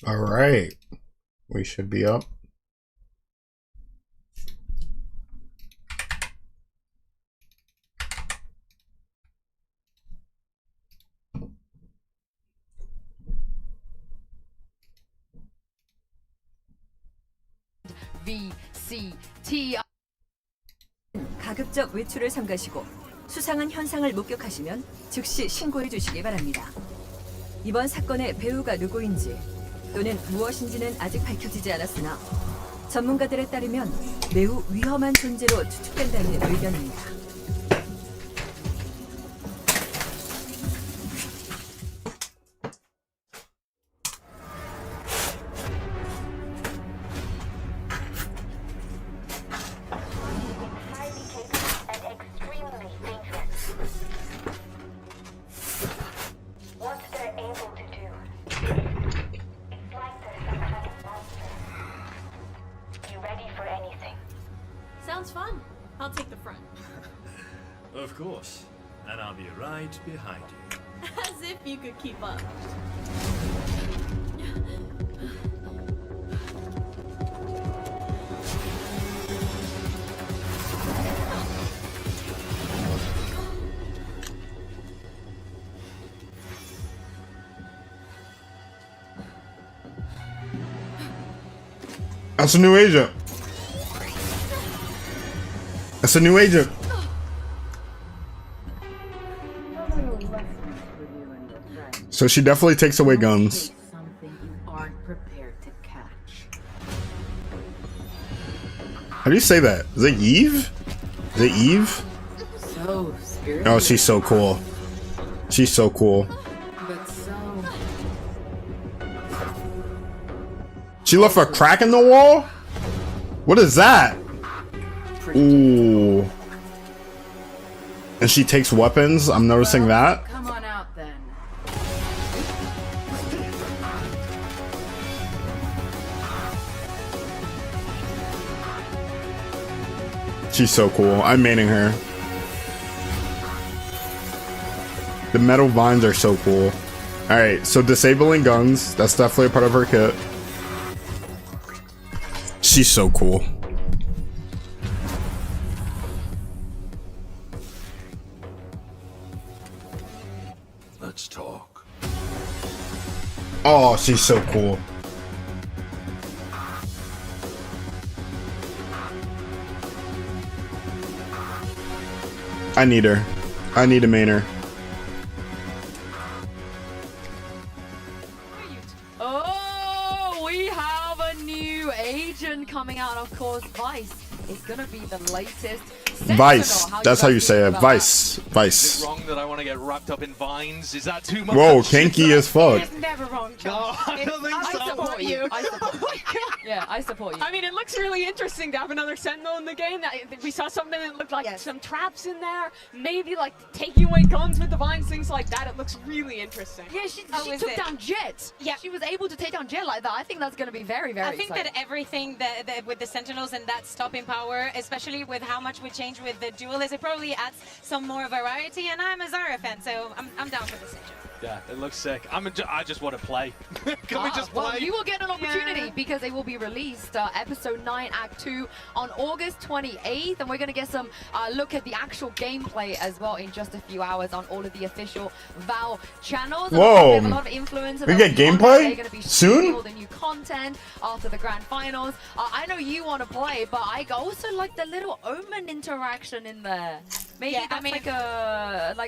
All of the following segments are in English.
All right, we should be up. VCT 가급적 외출을 삼가시고 수상한 현상을 목격하시면 즉시 신고해 주시기 바랍니다. 이번 사건의 배우가 누구인지 또는 무엇인지는 아직 밝혀지지 않았으나 전문가들에 따르면 매우 위험한 존재로 추측된다는 의견입니다. Sounds fun. I'll take the front. Of course. And I'll be right behind you. As if you could keep up. That's a new agent. That's a new agent. So she definitely takes away guns. Something you aren't prepared to catch. How do you say that? Is it Eve? Is it Eve? So spiritual. Oh, she's so cool. She's so cool. But so She left a crack in the wall? What is that? Ooh. And she takes weapons. I'm noticing that. come on out then. She's so cool. I'm maining her. The metal vines are so cool. Alright, so disabling guns. That's definitely a part of her kit. She's so cool. Let's talk. Oh, she's so cool. I need her. I need to main her. Oh, we have a new agent coming out, of course, Vice. It's gonna be the latest Vice. Sentinel. That's how you guys say feel it. about Vice. Is it Vice. wrong that I want to get wrapped up in vines? Is that too much? Whoa, kinky as fuck. It's never wrong, No, John. I don't think I so. support you. I support you. Yeah, I support you. I mean, it looks really interesting to have another Sentinel in the game. We saw something that looked like Yes. some traps in there, maybe like taking away guns with the vines, things like that. It looks really interesting. Yeah, she is took it? down Jet. Yeah. She was able to take down Jet like that. I think that's going to be very, very I think exciting. that everything that with the Sentinels and that stopping power, especially with how much we change with the duelist, it probably adds some more variety. And I'm a Zarya fan, so I'm down for this agent. Yeah, it looks sick. I just want to play. Can we just play? Well, you will get an opportunity because it will be released, episode 9, Act 2, on August 28th, and we're going to get some look at the actual gameplay as well in just a few hours on all of the official Val channels. And Whoa. we have a lot of influencers. We get gameplay They're going to be soon? shooting all the new content after the grand finals. I know you want to play, but I also like the little Omen interaction in there. Maybe Yeah, that's I mean,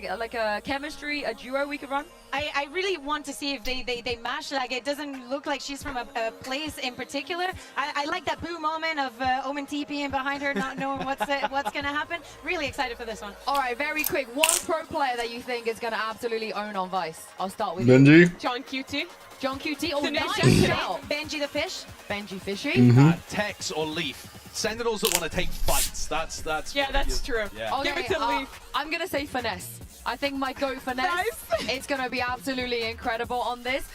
like a chemistry, a duo we could run. I really want to see if they mash. Like, it doesn't look like she's from a place in particular. I like that boo moment of Omen TPing behind her, not knowing what's going to happen. Really excited for this one. All right, very quick. One pro player that you think is going to absolutely own on Vice. I'll start with you. Benji. John QT. John QT. Oh, The nice ninja. shout. Benji the fish. Benji Fishy. Tex or Leaf. Sentinels that want to take fights. That's. Yeah, that's true. Yeah. Give it to Leaf. I'm going to say Finesse. I think my go Finesse. Nice. It's going to be absolutely incredible on this.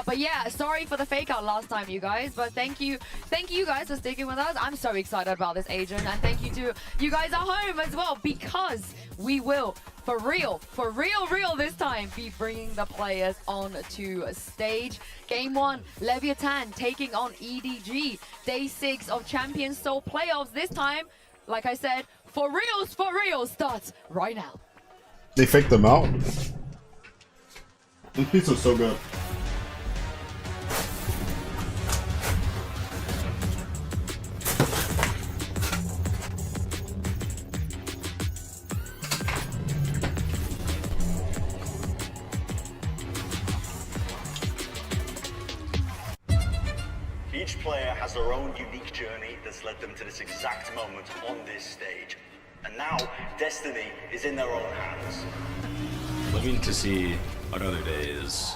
But yeah, sorry for the fake out last time, you guys. But thank you guys for sticking with us. I'm so excited about this agent. And thank you to you guys at home as well, because we will for real this time, be bringing the players on to stage. Game 1, Leviathan taking on EDG. Day 6 of Champions Soul playoffs. This time, like I said, for real starts right now. They faked them out. This pizza's so good. Each player has their own unique journey that's led them to this exact moment on this stage. And now, destiny is in their own hands. Living to see another day is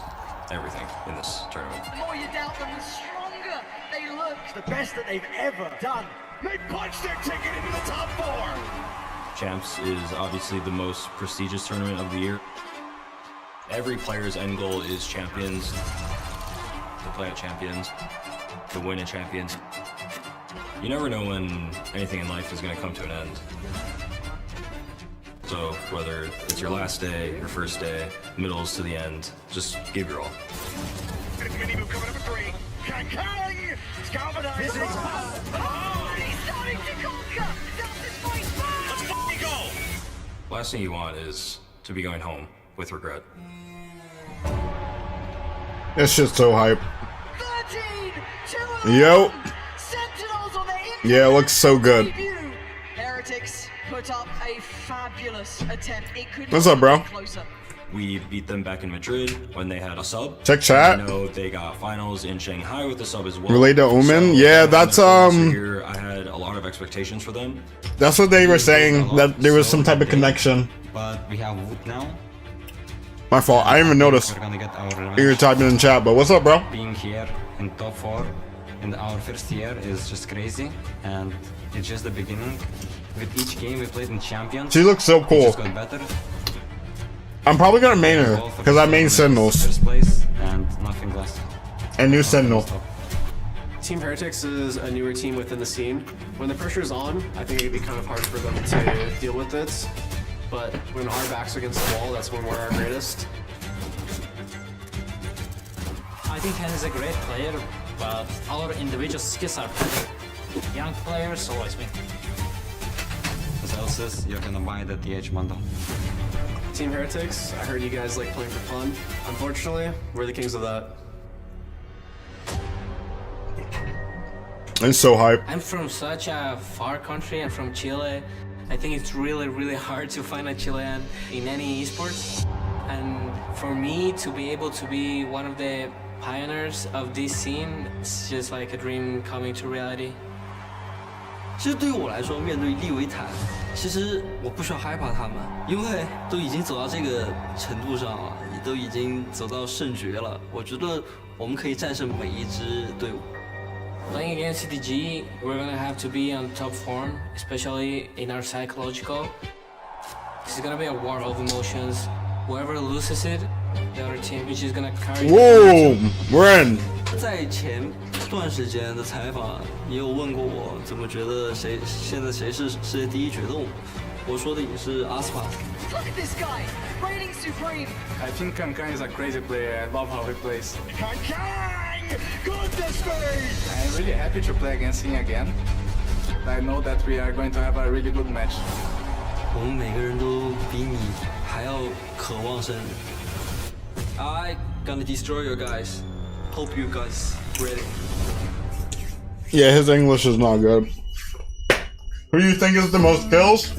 everything in this tournament. The more you doubt them, the stronger they look. It's the best that they've ever done. They punched their ticket into the top 4. Champs is obviously the most prestigious tournament of the year. Every player's end goal is champions, to play at champions, to win at champions. You never know when anything in life is going to come to an end. So whether it's your last day, your first day, middles to the end, just give your all. Mini move coming up at 3. Kang! It's galvanized. Oh, he's starting to conquer. That's his fight. Let's fucking go. Last thing you want is to be going home with regret. It's just so hype. 13, Yo. Sentinels on their Yeah, it looks so good. debut. Heretics put up a fabulous attempt. It could What's up, bro? Closer. We beat them back in Madrid when they had a sub. Check chat. I know they got finals in Shanghai with a sub as well. Relate to Omen? Yeah, that's Here, I had a lot of expectations for them. That's what they were saying, that there was some type of connection. But we have Wood now. My fault, I didn't even notice. We're gonna get our revenge. You were typing in chat, but what's up, bro? Being here in top 4 in our first year is just crazy, and it's just the beginning. With each game we played in Champions, She looks so it cool. just got better. I'm probably gonna main her, because I main Sentinels. First place and nothing less. And new Sentinel. Team Heretics is a newer team within the scene. When the pressure is on, I think it can be kind of hard for them to deal with it. But when our backs are against the wall, that's when we're our greatest. I think Ken is a great player, but our individual skills are better. Young players always win. Celsius, you're gonna buy the DH bundle. Team Heretics, I heard you guys like playing for fun. Unfortunately, we're the kings of that. It's so hype. I'm from such a far country. I'm from Chile. I think it's really hard to find a Chilean in any esports. And for me to be able to be one of the pioneers of this scene, it's just like a dream coming to reality. 其实对于我来说，面对利维坦，其实我不需要害怕他们，因为都已经走到这个程度上了，都已经走到圣爵了。我觉得我们可以战胜每一支队伍。 Playing against EDG, we're gonna have to be on top form, especially in our psychological. This is gonna be a war of emotions. Whoever loses it, the other team which is gonna carry. Whoa, we're in. 在前段时间的采访，你有问过我怎么觉得现在谁是世界第一决斗？我说的也是阿斯帕。 Look at this guy, reigning supreme. I think Kang is a crazy player. I love how he plays. Kang! Goodness me! I'm really happy to play against him again. I know that we are going to have a really good match. 我们每个人都比你还要渴望胜利。I gonna destroy you guys. Hope you guys ready. Yeah, his English is not good. Who do you think is the most kills?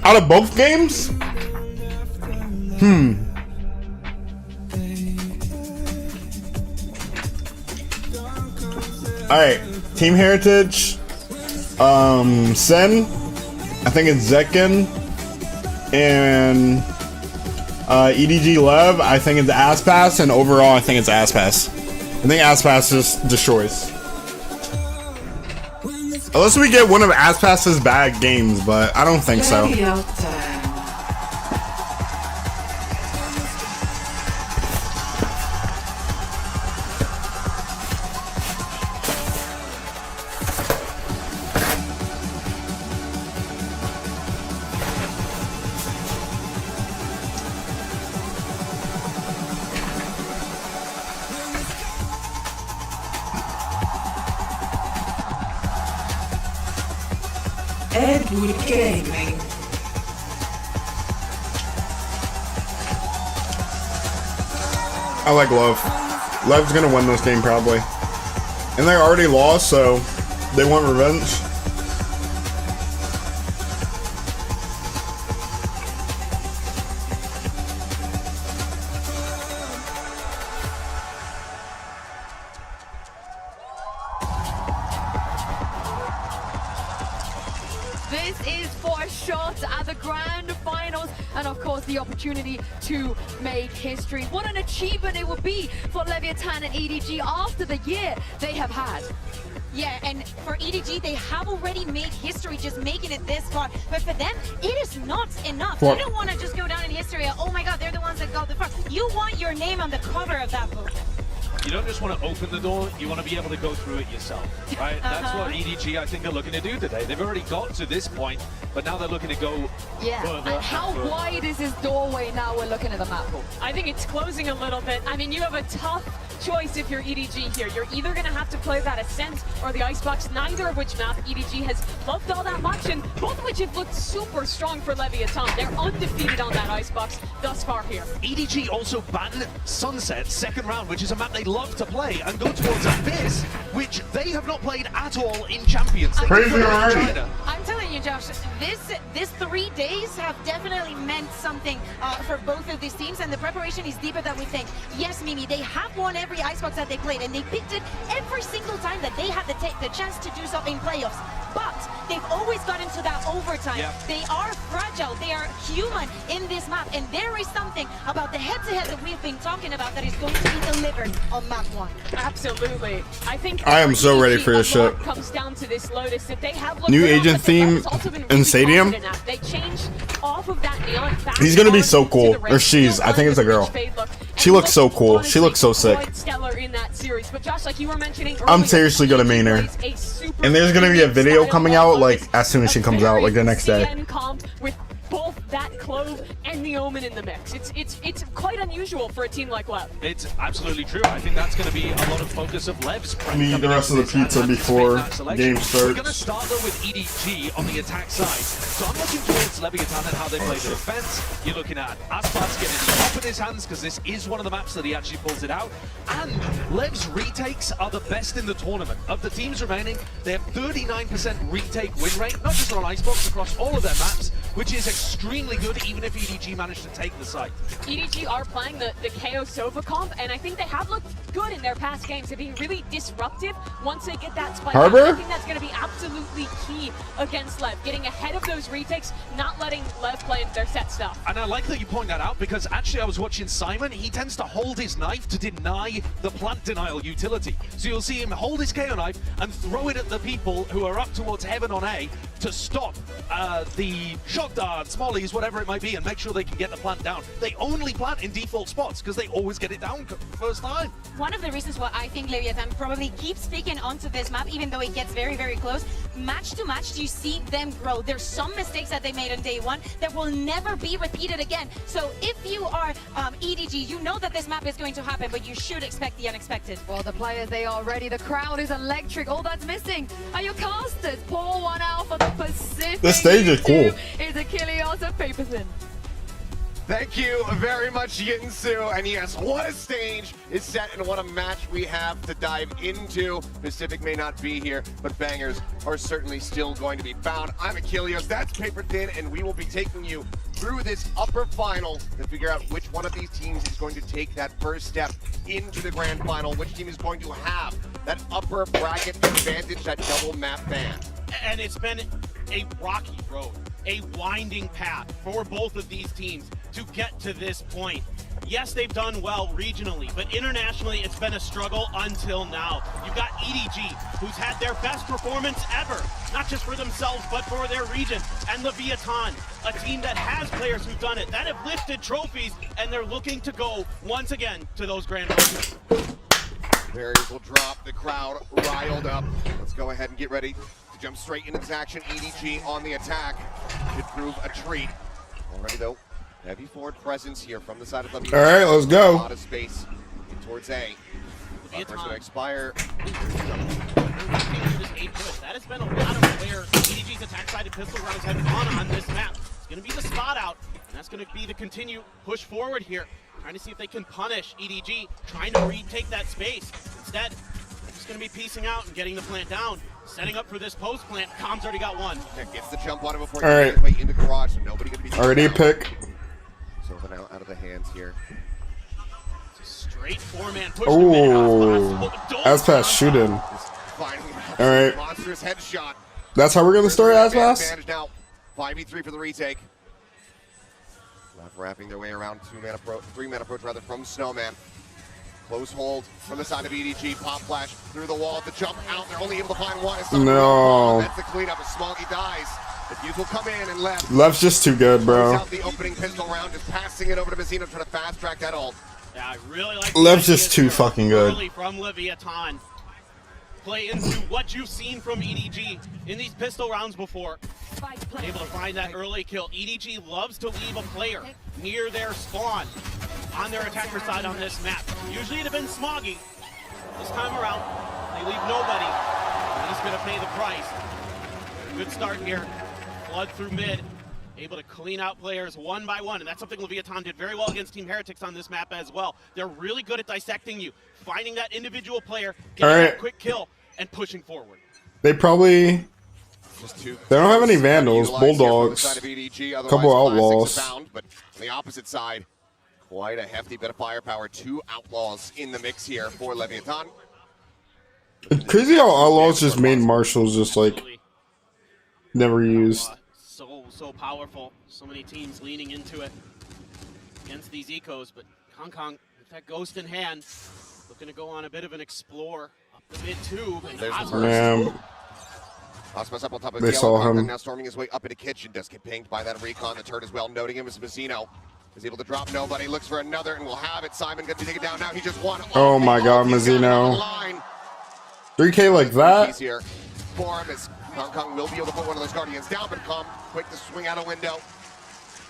Out of both games? Alright, Team Heritage, Sen, I think it's Zekin, and EDG LEV, I think it's Aspas, and overall I think it's Aspas. I think Aspas just destroys. Unless we get one of Aspas's bad games, but I don't think so. Epic Gaming. I like Love. Love's gonna win this game probably. And they already lost, so they want revenge. This is for a shot at the grand finals and of course the opportunity to make history. What an achievement it would be for Leviathan and EDG after the year they have had. Yeah, and for EDG, they have already made history just making it this far. But for them, it is not enough. What? You don't want to just go down in history. Oh my God, they're the ones that got the front. You want your name on the cover of that book. You don't just want to open the door, you want to be able to go through it yourself, right? That's what EDG, I think, are looking to do today. They've already got to this point, but now they're looking to go further. And how wide is this doorway now we're looking at the map? I think it's closing a little bit. I mean, you have a tough choice if you're EDG here. You're either going to have to play that Ascent or the Icebox, neither of which map EDG has loved all that much, and both of which have looked super strong for Leviathan. They're undefeated on that Icebox thus far here. EDG also banned Sunset second round, which is a map they love to play, and go towards Abyss, which they have not played at all in Champions. They Crazy play in already. China. I'm telling you, Josh, this 3 days have definitely meant something for both of these teams, and the preparation is deeper than we think. Yes, Mimi, they have won every Icebox that they played, and they picked it every single time that they had the chance to do so in playoffs. But they've always gotten to that overtime. Yep. They are fragile, they are human in this map, and there is something about the head-to-head that we've been talking about that is going to be delivered on map 1. Absolutely. I think I am so ready for EDG, this a lot shit. comes down to this Lotus that they have looked New good on, agent but the theme Lotus also been in really Stadium? confident at. They changed off of that neon back He's gonna be on so to cool. the red. Or she's. Still I think it's a running girl. the fade look. She And looks so looks cool. She looks so honestly sick. quite stellar in that series. But Josh, like you were mentioning I'm earlier, seriously gonna main her. plays a super And there's gonna be a video style coming out Lotus, like as soon as she comes out, like the next day. CN comp with both that Clove and the Omen in the mix. It's quite unusual for a team like LEV. It's absolutely true. I think that's going to be a lot of focus of Lev's. I need the rest of the pizza before game We're going to starts. start though with EDG on the attack side. So I'm looking towards Leviathan and how they play the defense. You're looking at Aspas getting the op in his hands because this is one of the maps that he actually pulls it out. And Lev's retakes are the best in the tournament. Of the teams remaining, they have 39% retake win rate, not just on Icebox, across all of their maps, which is extremely good even if EDG managed to take the site. EDG are playing the KO Sova comp, and I think they have looked good in their past games. They're being really disruptive once they get that spike. Harbor? I think that's going to be absolutely key against LEV. Getting ahead of those retakes, not letting LEV play their set stuff. And I like that you point that out because actually I was watching Simon. He tends to hold his knife to deny the plant denial utility. So you'll see him hold his KO knife and throw it at the people who are up towards heaven on A to stop the shock darts, mollies, whatever it might be, and make sure they can get the plant down. They only plant in default spots because they always get it down first time. One of the reasons why I think Leviathan probably keeps sticking onto this map, even though it gets very, very close, match to match, you see them grow. There's some mistakes that they made on day one that will never be repeated again. So if you are EDG, you know that this map is going to happen, but you should expect the unexpected. Well, the players, they are ready. The crowd is electric. All that's missing are your casters. Pour one out for the Pacific. This stage is cool. Is Achilles of Paperson. Thank you very much, Yinsu. And yes, what a stage is set and what a match we have to dive into. Pacific may not be here, but bangers are certainly still going to be found. I'm Achilles, that's Paper Thin, and we will be taking you through this upper final to figure out which one of these teams is going to take that first step into the grand final, which team is going to have that upper bracket advantage, that double map ban. And it's been a rocky road, a winding path for both of these teams to get to this point. Yes, they've done well regionally, but internationally it's been a struggle until now. You've got EDG, who's had their best performance ever, not just for themselves, but for their region, and Leviathan, a team that has players who've done it, that have lifted trophies, and they're looking to go once again to those grand finals. Barriers will drop, the crowd riled up. Let's go ahead and get ready to jump straight into this action. EDG on the attack should prove a treat. Already though, heavy forward presence here from the side of W. All right, let's go. A lot of space towards A. First to expire. this A push. That has been a lot of where EDG's attack-sided pistol rounds have gone on this map. It's going to be the spot out, and that's going to be the continued push forward here. Trying to see if they can punish EDG, trying to retake that space. Instead, just going to be piecing out and getting the plant down. Setting up for this post plant. Com's already got one. Gets the jump on it before all right. way into garage, so nobody going to be Already a pick. So now out of the hands here. It's a straight four-man push. Oh, Aspas shooting. All right. Monstrous headshot. That's how we're gonna start Aspas. Advantage now. 5v3 for the retake. Left wrapping their way around 3-man approach rather from Snowman. Close hold from the side of EDG. Pop flash through the wall. The jump out. They're only able to find one. No. That's the cleanup as Smoggy dies. The fuse will come in and left. Left's just too good, bro. Out the opening pistol round, just passing it over to Mazzino, trying to fast track that ult. Yeah, I really like Left's just too fucking good. Early from Leviathan. Play into what you've seen from EDG in these pistol rounds before. Able to find that early kill. EDG loves to leave a player near their spawn on their attacker side on this map. Usually it'd have been Smoggy. This time around, they leave nobody. And he's going to pay the price. Good start here. Flood through mid. Able to clean out players one by one, and that's something Leviathan did very well against Team Heretics on this map as well. They're really good at dissecting you, finding that individual player, getting that quick kill, and pushing forward. They probably... They don't have any Vandals, Bulldogs, a couple Outlaws. But on the opposite side, quite a hefty bit of firepower. 2 Outlaws in the mix here for Leviathan. It's crazy how Outlaws just made Marshals just like never used. So powerful. So many teams leaning into it against these ecos, but Kong with that ghost in hand, looking to go on a bit of an explore up the mid tube. And Man. Aspas up on top of They saw him. Now storming his way up into kitchen. Does get pinged by that recon. The turret as well, noting him as Mazzino. Is able to drop nobody. Looks for another and will have it. Simon going to take it down now. He just won. Oh my god, Mazzino. 3K like that? Here for him as Kong will be able to put one of those Guardians down, but Kong quick to swing out a window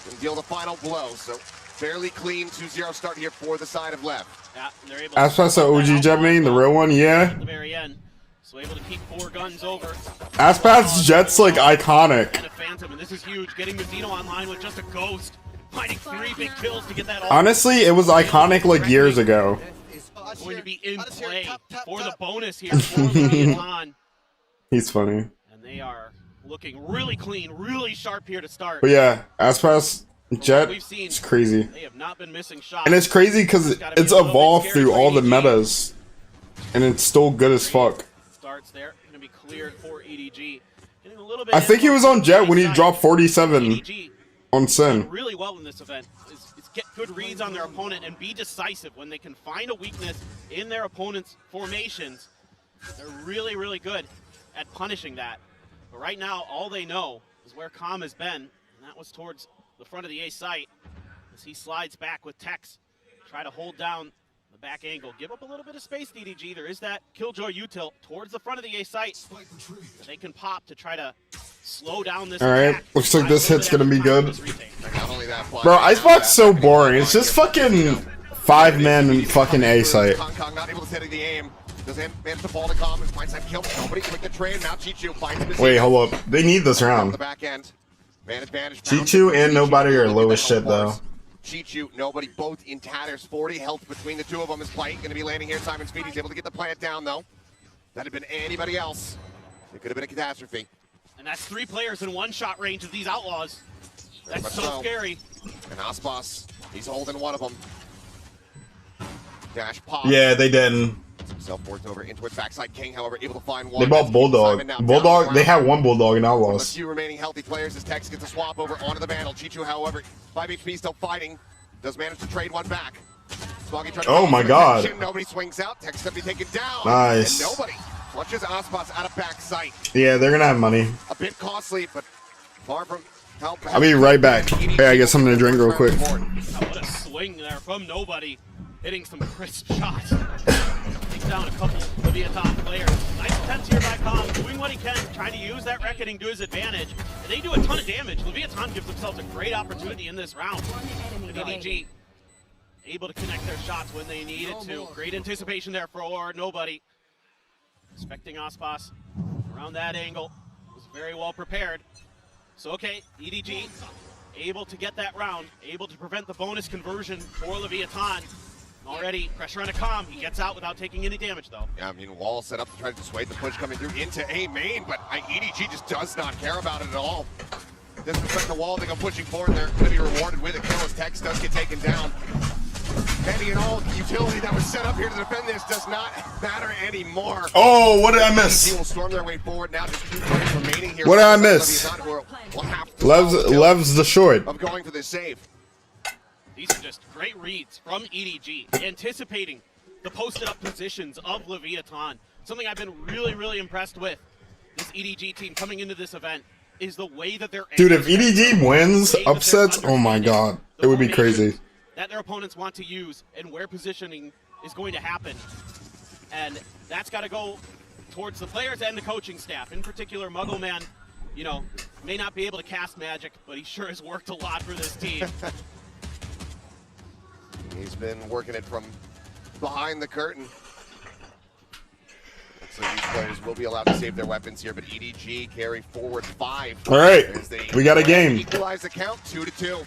and deal the final blow. So fairly clean 2-0 start here for the side of left. Yeah, they're able Aspas the OG Jet main, the real one, yeah. at the very end. So able to keep 4 guns over. Aspas Jet's like iconic. And a Phantom, and this is huge. Getting Mazzino online with just a ghost. Finding 3 big kills to get that all. Honestly, it was iconic like years ago. Going to be in play for the bonus here for Leviathan. He's funny. And they are looking really clean, really sharp here to start. But yeah, Aspas Jet, it's crazy. They have not been missing shots. And it's crazy because it's evolved through all the metas. And it's still good as fuck. Starts there, going to be cleared for EDG. Getting a little bit I think he was on Jet when he dropped 47 on Sin. Really well in this event is get good reads on their opponent and be decisive when they can find a weakness in their opponent's formations. They're really, really good at punishing that. But right now, all they know is where Com has been, and that was towards the front of the A site as he slides back with Tex. Try to hold down the back angle. Give up a little bit of space, DDG. There is that Killjoy util towards the front of the A site that they can pop to try to slow down this Alright, attack. looks like this hit's gonna be good. Not only that, Bro, Icebox so boring. It's just fucking 5 men in fucking A site. Kong not able to set the aim. Does him manage to fall to Com and finds that kill. Nobody quick the trade. Now Chichu finds Mazzino. Wait, hold up. They need this The round. back end. Manage. Chichu and nobody are low as shit though. Chichu, nobody, both in tatters. 40 health between the two of them. Is Pike going to be landing here? Simon Speedy's able to get the plant down though. That had been anybody else. It could have been a catastrophe. And that's 3 players in one-shot range of these Outlaws. Very That's much so scary. And Aspas, he's holding one of them. Dash pop. Yeah, they didn't. Himself forced over into his backside. King, however, able to find one. They bought Bulldog. Bulldog, they had 1 Bulldog and A Outlaws. few remaining healthy players as Tex gets a swap over onto the Vandal. Chichu, however, 5 HP still fighting. Does manage to trade one back. Smoggy trying to Oh my god. attention. Nobody swings out. Tex going to be taken down. Nice. And nobody flushes Aspas out of backside. Yeah, they're gonna have money. A bit costly, but far from help. I'll be right back. Hey, I get something to drink real quick. Oh, what a swing there from nobody. Hitting some crisp shots. Takes down a couple of the top players. Nice attempt here by Com, doing what he can, trying to use that Reckoning to his advantage. And they do a ton of damage. Leviathan gives themselves a great opportunity in this round. And EDG able to connect their shots when they needed to. Great anticipation there for nobody. Expecting Aspas around that angle. Was very well prepared. So okay, EDG able to get that round, able to prevent the bonus conversion for Leviathan. Already pressure on a comm. He gets out without taking any damage though. Yeah, I mean, wall set up to try to dissuade the push coming through into A main, but EDG just does not care about it at all. Disrespect the wall, they go pushing forward. They're going to be rewarded with a kill as Tex does get taken down. Any and all utility that was set up here to defend this does not matter anymore. Oh, what did I miss? Will storm their way forward now. Just 2 players remaining here. What did I miss? Lev's the short. Of going for this save. These are just great reads from EDG, anticipating the posted up positions of Leviathan. Something I've been really impressed with this EDG team coming into this event is the way that they're. Dude, if EDG wins, upsets, oh my god, it would be crazy. That their opponents want to use and where positioning is going to happen. And that's got to go towards the players and the coaching staff. In particular, Muggleman, you know, may not be able to cast magic, but he sure has worked a lot for this team. He's been working it from behind the curtain. So these players will be allowed to save their weapons here, but EDG carry forward 5. All right, we got a game. Equalize the count 2-2.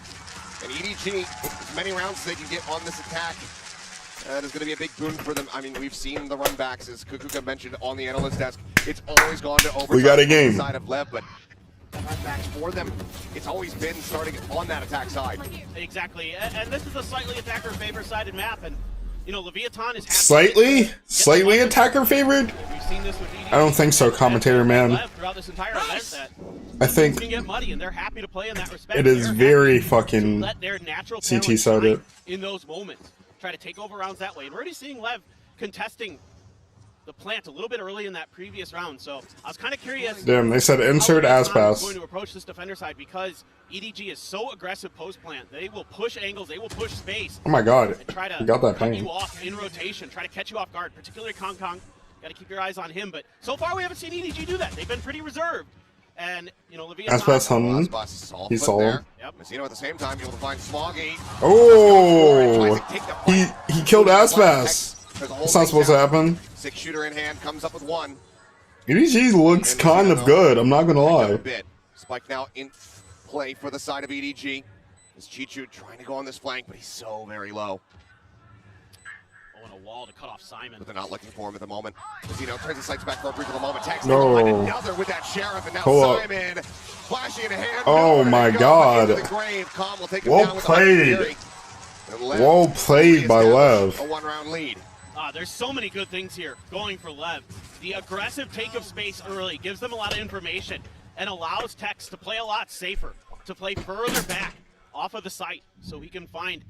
And EDG, as many rounds as they can get on this attack, that is going to be a big boon for them. I mean, we've seen the runbacks, as Kukuka mentioned on the analyst desk. It's always gone to overtime. We got a game. On the side of LEV, but runbacks for them, it's always been starting on that attack side. Exactly, and this is a slightly attacker favor-sided map, and you know, Leviathan is slightly attacker favored. We've seen this with EDG. I don't think so, commentator man. Throughout this entire event, that I think can get muddy, and they're happy to play in that respect. it is very fucking let their natural CT sided in those moments. Try to take over rounds that way. And we're already seeing LEV contesting the plant a little bit early in that previous round. So I was kind of curious. Damn, they said insert ass pass. Going to approach this defender side because EDG is so aggressive post plant. They will push angles, they will push space. Oh my god, and try to we got that cut pain. you off in rotation, try to catch you off guard, particularly Kong Kong. Got to keep your eyes on him, but so far we haven't seen EDG do that. They've been pretty reserved. And, you know, Leviathan... Aspas hung. He saw him. Yep. Mazzino at the same time able to find Smoggy. Oh! He killed Aspas. That's not supposed to happen. 6-shooter in hand, comes up with 1. EDG looks kind of good, I'm not gonna lie. Spike now in play for the side of EDG. Is Chichu trying to go on this flank, but he's so very low. Oh, and a wall to cut off Simon. But they're not looking for him at the moment. Mazzino turns his sights back for a brief moment. Tex no. Another with that Sheriff, and now Simon flashing in a hand. Oh my god. Well played. Well played by Lev. A 1-round lead. There's so many good things here going for LEV. The aggressive take of space early gives them a lot of information and allows Tex to play a lot safer, to play further back off of the site so he can find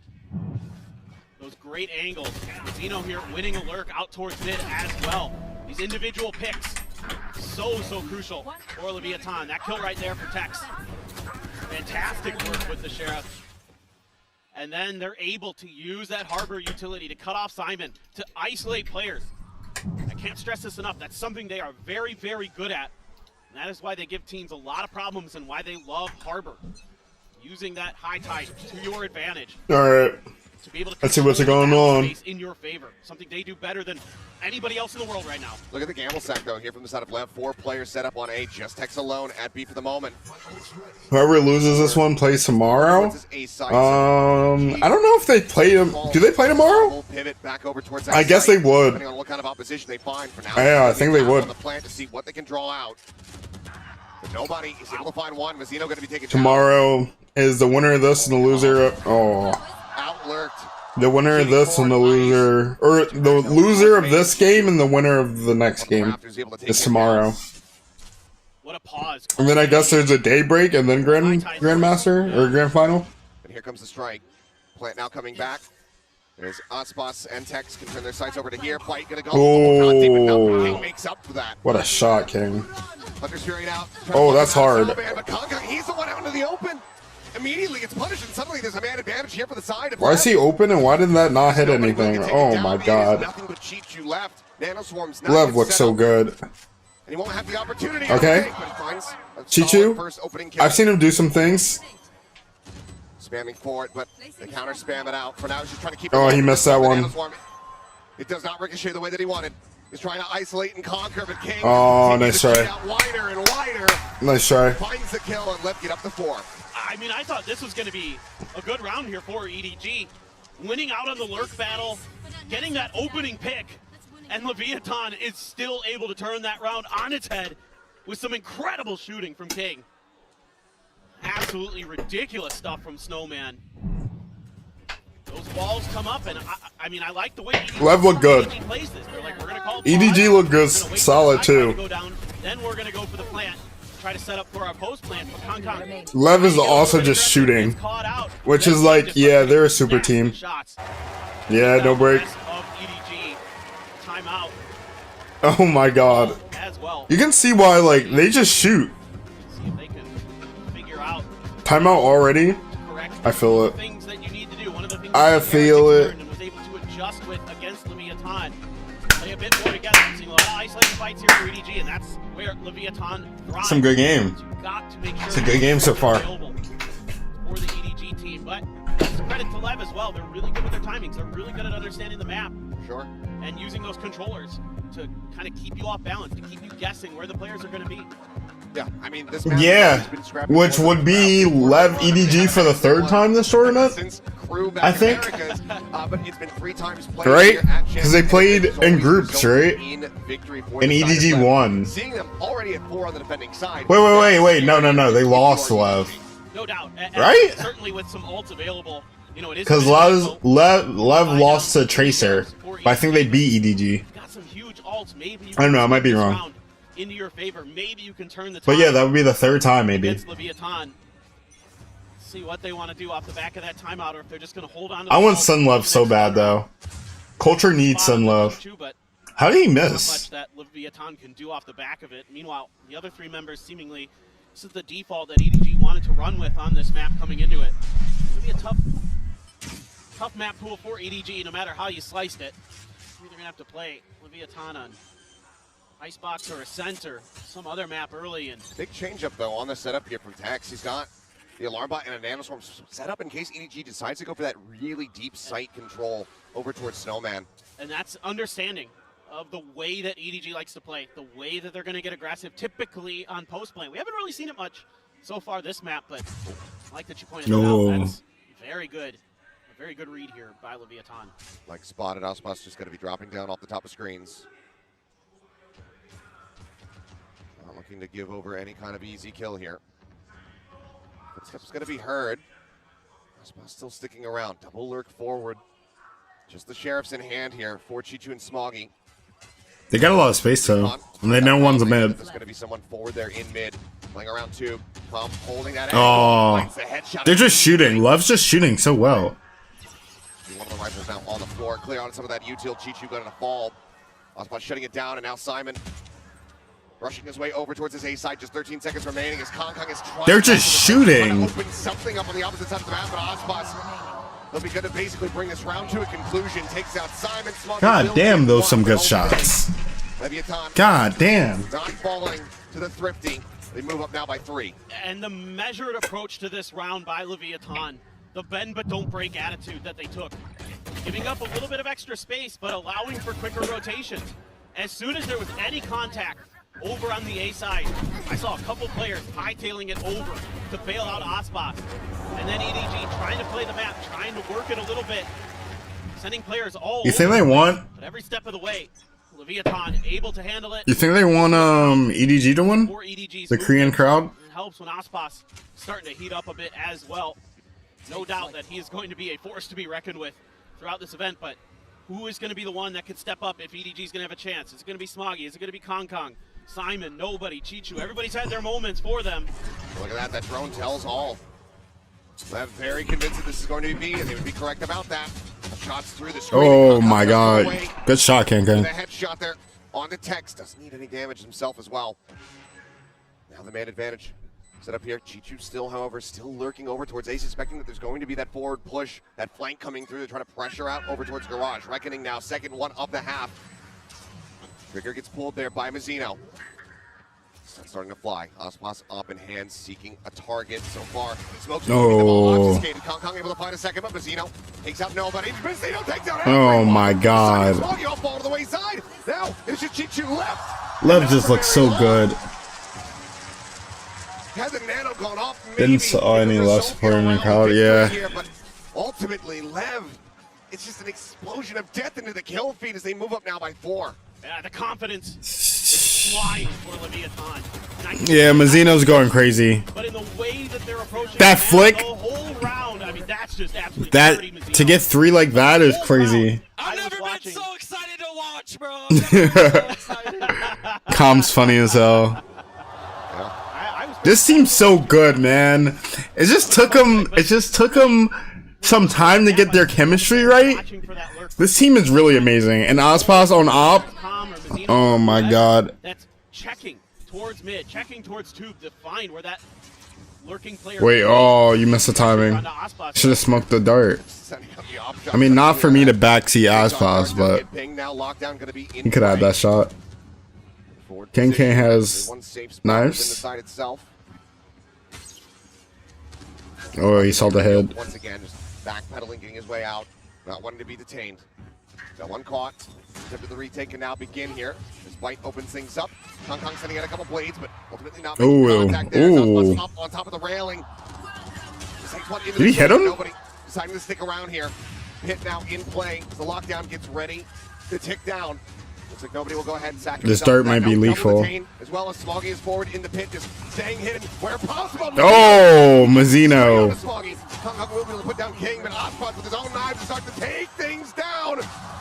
those great angles. Zeno here winning a lurk out towards mid as well. These individual picks, so crucial for Leviathan. That kill right there for Tex. Fantastic work with the Sheriff. And then they're able to use that Harbor utility to cut off Simon, to isolate players. I can't stress this enough. That's something they are very good at. And that is why they give teams a lot of problems and why they love Harbor. Using that high tide to your advantage. Alright. To be able to let's see what's going on. In your favor. Something they do better than anybody else in the world right now. Look at the gamble sack though here from the side of LEV. 4 players set up on A. Just Tex alone at B for the moment. Whoever loses this one plays tomorrow. I don't know if they play them. Do they play tomorrow? Pivot back over towards I guess they would. Depending on what kind of opposition they find for now. Yeah, I think they would. On the plan to see what they can draw out. But nobody is able to find one. Mazzino going to be taken tomorrow is the winner of this and the loser. Outlurked. The winner of this and the loser, or the loser of this game and the winner of the next game is tomorrow. What a pause. And then I guess there's a day break and then Grandmaster or Grand Final. And here comes the strike. Plant now coming back. There's Aspas and Tex can turn their sights over to here. Fight gonna go. Oh, King makes up for that. What a shot, King. Hunter's Fury out. Oh, that's hard. But Conker, he's the one out into the open. Immediately gets punished, and suddenly there's a man advantage here for the side. Why is he open, and why didn't that not hit anything? Oh my god. Nothing but Chichu left. Nanoswarm's Lev looks so good. And he won't have the opportunity. Okay. Chichu, I've seen him do some things. Spamming for it, but the counter spam it out. For now, he's just trying to keep. Oh, he missed that one. It does not ricochet the way that he wanted. is trying to isolate and conquer, but King Oh, nice continues to try. shoot out wider and wider. Nice try. Finds the kill and Lev get up to 4. I mean, I thought this was going to be a good round here for EDG. Winning out on the lurk battle, getting that opening pick, and Leviathan is still able to turn that round on its head with some incredible shooting from King. Absolutely ridiculous stuff from Snowman. Those walls come up, and I mean, I like the way Lev looked good. EDG plays this. They're like, we're going to call EDG looked good, solid too. go down, then we're going to go for the plant, try to set up for our post plant for Kong. Lev is also just shooting, which is like, yeah, they're a super team. Yeah, no break. Timeout Oh my god. as well. You can see why, like, they just shoot. See if they can figure out Timeout already? I feel it. things that you need to do. One of the things I feel it. and was able to adjust with against Leviathan. Play a bit more together. Seeing a lot of isolated fights here for EDG, and that's where Leviathan thrives. Some good game. You got to make sure It's a good game so far. available for the EDG team, but it's credit to Lev as well. They're really good with their timings. They're really good at understanding the map. Sure. And using those controllers to kind of keep you off balance, to keep you guessing where the players are going to be. Yeah, I mean, this map Yeah, has been scrapping which more would than be Lev EDG for the 3rd time this tournament, since Crew back I in think. Americas, but it's been 3 times played Right? here at Because they Champions, played and it's in always groups, resulted right? in victory for And the side of EDG Lev. won. Seeing them already at 4 on the defending side. Wait, no, they lost to Lev. No doubt. And Right? certainly with some ults available, you know, it is Because Lev lost to Tracer, but I think they beat EDG. got some huge ults. Maybe you I don't know, I can might be turn this wrong. round into your favor. Maybe you can turn the But yeah, tide that would be the 3rd time, maybe. against Leviathan. See what they want to do off the back of that timeout, or if they're just going to hold on to I the want ball Sun for Lev the so next bad, round. though. Culture needs Sun Lev. Too, but How did he not miss? much that Leviathan can do off the back of it. Meanwhile, the other 3 members seemingly, this is the default that EDG wanted to run with on this map coming into it. It's going to be a tough map pool for EDG, no matter how you sliced it. You're either going to have to play Leviathan on Icebox or Ascent or some other map early. And Big change up though on the setup here from Tax. He's got the alarm bot and a nanoswarm set up in case EDG decides to go for that really deep sight control over towards Snowman. And that's understanding of the way that EDG likes to play, the way that they're going to get aggressive, typically on post play. We haven't really seen it much so far this map, but I like that you pointed that out. That's very good. A very good read here by Leviathan. Like spotted, Osmos just going to be dropping down off the top of screens. Not looking to give over any kind of easy kill here. Footsteps going to be heard. Osmos still sticking around. Double lurk forward. Just the sheriff's in hand here for Chichu and Smoggy. They got a lot of space, though. And they know one's a mid. There's going to be someone forward there in mid. Playing around 2. Tom holding that Oh, angle. Finds the headshot. they're just shooting. Lev's just shooting so well. One of the rifles now on the floor. Clear on some of that util. Chichu got in a fall. Osmos shutting it down, and now Simon rushing his way over towards his A side. Just 13 seconds remaining as Kong is trying. They're just shooting. To open something up on the opposite side of the map, but Osmos will be good to basically bring this round to a conclusion. Takes out Simon. Smoggy God damn, those some good shots. Leviathan. God damn. Not falling to the thrifty. They move up now by 3. And the measured approach to this round by Leviathan, the bend but don't break attitude that they took. Giving up a little bit of extra space, but allowing for quicker rotations. As soon as there was any contact over on the A side, I saw a couple players hightailing it over to bail out Osbos. And then EDG trying to play the map, trying to work it a little bit, sending players all You think over. they want? But every step of the way, Leviathan able to handle it. You think they want EDG to win? The Korean crowd? It helps when Ospas starting to heat up a bit as well. No doubt that he is going to be a force to be reckoned with throughout this event, but who is going to be the one that could step up if EDG is going to have a chance? Is it going to be Smoggy? Is it going to be Kong Kong? Simon, nobody, Chichu. Everybody's had their moments for them. Look at that. That drone tells all. I'm very convinced that this is going to be B, and they would be correct about that. Shots through the screen. Oh my god. Good shot, Ken The Ken. headshot there on the text. Doesn't need any damage himself as well. Now the man advantage set up here. Chichu still, however, still lurking over towards A, suspecting that there's going to be that forward push, that flank coming through. They're trying to pressure out over towards Garage. Reckoning now, second one of the half. Trigger gets pulled there by Mazzino. That's starting to fly. Aspas up in hand, seeking a target so far. Smokes No. obfuscated. Kong able to find a second, but Mazzino takes out nobody. Mazzino takes out Oh everyone. my god. Smoggy all fall to the wayside. Now it's just Chichu left. Lev just looks so good. Had the nano gone off, Didn't saw any Lev support in the crowd, yeah. here, but ultimately, Lev, it's just an explosion of death into the kill feed as they move up now by 4. Yeah, the confidence is flying for Leviathan. Yeah, Mazzino's going crazy. But in the way that they're approaching That flick, the whole round, I mean, that's just absolutely that dirty, Mazzino. to get 3 like that is crazy. I've never been so excited to watch, bro. Com's funny as hell. This seems so good, man. It just took them some time to get their chemistry right. This team is really amazing. And Aspas on op. Oh my god. That's checking towards mid, checking towards tube to find where that lurking player. Wait, oh, you missed the timing. Should have smoked the dart. I mean, not for me to backseat Aspas, but he could have that shot. King has knives. Oh, he saw the head. Once again, just backpedaling, getting his way out, not wanting to be detained. Got one caught. Attempt the retake can now begin here. This bite opens things up. Kong sending out a couple blades, but ultimately not making contact there. Ooh. Up on top of the railing. Did he hit him? Nobody deciding to stick around here. Hit now in play. The lockdown gets ready to tick down. Looks like nobody will go ahead and sack This dart might be lethal. As well as Smoggy is forward in the pit, just staying hidden where possible. Oh, Mazzino. Kong will be able to put down King, but Aspas with his own knives to start to take things down.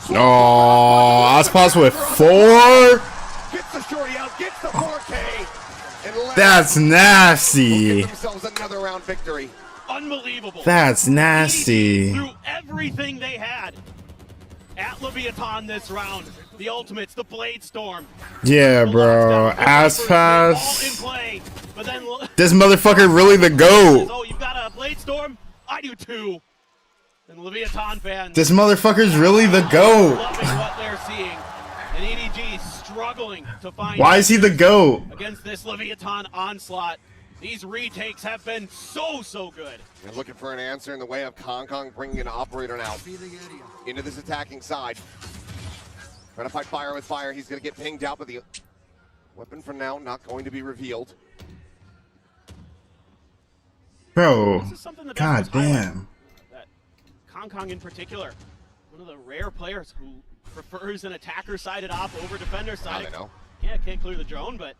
Oh, Aspas with 4. Gets the shorty out, gets the 4K. And That's nasty. themselves another round victory. Unbelievable. That's nasty. Threw everything they had at Leviathan this round. The ultimates, the Blade Storm. Yeah, bro. Aspas. All in play. But then This motherfucker really the GOAT. oh, you've got a Blade Storm? I do too. And Leviathan fans. This motherfucker's really the GOAT. Loving what they're seeing. And EDG struggling to find. Why is he the GOAT? Against this Leviathan onslaught. These retakes have been so good. They're looking for an answer in the way of Kong bringing an operator now into this attacking side. Trying to fight fire with fire. He's going to get pinged out, but the weapon for now not going to be revealed. Bro, This is something that god damn. That Kong in particular, one of the rare players who prefers an attacker-sided op over defender-sided. Yeah, can't clear the drone, but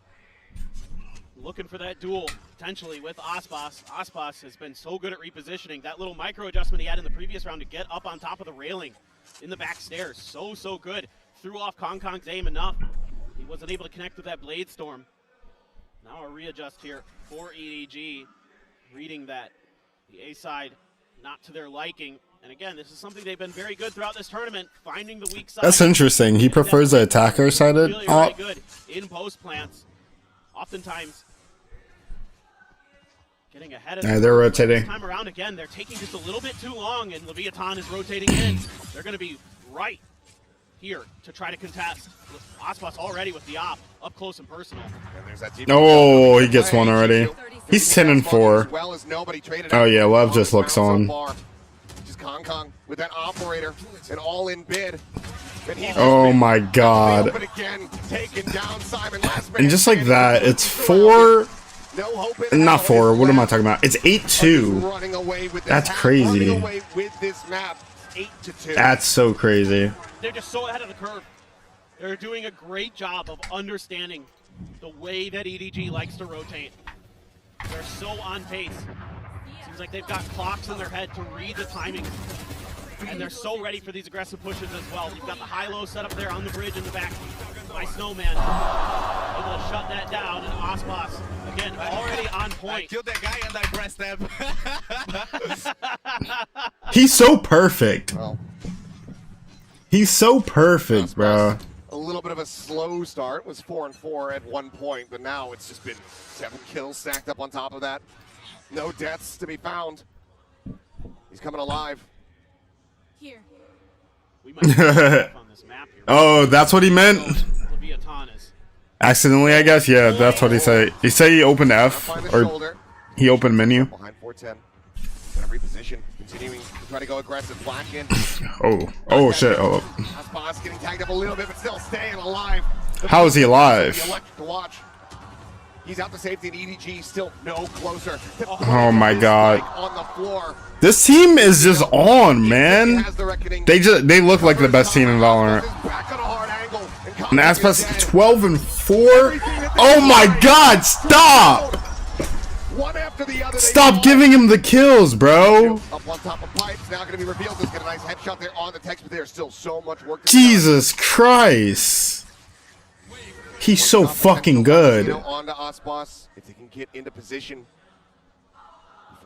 looking for that duel potentially with Aspas. Aspas has been so good at repositioning. That little micro adjustment he had in the previous round to get up on top of the railing in the back stairs. So good. Threw off Kong's aim enough. He wasn't able to connect with that Blade Storm. Now a readjust here for EDG. Reading that the A side not to their liking. And again, this is something they've been very good throughout this tournament, finding the weak side. That's interesting. He prefers the attacker sided really op. good in post plants. Oftentimes getting ahead of Yeah, they're rotating. This time around again, they're taking just a little bit too long, and Leviathan is rotating in. They're going to be right here to try to contest. Aspas already with the op up close and personal. Oh, he gets one already. He's 10-4. Oh yeah, Lev just looks on. Just Kong with that operator, an all-in bid. Oh my god. And just like that, it's 4. Not 4. What am I talking about? It's 8-2. That's crazy. That's so crazy. They're just so ahead of the curve. They're doing a great job of understanding the way that EDG likes to rotate. They're so on pace. Seems like they've got clocks in their head to read the timing. And they're so ready for these aggressive pushes as well. You've got the high-low set up there on the bridge in the back by Snowman. Able to shut that down, and Aspas, again, already on point. I killed that guy and I pressed them. He's so perfect. He's so perfect, bro. A little bit of a slow start. Was 4-4 at one point, but now it's just been 7 kills stacked up on top of that. No deaths to be found. He's coming alive. Here. We might on this map here. Oh, that's what he meant? Leviathan is Accidentally, I guess. Yeah, that's what he said. He said he opened F or he opened menu. Behind 410. Gonna reposition. Continuing to try to go aggressive. Black in. Oh shit. Oh. Boss getting tagged up a little bit, but still staying alive. How is he alive? Electric to watch. He's out to safety, and EDG still no closer. Oh my god. On the floor. This team is just on, man. They look like the best team in Valorant. And Aspas 12-4. Oh my god, stop! Stop giving him the kills, bro. Up on top of pipes, now gonna be revealed. Let's get a nice headshot there on the text, but there's still so much work to Jesus Christ. He's so fucking good. On to Aspas, if they can get into position.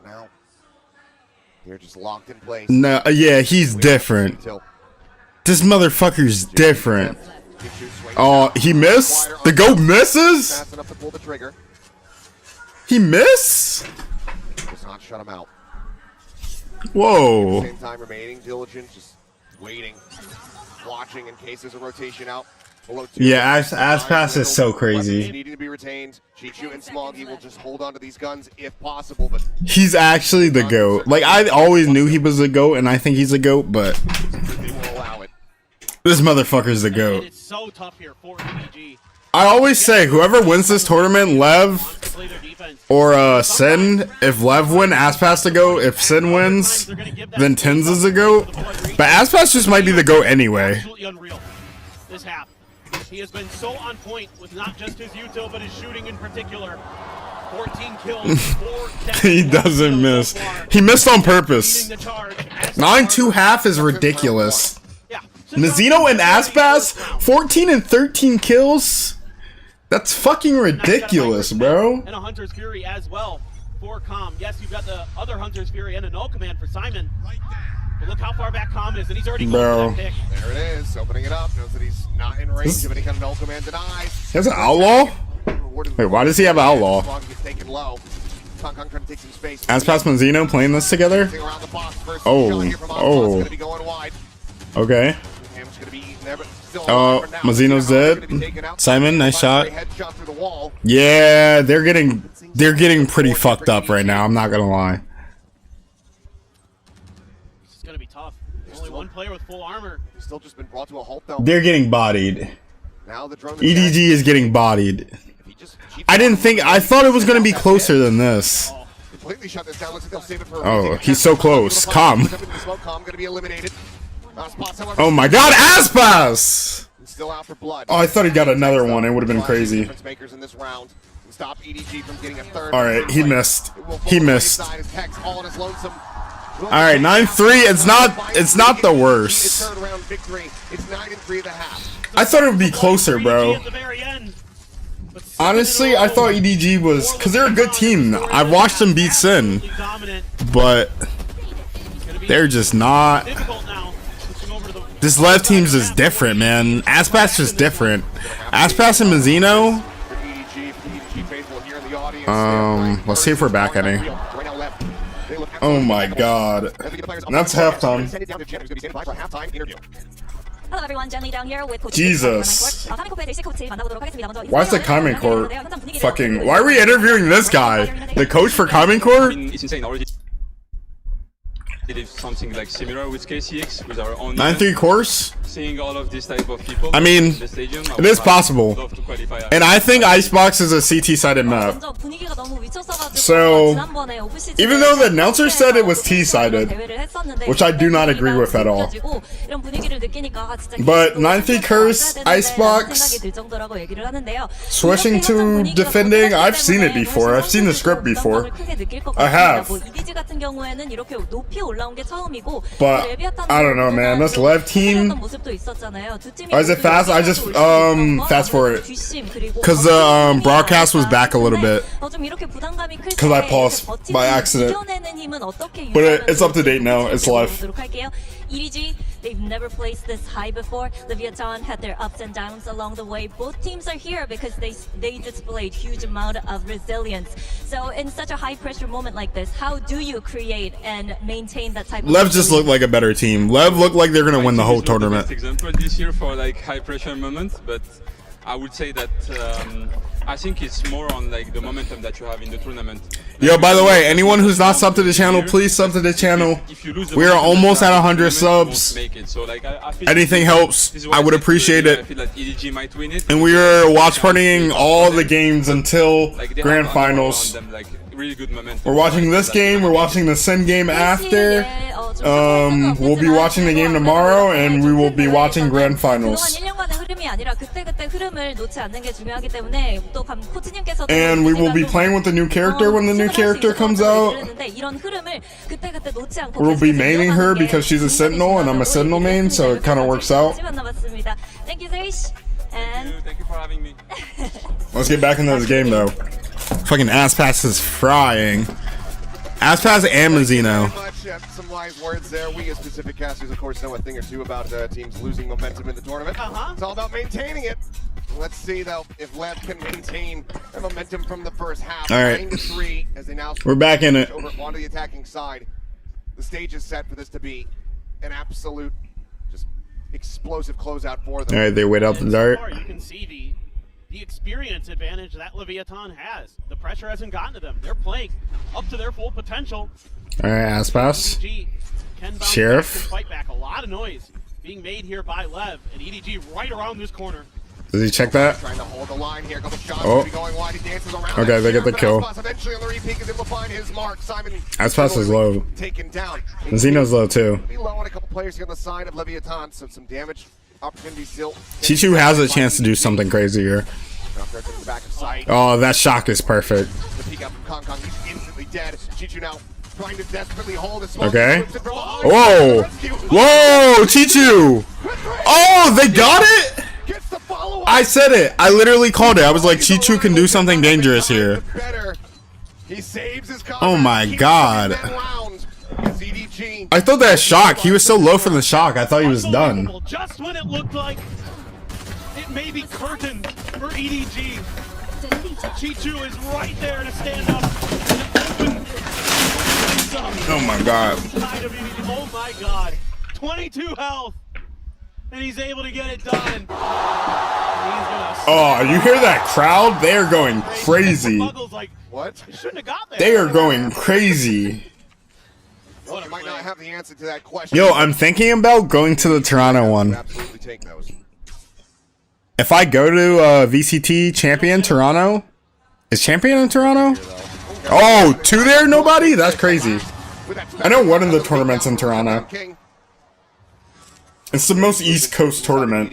For now, they're just locked in place. No, yeah, he's different. This motherfucker's different. Oh, he missed? The GOAT misses? Fast enough to pull the trigger. He missed? Does not shut him out. Whoa. Same time remaining, diligent, just waiting, watching in case there's a rotation out. Yeah, Aspas is so crazy. Needing to be retained. Chichu and Smoggy will just hold on to these guns if possible, but He's actually the GOAT. Like, I always knew he was the GOAT, and I think he's the GOAT, but they won't allow it. this motherfucker's the GOAT. It's so tough here for EDG. I always say, whoever wins this tournament, Lev or Sin, if Lev win, Aspas the GOAT. If Sin wins, then Tins is the GOAT. But Aspas just might be the GOAT anyway. Absolutely unreal. This half. He has been so on point with not just his util, but his shooting in particular. 14 kills, 4 deaths. He doesn't miss. He missed on purpose. 9-2 half is ridiculous. Nazino and Aspas, 14 and 13 kills? That's fucking ridiculous, bro. And a Hunter's Fury as well for Com. Yes, you've got the other Hunter's Fury and a null command for Simon. But look how far back Com is, and he's already going for that pick. There it is, opening it up. Knows that he's not in range of any kind of null command denies. He has an outlaw? Wait, why does he have an outlaw? Aspas Manzino playing this together? Oh. Okay. Manzino's dead. Simon, nice shot. Yeah, they're getting pretty fucked up right now, I'm not gonna lie. It's gonna be tough. Only one player with full armor. Still just been brought to a halt though. They're getting bodied. Now the drone EDG is getting bodied. I thought it was gonna be closer than this. Completely shut this down. Looks like they'll save it for Oh, he's so close. Com. Gonna be eliminated. Oh my god, Aspas! Still out for blood. Oh, I thought he got another one. It would have been crazy. Makers in this round. Stop EDG from getting a third. Alright, he missed. He missed. Alright, 9-3. It's not the worst. I thought it would be closer, bro. Honestly, I thought EDG was, because they're a good team. I've watched them beat Sin, but they're just not. This LEV team's just different, man. Aspas just different. Aspas and Manzino. Let's see if we're back any. Oh my god. That's halftime. Hello everyone, Jen Lee down here with Coach Jesus. Why is the Common Core fucking... Why are we interviewing this guy? The coach for Common Core? It's insane already. Did something like similar with KCX with our own 9-3 course? Seeing all of this type of people I mean, in the stadium, it is possible. And I think Icebox is a CT-sided map. So, even though the announcer said it was T-sided, which I do not agree with at all. But 9-3 curse, Icebox, switching to defending, I've seen it before. I've seen the script before. I have. But I don't know, man. This LEV team. Oh, is it fast? I just fast forward because the broadcast was back a little bit because I paused by accident. But it's up to date now. It's live. EDG, they've never placed this high before. Leviathan had their ups and downs along the way. Both teams are here because they displayed huge amount of resilience. So in such a high pressure moment like this, how do you create and maintain that type of LEV just looked like a better team. LEV looked like they're gonna win the whole tournament. Example this year for like high pressure moments, but I would say that I think it's more on like the momentum that you have in the tournament. Yo, by the way, anyone who's not subbed to the channel, please sub to the channel. We are almost at 100 subs. Anything helps. I would appreciate it. And we are watch partying all the games until grand finals. We're watching this game. We're watching the Sin game after. We'll be watching the game tomorrow, and we will be watching grand finals. And we will be playing with the new character when the new character comes out. We'll be maining her because she's a Sentinel and I'm a Sentinel main, so it kind of works out. Thank you, Zeish. And thank you for having me. Let's get back into this game though. Fucking ass pass is frying. Ass pass and Mazzino. Some wise words there. We as Pacific casters, of course, know a thing or two about teams losing momentum in the tournament. It's all about maintaining it. Let's see though if LEV can maintain the momentum from the first half. All right, 9-3 as they now we're back in it. Over onto the attacking side. The stage is set for this to be an absolute, just explosive closeout for them. All right, they wait out the dart. You can see the experience advantage that Leviathan has. The pressure hasn't gotten to them. They're playing up to their full potential. All right, ass pass. Sheriff. Fight back. A lot of noise being made here by Lev and EDG right around this corner. Does he check that? Trying to hold the line here. Couple shots Oh. going wide. He dances around. Okay, they get the kill. Eventually on the repeat is able to find his mark. Simon Ass pass is low. taken down. Zeno's low too. Be low on a couple players here on the side of Leviathan, so some damage opportunity still. Chichu has a chance to do something crazy here. Oh, that shock is perfect. The peek out from Kong Kong. He's instantly dead. Chichu now trying to desperately hold his. Okay. Whoa! Whoa! Chichu! Oh, they got it! I said it. I literally called it. I was like, Chichu can do something dangerous here. Oh my god. I thought that shock. He was so low from the shock. I thought he was done. Just when it looked like it may be curtained for EDG, Chichu is right there to stand up and open. Oh my god. Oh my god. 22 health. And he's able to get it done. Oh, you hear that crowd? They are going crazy. What? They are going crazy. Well, you might not have the answer to that question. Yo, I'm thinking about going to the Toronto one. Absolutely take those. If I go to VCT Champion Toronto, is Champion in Toronto? Oh, two there? Nobody? That's crazy. I know one of the tournaments in Toronto. It's the most East Coast tournament.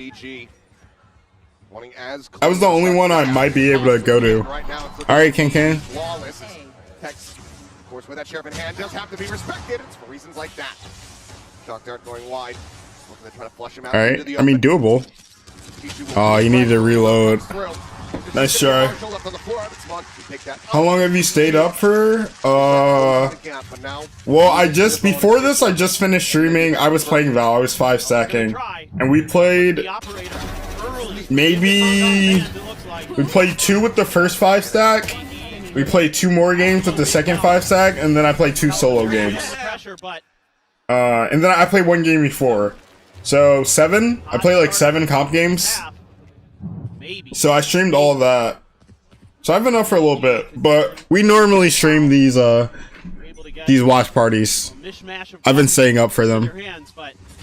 I was the only one I might be able to go to. Alright, King King. Of course, with that sheriff in hand, does have to be respected. It's for reasons like that. Shock dart going wide. Looking to try to flush him out. Alright, I mean doable. Oh, you need to reload. Nice try. How long have you stayed up for? Well, before this, I just finished streaming. I was playing Val. I was 5-stacking. And we played we played 2 with the first 5-stack. We played 2 more games with the second 5-stack, and then I played 2 solo games. And then I played 1 game before. So 7? I played like 7 comp games. So I streamed all of that. So I've been up for a little bit, but we normally stream these watch parties. I've been staying up for them.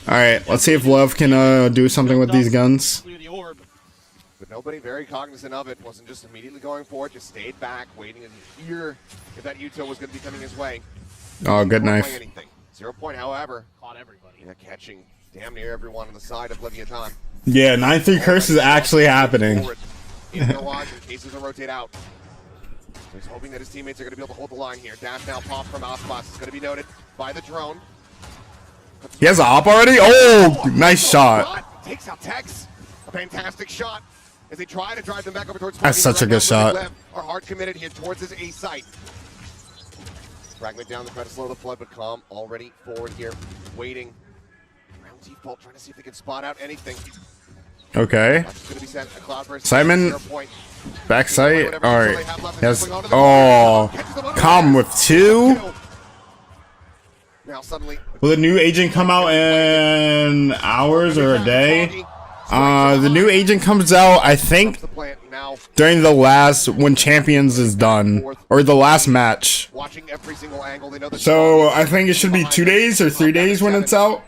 Alright, let's see if LEV can do something with these guns. But nobody very cognizant of it. Wasn't just immediately going for it, just stayed back, waiting to hear if that Uto was going to be coming his way. Oh, good knife. 0 point, however. Caught everybody. Yeah, catching damn near everyone on the side of Leviathan. Yeah, 9-3 curse is actually happening. In garage in cases to rotate out. He's hoping that his teammates are going to be able to hold the line here. Dash now pop from Ospas is going to be noted by the drone. He has an op already? Oh, nice shot. Takes out Tex. A fantastic shot as they try to drive them back over towards. That's such a good shot. Are hard committed here towards his A site. Fragment down to try to slow the flood, but Calm already forward here, waiting. Round default, trying to see if they can spot out anything. Okay. Simon, backside. All right. Yes. Oh, Calm with 2. Now suddenly, will the new agent come out in hours or a day? The new agent comes out, I think, during the last, when Champions is done, or the last match. So I think it should be 2 days or 3 days when it's out.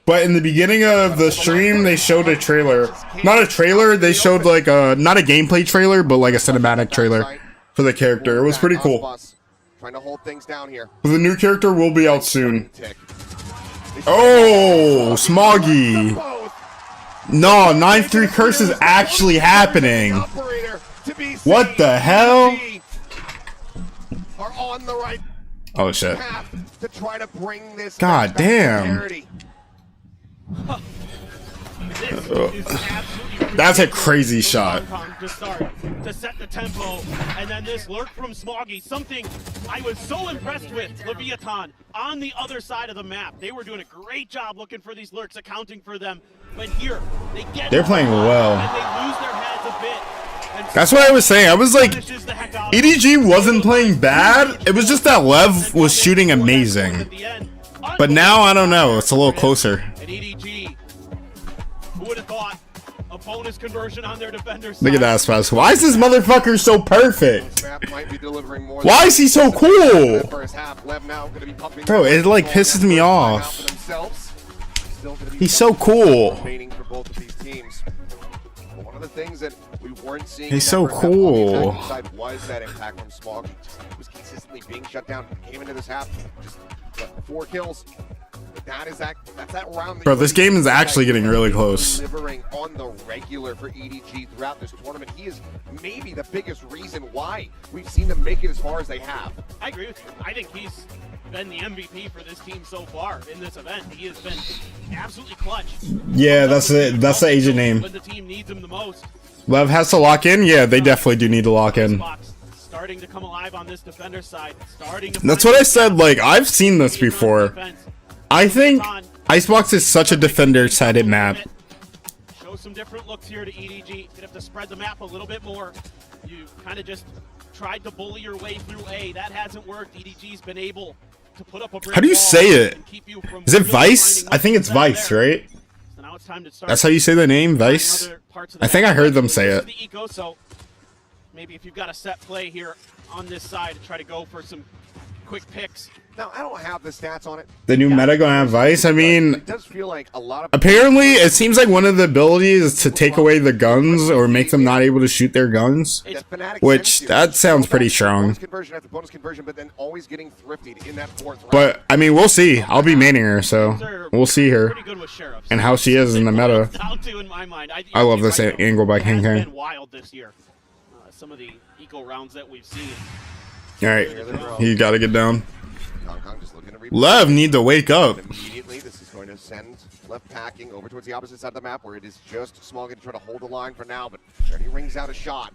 But in the beginning of the stream, they showed a trailer. Not a trailer, they showed like a, not a gameplay trailer, but like a cinematic trailer for the character. It was pretty cool. Trying to hold things down here. The new character will be out soon. Oh, Smoggy. No, 9-3 curse is actually happening. What the hell? Oh shit. God damn. That's a crazy shot. To set the tempo, and then this lurk from Smoggy, something I was so impressed with. Leviathan on the other side of the map. They were doing a great job looking for these lurks, accounting for them. But here, they're playing well. And they lose their heads a bit. And that's what I was saying. I was like, EDG wasn't playing bad. It was just that Lev was shooting amazing. But now, I don't know. It's a little closer. And EDG, who would have thought? A bonus conversion on their defenders. Look at that spouse. Why is this motherfucker so perfect? Why is he so cool? Bro, it like pisses me off. He's so cool. He's so cool. Was that impact from Smog? Was consistently being shut down. Came into this half, just 4 kills. That's that round. Bro, this game is actually getting really close. Delivering on the regular for EDG throughout this tournament. He is maybe the biggest reason why we've seen them make it as far as they have. I agree with you. I think he's been the MVP for this team so far in this event. He has been absolutely clutch. Yeah, that's it. That's the agent name. When the team needs him the most. Lev has to lock in? Yeah, they definitely do need to lock in. Starting to come alive on this defender side. That's what I said. Like, I've seen this before. I think Icebox is such a defender-sided map. Show some different looks here to EDG. You have to spread the map a little bit more. You kind of just tried to bully your way through A. That hasn't worked. EDG's been able to put up a How do you say it? Is it Vice? I think it's Vice, right? That's how you say the name, Vice? I think I heard them say it. So maybe if you've got a set play here on this side, try to go for some quick picks. Now, I don't have the stats on it. The new meta gonna have Vice? I mean, it does feel like a lot of apparently it seems like one of the abilities is to take away the guns or make them not able to shoot their guns. Which, that sounds pretty strong. But, I mean, we'll see. I'll be maining her, so we'll see her. And how she is in the meta. I love this angle by King Kang. Wild this year. Some of the eco rounds that we've seen. Alright, you gotta get down. Lev need to wake up. Immediately, this is going to send left packing over towards the opposite side of the map where it is just Smog to try to hold the line for now, but he rings out a shot.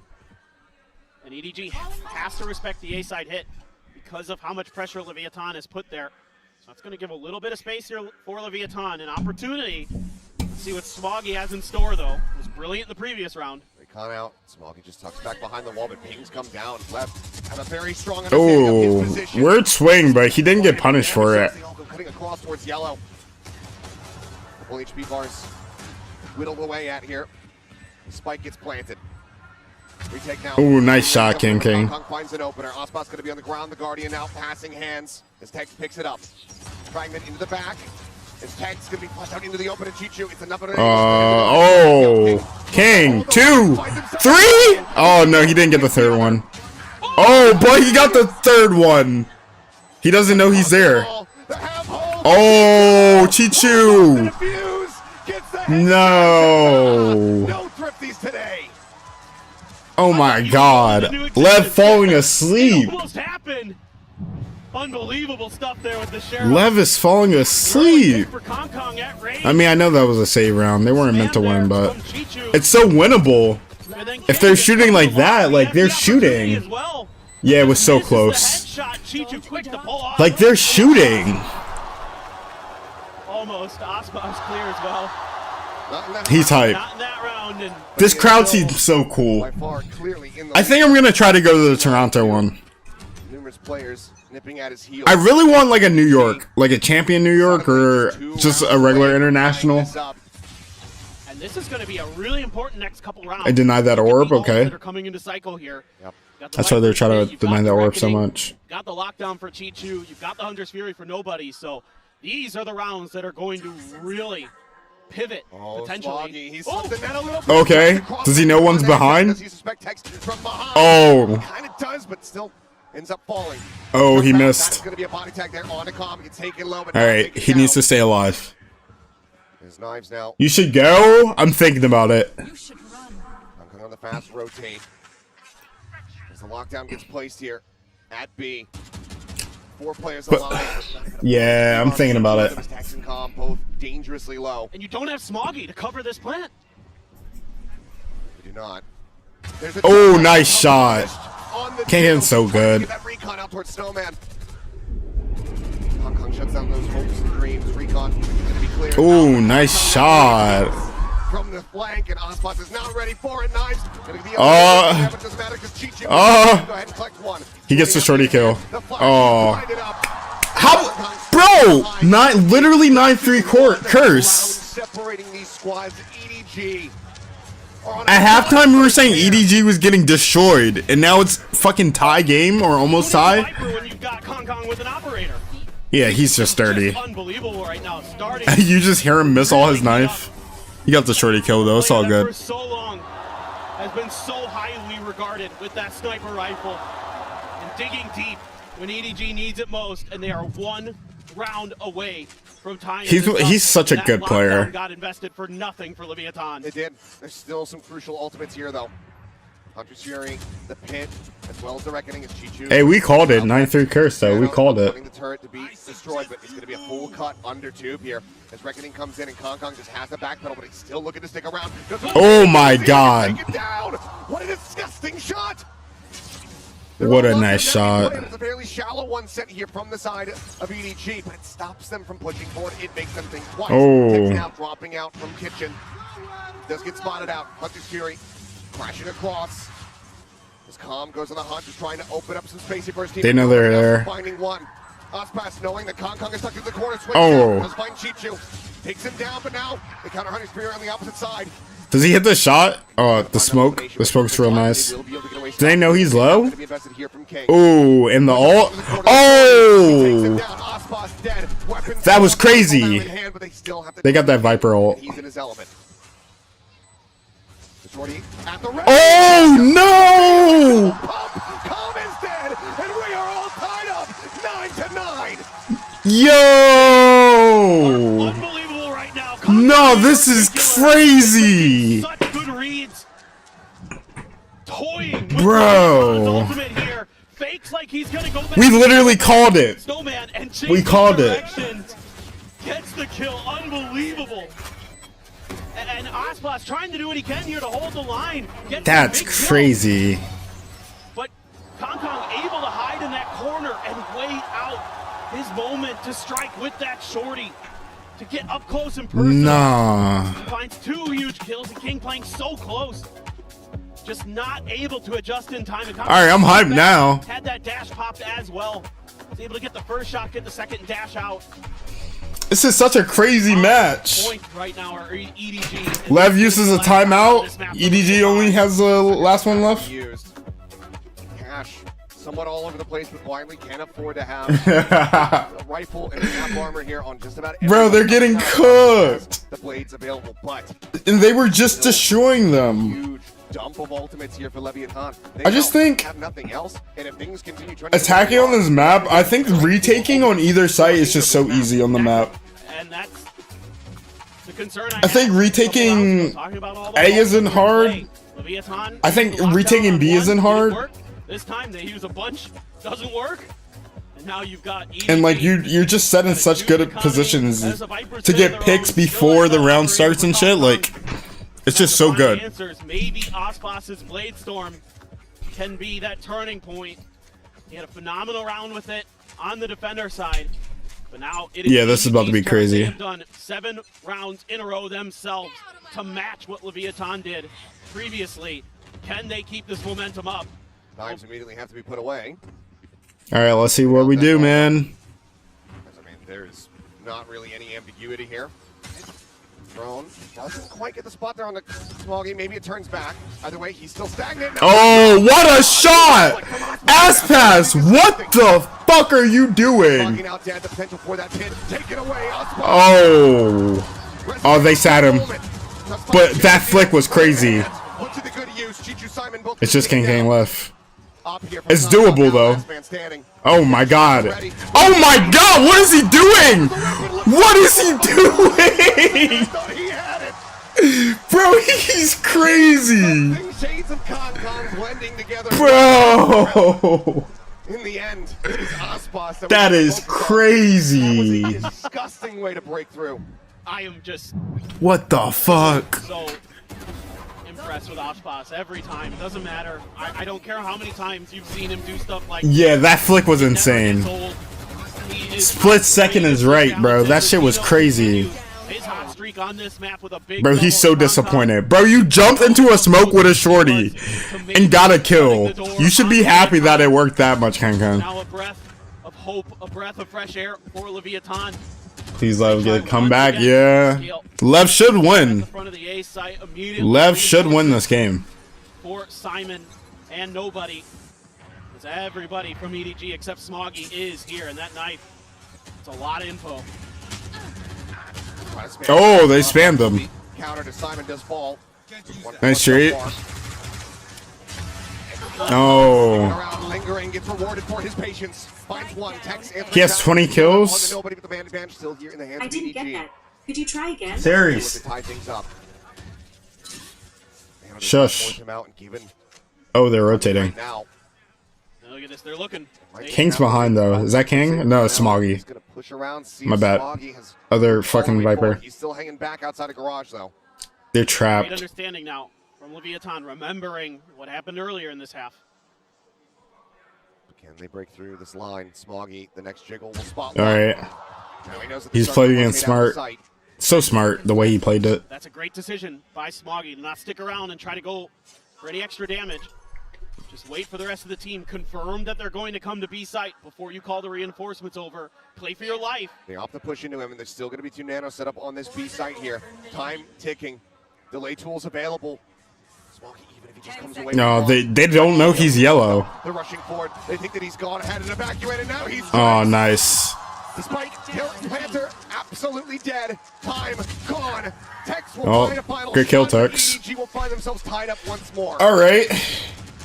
And EDG has to respect the A-side hit because of how much pressure Leviathan has put there. So that's going to give a little bit of space here for Leviathan. An opportunity. Let's see what Smoggy has in store, though. It was brilliant in the previous round. Con out. Smoggy just tucks back behind the wall, but pings come down. Left have a very strong Oh, weird swing, but he didn't get punished for it. Cutting across towards yellow. Couple HP bars whittled away at here. The spike gets planted. Retake now. Ooh, nice shot, King King. Kong finds an opener. Ospot's going to be on the ground. The Guardian now passing hands as Tex picks it up. Fragment into the back. As Tex going to be flushed out into the open and Chichu. It's enough of oh, King, 2, 3. Oh no, he didn't get the third one. Oh, but he got the third one. He doesn't know he's there. Oh, Chichu. No. Oh my God. Lev falling asleep. Unbelievable stuff there with the Sheriff. Lev is falling asleep. I mean, I know that was a save round. They weren't meant to win, but it's so winnable. If they're shooting like that, like they're shooting. Yeah, it was so close. Like they're shooting. Almost. Ospa's clear as well. He's hype. This crowd seems so cool. I think I'm gonna try to go to the Toronto one. Numerous players nipping at his heels. I really want like a New York, like a champion New York, or just a regular international. this is going to be a really important next couple rounds. I denied that orb. Okay. That are coming into cycle here. Yep. That's why they're trying to deny that orb so much. Got the lockdown for Chichu. You've got the Hunter's Fury for nobody. So these are the rounds that are going to really pivot potentially. He's slipped in that a little bit. Okay. Does he know one's behind? Does he suspect text from behind? Oh. Kind of does, but still ends up falling. Oh, he That's missed. going to be a body tag there on the com. Gets taken low, but All right. He needs to stay alive. His knives now. You should go. I'm thinking about it. I'm going on the fast rotate. As the lockdown gets placed here at B. 4 players alive. Yeah, I'm thinking about it. Text and com both dangerously low. And you don't have Smoggy to cover this plant. You do not. Oh, nice shot. Kangan's so good. That recon out towards Snowman. Hong Kong shuts down those hopes and dreams. Recon going to be clear. Oh, nice shot. From the flank, and Ospas is now ready for it. Knives. Going to be Go ahead and collect one. He gets the shorty kill. Oh. How? Bro! Literally 9-3 curse. Separating these squads. EDG. At halftime, we were saying EDG was getting destroyed, and now it's fucking tie game or almost tie. Yeah, he's just dirty. Unbelievable right now. You just hear him miss all his knife. He got the shorty kill though. It's all good. For so long has been so highly regarded with that sniper rifle and digging deep when EDG needs it most, and they are 1 round away from tying. He's such a good player. Got invested for nothing for Leviathan. It did. There's still some crucial ultimates here though. Hunter's Fury, the pit, as well as the reckoning is Chichu. Hey, we called it. 9-3 curse though. We called it. The turret to be destroyed, but it's going to be a full cut under tube here as reckoning comes in, and Kong Kong just has the backpedal, but he's still looking to stick around. Oh my god. Take it down. What a disgusting shot. What a nice shot. It's a fairly shallow one sent here from the side of EDG, but it stops them from pushing forward. It makes them think twice. Oh. Takes now dropping out from Kitchen. Does get spotted out. Hunter's Fury crashing across. As Calm goes on the hunt, just trying to open up some space here for his team. They know they're there. Finding one. Ospas knowing that Kong Kong is stuck in the corner. Swings Oh. does find Chichu. Takes him down, but now the counter Hunter's Fury on the opposite side. Does he hit the shot? Oh, the smoke. The smoke's real nice. Do they know he's low? Oh, and the ult. Oh! That was crazy. They got that Viper ult. He's in his element. Oh, no! Calm is dead, and we are all tied up 9-9. Yo! Unbelievable right now. No, this is crazy. Such good reads. Toying with Bro. ultimate here. Fakes like he's gonna go back. We literally called it. Snowman and We called it. Gets the kill. Unbelievable. And Ospas trying to do what he can here to hold the line. Gets That's the big kill. crazy. But Kong Kong able to hide in that corner and wait out his moment to strike with that shorty. To get up close and personal. Nah. He finds 2 huge kills. And King playing so close. Just not able to adjust in time. Alright, I'm hyped now. Had that dash popped as well. Was able to get the first shot, get the second dash out. This is such a crazy match. Point right now are EDG. Lev uses a timeout. EDG only has the last one left. Cash somewhat all over the place, but Wiley can't afford to have a rifle and cap armor here on just about every. Bro, they're getting cooked. The blades available, but And they were just destroying them. huge dump of ultimates here for Leviathan. They I just don't think have nothing else, and if things continue trending attacking on this map, I think retaking on either site is just so easy on the map. And that's the concern I think retaking A isn't hard. I think retaking B isn't hard. This time they use a bunch, doesn't work. And now you've got EDG. And like you're just set in such good positions to get picks before the round starts and shit. Like it's just so good. Answers. Maybe Ospas's Blade Storm can be that turning point. He had a phenomenal round with it on the defender side. But now it is Yeah, this is about to be crazy. They have done 7 rounds in a row themselves to match what Leviathan did previously. Can they keep this momentum up? Knives immediately have to be put away. Alright, let's see what we do, man. I mean, there's not really any ambiguity here. Drone doesn't quite get the spot there on the Smoggy. Maybe it turns back. Either way, he's still stagnant. Oh, what a shot! Ass pass! What the fuck are you doing? Out dead, the potential for that pin. Take it away. Oh. Oh, they sat him. But that flick was crazy. It's just King left. It's doable though. Oh my god. Oh my god, what is he doing? What is he doing? Bro, he's crazy. Bro. In the end, it's Aspas. That is crazy. That was a disgusting way to break through. I am just what the fuck? so impressed with Aspas every time. Doesn't matter. I don't care how many times you've seen him do stuff like yeah, that flick was insane. Split second is right, bro. That shit was crazy. His hot streak on this map with a big bro, he's so disappointed. Bro, you jumped into a smoke with a shorty and got a kill. You should be happy that it worked that much, Kankan. Now a breath of hope, a breath of fresh air for Leviathan. Please let him get a comeback. Yeah. Lev should win. Lev should win this game. For Simon and nobody. Because everybody from EDG except Smoggy is here, and that knife, it's a lot of info. Oh, they spammed him. Counter to Simon does fall. Nice treat. Oh. Lingering gets rewarded for his patience. Finds one. He has 20 kills. Nobody but the man advantage still here in the hands I of didn't EDG. get that. Could you try again? Series. Tie things up. Shush. Oh, they're rotating. Now. Look at this. They're looking. King's behind though. Is that King? No, it's Smoggy. My bad. Other fucking Viper. He's still hanging back outside a garage though. They're Great trapped. understanding now from Leviathan, remembering what happened earlier in this half. Can they break through this line? Smoggy, the next jiggle will spot. All right. He's playing against smart. So smart the way he played it. That's a great decision by Smoggy to not stick around and try to go for any extra damage. Just wait for the rest of the team. Confirm that they're going to come to B site before you call the reinforcements over. Play for your life. They opt to push into him, and there's still going to be 2 nano set up on this B site here. Time ticking. Delay tools available. Smoggy, even if he just comes away. No, they don't know he's yellow. They're rushing forward. They think that he's gone ahead and evacuated. Now he's. Oh, nice. Despite kill, Panther absolutely dead. Time gone. Tex will find a final. Good kill, shot. Tex. EDG will find themselves tied up once more. All right.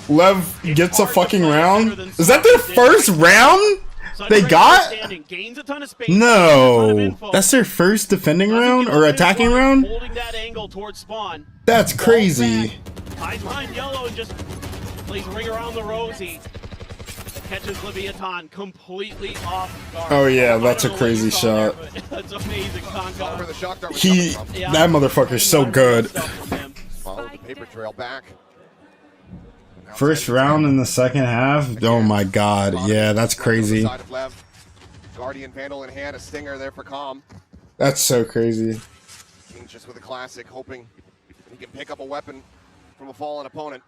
Lev gets a fucking round. Is that their first round they got? No. That's their first defending round or attacking round? Holding that angle towards spawn. That's crazy. Hides behind yellow and just plays ring around the rosy. Catches Leviathan completely off guard. Oh yeah, that's a crazy shot. That's amazing, Conco. That motherfucker's so good. Follow the paper trail back. First round in the second half? Oh my god, yeah, that's crazy. Guardian Vandal in hand, a stinger there for Calm. That's so crazy. King just with a classic, hoping he can pick up a weapon from a fallen opponent.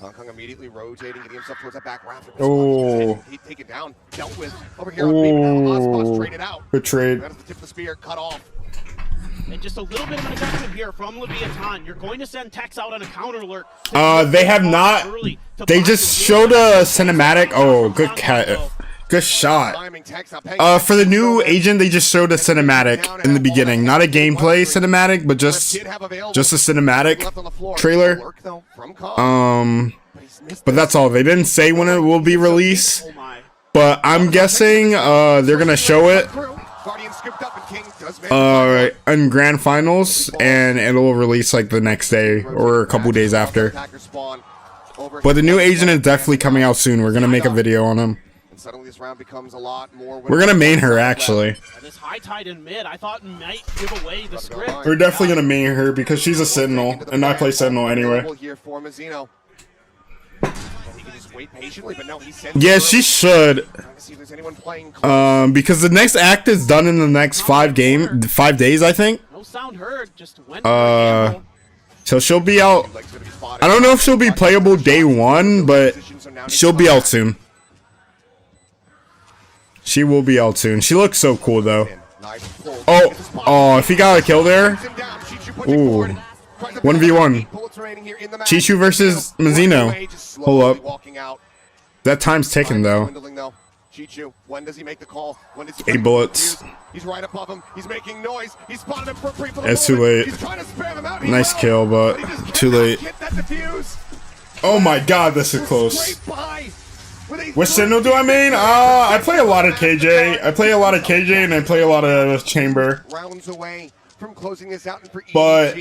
Hong Kong immediately rotating, getting himself towards that back raft. Oh. He'd take it down, dealt with. Over here, Aspas traded out. Good trade. That's the tip of the spear, cut off. And just a little bit of an aggressive here from Leviathan. You're going to send Tex out on a counter alert. They have not. They just showed a cinematic. Oh, good cat. Good shot. For the new agent, they just showed a cinematic in the beginning. Not a gameplay cinematic, but just a cinematic trailer. But that's all. They didn't say when it will be released. But I'm guessing they're gonna show it in grand finals, and it'll release like the next day or a couple days after. But the new agent is definitely coming out soon. We're gonna make a video on him. Suddenly this round becomes a lot more. We're gonna main her actually. This high tide in mid, I thought might give away the script. We're definitely gonna main her because she's a Sentinel, and I play Sentinel anyway. Yeah, she should. Because the next act is done in the next 5 days, I think. No sound heard, just went so she'll be out. I don't know if she'll be playable day 1, but she'll be out soon. She will be out soon. She looks so cool though. Oh, if he got a kill there. Ooh. 1v1. Chichu versus Mazzino. Hold up. That time's ticking though. Chichu, when does he make the call? When does he 8 bullets. He's right above him. He's making noise. He spotted him for free for the It's too moment. late. He's trying to spam him out. Nice kill, but too late. Oh my god, this is close. Which Sentinel do I main? I play a lot of KJ. I play a lot of KJ and I play a lot of Chamber. Rounds away from closing this out for But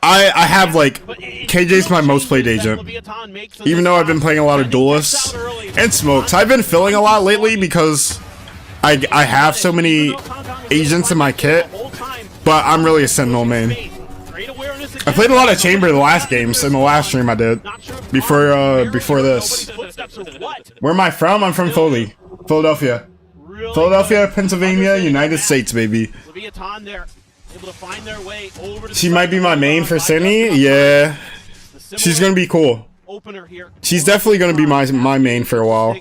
I have like KJ's my most played agent. Even though I've been playing a lot of duelists and smokes. I've been filling a lot lately because I have so many agents in my kit. But I'm really a Sentinel main. I played a lot of Chamber the last games in the last stream I did. Before this. Where am I from? I'm from Foley. Philadelphia. Philadelphia, Pennsylvania, United States, baby. She might be my main for Cindy. Yeah. She's gonna be cool. She's definitely gonna be my main for a while.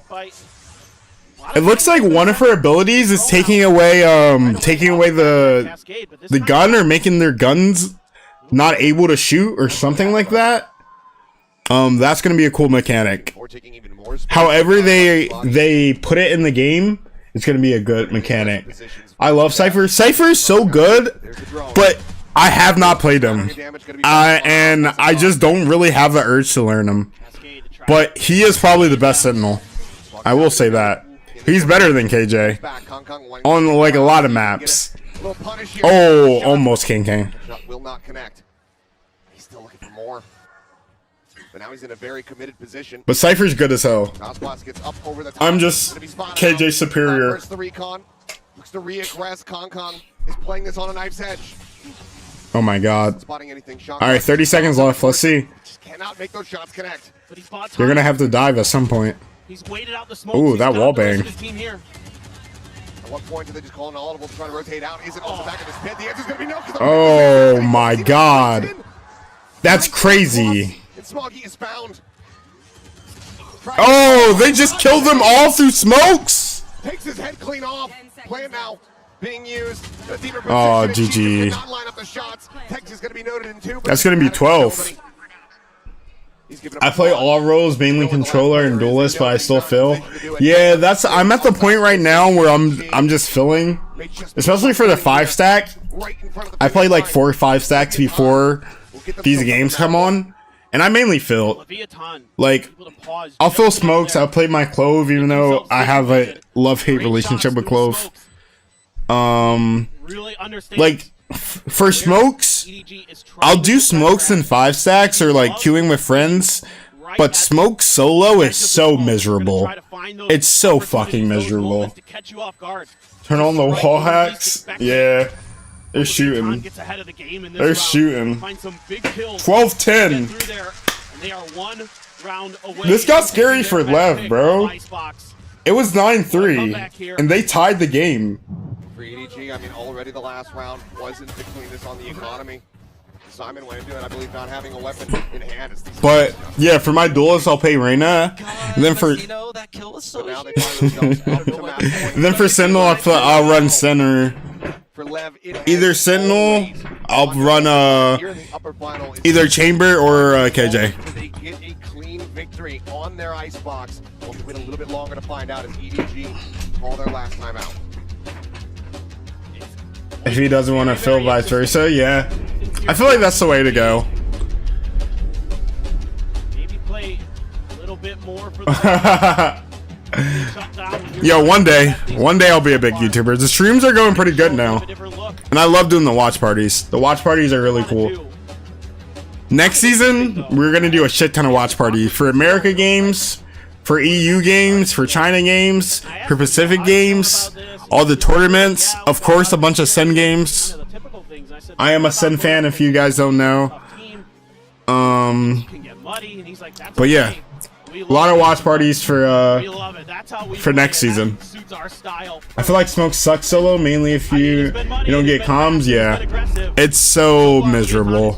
It looks like one of her abilities is taking away the gun or making their guns not able to shoot or something like that. That's gonna be a cool mechanic. However they put it in the game, it's gonna be a good mechanic. I love Cypher. Cypher is so good, but I have not played him. And I just don't really have the urge to learn him. But he is probably the best Sentinel. I will say that. He's better than KJ. On like a lot of maps. Oh, almost King King. Will not connect. He's still looking for more. But now he's in a very committed position. But Cypher's good as hell. I'm just KJ superior. Where's the recon? Looks to re-aggress. Kong is playing this on a knife's edge. Oh my god. Alright, 30 seconds left. Let's see. Just cannot make those shots connect. You're gonna have to dive at some point. Ooh, that wall bang. At what point do they just call an audible to try to rotate out? Is it off the back of his pit? The answer's gonna be no. Oh my god. That's crazy. And Smoggy is found. Oh, they just killed them all through smokes. Takes his head clean off. Plan now being used. Oh, GG. That's gonna be 12. I play all roles, mainly controller and duelist, but I still fill. Yeah, I'm at the point right now where I'm just filling, especially for the 5-stack. I play like 4 or 5 stacks before these games come on, and I mainly fill. Like, I'll fill smokes. I'll play my Clove, even though I have a love-hate relationship with Clove. Like, for smokes, I'll do smokes in 5 stacks or like queuing with friends, but smoke solo is so miserable. It's so fucking miserable. Turn on the wall hacks. Yeah, they're shooting. They're shooting. 12-10. This got scary for Lev, bro. It was 9-3, and they tied the game. For EDG, I mean, already the last round wasn't the cleanest on the economy. Simon went into it, I believe, not having a weapon in hand. But yeah, for my duelist, I'll play Reyna. And then for then for Sentinel, I'll run center. Either Sentinel, I'll run either Chamber or KJ. They get a clean victory on their icebox. We'll wait a little bit longer to find out as EDG call their last time out. If he doesn't want to fill vice versa, yeah. I feel like that's the way to go. Maybe play a little bit more for the Yo, one day I'll be a big YouTuber. The streams are going pretty good now. And I love doing the watch parties. The watch parties are really cool. Next season, we're going to do a shit ton of watch party for America games, for EU games, for China games, for Pacific games, all the tournaments, of course a bunch of Sen games. I am a Sen fan if you guys don't know. But yeah, a lot of watch parties for next season. I feel like smoke sucks solo, mainly if you don't get comms. Yeah, it's so miserable.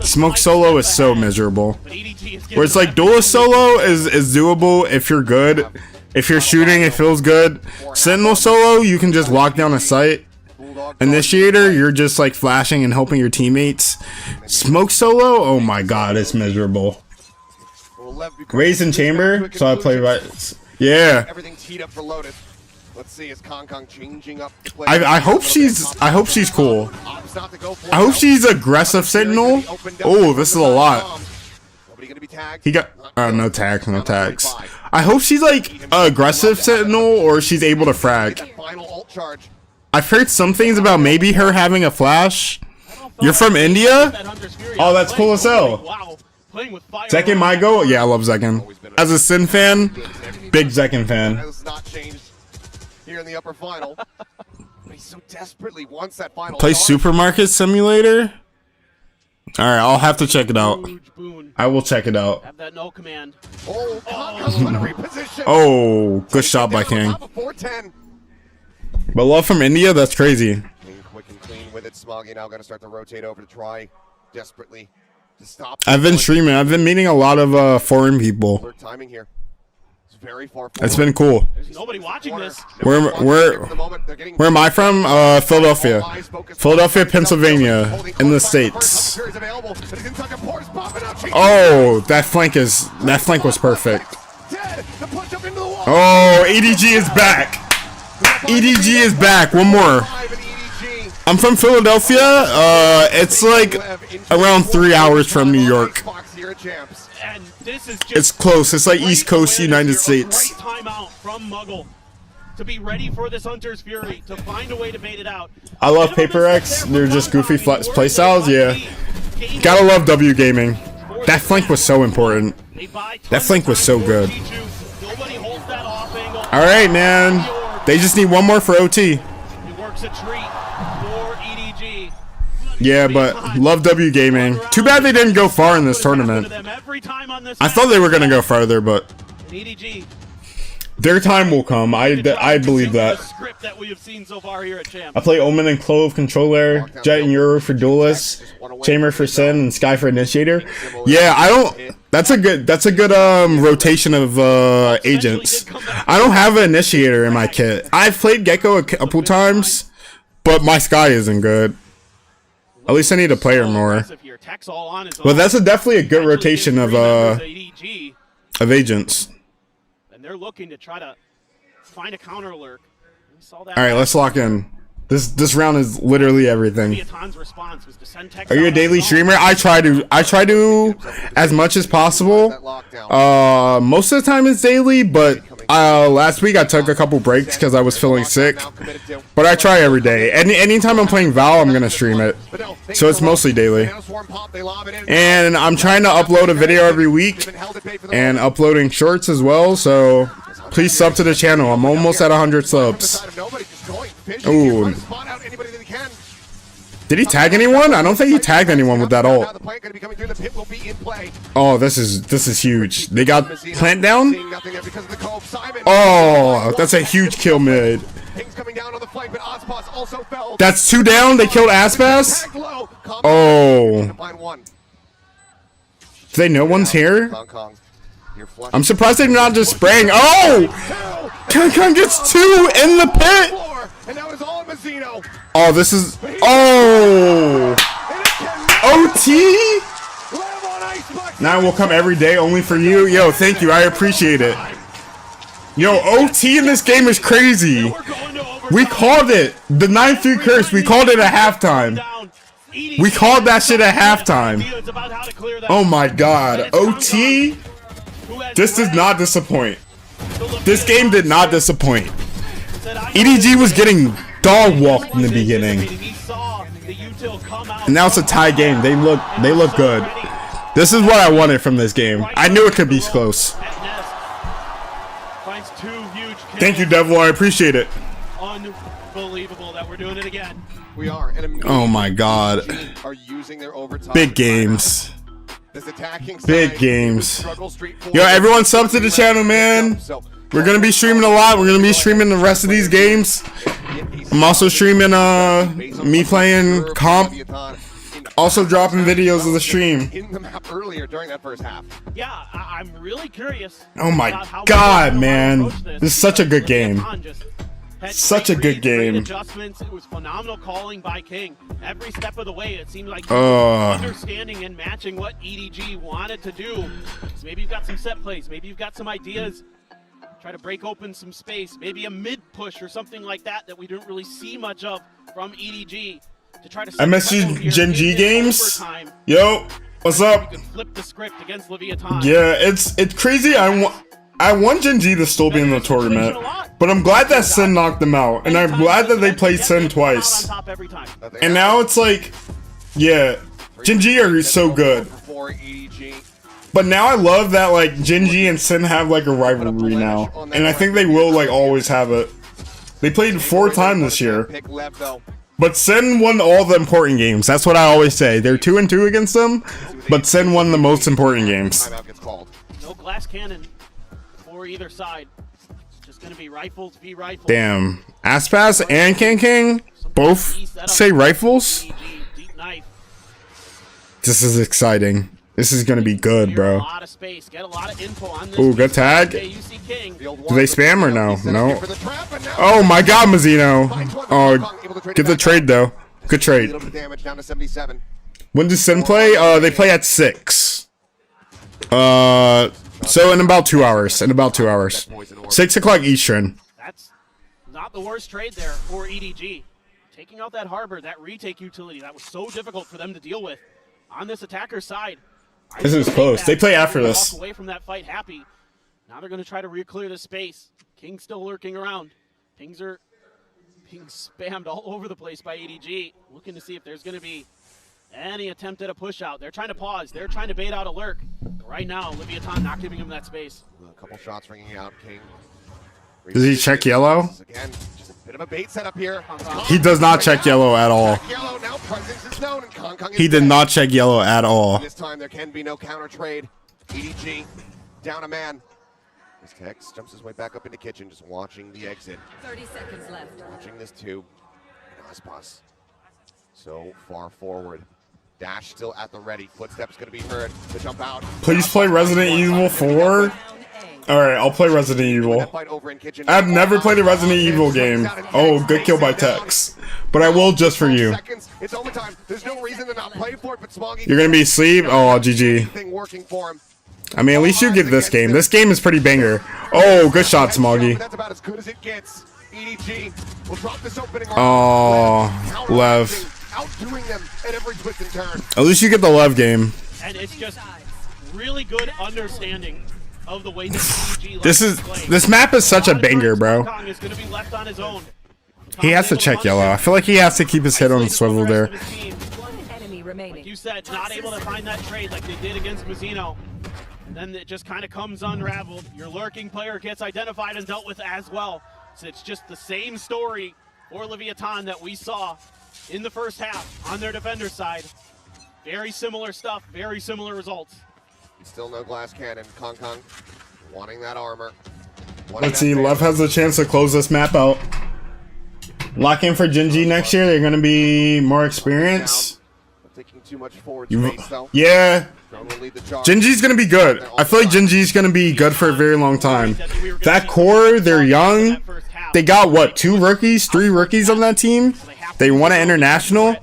Smoke solo is so miserable. Where it's like duelist solo is doable if you're good. If you're shooting, it feels good. Sentinel solo, you can just lock down a site. Initiator, you're just like flashing and helping your teammates. Smoke solo, oh my god, it's miserable. Raise in chamber, so I play right. Yeah. Everything's teed up for Lotus. Let's see, is Kong changing up the play? I hope she's cool. I hope she's aggressive Sentinel. Oh, this is a lot. He got no tags, no tags. I hope she's like aggressive Sentinel or she's able to frag. I've heard some things about maybe her having a flash. You're from India? Oh, that's cool as hell. Zekin my go? Yeah, I love Zekin. As a Sin fan, big Zekin fan. Here in the upper final. But he so desperately wants that final. Play Supermarket Simulator? Alright, I'll have to check it out. I will check it out. Have that no command. Oh, good shot by King. But love from India? That's crazy. Quick and clean with it. Smoggy now gonna start to rotate over to try desperately to stop. I've been streaming. I've been meeting a lot of foreign people. Timing here. Very far it's been cool. There's nobody watching this. Where am I from? Philadelphia. Philadelphia, Pennsylvania, in the States. Oh, that flank was perfect. Oh, EDG is back. EDG is back. One more. I'm from Philadelphia. It's like around 3 hours from New York. It's close. It's like East Coast United States. Timeout from Muggle to be ready for this Hunter's Fury to find a way to bait it out. I love Paper X. They're just goofy playstyles. Yeah, gotta love W Gaming. That flank was so important. That flank was so good. All right, man. They just need one more for OT. It works a treat for EDG. Yeah, but love W Gaming. Too bad they didn't go far in this tournament. I thought they were gonna go farther, but their time will come. I believe that. I play Omen and Clove controller, Jet and Euro for Duelist, Chamber for Sin, and Sky for Initiator. Yeah, I don't. That's a good rotation of agents. I don't have an Initiator in my kit. I've played Gecko a couple times, but my Sky isn't good. At least I need to play her more. But that's definitely a good rotation of agents. And they're looking to try to find a counter lurk. All right, let's lock in. This round is literally everything. Are you a daily streamer? I try to as much as possible. Most of the time it's daily, but last week I took a couple breaks because I was feeling sick. But I try every day. Anytime I'm playing Val, I'm gonna stream it. So it's mostly daily. And I'm trying to upload a video every week and uploading shorts as well. So please sub to the channel. I'm almost at 100 subs. Ooh. Did he tag anyone? I don't think he tagged anyone with that ult. Oh, this is huge. They got plant down? Oh, that's a huge kill mid. That's 2 down. They killed Aspas? Oh. Do they know one's here? I'm surprised they're not just spraying. Oh! Kong gets 2 in the pit! Oh, this is... Oh! OT? Now will come every day only for you. Yo, thank you. I appreciate it. Yo, OT in this game is crazy. We called it. The 9-3 curse. We called it at halftime. We called that shit at halftime. Oh my god. OT? This does not disappoint. This game did not disappoint. EDG was getting dog walked in the beginning. And now it's a tie game. They look good. This is what I wanted from this game. I knew it could be close. Thank you, Devil. I appreciate it. Unbelievable that we're doing it again. We are. Oh my god. Big games. Big games. Yo, everyone sub to the channel, man. We're gonna be streaming a lot. We're gonna be streaming the rest of these games. I'm also streaming me playing comp Also dropping videos of the stream. In the map earlier during that first half. Yeah, I'm really curious. Oh my about how god, we're gonna man. approach This is such a good game. Had Such a great good reads, great game. Adjustments. It was phenomenal calling by King. Every step of the way, it seemed like understanding and matching what EDG wanted to do. So maybe you've got some set plays. Maybe you've got some ideas. Try to break open some space. Maybe a mid push or something like that that we didn't really see much of from EDG. To try to MSG Gen G games. Yo, what's up? Flip the script against Leviathan. Yeah, it's crazy. I want Gen G to still be in the tournament, but I'm glad that Sin knocked them out, and I'm glad that they played Sin twice. And now it's like, yeah, Gen G are so good. But now I love that like Gen G and Sin have like a rivalry now, and I think they will like always have it. They played 4 times this year, but Sin won all the important games. That's what I always say. They're 2-2 against them, but Sin won the most important games. No glass cannon for either side. Just gonna be rifles, rifles. Damn, Aspas and King both say rifles. This is exciting. This is gonna be good, bro. Ooh, good tag. Do they spam or no? No. Oh my god, Mazzino. Oh, get the trade though. Good trade. When does Sin play? They play at 6. So in about 2 hours. 6 o'clock Eastern. That's not the worst trade there for EDG. Taking out that harbor, that retake utility, that was so difficult for them to deal with on this attacker side. This is close. They play after this. Walk away from that fight happy. Now they're going to try to re-clear the space. King's still lurking around. Pings are being spammed all over the place by EDG. Looking to see if there's going to be any attempt at a push out. They're trying to pause. They're trying to bait out a lurk. Right now, Leviathan not giving him that space. A couple shots ringing out. King. Does he check yellow? Again, just a bit of a bait setup here. He does not check yellow at all. He did not check yellow at all. This time there can be no counter trade. EDG down a man. This Tex jumps his way back up into kitchen, just watching the exit. 30 seconds left. Watching this tube. And Aspas so far forward. Dash still at the ready. Footsteps going to be heard. To jump out. Please play Resident Evil 4. Alright, I'll play Resident Evil. I've never played a Resident Evil game. Oh, good kill by Tex. But I will just for you. It's overtime. There's no reason to not play for it, but Smoggy. You're gonna be asleep? Oh, GG. I mean, at least you get this game. This game is pretty banger. Oh, good shot, Smoggy. That's about as good as it gets. EDG will drop this opening. Oh, Lev. Outdoing them at every twist and turn. At least you get the Lev game. And it's just really good understanding of the way that EDG This map is such a banger, bro. is going to be left on his own. He has to check yellow. I feel like he has to keep his head on the swivel there. Like you said, not able to find that trade like they did against Mazzino. And then it just kind of comes unraveled. Your lurking player gets identified and dealt with as well. So it's just the same story for Leviathan that we saw in the first half on their defender side. Very similar stuff, very similar results. Still no glass cannon. Kong wanting that armor. Let's see, Lev has a chance to close this map out. Lock in for Gen G next year. They're going to be more experienced. Taking too much forward space, though. Yeah. Gen G's going to be good. I feel like Gen G's going to be good for a very long time. That core, they're young. They got, what, 3 rookies on that team? They won an international.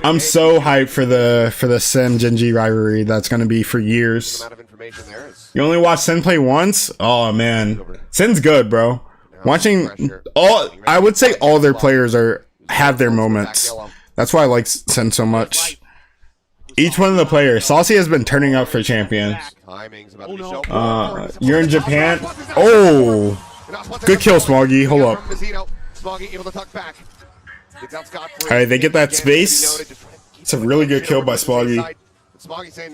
I'm so hyped for the Sin Gen G rivalry that's gonna be for years. You only watch Sin play once? Oh man, Sin's good, bro. Watching I would say all their players have their moments. That's why I like Sin so much. Each one of the players. Saucy has been turning up for champions. You're in Japan. Oh, good kill, Smoggy. Hold up. Smoggy able to tuck back. Alright, they get that space. It's a really good kill by Smoggy.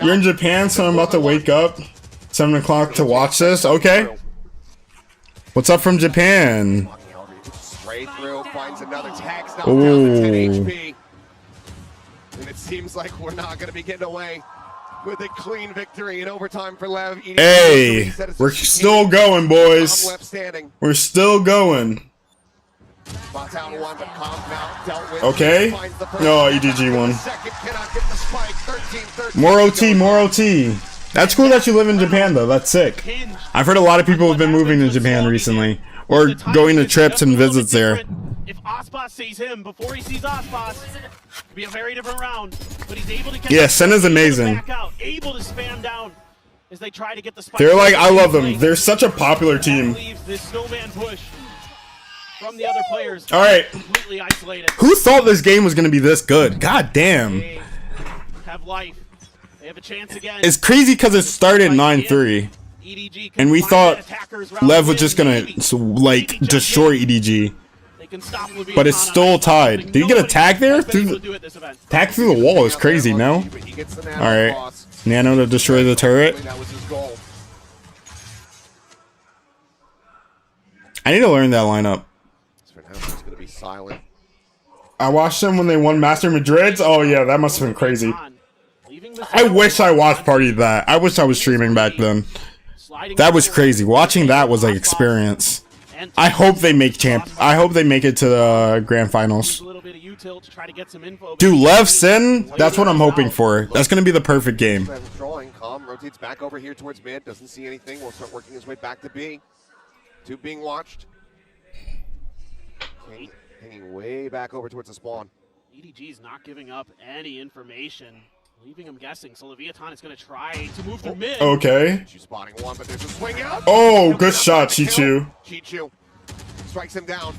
You're in Japan, so I'm about to wake up 7 o'clock to watch this. Okay. What's up from Japan? Straight through, finds another tax. Ooh. And it seems like we're not going to be getting away with a clean victory in overtime for LEV. Hey, we're still going, boys. We're still going. Okay. No, EDG won. More OT, more OT. That's cool that you live in Japan, though. That's sick. I've heard a lot of people have been moving to Japan recently, or going to trips and visits there. If Aspas sees him before he sees Aspas, it'll be a very different round. But he's able to get Yeah, Senna's amazing. back out, able to spam down as they try to get the spike. They're like, I love them. They're such a popular team. Leaves this snowman push from the other players. All right. Completely isolated. Who thought this game was gonna be this good? God damn. Have life. They have a chance again. It's crazy because it started 9-3, and we thought Lev was just gonna like destroy EDG, but it's still tied. Did you get a tag there? Tag through the wall is crazy. No. All right, Nano to destroy the turret. I need to learn that lineup. I watched them when they won Master Madrids. Oh yeah, that must have been crazy. I wish I watched party of that. I wish I was streaming back then. That was crazy. Watching that was like experience. I hope they make I hope they make it to the grand finals. Dude, Lev Sin, that's what I'm hoping for. That's gonna be the perfect game. Drawing, Calm rotates back over here towards mid. Doesn't see anything. Will start working his way back to B. Two being watched. Hanging way back over towards the spawn. EDG's not giving up any information, leaving him guessing. So Leviathan is going to try to move through mid. Okay. Spotting one, but there's a swing out. Oh, good shot, Chichu. Chichu strikes him down.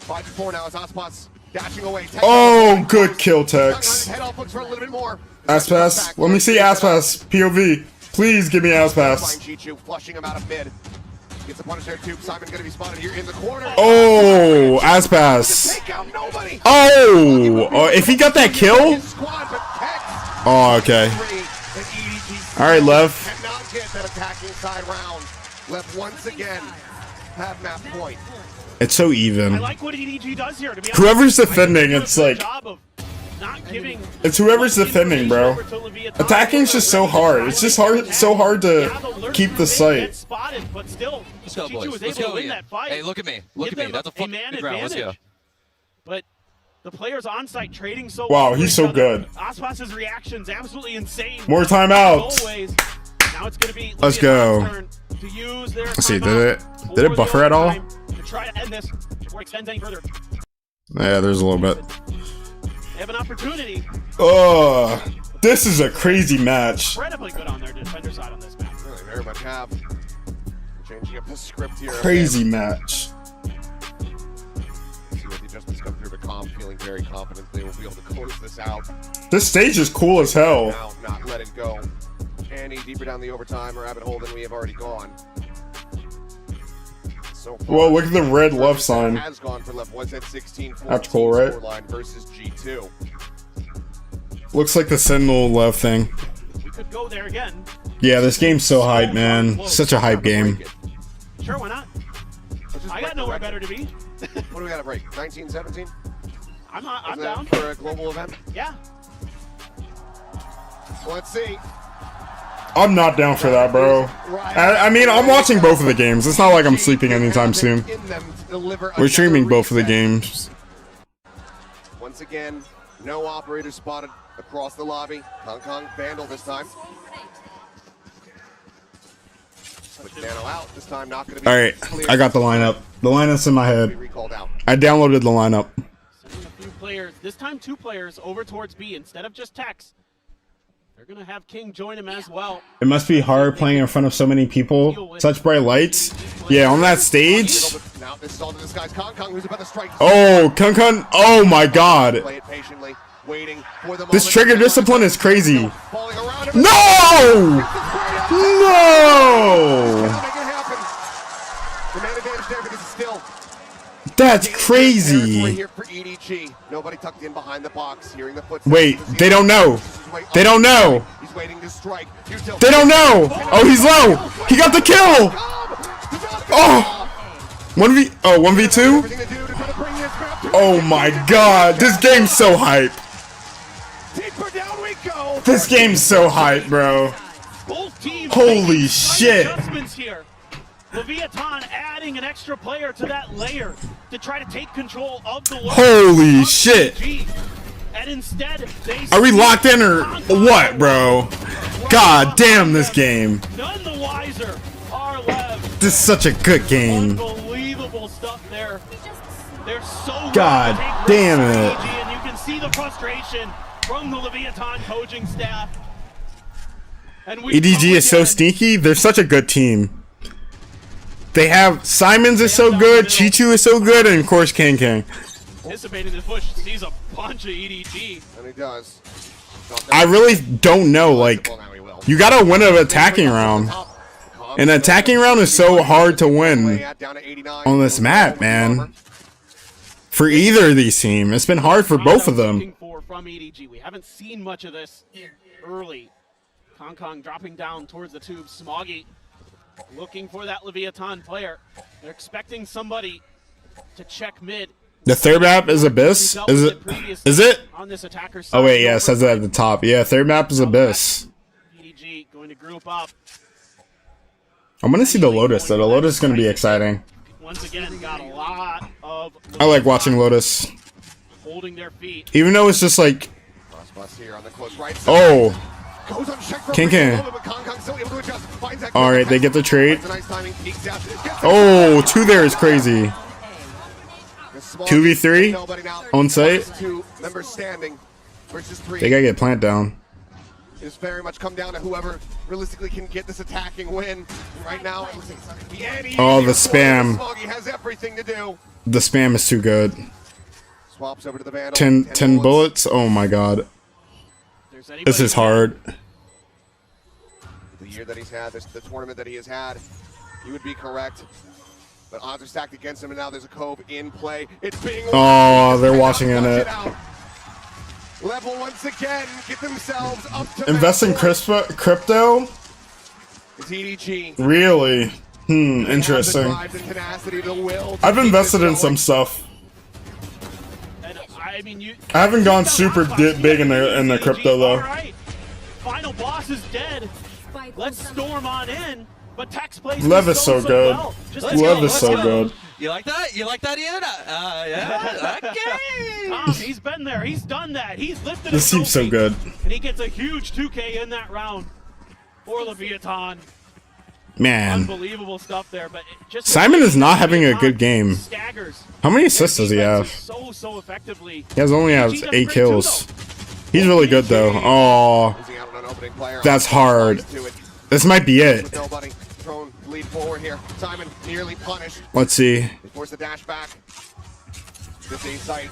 5-4 now as Aspas dashing away. Oh, good kill, Tex. Head off, looks for a little bit more. Aspas, let me see Aspas. POV. Please give me Aspas. Chichu flushing him out of mid. Gets a punish there too. Simon gonna be spotted here in the corner. Oh, Aspas. Oh, if he got that kill. Oh, okay. All right, Lev. Cannot get that attacking side round. Lev once again have map point. It's so even. I like what EDG does here. To be Whoever's defending, it's like. It's whoever's defending, bro. Attacking's just so hard. It's just so hard to keep the sight. But still, Let's go, boys. was Let's able go. to win that fight. Hey, look at me. Look at me. That's a fucking man ground. Let's go. advantage. But the players on site trading so Wow, well he's with so each other. good. Aspas's reactions absolutely insane. More timeouts. Always. Now it's gonna be Let's go. to use their Let's see, did it buffer at all? to try to end this before it extends any further. Yeah, there's a little bit. They have an opportunity. Oh, this is a crazy match. Incredibly good on their defender side on this map. Really very much have. Changing up the script here. Crazy match. See what the adjustments come through, but Calm feeling very confident they will be able to close this out. This stage is cool as hell. Now, not let it go. Any deeper down the overtime or rabbit hole than we have already gone. So far, Whoa, look at the red left sign. Has gone for left. Was at 16. That's cool, right? Scoreline versus G2. Looks like the Sentinel left thing. We could go there again. Yeah, this game's so hype, man. Such a hype game. Sure, why not? I got nowhere better to be. What do we got to break? 19, 17? I'm down for a global event. Yeah. Well, let's see. I'm not down for that, bro. I mean, I'm watching both of the games. It's not like I'm sleeping anytime soon. We're streaming both of the games. Once again, no operator spotted across the lobby. Hong Kong Vandal this time. Put Nano out this time. Not going to be All right, I got the lineup. The lineup's in my head. I downloaded the lineup. Sending a few players, this time 2 players over towards B instead of just Tex. They're going to have King join him as well. It must be hard playing in front of so many people. Such bright lights. Yeah, on that stage. Now this is all to this guy's Kong Kong who's about to strike. Oh, Kun. Oh my god. Play it patiently, waiting for the This moment. trigger discipline is crazy. No! No! The man advantage there because it's still That's crazy. here for EDG. Nobody tucked in behind the box, hearing the footsteps. Wait, they don't know. They don't know. He's waiting to strike. They don't know. Oh, he's low. He got the kill. Oh. 1v2? Oh my god. This game's so hype. This game's so hype, bro. Holy shit. Adjustments here. Leviathan adding an extra player to that layer to try to take control of the world. Holy shit. And instead, they Are we locked in or what, bro? God damn this game. none the wiser are LEV. This is such a good game. Unbelievable stuff there. They're so God good. damn it. EDG, and you can see the frustration from the Leviathan coaching staff. And we EDG is so sneaky. They're such a good team. They have Simons is so good, Chichu is so good, and of course King. anticipating this push, sees a bunch of EDG. And he does. I really don't know. Like, you gotta win an attacking round. An attacking round is so hard to win on this map, man. For either of these teams, it's been hard for both of them. From EDG, we haven't seen much of this early. Kong dropping down towards the tube. Smoggy looking for that Leviathan player. They're expecting somebody to check mid. The third map is Abyss. Is it? Is it? On this attacker side. Oh wait, yeah, it says it at the top. Yeah, third map is Abyss. EDG going to group up. I'm gonna see the Lotus though. The Lotus is gonna be exciting. Once again, got a lot of I like watching Lotus. holding their feet. Even though it's just like, oh, King. Alright, they get the trade. Oh, 2 there is crazy. 2v3 on site. They gotta get plant down. It's very much come down to whoever realistically can get this attacking win. Right now, it looks like the Oh, the spam. Smoggy has everything to do. The spam is too good. Swaps over to the Vandal. 10 bullets. Oh my god. This is hard. The year that he's had, the tournament that he has had, you would be correct. But odds are stacked against him, and now there's a Cove in play. It's being Oh, they're watching in it. Level once again, get themselves up to Invest in crypto? It's EDG. Really? Interesting. I've invested in some stuff. I mean, I haven't gone super big in the crypto though. Alright, final boss is dead. Let's storm on in. But Tex plays LEV is so good. well. LEV is so good. You like that? You like that, Ian? Yeah. Okay. Tom, he's been there. He's done that. He's lifted. This seems so good. And he gets a huge 2K in that round for Leviathan. Man, Unbelievable stuff there. But just Simon is not having a good game. staggers. How many assists does he have? So effectively. He only has 8 kills. He's really good though. Oh, that's hard. This might be it. Thrown lead forward here. Simon nearly punished. Let's see. They force the dash back. This A site.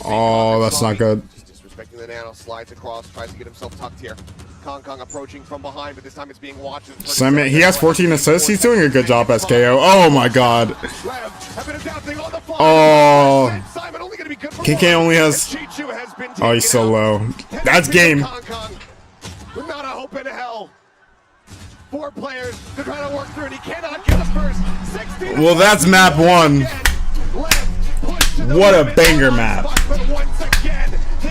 Oh, that's not good. Disrespecting the nano, slides across, tries to get himself tucked here. Kong approaching from behind, but this time it's being watched. Simon, he has 14 assists. He's doing a good job, SKO. Oh my god. Oh. KK only has. Oh, he's so low. That's game. With not a hope in hell. 4 players to try to work through, and he cannot get the first. 16. Well, that's map 1. What a banger map.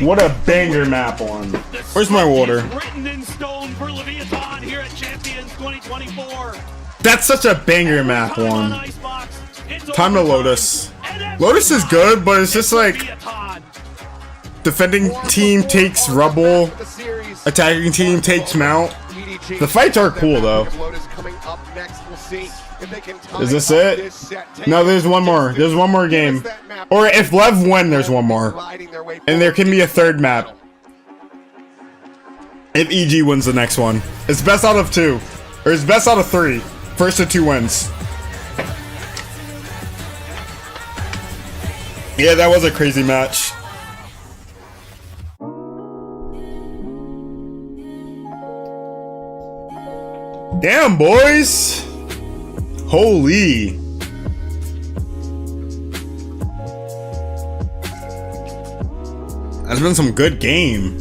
What a banger map 1. Where's my water? Written in stone for Leviathan here at Champions 2024. That's such a banger map 1. Time to Lotus. Lotus is good, but it's just like defending team takes rubble, attacking team takes mount. The fights are cool though. Is this it? No, there's one more. There's one more game. Or if LEV win, there's one more. And there can be a third map. If EG wins the next one. It's best out of 2. Or it's best out of 3. First of 2 wins. Yeah, that was a crazy match. Damn, boys! Holy! That's been some good game.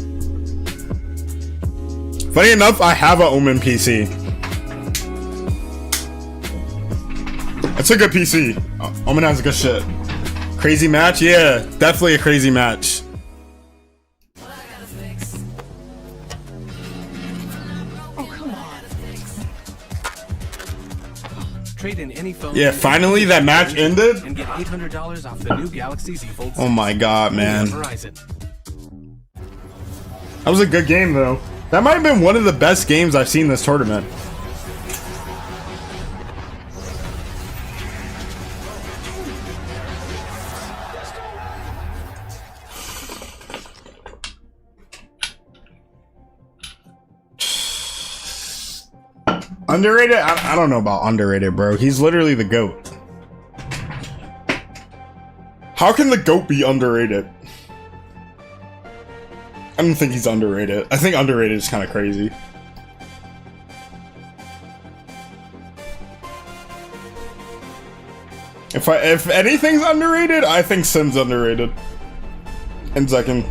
Funny enough, I have a Omen PC. It's a good PC. Omen has good shit. Crazy match? Yeah, definitely a crazy match. Trade in any phone. Yeah, finally that match ended. And get $800 off the new Galaxy Z Fold. Oh my god, man. Verizon. That was a good game, though. That might have been one of the best games I've seen this tournament. Underrated? I don't know about underrated, bro. He's literally the GOAT. How can the GOAT be underrated? I don't think he's underrated. I think underrated is kind of crazy. If anything's underrated, I think Sim's underrated. In second.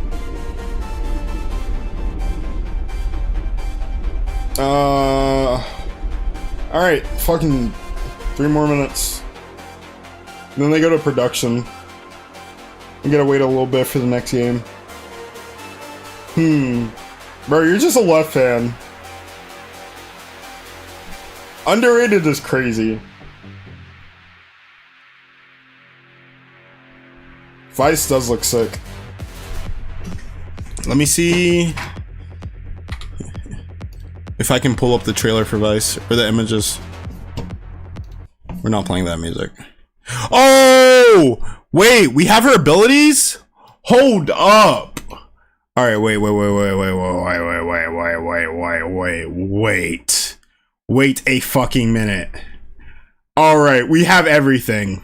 Alright, fucking 3 more minutes. And then they go to production. We gotta wait a little bit for the next game. Bro, you're just a LEV fan. Underrated is crazy. Vice does look sick. Let me see if I can pull up the trailer for Vice or the images. We're not playing that music. Oh! Wait, we have her abilities? Hold up. All right, wait a fucking minute. All right, we have everything.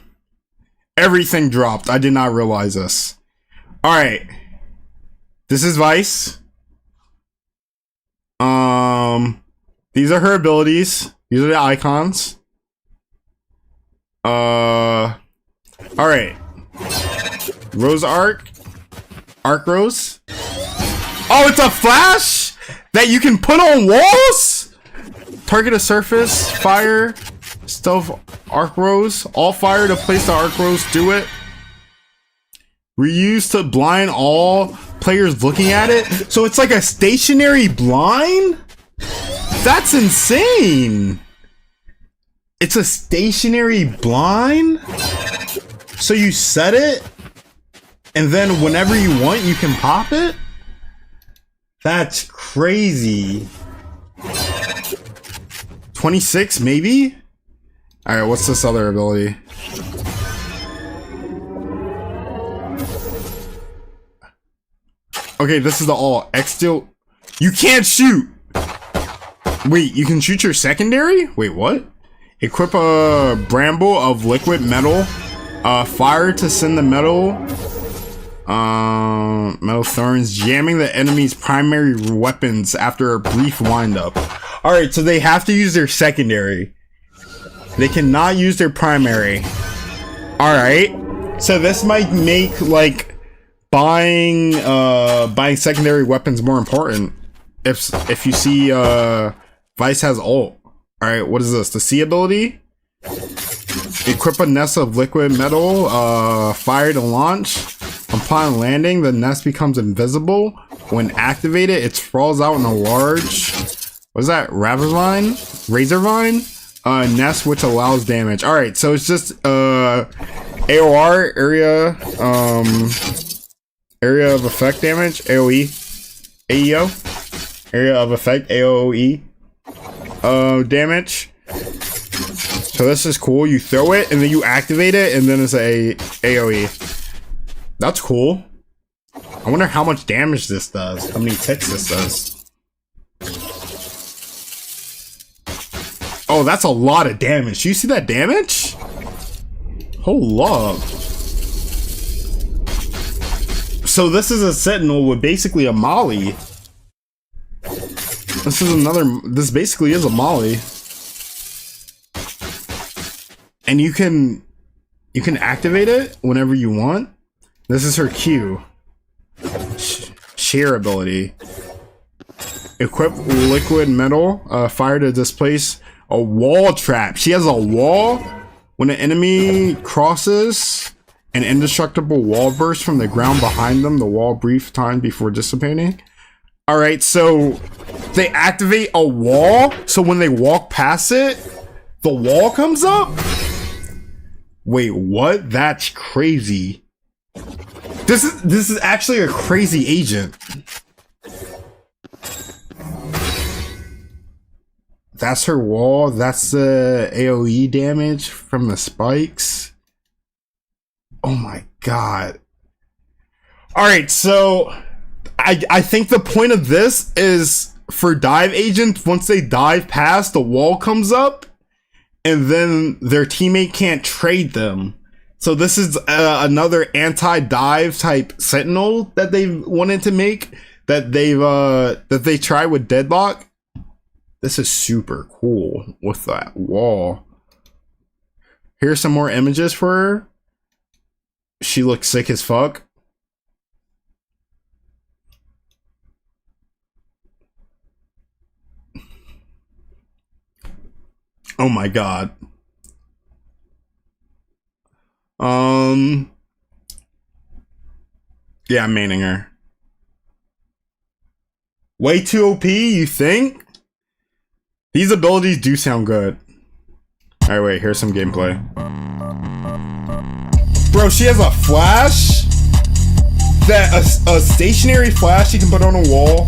Everything dropped. I did not realize this. All right, this is Vice. These are her abilities. These are the icons. All right, Rose Arc Rose. Oh, it's a flash that you can put on walls? Target a surface, fire, stealth arc rose, all fire to place the arc rose, do it. Reuse to blind all players looking at it. So it's like a stationary blind? That's insane. It's a stationary blind? So you set it, and then whenever you want, you can pop it? That's crazy. 26, maybe? Alright, what's this other ability? Okay, this is the all. X still. You can't shoot! Wait, you can shoot your secondary? Wait, what? Equip a bramble of liquid metal. Fire to send the metal. Metal thorns, jamming the enemy's primary weapons after a brief windup. Alright, so they have to use their secondary. They cannot use their primary. Alright. So this might make like buying secondary weapons more important. If you see Vice has ult. Alright, what is this? The C ability? Equip a nest of liquid metal, fire to launch. Upon landing, the nest becomes invisible. When activated, it sprawls out in a large, what is that? Razor vine? Nest which allows damage. Alright, so it's just AOR, area of effect damage, AoE. AEO? Area of effect, AOE. Damage. So this is cool. You throw it and then you activate it and then it's a AoE. That's cool. I wonder how much damage this does. How many ticks this does. Oh, that's a lot of damage. You see that damage? Hold up. So this is a Sentinel with basically a Molly. This basically is a Molly. And you can activate it whenever you want. This is her Q. Share ability. Equip liquid metal. Fire to displace a wall trap. She has a wall. When an enemy crosses, an indestructible wall bursts from the ground behind them. The wall brief time before dissipating. Alright, so they activate a wall. So when they walk past it, the wall comes up? Wait, what? That's crazy. This is actually a crazy agent. That's her wall. That's the AoE damage from the spikes. Oh my god. Alright, so I think the point of this is for dive agents, once they dive past, the wall comes up and then their teammate can't trade them. So this is another anti-dive type Sentinel that they wanted to make, that they tried with Deadlock. This is super cool with that wall. Here's some more images for her. She looks sick as fuck. Oh my god. Yeah, I'm maining her. Way too OP, you think? These abilities do sound good. Alright, wait, here's some gameplay. Bro, she has a flash? A stationary flash you can put on a wall?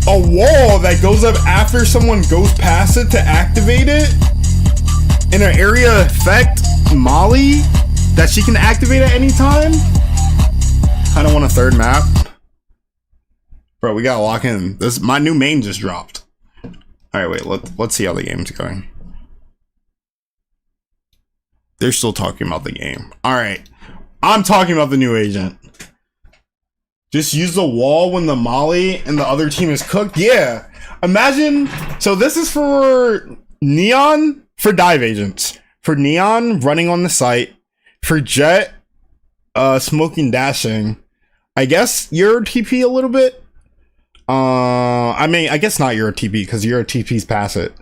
A wall that goes up after someone goes past it to activate it? In an area effect molly that she can activate at any time? I don't want a third map. Bro, we gotta lock in. This my new main just dropped. Alright, wait, let's see how the game's going. They're still talking about the game. Alright. I'm talking about the new agent. Just use the wall when the molly and the other team is cooked. Yeah. Imagine. So this is for Neon, for dive agents. For Neon, running on the site. For Jet, smoking, dashing. I guess Euro TP a little bit. I mean, I guess not Euro TP because Euro TP's past it.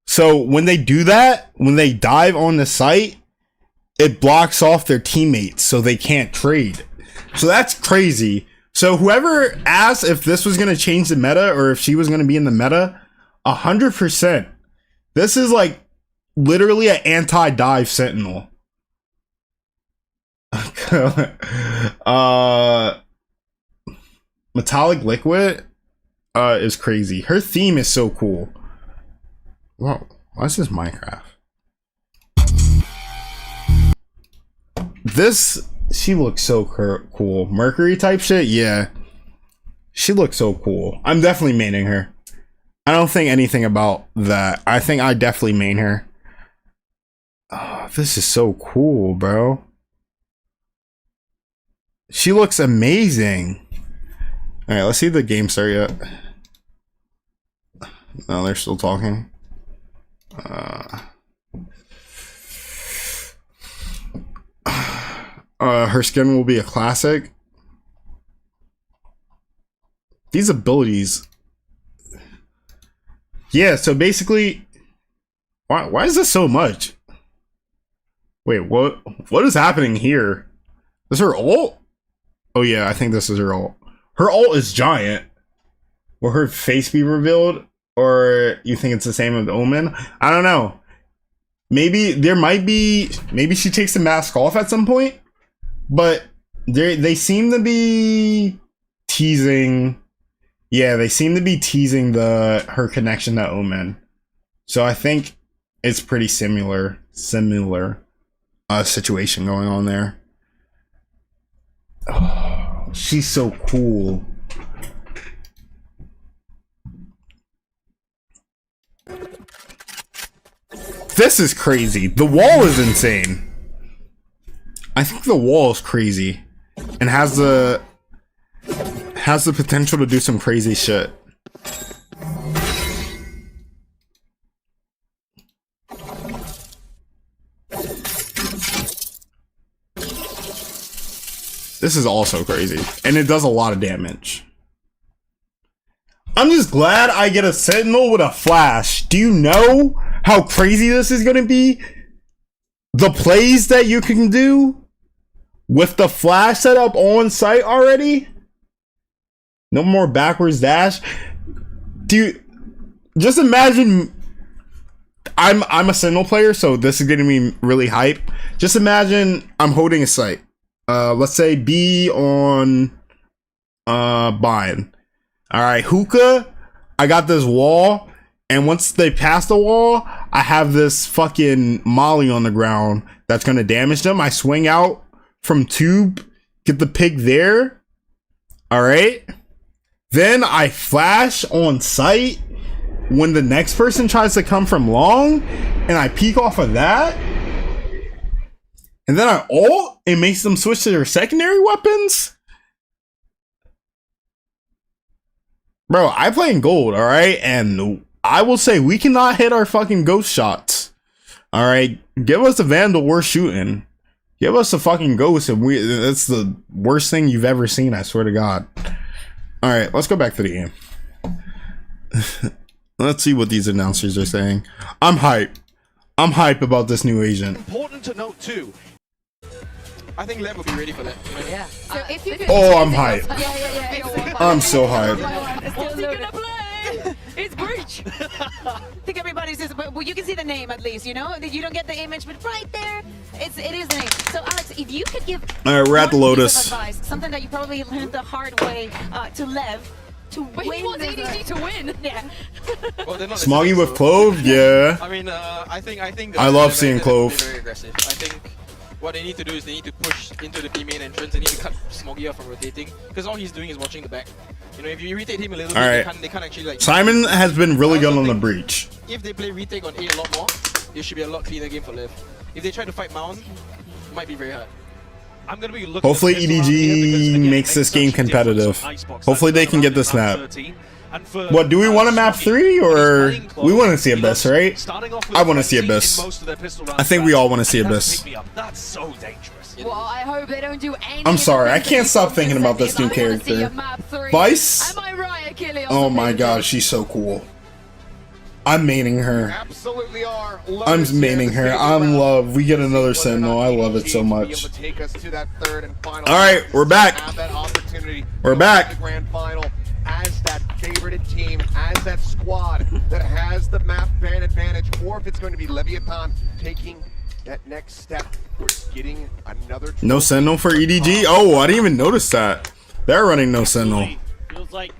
So when they do that, when they dive on the site, it blocks off their teammates so they can't trade. So that's crazy. So whoever asked if this was going to change the meta or if she was going to be in the meta, 100%. This is like literally an anti-dive Sentinel. Metallic Liquid is crazy. Her theme is so cool. Whoa, why is this Minecraft? This, she looks so cool. Mercury type shit, yeah. She looks so cool. I'm definitely maining her. I don't think anything about that. I think I definitely main her. Oh, this is so cool, bro. She looks amazing. Alright, let's see the game start yet. No, they're still talking. Her skin will be a classic. These abilities. Yeah, so basically, why is this so much? Wait, what is happening here? Is her ult? Oh yeah, I think this is her ult. Her ult is giant. Will her face be revealed? Or you think it's the same with Omen? I don't know. Maybe there might be, maybe she takes the mask off at some point. But they seem to be teasing. Yeah, they seem to be teasing her connection to Omen. So I think it's pretty similar situation going on there. Oh, she's so cool. This is crazy. The wall is insane. I think the wall is crazy and has the potential to do some crazy shit. This is also crazy, and it does a lot of damage. I'm just glad I get a Sentinel with a flash. Do you know how crazy this is going to be? The plays that you can do with the flash setup on site already? No more backwards dash. Dude, just imagine. I'm a Sentinel player, so this is gonna be really hype. Just imagine I'm holding a site. Let's say B on Bind. Alright, Hookah. I got this wall, and once they pass the wall, I have this fucking molly on the ground that's gonna damage them. I swing out from tube, get the pick there. All right. Then I flash on sight when the next person tries to come from long, and I peek off of that. And then I ult, it makes them switch to their secondary weapons. Bro, I play in gold, all right? And I will say we cannot hit our fucking ghost shots. All right? Give us a Vandal, we're shooting. Give us a fucking ghost, and that's the worst thing you've ever seen, I swear to God. All right, let's go back to the game. Let's see what these announcers are saying. I'm hype. I'm hype about this new agent. Important to note too. I think LEV will be ready for that. Yeah. So if you could I'm hype. I'm so hype. What's he gonna play? It's Breach. I think everybody's just, well, you can see the name at least, you know? You don't get the image, but right there, it is the name. So Alex, if you could give all right, we're at the one piece Lotus. of advice, something that you probably learned the hard way to LEV, to But he wants EDG to win. Yeah. Well, they're not Smoggy with Clove, yeah. I mean, I think. I love seeing Clove. Very aggressive. I think what they need to do is they need to push into the B main entrance. They need to cut Smoggy off from rotating because all he's doing is watching the back. You know, if you irritate him a little bit, they can't actually like. Simon has been really good on the breach. If they play retake on A a lot more, it should be a lot cleaner game for LEV. If they try to fight Mount, it might be very hard. I'm gonna be looking. Hopefully EDG makes this game competitive. Hopefully they can get this map. What, do we want a map 3 or we want to see Abyss, right? I want to see Abyss. I think we all want to see Abyss. That's so dangerous. Well, I hope they don't do any. I'm sorry, I can't stop thinking about this new character. Vice? Am I right, Achilles? Oh my god, she's so cool. I'm maining her. Absolutely are. I'm maining her. I'm love. We get another Sentinel. I love it so much. Alright, we're back. We're back. Grand final as that favorited team, as that squad that has the map ban advantage, or if it's going to be Leviathan taking that next step towards getting another. No Sentinel for EDG? Oh, I didn't even notice that. They're running no Sentinel. Feels like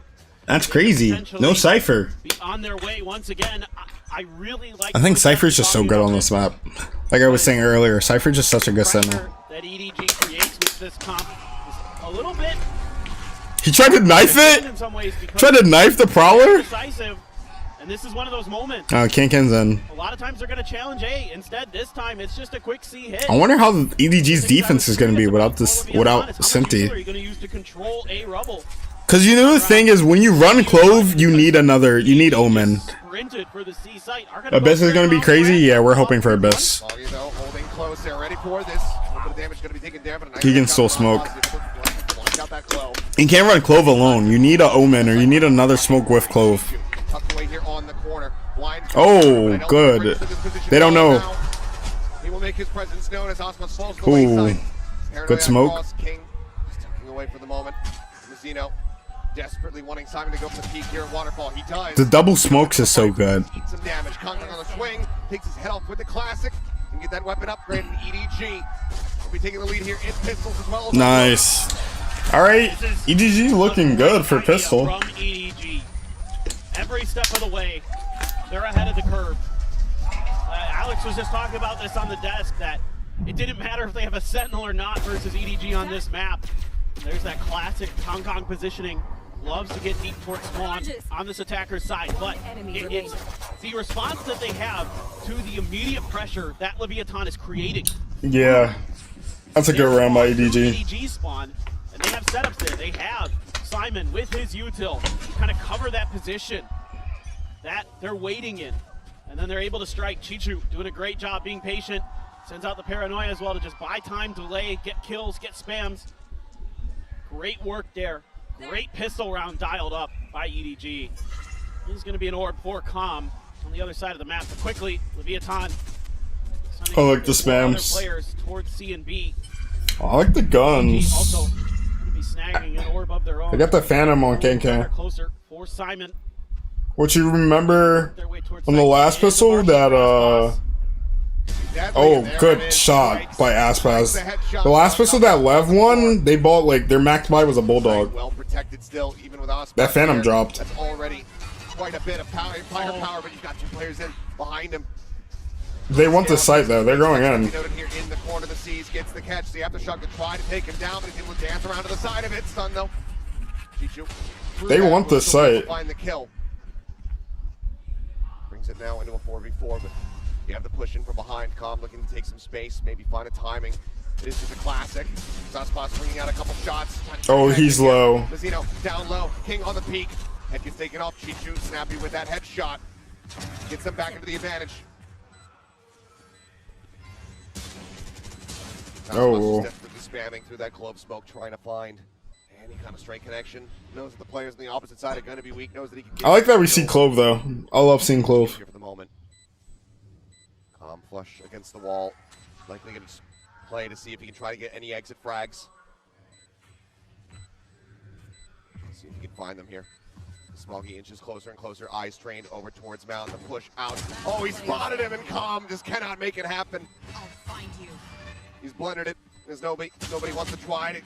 that's crazy. No Cypher. On their way once again. I really like. I think Cypher's just so good on this map. Like I was saying earlier, Cypher's just such a good Sentinel. That EDG creates with this comp is a little bit. He tried to knife it? Tried to knife the Prowler? Decisive, and this is one of those moments. Oh, Kanken's in. A lot of times they're going to challenge A. Instead, this time it's just a quick C hit. I wonder how EDG's defense is going to be without Sinti. Are you going to use to control A rubble? Because you know the thing is, when you run Clove, you need Omen. Abyss is going to be crazy? Yeah, we're hoping for Abyss. He can still smoke. You can't run Clove alone. You need an Omen or you need another smoke with Clove. Oh, good. They don't know. Ooh, good smoke. Desperately wanting Simon to go for the peak here at Waterfall. He does. The double smokes is so good. Some damage. Conking on the swing. Takes his head off with the classic. And get that weapon upgrade in EDG. We'll be taking the lead here in pistols as well. Nice. Alright. EDG looking good for pistol. From EDG. Every step of the way, they're ahead of the curve. Alex was just talking about this on the desk, that it didn't matter if they have a Sentinel or not versus EDG on this map. There's that classic Hong Kong positioning. Loves to get deep towards spawn on this attacker's side, but it's the response that they have to the immediate pressure that Leviathan is creating. Yeah, that's a good round by EDG. EDG spawn, and they have setups there. They have Simon with his util to kind of cover that position that they're waiting in, and then they're able to strike. Chichu doing a great job being patient, sends out the paranoia as well to just buy time, delay, get kills, get spams. Great work there. Great pistol round dialed up by EDG. This is going to be an orb for Calm on the other side of the map. But quickly, Leviathan. I like the spams. Players towards C and B. I like the guns. Also going to be snagging an orb of their own. They got the Phantom on Kanken. Closer for Simon. What you remember on the last pistol that oh, good shot by Aspaz. The last pistol that Lev won, they bought like their max buy was a Bulldog. Well protected still, even with Aspaz. That Phantom dropped. That's already quite a bit of firepower, but he's got 2 players in behind him. They want the site though. They're going in. Noted here in the corner, the Seas gets the catch. The aftershock to try to take him down, but he's able to dance around to the side of it. Stun though. Chichu. They want the site. Find the kill. Brings it now into a 4v4, but you have the push in from behind. Calm looking to take some space, maybe find a timing. This is a classic. Suspot's bringing out a couple shots. Oh, he's low. Mazzino down low. King on the peak. Head gets taken off. Chichu snappy with that headshot. Gets them back into the advantage. Oh. Desperately spamming through that globe smoke, trying to find any kind of straight connection. Knows that the players on the opposite side are going to be weak. Knows that he can get I like that we see Clove though. I love seeing Clove. here for the moment. Calm flush against the wall. Likely going to play to see if he can try to get any exit frags. See if he can find them here. Smoggy inches closer and closer. Eyes trained over towards Mountain. The push out. Oh, he spotted him, and Calm just cannot make it happen. I'll find you. He's blended it. There's nobody wants to try to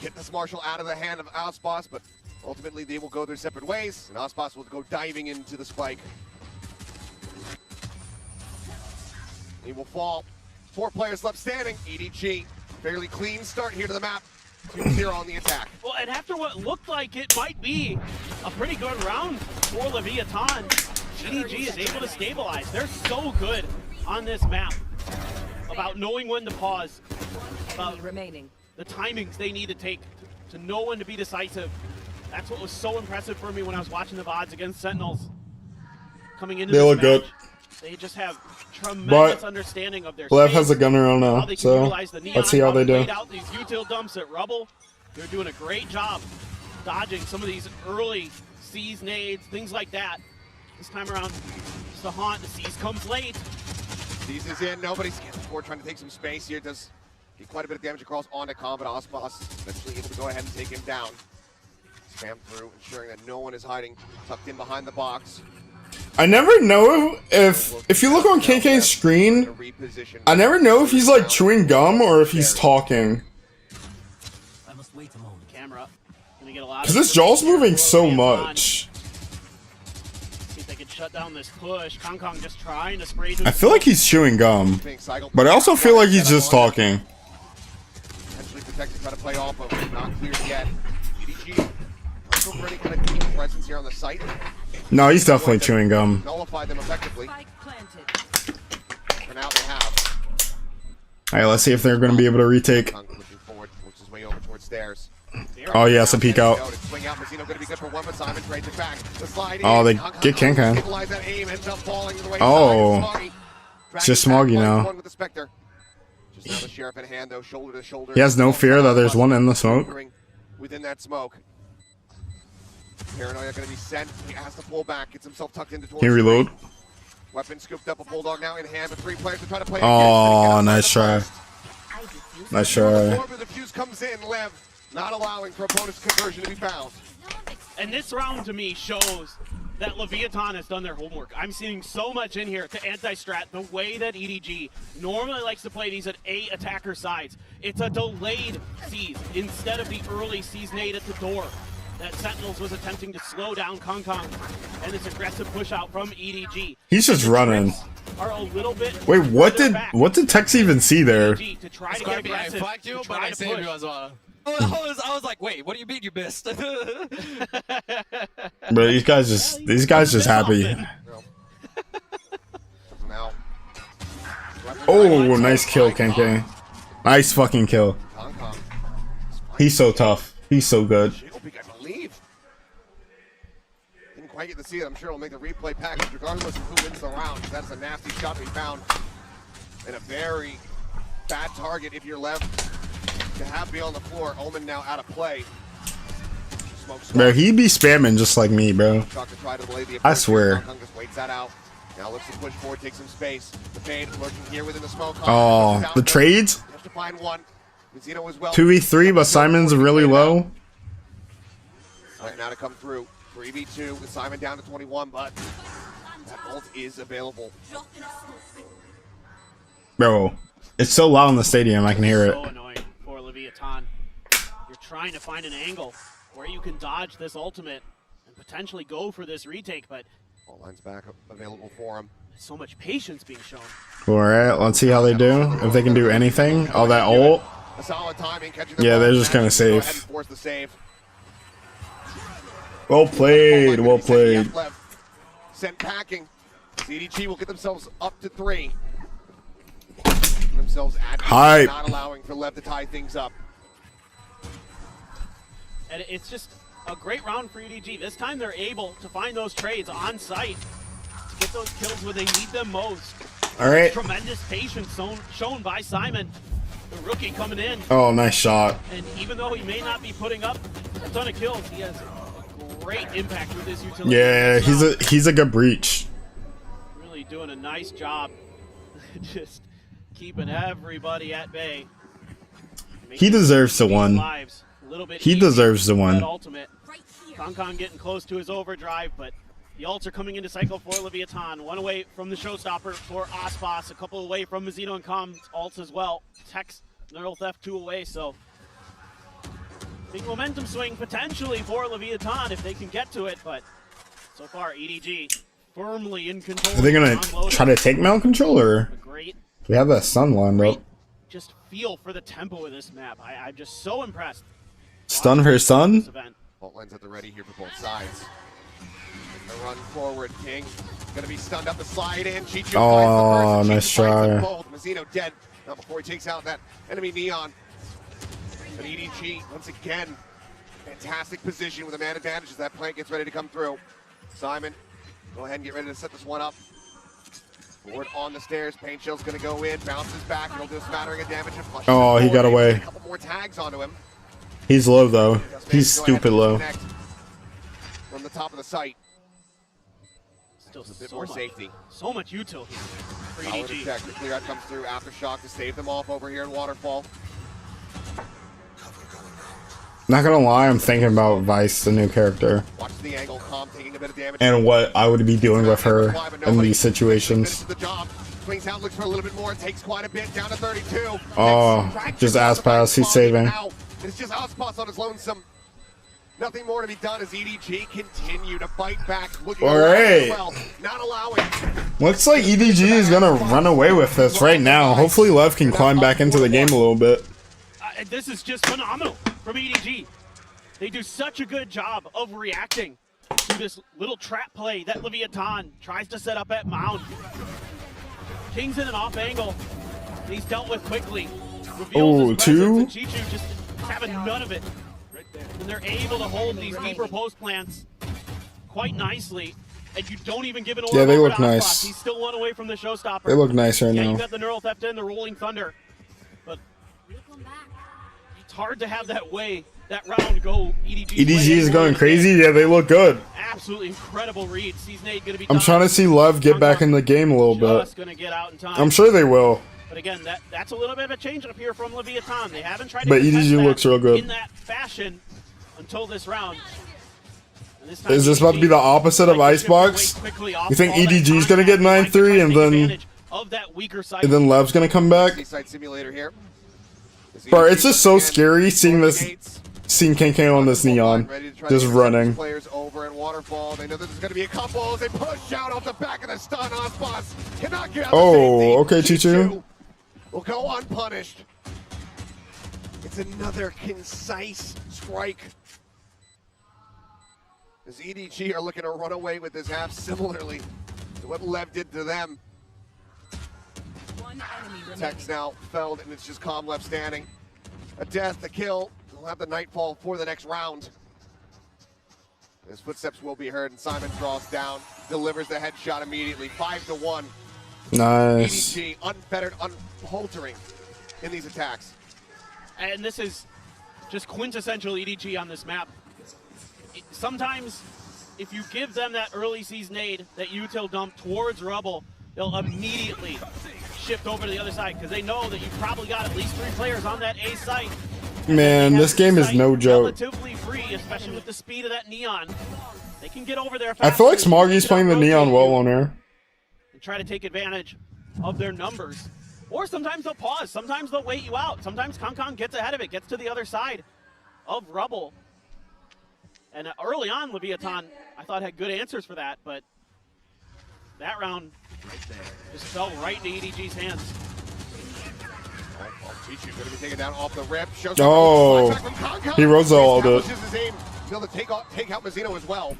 get this Marshall out of the hand of Auspas, but ultimately they will go their separate ways, and Auspas will go diving into the spike. He will fall. 4 players left standing. EDG, fairly clean start here to the map. 2-0 on the attack. Well, and after what looked like it might be a pretty good round for Leviathan, EDG is able to stabilize. They're so good on this map about knowing when to pause, about the timings they need to take to know when to be decisive. That's what was so impressive for me when I was watching the VODs against Sentinels. Coming into this match, good. they just have tremendous understanding of their Lev space, has a gunner on how now, they can so utilize the neon, let's see how they do. laid out these util dumps at Rubble. They're doing a great job dodging some of these early C's nades, things like that. This time around, it's the haunt. The C's comes late. Sees is in, nobody's getting forward, trying to take some space here. Does get quite a bit of damage across onto Calm, but Auspas eventually able to go ahead and take him down. Spam through, ensuring that no one is hiding, tucked in behind the box. I never know if you look on KK's screen, I never know if he's like chewing gum or if he's talking. I must wait a moment. Camera. Gonna get a lot. Cause his jaw's moving so much. See if they can shut down this push. Kong just trying to spray. I feel like he's chewing gum, but I also feel like he's just talking. Potentially protected, try to play off, but not cleared yet. EDG for any kind of deep presence here on the site. No, he's definitely chewing gum. Nullify them effectively. For now they have. Alright, let's see if they're going to be able to retake. Pushing forward, works his way over towards stairs. Oh, he has to peek out. Swing out, Mazzino gonna be good for one, but Simon trades it back. The slide Oh, they in. get Kankan. Stabilize that aim, ends up falling to the way Oh, side. it's just Smoggy now. One with the Spectre. Just now the Sheriff in hand, though, shoulder to shoulder. He has no fear that there's one in the smoke. Within that smoke. Paranoia gonna be sent. He has to pull back. Gets himself tucked into. Can he reload? Weapon scooped up. A Bulldog now in hand with 3 players to try to play. Oh, nice try. Nice try. The fuse comes in. Lev not allowing for opponent's conversion to be found. And this round to me shows that Leviathan has done their homework. I'm seeing so much in here to anti-strat the way that EDG normally likes to play these at A attacker sides. It's a delayed seize instead of the early seize nade at the door that Sentinels was attempting to slow down Kong and this aggressive push out from EDG. He's just running. Are a little bit Wait, what did Tex even see there? to try to get aggressive, I flagged you, to but try I to saved push. you as well. I was like, wait, what do you mean you missed? Bro, these guys just happy. Oh, nice kill, Kenke. Nice fucking kill. He's so tough. He's so good. I believe. Didn't quite get to see it. I'm sure it'll make the replay package regardless of who wins the round. That's a nasty shot we found. And a very bad target if you're left to have be on the floor. Omen now out of play. Bro, he be spamming just like me, bro. I swear. Just waits that out. Now looks to push forward, take some space. The fade lurking here within the smoke. Oh, the trades? Has to find one. Mazzino as well. 2v3, but Simon's really low. Right now to come through. 3v2 with Simon down to 21, but that ult is available. Bro, it's so loud in the stadium, I can hear it. So annoying for Leviathan. You're trying to find an angle where you can dodge this ultimate, and potentially go for this retake, but all lines back available for him. So much patience being shown. Alright, let's see how they do. If they can do anything. Oh, that ult. A solid timing, catching the Yeah, ball, they're just kind of go ahead safe. and force the save. Well played, well played. Sent packing. EDG will get themselves up to 3. Themselves at Hype. not allowing for Lev to tie things up. And it's just a great round for EDG. This time they're able to find those trades on site to get those kills where they need them most. All right. Tremendous patience shown by Simon, the rookie coming in. Oh, nice shot. And even though he may not be putting up a ton of kills, he has a great impact with his utility. Yeah, he's a good breach. Really doing a nice job, just keeping everybody at bay. He deserves to win. He deserves to win. Ultimate. Concon getting close to his overdrive, but the ults are coming into cycle for Leviathan. 1 away from the showstopper for Aspas, a couple away from Mizzino and Com's ults as well. Tex, Neural Theft 2 away, so big momentum swing potentially for Leviathan if they can get to it, but so far EDG firmly in control. Are they gonna try to take mount control, or we have that stun lined up? Just feel for the tempo of this map. I'm just so impressed. Stun for stun? Bolt lines at the ready here for both sides. The run forward, King. Gonna be stunned up the slide in. Chichu Oh, nice try. Mizzino dead. Not before he takes out that enemy Neon. But EDG, once again, fantastic position with a man advantage as that plant gets ready to come through. Simon, go ahead and get ready to set this one up. Forward on the stairs. Pain Shell's gonna go in, bounces back, and he'll do a smattering of damage and flushes. Oh, he got away. A couple more tags onto him. He's low though. He's stupid low. From the top of the site. Still a bit more safety. So much util here for Solid EDG. attack. The clear out comes through. Aftershock to save them off over here in Waterfall. Not gonna lie, I'm thinking about Vice, the new character, Watch the angle. Calm taking a bit of damage. and what I would be doing with her in these situations. The job. Swings out, looks for a little bit more. Takes quite a bit. Down to 32. Oh, just ass pass. He's saving. It's just Aspas on his lonesome. Nothing more to be done as EDG continue to fight back. All right. Well, not allowing. Looks like EDG is gonna run away with this right now. Hopefully, Lev can climb back into the game a little bit. This is just phenomenal from EDG. They do such a good job of reacting to this little trap play that Leviathan tries to set up at Mound. King's in an off angle. He's dealt with quickly. Oh, two? Chichu just having none of it. And they're able to hold these deeper post plants quite nicely. And you don't even give it away. Yeah, they over look to nice. Aspas. He's still 1 away from the showstopper. They look nice right Yeah, now. you got the Neural Theft in, the Rolling Thunder. But it's hard to have that way, that round go EDG. EDG is going crazy. Yeah, they look good. Absolutely incredible read. Season 8 going to be I'm trying to see Lev get back in the game a little bit. going to get out in time. I'm sure they will. But again, that's a little bit of a change up here from Leviathan. They haven't tried to But contest EDG that looks real good. in that fashion until this round. Is this about to be the opposite of Icebox? You think EDG is gonna get 9-3 and then Lev's gonna come back? Seaside simulator here. Bro, it's just so scary seeing KK on this Neon, just running. Players over in Waterfall. They know there's going to be a couple. They push out off the back of the stun. Aspas cannot get out Oh, okay, Chichu. will go unpunished. It's another concise strike. As EDG are looking to run away with this half similarly to what Lev did to them. Tex now felled, and it's just Calm left standing. A death, a kill. We'll have the Nightfall for the next round. His footsteps will be heard, and Simon draws down, delivers the headshot immediately. 5-1. Nice. EDG unfettered, unfaltering in these attacks. And this is just quintessential EDG on this map. Sometimes, if you give them that early season aid, that util dump towards Rubble, they'll immediately shift over to the other side because they know that you've probably got at least 3 players on that A site. Man, this game is no joke. Relatively free, especially with the speed of that Neon. They can get over there I fast. feel like Smoggy's playing the Neon well on her. And try to take advantage of their numbers. Or sometimes they'll pause. Sometimes they'll wait you out. Sometimes Concon gets ahead of it, gets to the other side of Rubble. And early on, Leviathan, I thought had good answers for that, but that round just fell right into EDG's hands. Chichu's going to be taken down off the rip. Shows Oh, he Rosal it. His aim. Be able to take out Mazzino as well.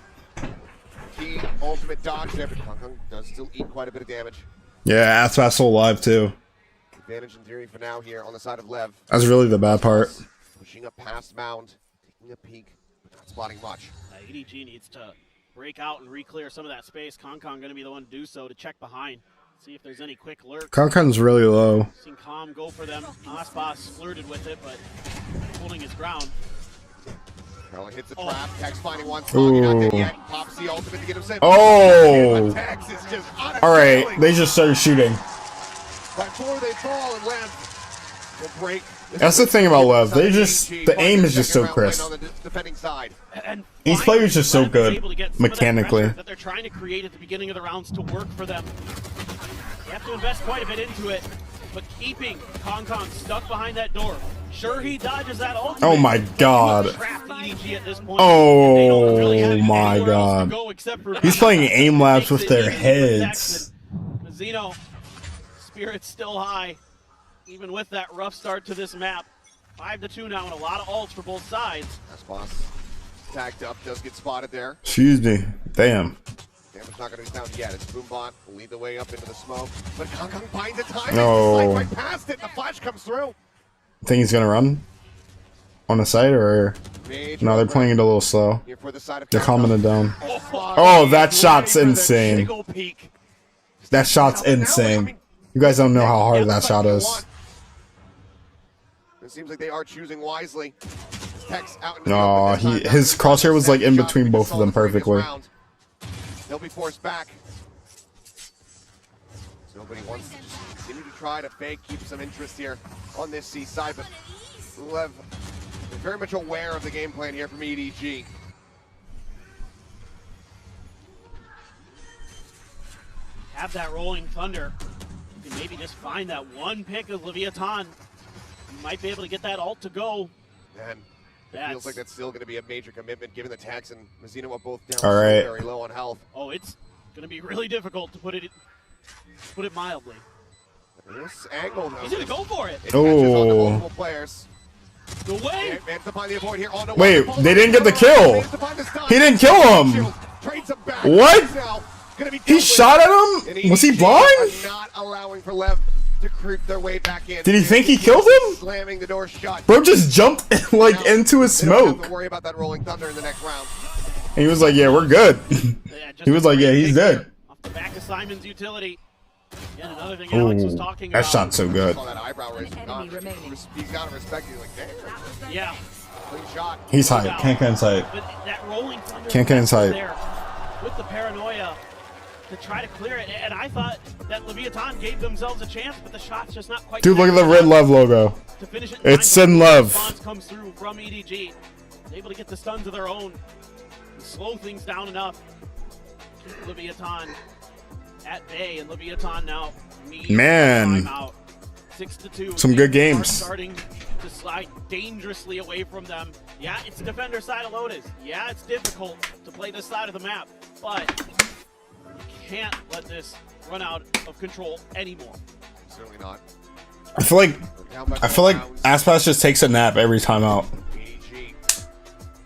Key ultimate dodge there, but Kong does still eat quite a bit of damage. Yeah, Aspas still alive too. Advantage in theory for now here on the side of Lev. That's really the bad part. Pushing up past Mound, taking a peek, but not spotting much. EDG needs to break out and re-clear some of that space. Kong going to be the one to do so, to check behind, see if there's any quick lurks. Konkan's really low. Seen Calm go for them. Aspas flirted with it, but holding his ground. Carlin hits the trap. Tex finding one slug. Not dead yet. Pops the ultimate to get him safe. Oh! Tex is just Alright, they just started shooting. Before they fall and Lev will break. That's the thing about Lev. They just, the aim is just so crisp. Each player is just so good mechanically. That they're trying to create at the beginning of the rounds to work for them. You have to invest quite a bit into it, but keeping Kong stuck behind that door. Sure, he dodges that ultimate. Oh my god. Oh my god. He's playing aim labs with their heads. Mazzino, spirit's still high, even with that rough start to this map. 5-2 now, and a lot of ults for both sides. Aspas tagged up, does get spotted there. Excuse me. Damn. Damage not going to be found yet. It's Boombot will lead the way up into the smoke, but Kong finds a time. No. Right past it. The flash comes through. Think he's gonna run on the side, or no? They're playing it a little slow. They're calming it down. Oh, that shot's insane. That shot's insane. You guys don't know how hard that shot is. It seems like they are choosing wisely. Tex out No, his crosshair was like in between both of them perfectly. They'll be forced back. Nobody wants to just continue to try to fake, keep some interest here on this C side, but Lev is very much aware of the game plan here from EDG. Have that rolling thunder. You can maybe just find that one pick of Leviathan. You might be able to get that ult to go. Man, it feels like that's still going to be a major commitment given the Tex and Mazzino are both down All right. very low on health. Oh, it's going to be really difficult to put it mildly. This angle, though. He's going to go for it. Oh. Players. The way. Wait, they didn't get the kill. He didn't kill him. What? He shot at him? Was he blind? Not allowing for Lev to creep their way back in. Did he think he killed him? Slamming the door shut. Bro just jumped like into his They don't have smoke. to worry about that rolling thunder in the next round. And he was like, yeah, we're good. He was like, yeah, he's dead. Off the back of Simon's utility. Again, another thing Alex was talking That about. shot's so good. That eyebrow raise. He's got to respect you. Like, damn. Yeah. Clean shot. He's hype. Kankan's hype. But that rolling thunder Kankan's hype. there with the paranoia to try to clear it. And I thought that Leviathan gave themselves a chance, but the shot's just not quite. Dude, look at the red Lev logo. To finish it, It's Sin Lev. Response comes through from EDG. Able to get the stuns of their own and slow things down enough. Keep Leviathan at bay, and Leviathan now Man. 6-2. Some good They are games. starting to slide dangerously away from them. Yeah, it's the defender side of Lotus. Yeah, it's difficult to play this side of the map, but you can't let this run out of control anymore. Certainly not. I feel like Aspas just takes a nap every time out.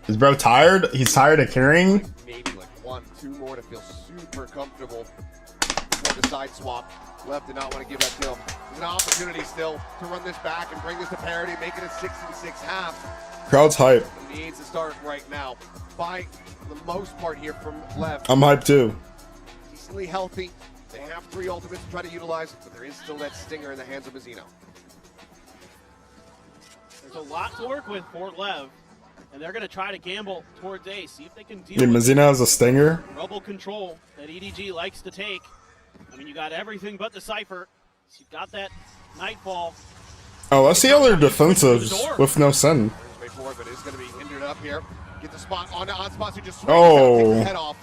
Is bro tired? He's tired of carrying? Maybe like 1-2 more to feel super comfortable before the side swap. Lev did not want to give that to him. There's an opportunity still to run this back and bring this to parity, make it a 6-6 half. Crowd's hype. It needs to start right now. By the most part here from Lev. I'm hyped too. Decently healthy. They have 3 ultimates to try to utilize, but there is still that stinger in the hands of Mazzino. There's a lot to work with for Lev, and they're going to try to gamble towards A, see if they can deal Yeah, with Mazzino has a stinger. rubble control that EDG likes to take. I mean, you got everything but the Cypher. So you got that Nightfall. Oh, let's see how they're defensives with no Sen. But it's going to be hindered up here. Get the spot onto Aspas, who just Oh. takes his head off.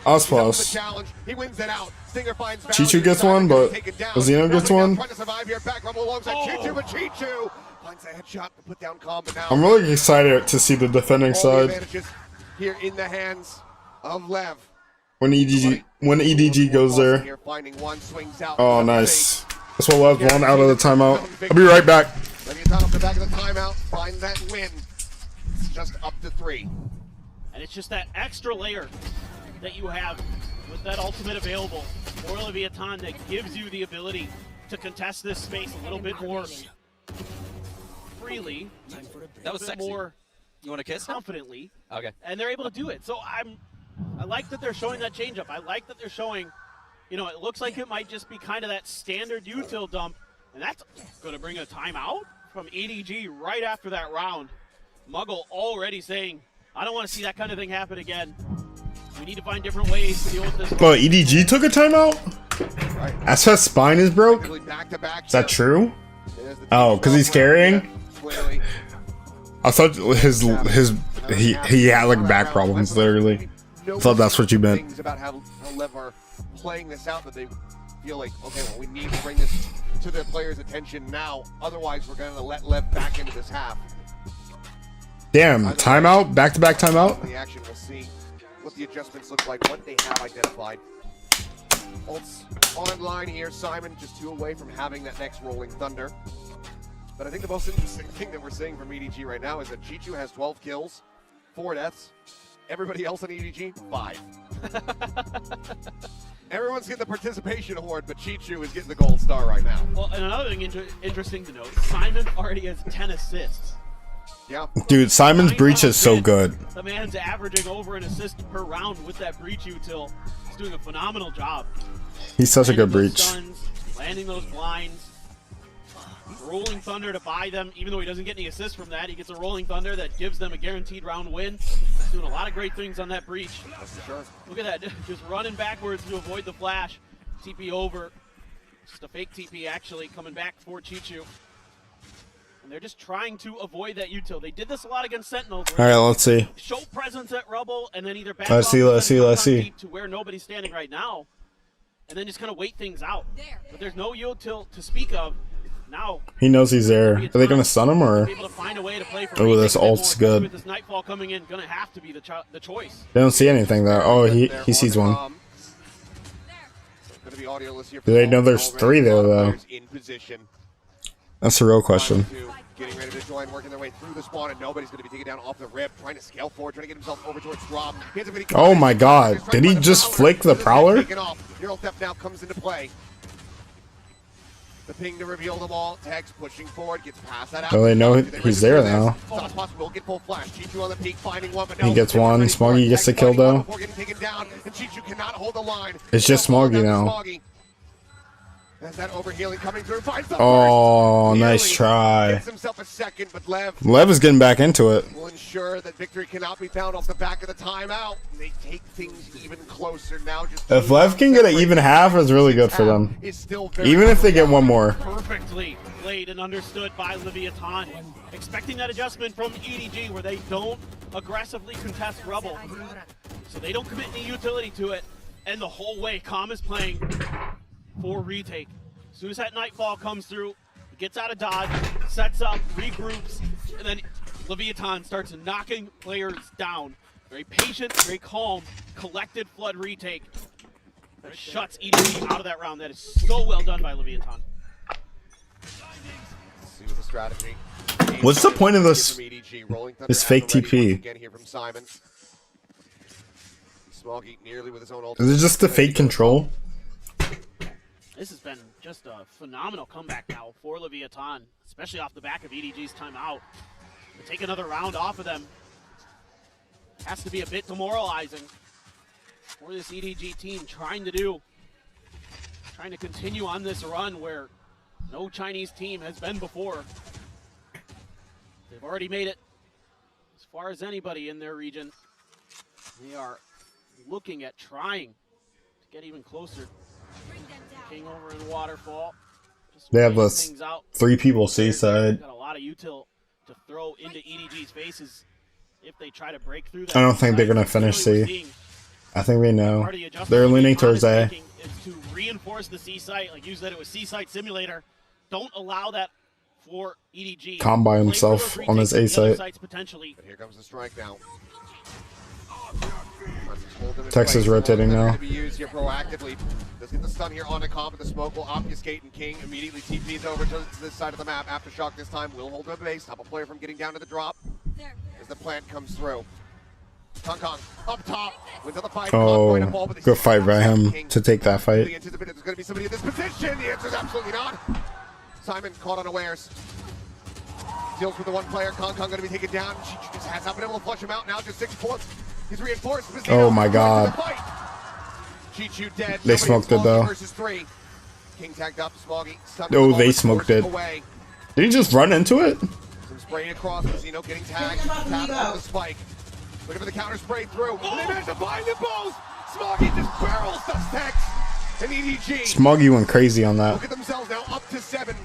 Aspas. Challenge. He wins it out. Stinger finds Chichu gets one, but Mazzino gets one. Trying to survive here. Back rumble alongside Chichu, but Chichu finds a headshot to put down Combo now. I'm really excited to see the defending All the side. advantages here in the hands of Lev. When EDG goes there. Here, finding one, swings out. Oh, nice. That's what Lev won out of the timeout. I'll be right back. Leviathan off the back of the timeout, find that win. It's just up to 3. And it's just that extra layer that you have with that ultimate available for Leviathan that gives you the ability to contest this space a little bit more freely, That was sexy. more You want to kiss? confidently, Okay. and they're able to do it. So I like that they're showing that changeup. I like that they're showing, you know, it looks like it might just be kind of that standard util dump, and that's going to bring a timeout from EDG right after that round. Muggle already saying, I don't want to see that kind of thing happen again. We need to find different ways to deal with this. Oh, EDG took a timeout? SS spine is broke? Is that true? Oh, because he's carrying? I thought he had like back problems, literally. I thought that's what you meant. Things about how Lev are playing this out that they feel like, okay, well, we need to bring this to their players' attention now. Otherwise, we're going to let Lev back into this half. Damn, timeout? Back-to-back timeout? The action, we'll see what the adjustments look like, what they have identified. Ults online here. Simon just 2 away from having that next Rolling Thunder. But I think the most interesting thing that we're seeing from EDG right now is that Chichu has 12 kills, 4 deaths. Everybody else on EDG, 5. Everyone's getting the participation award, but Chichu is getting the gold star right now. Well, and another thing interesting to note, Simon already has 10 assists. Yeah. Dude, Simon's breach is so good. The man's averaging over an assist per round with that breach util. He's doing a phenomenal job. He's such a good Landing those breach. stuns, landing those blinds. Rolling Thunder to buy them, even though he doesn't get any assists from that. He gets a Rolling Thunder that gives them a guaranteed round win. He's doing a lot of great things on that breach. Sure. Look at that, just running backwards to avoid the flash. TP over. Just a fake TP actually coming back for Chichu. And they're just trying to avoid that util. They did this a lot against Sentinels. All right, let's see. Show presence at Rubble and then either back Let's see, let's see, let's see. to where nobody's standing right now, and then just kind of wait things out. But there's no util to speak of. Now He knows he's there. Are they gonna stun him or? able to find a way to play for Oh, this ult's good. with this Nightfall coming in, gonna have to be the choice. They don't see anything there. Oh, he sees one. Gonna be audioless here. Do they know there's 3 there though? In position. That's the real question. Getting ready to join, working their way through the spawn, and nobody's going to be taken down off the rip, trying to scale forward, trying to get himself over towards Drop. Oh my god, did he just flick the Prowler? Neural Theft now comes into play. The ping to reveal them all. Tags pushing forward, gets past that out. Oh, they know he's there now. Will get full flash. Chichu on the peak, finding one, but He gets one. Smoggy gets the kill though. before getting taken down, and Chichu cannot hold the line. It's just Smoggy now. Smoggy. There's that overhealing coming through. Finds the Oh, nice try. Gets himself a second, but Lev is getting back into it. will ensure that victory cannot be found off the back of the timeout. They take things even closer now. Just If Lev can get an even half, it's really good for them. Even if they get one more. Perfectly played and understood by Leviathan. Expecting that adjustment from EDG where they don't aggressively contest Rubble. So they don't commit any utility to it. And the whole way, Calm is playing for retake. As soon as that Nightfall comes through, he gets out of dodge, sets up, regroups, and then Leviathan starts knocking players down. Very patient, very calm, collected flood retake that shuts EDG out of that round. That is so well done by Leviathan. See what the strategy. What's the point of this fake TP? Again here from Simon. Smoggy nearly with his own ult. Is it just the fake control? This has been just a phenomenal comeback now for Leviathan, especially off the back of EDG's timeout. To take another round off of them has to be a bit demoralizing for this EDG team trying to continue on this run where no Chinese team has been before. They've already made it as far as anybody in their region. They are looking at trying to get even closer. King over in Waterfall. They have 3 people seaside. Got a lot of util to throw into EDG's faces if they try to break through that. I don't think they're gonna finish C. I think we know. They're leaning towards A. Is to reinforce the C site, like you said, it was C site simulator. Don't allow that for EDG. Calm by himself on his A site. Potentially. But here comes the strike now. Texas rotating now. Be used here proactively. Let's get the stun here on a comp, but the smoke will obfuscate, and King immediately TPs over to this side of the map. Aftershock this time will hold the base, stop a player from getting down to the drop as the plant comes through. Kong up top, wins on the fight. Oh, good fight by him to take that fight. Really anticipated there's going to be somebody in this position. The answer is absolutely not. Simon caught unawares. Deals with the one player. Kong going to be taken down. She just has not been able to flush him out. Now just 6 points. He's reinforced. Oh my god. Chichu dead. They smoked it though. Versus 3. King tagged up. Smoggy. Oh, they smoked it. Did he just run into it? Some spraying across. Mazino getting tagged. Tapped on the spike. Looking for the counter spray through. And they managed to find them both. Smoggy just barrels the Tex. And EDG. Smoggy went crazy on that. Look at themselves now up to 7.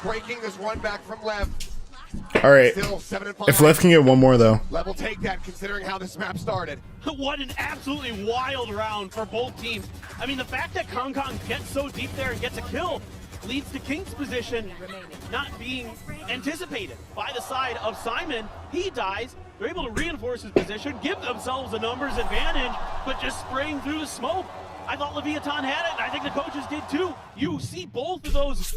Breaking this run back from Lev. All right. If Lev can get one more though. Lev will take that considering how this map started. What an absolutely wild round for both teams. I mean, the fact that Kong gets so deep there and gets a kill leads to King's position not being anticipated by the side of Simon. He dies. They're able to reinforce his position, give themselves a numbers advantage, but just spraying through the smoke. I thought Leviathan had it, and I think the coaches did too. You see both of those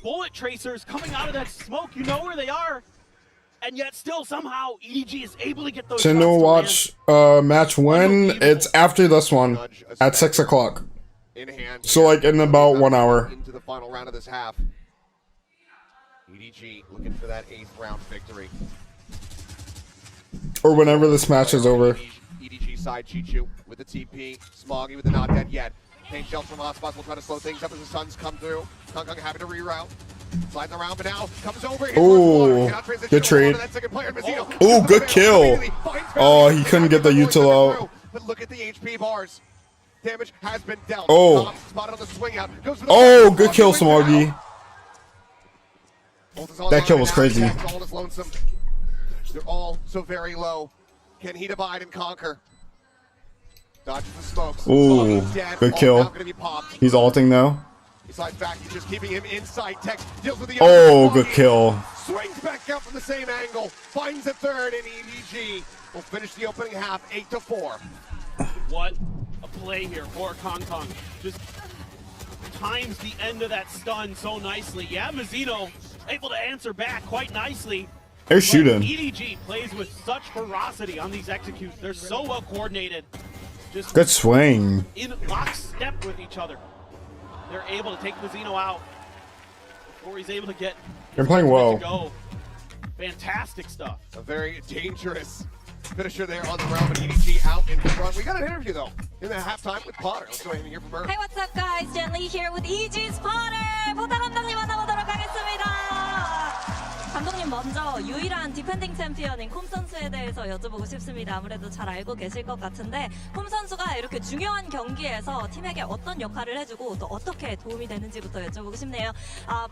bullet tracers coming out of that smoke. You know where they are, and yet still somehow EDG is able to get those shots to watch match when it's after this one at 6 o'clock. So like in about 1 hour. Into the final round of this half. EDG looking for that 8th round victory. Or whenever this match is over. EDG side, Chichu with the TP. Smoggy with the not dead yet. Paint shells from hotspots will try to slow things up as the suns come through. Kong happy to reroute. Slides around, but now comes over. Oh, good trade. Oh, good kill. Oh, he couldn't get the util out. But look at the HP bars. Damage has been dealt. Oh. Spotted on the swing out. Oh, good kill, Smoggy. That kill was crazy. They're all so very low. Can he divide and conquer? Dodges the smokes. Ooh, good kill. He's ulting though. He slides back. He's just keeping him inside. Tex deals with the oh, good kill. Swings back out from the same angle. Finds a third, and EDG will finish the opening half 8-4. What a play here for Kong. Just times the end of that stun so nicely. Yeah, Mazino able to answer back quite nicely. They're shooting. EDG plays with such ferocity on these executes. They're so well coordinated. Just good swing. In lockstep with each other. They're able to take Mazino out before he's able to get. They're playing well. Go. Fantastic stuff. A very dangerous finisher there on the round, but EDG out in front. We got an interview though in the halftime with Potter. Let's go ahead and hear from her. Hey, what's up, guys? Jen Lee here with EG's Potter. 포터 감독님 만나보도록 하겠습니다. 감독님 먼저 유일한 디펜딩 챔피언인 콤 선수에 대해서 여쭤보고 싶습니다. 아무래도 잘 알고 계실 것 같은데 콤 선수가 이렇게 중요한 경기에서 팀에게 어떤 역할을 해주고 또 어떻게 도움이 되는지부터 여쭤보고 싶네요.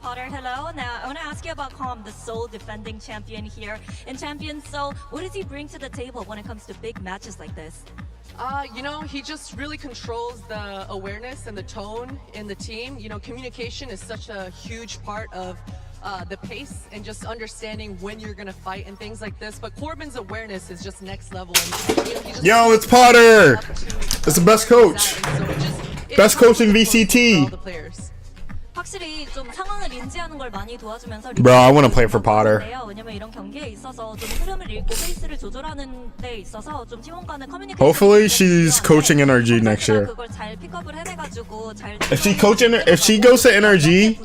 Potter, hello. Now I want to ask you about Kom, the sole defending champion here in Champions. So what does he bring to the table when it comes to big matches like this? You know, he just really controls the awareness and the tone in the team. You know, communication is such a huge part of the pace and just understanding when you're gonna fight and things like this. But Corbin's awareness is just next level. And, you know, he just yo, it's Potter. It's the best coach. Best coach in VCT. 확실히 좀 상황을 인지하는 걸 많이 도와주면서 Bro, I want to play for Potter. 왜냐면 이런 경기에 있어서 좀 흐름을 읽고 페이스를 조절하는 데 있어서 좀 팀원 간의 커뮤니케이션. Hopefully she's coaching NRG next year. 그걸 잘 픽업을 해내가지고 잘. If she goes to NRG,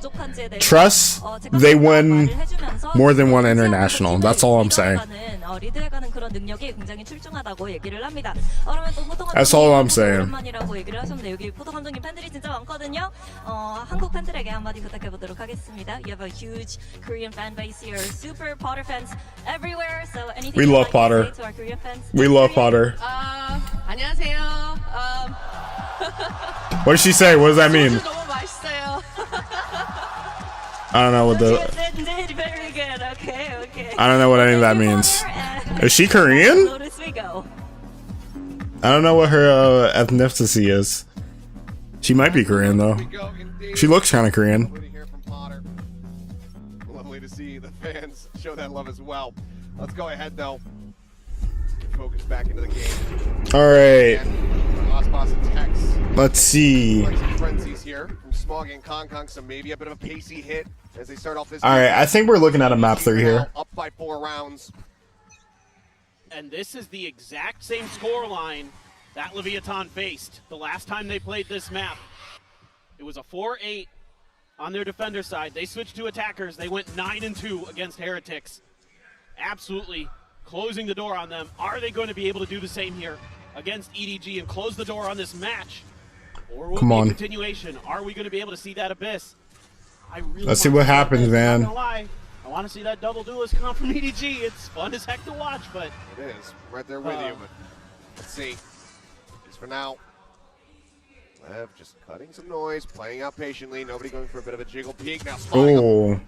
trust they win more than one international. That's all I'm saying. 리드해가는 그런 능력이 굉장히 출중하다고 얘기를 합니다. 그러면 또 포터 That's all I'm saying. 오랜만이라고 얘기를 하셨는데 여기 포터 감독님 팬들이 진짜 많거든요. 한국 팬들에게 한마디 부탁해보도록 하겠습니다. You have a huge Korean fan base here, super Potter fans everywhere. So anything we love Potter. To our Korean fans? We love Potter. 안녕하세요. What did she say? What does that mean? 너무 맛있어요. I don't know what the. Very good. Okay. I don't know what any of that means. Is she Korean? I don't know what her ethnicity is. She might be Korean though. She looks kind of Korean. Lovely to see the fans show that love as well. Let's go ahead though. Focus back into the game. All right. Osboss and Tex. Let's see. Frenzies here from Smog and Kong, so maybe a bit of a pacey hit as they start off this. All right, I think we're looking at a map 3 here. Up by 4 rounds. And this is the exact same score line that Leviathan faced the last time they played this map. It was a 4-8 on their defender side. They switched to attackers. They went 9-2 against Heretics. Absolutely closing the door on them. Are they going to be able to do the same here against EDG and close the door on this match? Or will it be a continuation? Are we going to be able to see that Abyss? Let's see what happens, man. I want to see that double duelist come from EDG. It's fun as heck to watch, but... It is. Right there with you, but let's see. Just for now. Lev just cutting some noise, playing out patiently. Nobody going for a bit of a jiggle peek. Now Oh,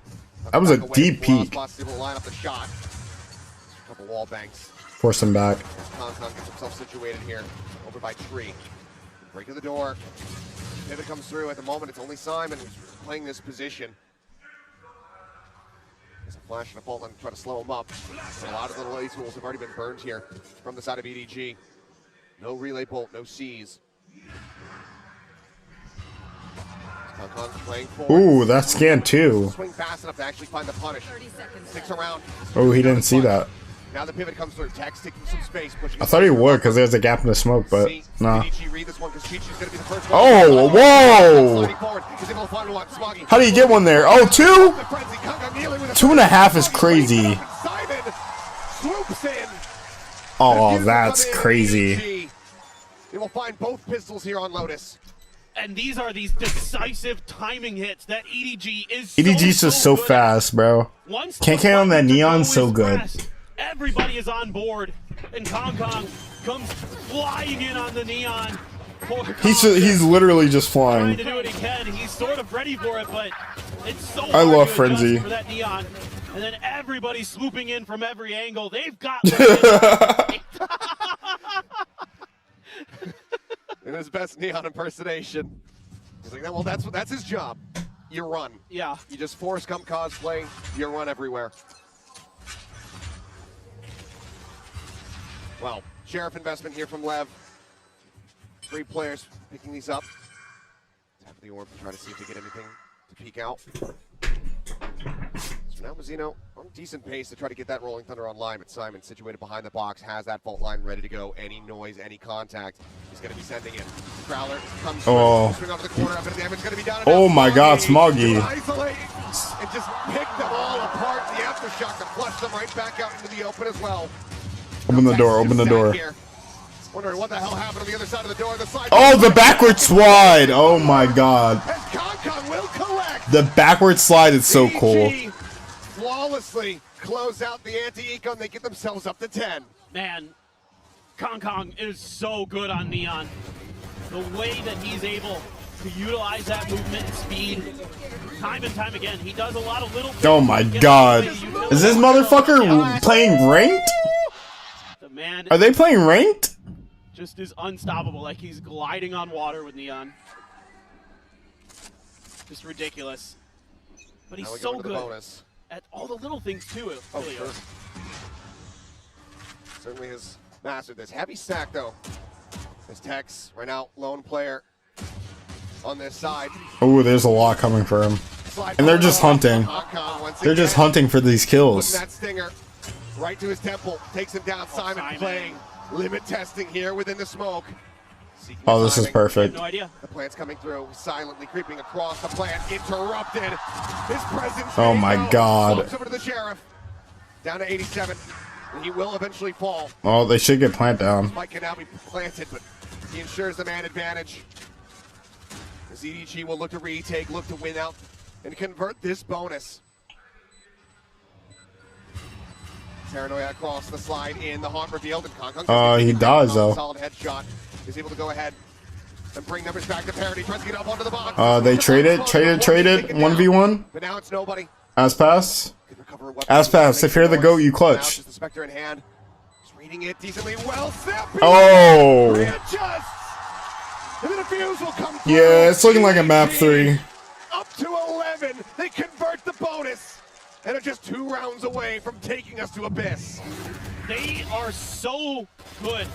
that was a deep peek. Able to line up the shot. A couple wall banks. Force him back. Kong gets himself situated here. Over by Tree. Break of the door. Pivot comes through. At the moment, it's only Simon who's playing this position. There's a flash and a fault line to try to slow him up. But a lot of the relay tools have already been burned here from the side of EDG. No relay bolt, no C's. Ooh, that scanned too. Swing fast enough to actually find the punish. Sticks around. Oh, he didn't see that. Now the pivot comes through. Tex taking some space. I thought he would because there's a gap in the smoke, but nah. Oh, whoa! How do you get one there? Oh, 2? 2.5 is crazy. Oh, that's crazy. They will find both pistols here on Lotus. And these are these decisive timing hits that EDG is EDG's just so fast, bro. Can't on that neon so good. Everybody is on board, and Kong comes flying in on the neon. He's literally just flying. Trying to do what he can. He's sort of ready for it, but it's so I love Frenzy. for that neon. And then everybody's swooping in from every angle. They've got in his best neon impersonation. He's like, well, that's his job. You run. Yeah. You just force come cosplay. You run everywhere. Well, Sheriff investment here from Lev. 3 players picking these up. Tap the orb to try to see if they get anything to peek out. So now Mazzino on decent pace to try to get that Rolling Thunder online, but Simon, situated behind the box, has that fault line ready to go. Any noise, any contact, he's going to be sending it. Prowler comes through, swing over the corner, up and the damage is going to be done. Oh my God, Smoggy. Isolate and just pick them all apart. The aftershock to flush them right back out into the open as well. Open the door, open the door. Wondering what the hell happened on the other side of the door. Oh, the backward slide! Oh my God. The backward slide is so cool. Flawlessly close out the anti-eco and they get themselves up to 10. Man, Kong is so good on Neon. The way that he's able to utilize that movement and speed, time and time again, he does a lot of little things. Oh my God. Is this motherfucker playing ranked? The man Are they playing ranked? just is unstoppable, like he's gliding on water with Neon. Just ridiculous. But he's so good at all the little things too, Julio. Sure. Certainly has mastered this. Heavy stack though. This Tex right now, lone player on this side. Oh, there's a lot coming for him. And they're just hunting. They're just hunting for these kills. Putting that stinger right to his temple. Takes him down. Simon playing limit testing here within the smoke. Oh, this is perfect. No idea. The plant's coming through, silently creeping across the plant, interrupted. His presence. Oh my God. Slopes over to the sheriff. Down to 87. He will eventually fall. Oh, they should get plant down. Spike can now be planted, but he ensures the man advantage. As EDG will look to retake, look to win out, and convert this bonus. Paranoia across the slide in the haunt revealed, and Kong he does though. Solid headshot. Is able to go ahead and bring numbers back to parity. Tries to get up onto the box. They traded 1v1. But now it's nobody. As pass. As pass. If you're the GOAT, you clutch. The Spectre in hand. He's reading it decently well. Oh. Readjust. And the defuse will come through. Yeah, it's looking like a map 3. Up to 11. They convert the bonus. And are just 2 rounds away from taking us to Abyss. They are so good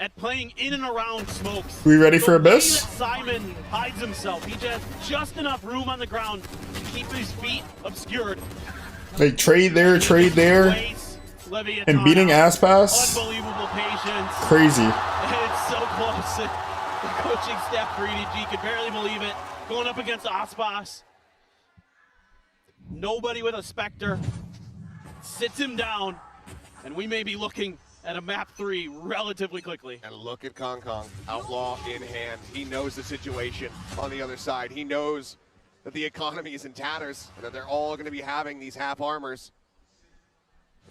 at playing in and around smokes. We ready for The way Abyss? that Simon hides himself. He just enough room on the ground to keep his feet obscured. Like trade there, and beating ass pass. Unbelievable patience. Crazy. It's so close. The coaching staff for EDG could barely believe it. Going up against Aspas. Nobody with a Spectre. Sits him down. And we may be looking at a map 3 relatively quickly. And look at Kong Kong. Outlaw in hand. He knows the situation on the other side. He knows that the economy is in tatters and that they're all going to be having these half armors.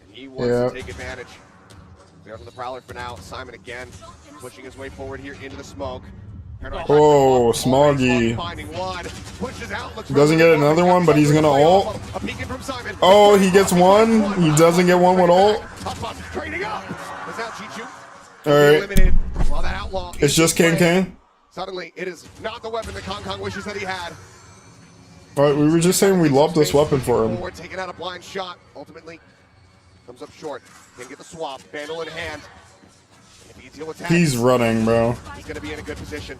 And he wants to take advantage. They're on the Prowler for now. Simon again pushing his way forward here into the smoke. Oh, Smoggy. Doesn't get another one, but he's gonna ult. Oh, he gets one. He doesn't get one with ult. Alright. It's just Kang. Suddenly, it is not the weapon that Kong Kong wishes that he had. But we were just saying we love this weapon for him. Taking out a blind shot. Ultimately, comes up short. Can get the swap. Vandal in hand. He's running, bro. He's going to be in a good position.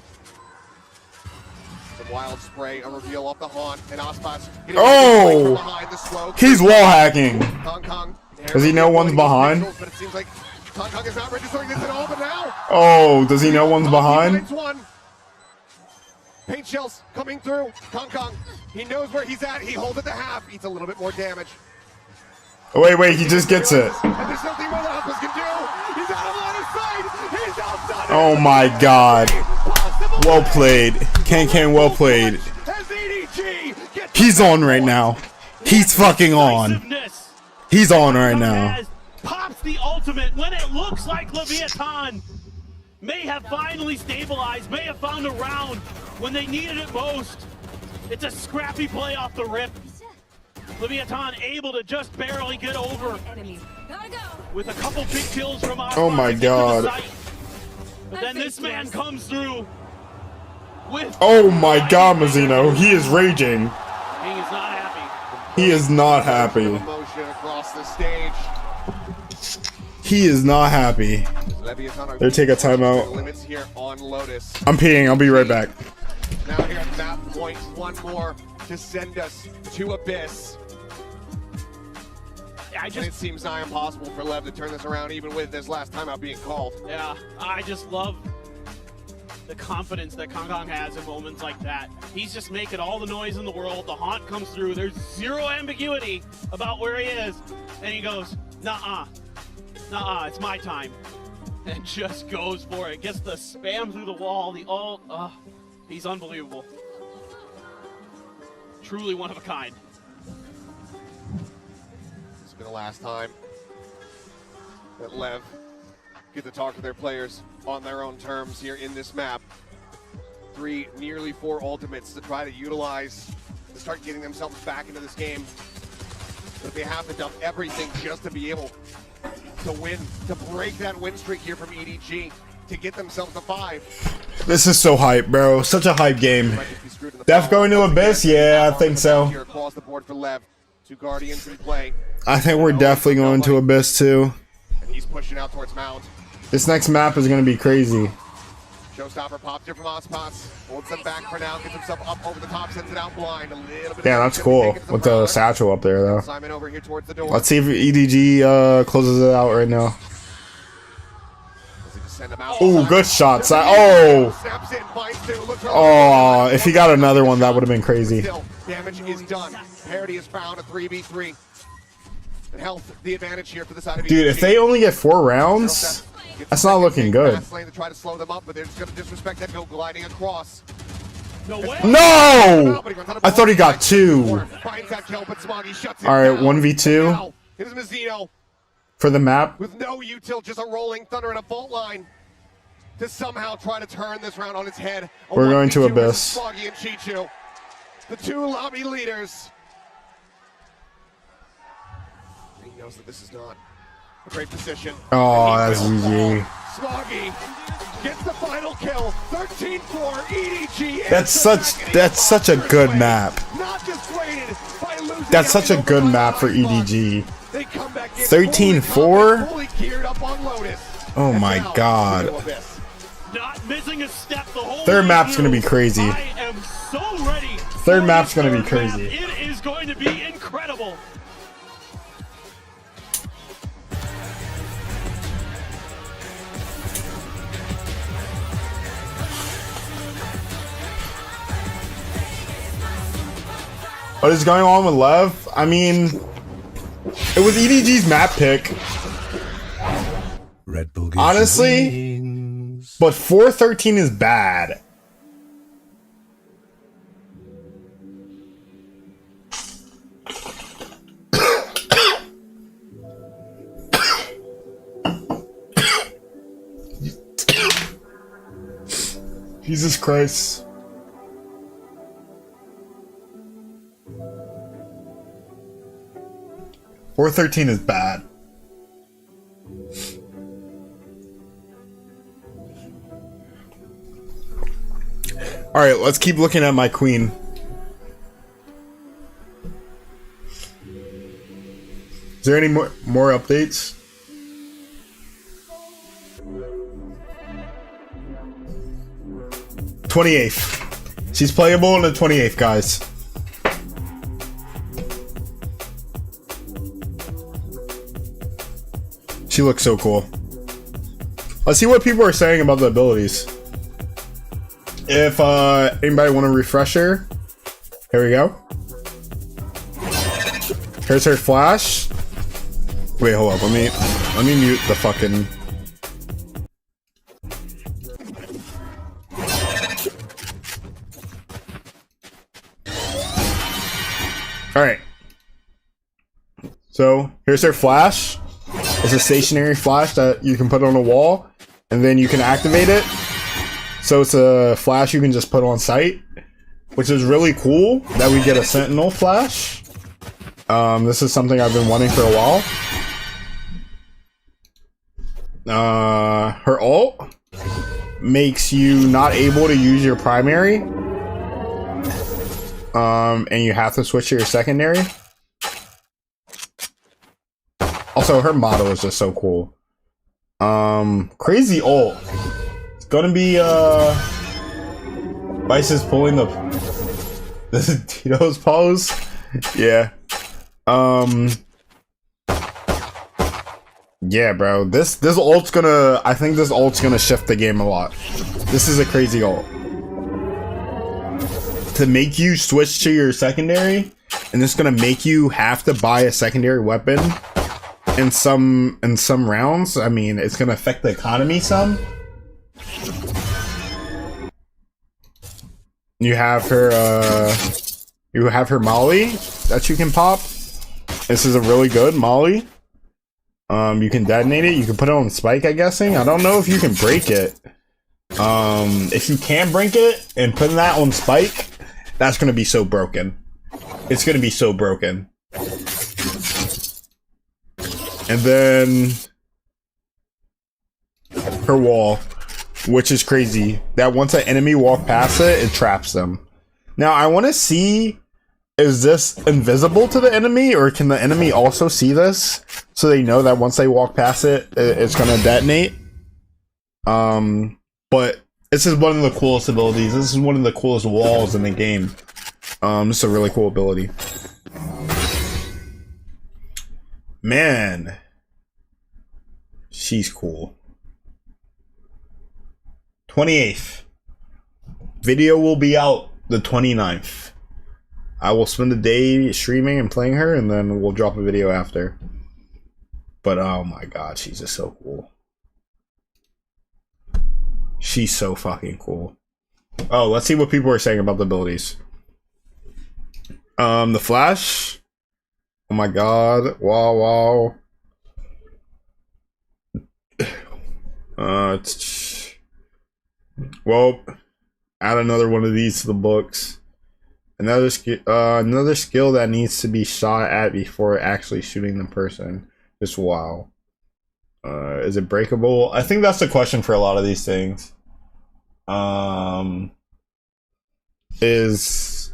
Some wild spray, a reveal off the haunt, and Aspas. Oh! He's wall hacking. Does he know one's behind? But it seems like Kong Kong is not registering this at all, but now. Oh, does he know one's behind? Paint shells coming through. Kong Kong, he knows where he's at. He holds it to half. Eats a little bit more damage. Oh, wait, he just gets it. And there's nothing more that Aspas can do. He's out of line of sight. He's outdone. Oh my god. Well played. Kang, well played. He's on right now. He's fucking on. He's on right now. Pops the ultimate when it looks like Leviathan may have finally stabilized, may have found a round when they needed it most. It's a scrappy play off the rip. Leviathan able to just barely get over with a couple big kills from Aspas. Oh my god. But then this man comes through with... Oh my god, Mazzino. He is raging. He is not happy. He is not happy. Emotion across the stage. He is not happy. They take a timeout. Limits here on Lotus. I'm peeing. I'll be right back. Now here at that point, one more to send us to Abyss. And it seems nigh impossible for Lev to turn this around, even with this last timeout being called. Yeah, I just love the confidence that Kong Kong has in moments like that. He's just making all the noise in the world. The haunt comes through. There's zero ambiguity about where he is. And he goes, nah-uh, it's my time. And just goes for it. Gets the spam through the wall, the ult. He's unbelievable. Truly one of a kind. It's been the last time that Lev get to talk to their players on their own terms here in this map. Nearly four ultimates to try to utilize to start getting themselves back into this game. But they have to dump everything just to be able to win, to break that win streak here from EDG, to get themselves to 5. This is so hype, bro. Such a hype game. Def going to Abyss? Yeah, I think so. Here across the board for Lev. 2 Guardians in play. I think we're definitely going to Abyss too. And he's pushing out towards Mount. This next map is going to be crazy. Showstopper pops here from Aspas. Holds them back for now. Gets himself up over the top. Sends it out blind. A little bit. Yeah, that's cool. With the satchel up there, though. Simon over here towards the door. Let's see if EDG closes it out right now. Oh, good shots. Oh, if he got another one, that would have been crazy. Damage is done. Parity is found. A 3v3. And health, the advantage here for the side of dude, if they only get 4 rounds, that's not looking good. To try to slow them up, but they're just going to disrespect that go gliding across. No! I thought he got 2. Alright, 1v2 Here's Mazzino for the map. with no util, just a rolling thunder and a bolt line to somehow try to turn this round on its head. We're going to Abyss. Smoggy and Chichu, the 2 lobby leaders. He knows that this is not a great position. Oh, that's GG. Smoggy gets the final kill. 13-4 EDG. That's such a good map. Not dissuaded by losing. That's such a good map for EDG. 13-4. Oh my god. Not missing a step the whole Third way map's through. gonna be crazy. I am so ready. Third for map's this gonna be third map. crazy. It is going to be incredible. What is going on with Lev? I mean, it was EDG's map pick. Red Bull Honestly, but 413 is bad. Jesus Christ. $413 is bad. All right, let's keep looking at my queen. Is there any more updates? '28th. She's playable on the 28th, guys. She looks so cool. Let's see what people are saying about the abilities. If anybody want to refresh her, here we go. Here's her flash. Wait, hold up. Let me mute the fucking. All right. So here's her flash. It's a stationary flash that you can put on a wall, and then you can activate it. So it's a flash you can just put on site, which is really cool that we get a Sentinel flash. This is something I've been wanting for a while. Her ult makes you not able to use your primary, and you have to switch to your secondary. Also, her model is just so cool. Crazy ult. It's gonna be Vice is pulling the this is Tito's pose. Yeah. Yeah, bro. This ult's gonna, I think this ult's gonna shift the game a lot. This is a crazy ult. To make you switch to your secondary, and it's gonna make you have to buy a secondary weapon in some rounds. I mean, it's gonna affect the economy some. You have her Molly that you can pop. This is a really good Molly. You can detonate it. You can put it on spike, I'm guessing. I don't know if you can break it. If you can break it and put that on spike, that's gonna be so broken. It's gonna be so broken. And then her wall, which is crazy. That once an enemy walk past it, it traps them. Now I want to see, is this invisible to the enemy, or can the enemy also see this so they know that once they walk past it, it's gonna detonate? But this is one of the coolest abilities. This is one of the coolest walls in the game. This is a really cool ability. Man, she's cool. 28th. Video will be out the 29th. I will spend the day streaming and playing her, and then we'll drop a video after. But oh my god, she's just so cool. She's so fucking cool. Oh, let's see what people are saying about the abilities. The flash. Oh my god. Wow. Well, add another one of these to the books. Another skill that needs to be shot at before actually shooting the person. Just wow. Is it breakable? I think that's the question for a lot of these things. Are these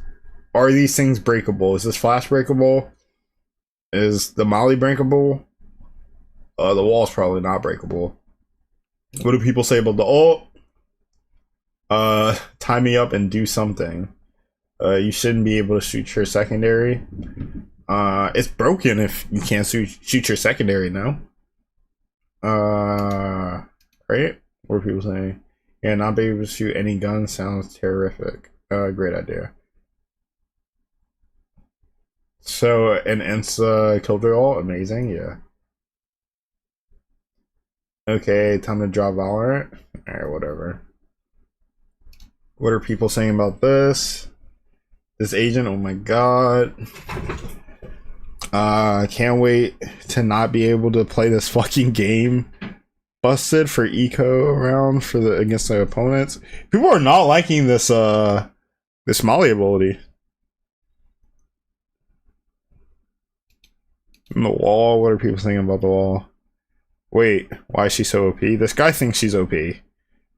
things breakable? Is this flash breakable? Is the Molly breakable? The wall's probably not breakable. What do people say about the ult? Tie me up and do something. You shouldn't be able to shoot your secondary. It's broken if you can't shoot your secondary now. Right? What are people saying? Yeah, not be able to shoot any gun sounds terrific. Great idea. So, an Insta killed their ult? Amazing, yeah. Okay, time to drop Valorant. Alright, whatever. What are people saying about this? This agent, oh my god. Can't wait to not be able to play this fucking game. Busted for eco round for the against the opponents. People are not liking this this Molly ability. And the wall, what are people saying about the wall? Wait, why is she so OP? This guy thinks she's OP.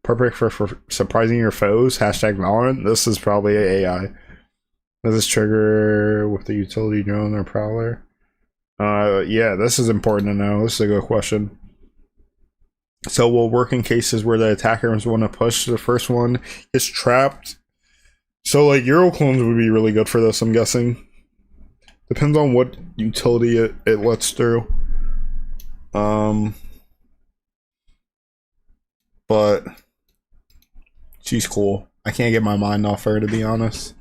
Perfect for surprising your foes. Hashtag Valorant. This is probably AI. Does this trigger with the utility drone or prowler? Yeah, this is important to know. This is a good question. So will work in cases where the attackers want to push. The first one is trapped. So like Euro clones would be really good for this, I'm guessing. Depends on what utility it lets through. But she's cool. I can't get my mind off her, to be honest.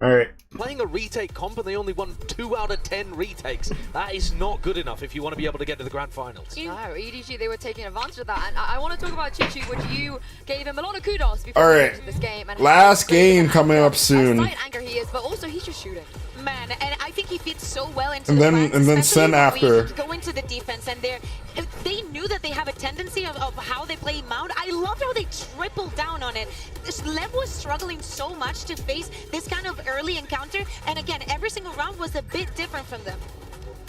Alright. Playing a retake comp and they only won 2 out of 10 retakes. That is not good enough if you want to be able to get to the grand finals. No, EDG, they were taking advantage of that. And I want to talk about Chichu, which you gave him a lot of kudos before Alright. this game. And Last game coming up soon. Slight anger he is, but also he's just shooting. Man, and I think he fits so well into And the then plans, especially Sen when after. we go into the defense, and they knew that they have a tendency of how they play Mount. I loved how they tripled down on it. This LEV was struggling so much to face this kind of early encounter, and again, every single round was a bit different from them.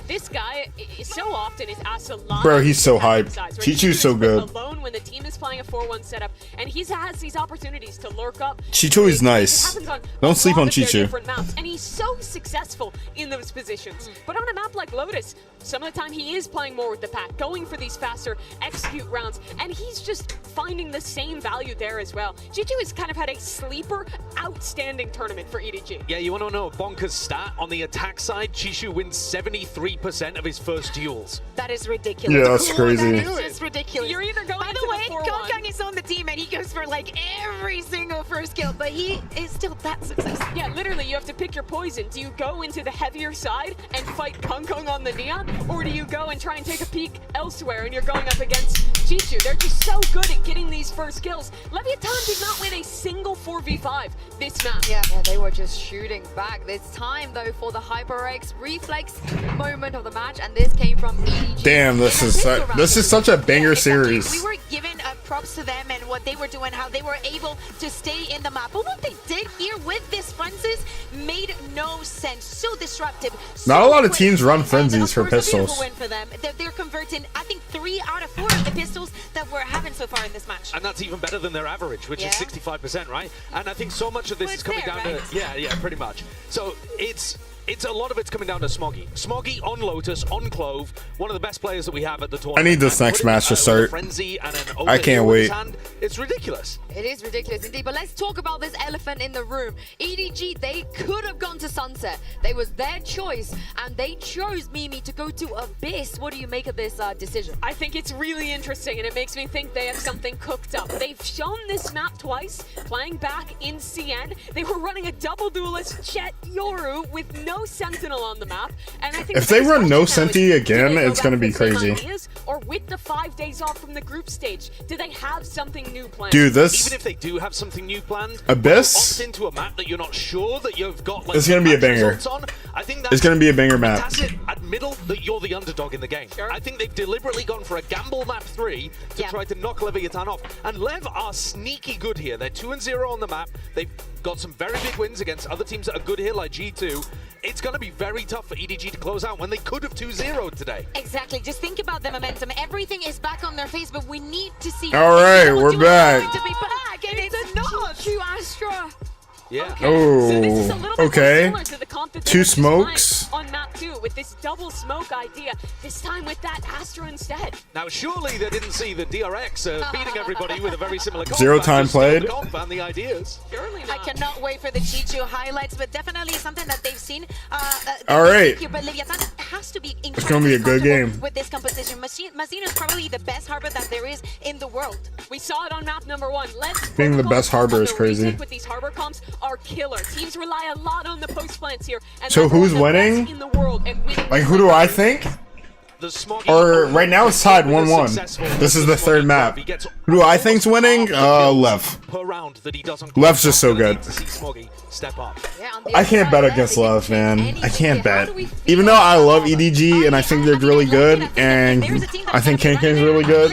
This guy is so often is asked a lot. Bro, he's so hyped. Chichu's so good. Alone when the team is playing a 4-1 setup, and he has these opportunities to lurk up. Chichu is nice. Don't sleep on Chichu. And he's so successful in those positions. But on a map like Lotus, some of the time he is playing more with the pack, going for these faster execute rounds, and he's just finding the same value there as well. Chichu has kind of had a sleeper, outstanding tournament for EDG. Yeah, you want to know a bonkers stat? On the attack side, Chishu wins 73% of his first duels. That is ridiculous. Yeah, that's crazy. That is just ridiculous. You're either going By the to way, the 4-1. Kong is on the team and he goes for like every single first kill, but he is still that successful. Yeah, literally, you have to pick your poison. Do you go into the heavier side and fight Kong on the Neon, or do you go and try and take a peek elsewhere and you're going up against Chichu? They're just so good at getting these first kills. Leviathan did not win a single 4v5 this map. Yeah, they were just shooting back. It's time though for the HyperX reflex moment of the match, and this came from EDG. Damn, this is such a banger series. We were given props to them and what they were doing, how they were able to stay in the map. But what they did here with this Francis made no sense. So disruptive. Not a lot of teams run frenzies for pistols. Win for them. They're converting, I think, 3 out of 4 of the pistols that we're having so far in this match. And that's even better than their average, which is 65%, right? And I think so much of this is coming down to... Yeah, pretty much. So it's a lot of it's coming down to Smoggy. Smoggy on Lotus, on Clove, one of the best players that we have at the tournament. I need this next match to start. Frenzy and an I can't wait. It's ridiculous. It is ridiculous indeed, but let's talk about this elephant in the room. EDG, they could have gone to Sunset. They was their choice, and they chose Mimi to go to Abyss. What do you make of this decision? I think it's really interesting, and it makes me think they have something cooked up. They've shown this map twice, playing back in CN. They were running a double duelist Chet Yoru with no Sentinel on the map, and I think if they run no Senti again, it's gonna be crazy. Or with the 5 days off from the group stage, do they have something new planned? Dude, this even if they do have something new planned, Abyss opt into a map that you're not sure that you've got. Like, it's gonna be a banger. I think it's gonna be a banger map. Tacit at middle that you're the underdog in the game. Sure. I think they've deliberately gone for a gamble map 3 to try to knock Leviathan off. And Lev are sneaky good here. They're 2-0 on the map. They've got some very big wins against other teams that are good here, like G2. It's going to be very tough for EDG to close out when they could have 2-0'd today. Exactly. Just think about the momentum. Everything is back on their face, but we need to see. All right, we're back. To be back, and it's not. Astra. Yeah. Oh, so this is a little bit okay. similar to the comp that Two they just smokes. find on map 2 with this double smoke idea. This time with that Astra instead. Now, surely they didn't see the DRX beating everybody with a very similar comp. Zero time Just stole played. the comp and the ideas. Surely I cannot wait for the Chichu highlights, but definitely something that they've seen. All right. But Leviathan has to be It's gonna be a good game. with this composition. Mazino is probably the best harbor that there is in the world. We saw it on map number 1. Let's Being the best harbor is crazy. with these harbor comps are killer. Teams rely a lot on the post plants here. And So they're who's one of the best winning? in the world at winning Like, this who do map. I think? Or right now it's tied 1-1. This is the third map. Who do I think's winning? Lev. Lev's just so good. I can't bet against Lev, man. I can't bet. Even though I love EDG and I think they're really good, and I think Kankang's really good,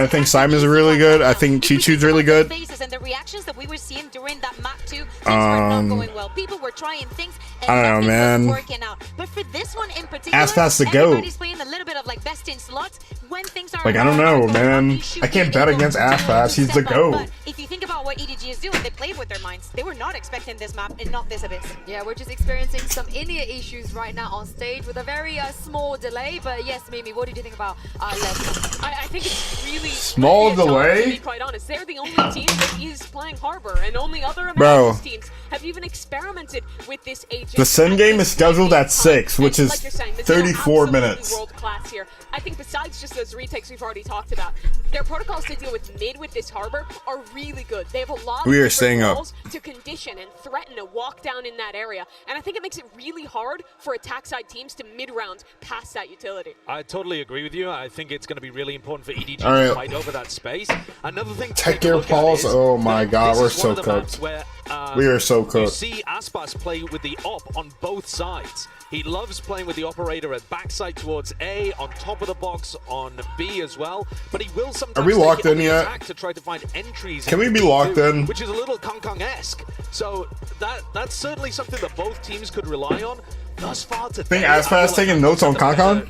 I think Simon's really good, I think Chichu's really good. And the reactions that we were seeing during that map 2, things were not going well. People were trying things and I don't know, nothing man. was working out. But for this one in particular, Ass past the goat. everybody's playing a little bit of like best in slots when things are Like, I don't know, man. I can't bet against Ass. He's the GOAT. But if you think about what EDG is doing, they played with their minds. They were not expecting this map and not this abyss. Yeah, we're just experiencing some in-ear issues right now on stage with a very small delay. But yes, Mimi, what did you think about Lev? I think it's really Small delay? To be quite honest, they're the only team that is playing Harbor, and only other Bro. American teams have even experimented with this agent. The Sin game is scheduled at 6, which is Like you're saying, 34 minutes. World class here. I think besides just those retakes we've already talked about, their protocols to deal with mid with this Harbor are really good. They have a lot We of are staying up. walls to condition and threaten to walk down in that area, and I think it makes it really hard for attack side teams to mid-round pass that utility. I totally agree with you. I think it's going to be really important for EDG All right. to fight over that space. Another thing to Tech take a gear look at pause. is Oh my that god, this we're is one so of the maps cooked. where, We are so You cooked. see Aspas play with the op on both sides. He loves playing with the operator at backside towards A, on top of the box on B as well. But he will sometimes Are we take locked it on in the yet? attack to try to find entries. Can we into be locked B2, in? Which is a little Kong Kong-esque. So that's certainly something that both teams could rely on. Thus far today, Think Aspas taking notes on Concon?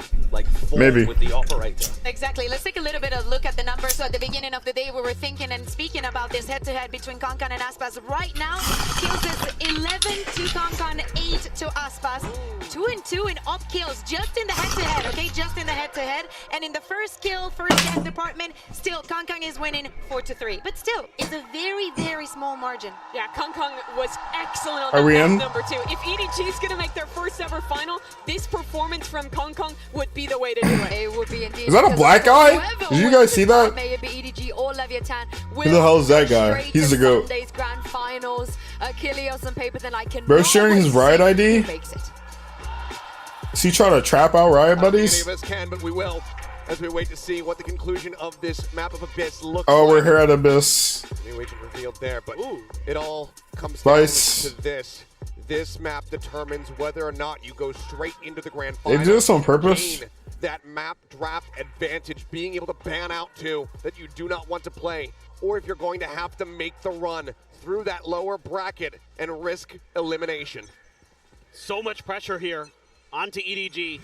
Maybe. with the operator. Exactly. Let's take a little bit of look at the numbers. So at the beginning of the day, we were thinking and speaking about this head-to-head between Concon and Aspas. Right now, kills is 11 to Concon, 8 to Aspas. 2 and 2 in op kills, just in the head-to-head, okay? Just in the head-to-head. And in the first kill, first death department, still Concon is winning 4-3. But still, it's a very, very small margin. Yeah, Kong Kong was excellent on Are that we map in? number 2. If EDG is going to make their first ever final, this performance from Kong Kong would be the way to do it. It would be indeed. Is that a because black guy? whoever Did you wins guys this see map, that? May it be EDG or Leviathan, Who the hell is that guy? straight He's to the GOAT. Sunday's grand finals. Kilios on paper, then I can. Bro sharing his Riot ID? Makes it. Is he trying to trap out Riot Not buddies? many of us can, but we will, as we wait to see what the conclusion of this map of Abyss looks Oh, like. we're here at Abyss. New agent revealed there, but it all comes Vice. down to this. This map determines whether or not you go straight into the grand They final. do this on purpose. Gain that map draft advantage, being able to ban out two that you do not want to play, or if you're going to have to make the run through that lower bracket and risk elimination. So much pressure here onto EDG.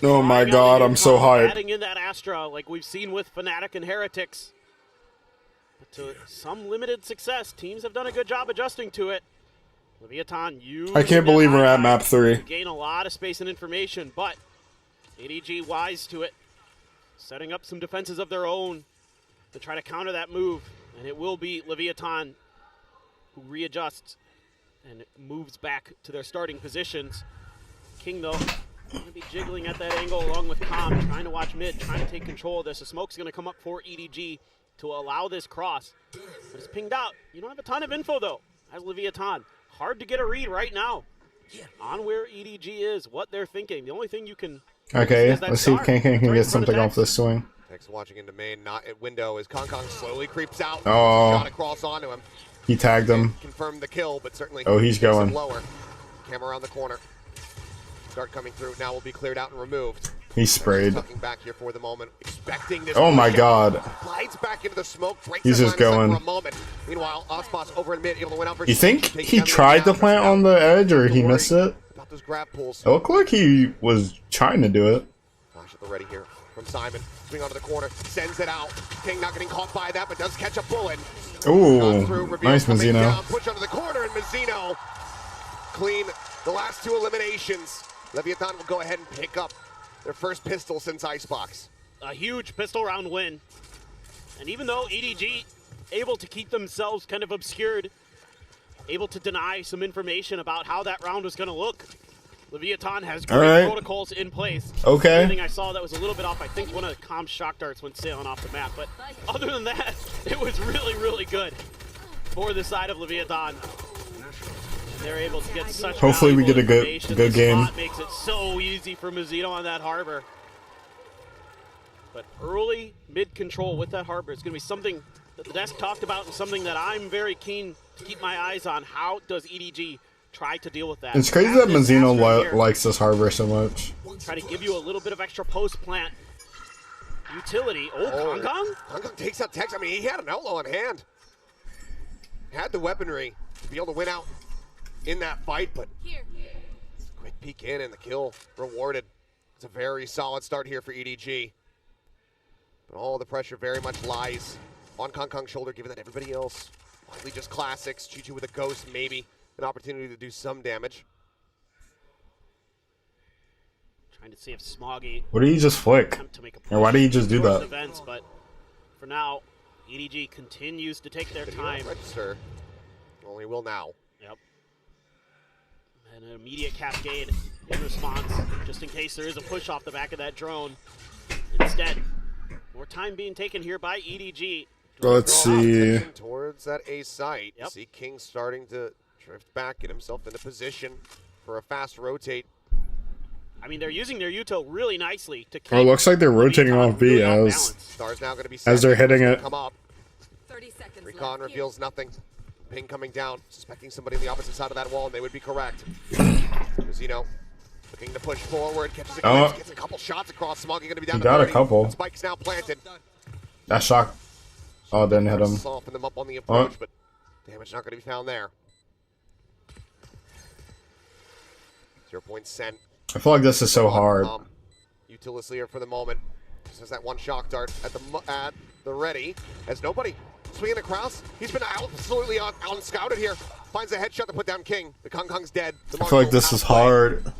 Oh my god, I'm so hyped. Adding in that Astra like we've seen with Fnatic and Heretics. But to some limited success, teams have done a good job adjusting to it. Leviathan, I can't believe we're at map 3. gain a lot of space and information, but EDG wise to it, setting up some defenses of their own to try to counter that move, and it will be Leviathan who readjusts and moves back to their starting positions. King, though, going to be jiggling at that angle along with Com, trying to watch mid, trying to take control of this. The smoke's going to come up for EDG to allow this cross. But it's pinged out. You don't have a ton of info, though, as Leviathan. Hard to get a read right now on where EDG is, what they're thinking. The only thing you can Okay, is that let's see if start. King can Right in get front of something off Dex. this swing. Next, watching into main, not at window, as Kong Kong slowly creeps out. Oh. Shot across onto him. He tagged him. Confirmed the kill, but certainly Oh, he's takes him going. lower. Camera around the corner. Start coming through. Now will be cleared out and removed. He sprayed. Tucking back here for the moment, expecting this. Oh my push. god. Glides back into the smoke, breaks He's his just line of sight going. for a moment. Meanwhile, Aspas over in mid, able to win out for You think taking he down the tried to down, plant on the edge or he missed it? about those grab pulls. It looked like he was trying to do it. Flash at the ready here from Simon. Swing onto the corner, sends it out. King not getting caught by that, but does catch a bullet. Ooh, Shot through, reveal nice coming Mazzino. down, push under the corner, and Mazzino clean the last 2 eliminations. Leviathan will go ahead and pick up their first pistol since Icebox. A huge pistol round win. And even though EDG able to keep themselves kind of obscured, able to deny some information about how that round was going to look, Leviathan has great protocols in place. Okay. The only thing I saw that was a little bit off, I think one of the comm shock darts went sailing off the map. But other than that, it was really, really good for the side of Leviathan. They're able to get such Hopefully we get a good game. Spot makes it so easy for Mazzito on that harbor. But early mid control with that harbor is going to be something that the desk talked about and something that I'm very keen to keep my eyes on. How does EDG try to deal with that? It's crazy that Mazzino likes this harbor so much. Try to give you a little bit of extra post plant utility. Oh, Kong? Kong takes out Tex. I mean, he had an outlaw on hand. Had the weaponry to be able to win out in that fight, but quick peek in and the kill rewarded. It's a very solid start here for EDG. But all the pressure very much lies on Kong's shoulder, given that everybody else likely just classics. Chichu with a ghost, maybe an opportunity to do some damage. Trying to see if Smoggy. What did he just flick? Or why did he just do that? Events, but for now, EDG continues to take their time. Register. Only will now. Yep. And an immediate cascade in response, just in case there is a push off the back of that drone. Instead, more time being taken here by EDG. Let's see. Towards that A site. Yep. See King starting to drift back, get himself into position for a fast rotate. I mean, they're using their Uto really nicely to keep. Oh, it looks like they're rotating off B as they're hitting it. Come up. 30 seconds Recon reveals nothing. Ping coming down, suspecting somebody on the opposite side of that wall, and they would be correct. Zeno looking to push forward, catches a glimpse, gets a couple shots across. Smoggy going to be down. He got 30. a couple. Spike's now planted. That shot. Oh, didn't hit him. Soften them up on the approach, but damage not going to be found there. 0 point sent. I feel like this is so hard. Utilis here for the moment. Just has that one shock dart at the ready. As nobody swinging across. He's been absolutely unscouted here. Finds a headshot to put down King. The Kong's dead. I feel like this is hard.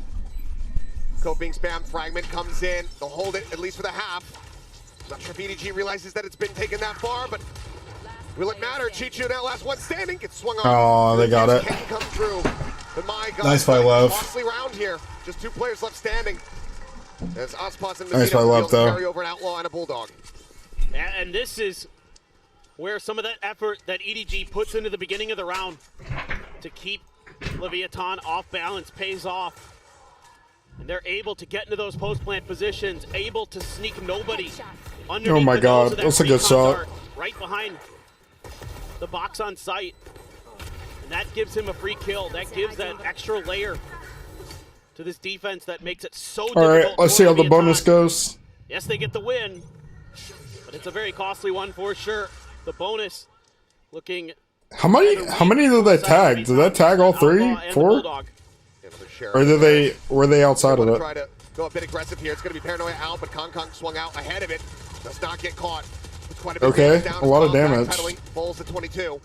Code being spammed. Fragment comes in. They'll hold it at least for the half. Not sure if EDG realizes that it's been taken that far, but will it matter? Chichu now last one standing. Gets swung on. Oh, they got it. Can come through. But my God, nice fight, Lev. Costly round here. Just 2 players left standing. As Ospas and nice fight, Lev, though. Carry over an outlaw and a bulldog. And this is where some of that effort that EDG puts into the beginning of the round to keep Leviathan off balance pays off. And they're able to get into those post-plant positions, able to sneak nobody underneath. Oh my God, that's a good shot. Right behind the box on site. And that gives him a free kill. That gives that extra layer to this defense that makes it so difficult. All right, let's see how the bonus goes. Yes, they get the win, but it's a very costly one for sure. The bonus looking. How many did they tag? Did that tag all 3, 4? Or were they outside of it? Try to go a bit aggressive here. It's going to be Paranoia out, but Kong swung out ahead of it. Does not get caught. Quite a bit okay, a lot of damage. Falls at 22.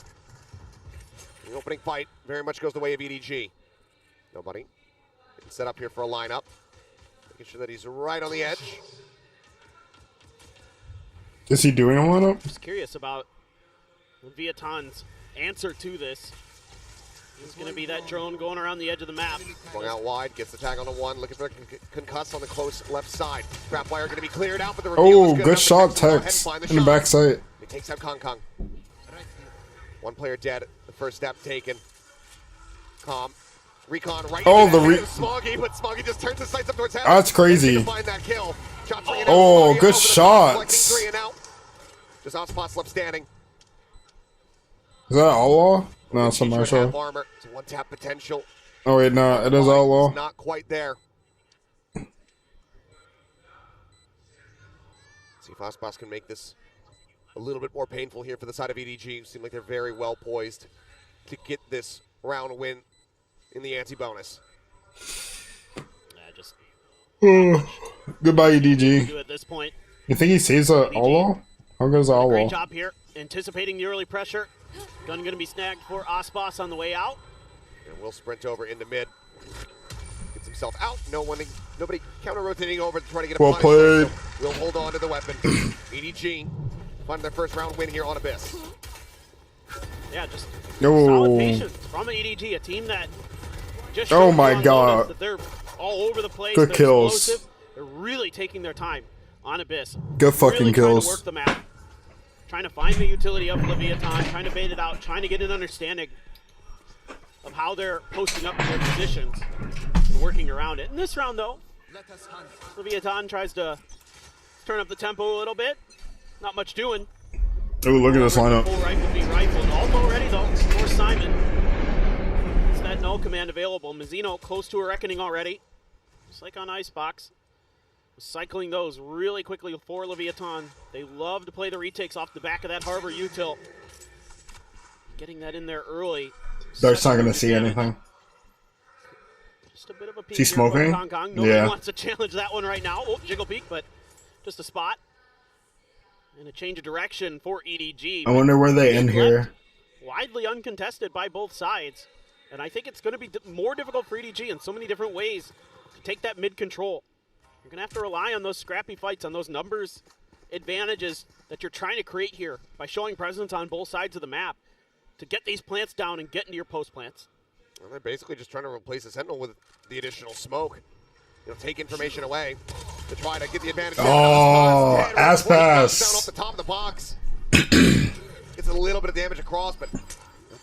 The opening fight very much goes the way of EDG. Nobody. Getting set up here for a lineup. Making sure that he's right on the edge. Is he doing a lineup? Just curious about Leviathan's answer to this. It's going to be that drone going around the edge of the map. Swung out wide, gets the tag on the 1, looking for a concuss on the close left side. Trap wire going to be cleared out, but the reveal is good shot, Tex, in the backside. He takes out Kong. 1 player dead, the first step taken. Calm. Recon right Smoggy, but Smoggy just turns his sights up towards heaven. That's crazy. Find that kill. Oh, good shots. Just Ospas left standing. Is that Outlaw? No, it's a Marshall. Armor. It's a 1-tap potential. Oh wait, no, it is Outlaw. It's not quite there. See if Ospas can make this a little bit more painful here for the side of EDG. Seem like they're very well poised to get this round win in the anti-bonus. Goodbye, EDG. At this point. You think he saves a Outlaw? How goes Outlaw? Great job here, anticipating the early pressure. Gun going to be snagged for Ospas on the way out. And we'll sprint over into mid. himself out. Nobody counter-rotating over to try to get a Well punish. played. So we'll hold on to the weapon. EDG finding their first round win here on Abyss. Yeah, just No. solid patience from EDG, a team that just Oh showed my on God. notice that they're all over the place. Good They're kills. explosive. They're really taking their time on Abyss. Good fucking really trying kills. to work the map, trying to find the utility of Leviathan, trying to bait it out, trying to get an understanding of how they're posting up their positions and working around it. In this round, though, Leviathan tries to turn up the tempo a little bit. Not much doing. Oh, look at this lineup. Full rifle being rifled. Alto ready though for Simon. It's that no command available. Mizzino close to a reckoning already. Just like on Icebox. Cycling those really quickly for Leviathan. They love to play the retakes off the back of that Harbor util. Getting that in there early. Dart's not gonna see anything. Just a bit of a peek Is he here from smoking? Kong Kong. Nobody Yeah. wants to challenge that one right now. Oh, jiggle peek, but just a spot. And a change of direction for EDG. I wonder where they end here. Widely uncontested by both sides. And I think it's going to be more difficult for EDG in so many different ways to take that mid control. You're going to have to rely on those scrappy fights, on those numbers advantages that you're trying to create here by showing presence on both sides of the map to get these plants down and get into your post plants. Well, they're basically just trying to replace the Sentinel with the additional smoke. Take information away to try to get the advantage. Oh, ass pass. Down off the top of the box. Gets a little bit of damage across, but not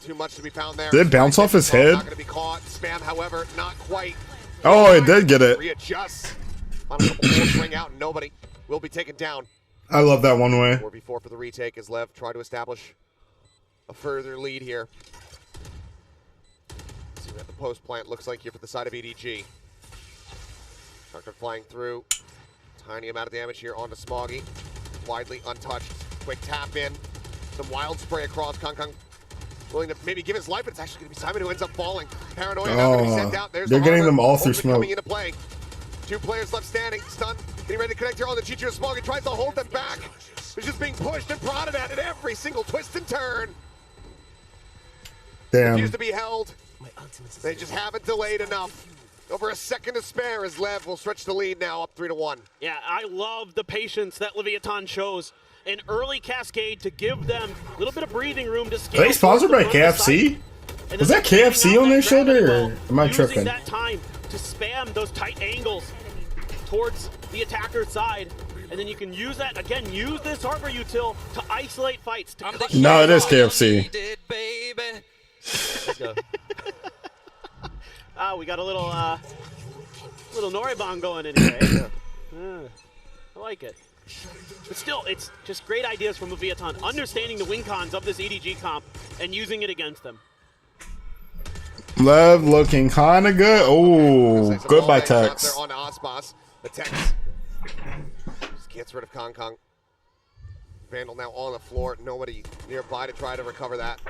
too much to be found there. Did it bounce off his head? Not going to be caught. Spam, however, not quite. Oh, it did get it. Readjusts. Final couple bullets ring out, and nobody will be taken down. I love that one way. 4v4 for the retake as Lev try to establish a further lead here. See what the post plant looks like here for the side of EDG. Tucker flying through. Tiny amount of damage here onto Smoggy. Widely untouched. Quick tap in. Some wild spray across. Kong Kong willing to maybe give his life, but it's actually going to be Simon who ends up falling. Paranoia now going to be sent out. There's they're the getting Harbor. them all through Ultimate smoke. coming into play. 2 players left standing. Stun. Getting ready to connect here on the Chicho Smoggy. Tries to hold them back. He's just being pushed and prodded at every single twist and turn. Damn. Refused to be held. They just haven't delayed enough. Over a second to spare as Lev will stretch the lead now up 3-1. Yeah, I love the patience that Leviathan shows. An early cascade to give them a little bit of breathing room to scale. Are they sponsored by KFC? Was that KFC on their shit, or am I Using tripping? that time to spam those tight angles towards the attacker's side. And then you can use that, again, use this Harbor util to isolate fights. To cut No, it is KFC. we got a little Noribong going in here. I like it. But still, it's just great ideas from Leviathan, understanding the win cons of this EDG comp and using it against them. Lev looking kind of good. Oh, good by Tex. They're on Osmos. The Tex just gets rid of Kong Kong. Vandal now on the floor. Nobody nearby to try to recover that.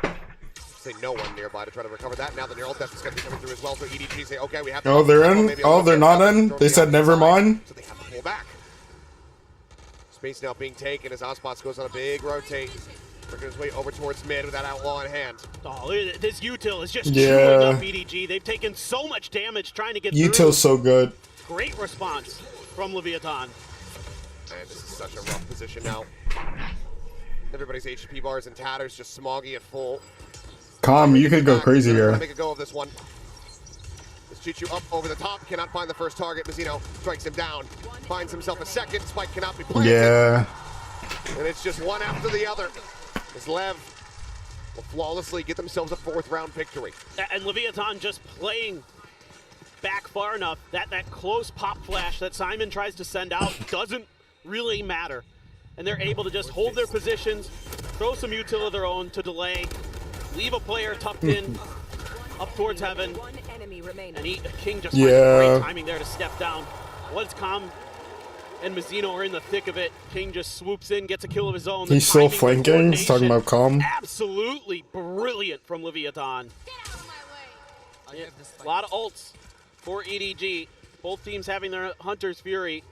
Say no one nearby to try to recover that. Now the neural death is going to be coming through as well. So EDG say, okay, we have to. Oh, they're in? Oh, they're not in? They said never mind? So they have to pull back. Space now being taken as Osmos goes on a big rotate. Working his way over towards mid with that outlaw in hand. Oh, look at this util is just Yeah. chewing up EDG. They've taken so much damage trying to get through. Util's so good. Great response from Leviathan. And this is such a rough position now. Everybody's HP bars in tatters, just Smoggy at full. Calm, you could go crazy Trying to here. make a go of this one. This Chichu up over the top, cannot find the first target. Mizzino strikes him down, finds himself a second. Spike cannot be planted. Yeah. And it's just one after the other. As Lev will flawlessly get themselves a 4th round victory. And Leviathan just playing back far enough that that close pop flash that Simon tries to send out doesn't really matter. And they're able to just hold their positions, throw some util of their own to delay, leave a player tucked in up towards heaven. And King just finds great timing there to step down. Once Calm and Mizzino are in the thick of it, King just swoops in, gets a kill of his own. He's still flanking. He's talking about Calm. Absolutely brilliant from Leviathan. Yeah, a lot of ults for EDG. Both teams having their Hunter's Fury.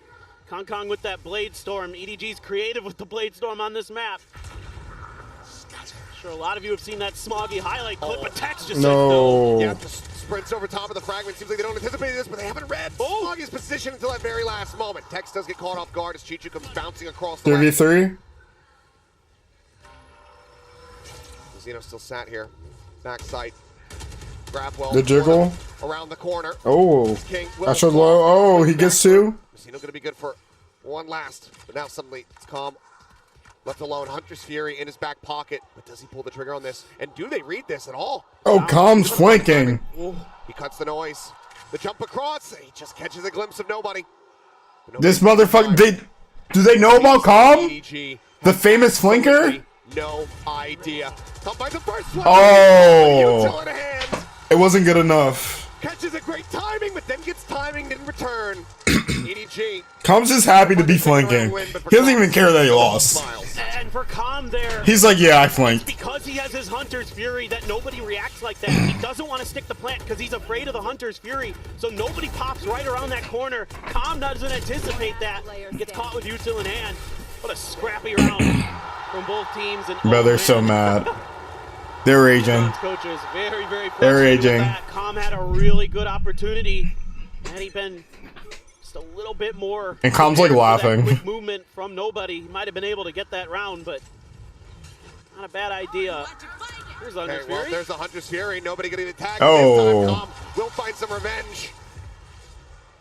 Kong Kong with that Blade Storm. EDG's creative with the Blade Storm on this map. I'm sure a lot of you have seen that Smoggy highlight clip, but Tex just said no. Yeah, just sprints over top of the fragment. Seems like they don't anticipate this, but they haven't read Smoggy's position until that very last moment. Tex does get caught off guard as Chichu comes bouncing across the 3v3. Zeno still sat here. Backside. Grab well. The jiggle. Around the corner. Oh. King I should low. Oh, he gets two. Zeno gonna be good for one last, but now suddenly it's calm. Left alone, Hunter's Fury in his back pocket, but does he pull the trigger on this? And do they read this at all? Oh, Calm's flanking. Ooh, he cuts the noise. The jump across, he just catches a glimpse of nobody. This motherfucker, do they know about Calm? The famous flanker? No idea. Come by the first one. Oh, it wasn't good enough. Catches a great timing, but then gets timing in return. EDG. Calm's just happy to be flanking. He doesn't even care that he lost. And for Calm there, He's like, yeah, I flanked. because he has his Hunter's Fury that nobody reacts like that. He doesn't want to stick the plant because he's afraid of the Hunter's Fury. So nobody pops right around that corner. Calm doesn't anticipate that. Gets caught with util in hand. What a scrappy round from both teams. And Bro, they're so mad. They're raging. Coaches very, very They're frustrated with raging. that. Calm had a really good opportunity. Had he been just a little bit more, And Calm's like prepared for that laughing. quick movement from nobody, he might have been able to get that round, but not a bad idea. Here's Hunter's Okay, well, Fury. there's the Hunter's Fury. Nobody getting attacked. Oh. This time, Calm will find some revenge.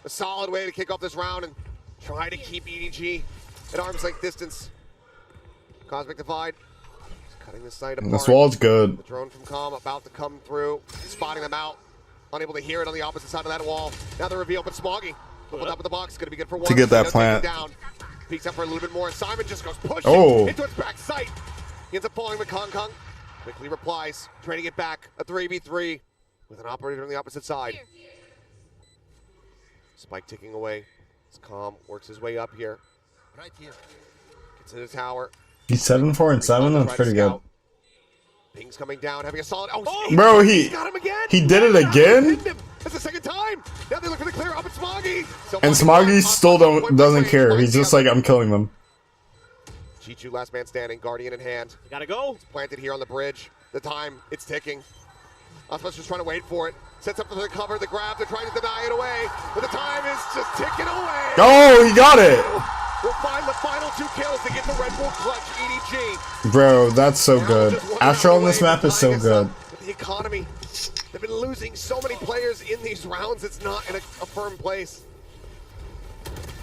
A solid way to kick off this round and try to keep EDG at arm's length distance. Cosmic Divide. Cutting this side apart. This wall's good. The drone from Calm about to come through, spotting them out. Unable to hear it on the opposite side of that wall. Now the reveal, but Smoggy up top of the box, gonna be good for one. To get that Zeno plant. taking Down. Peeks up for a little bit more. Simon just goes pushing Oh. into its back sight. He ends up falling with Kong Kong. Quickly replies, trading it back. A 3v3 with an operator on the opposite side. Spike ticking away. As Calm works his way up here. Right here. Gets in the tower. He's 7-4 and 7. That's pretty good. Ping's coming down, having a solid. Bro, he got him again. he did it again. That's the second time. Now they look for the clear up at Smoggy. So And Smoggy still doesn't care. He's just like, I'm killing them. Chichu, last man standing, Guardian in hand. You gotta go. It's planted here on the bridge. The time, it's ticking. Osmos just trying to wait for it. Sets up for the cover, the grab. They're trying to deny it away, but the time is just ticking away. Oh, he got it. We'll find the final 2 kills to get the Red Bull clutch. EDG. Bro, that's so good. Astro on this map is so good. With the economy, they've been losing so many players in these rounds. It's not in a firm place.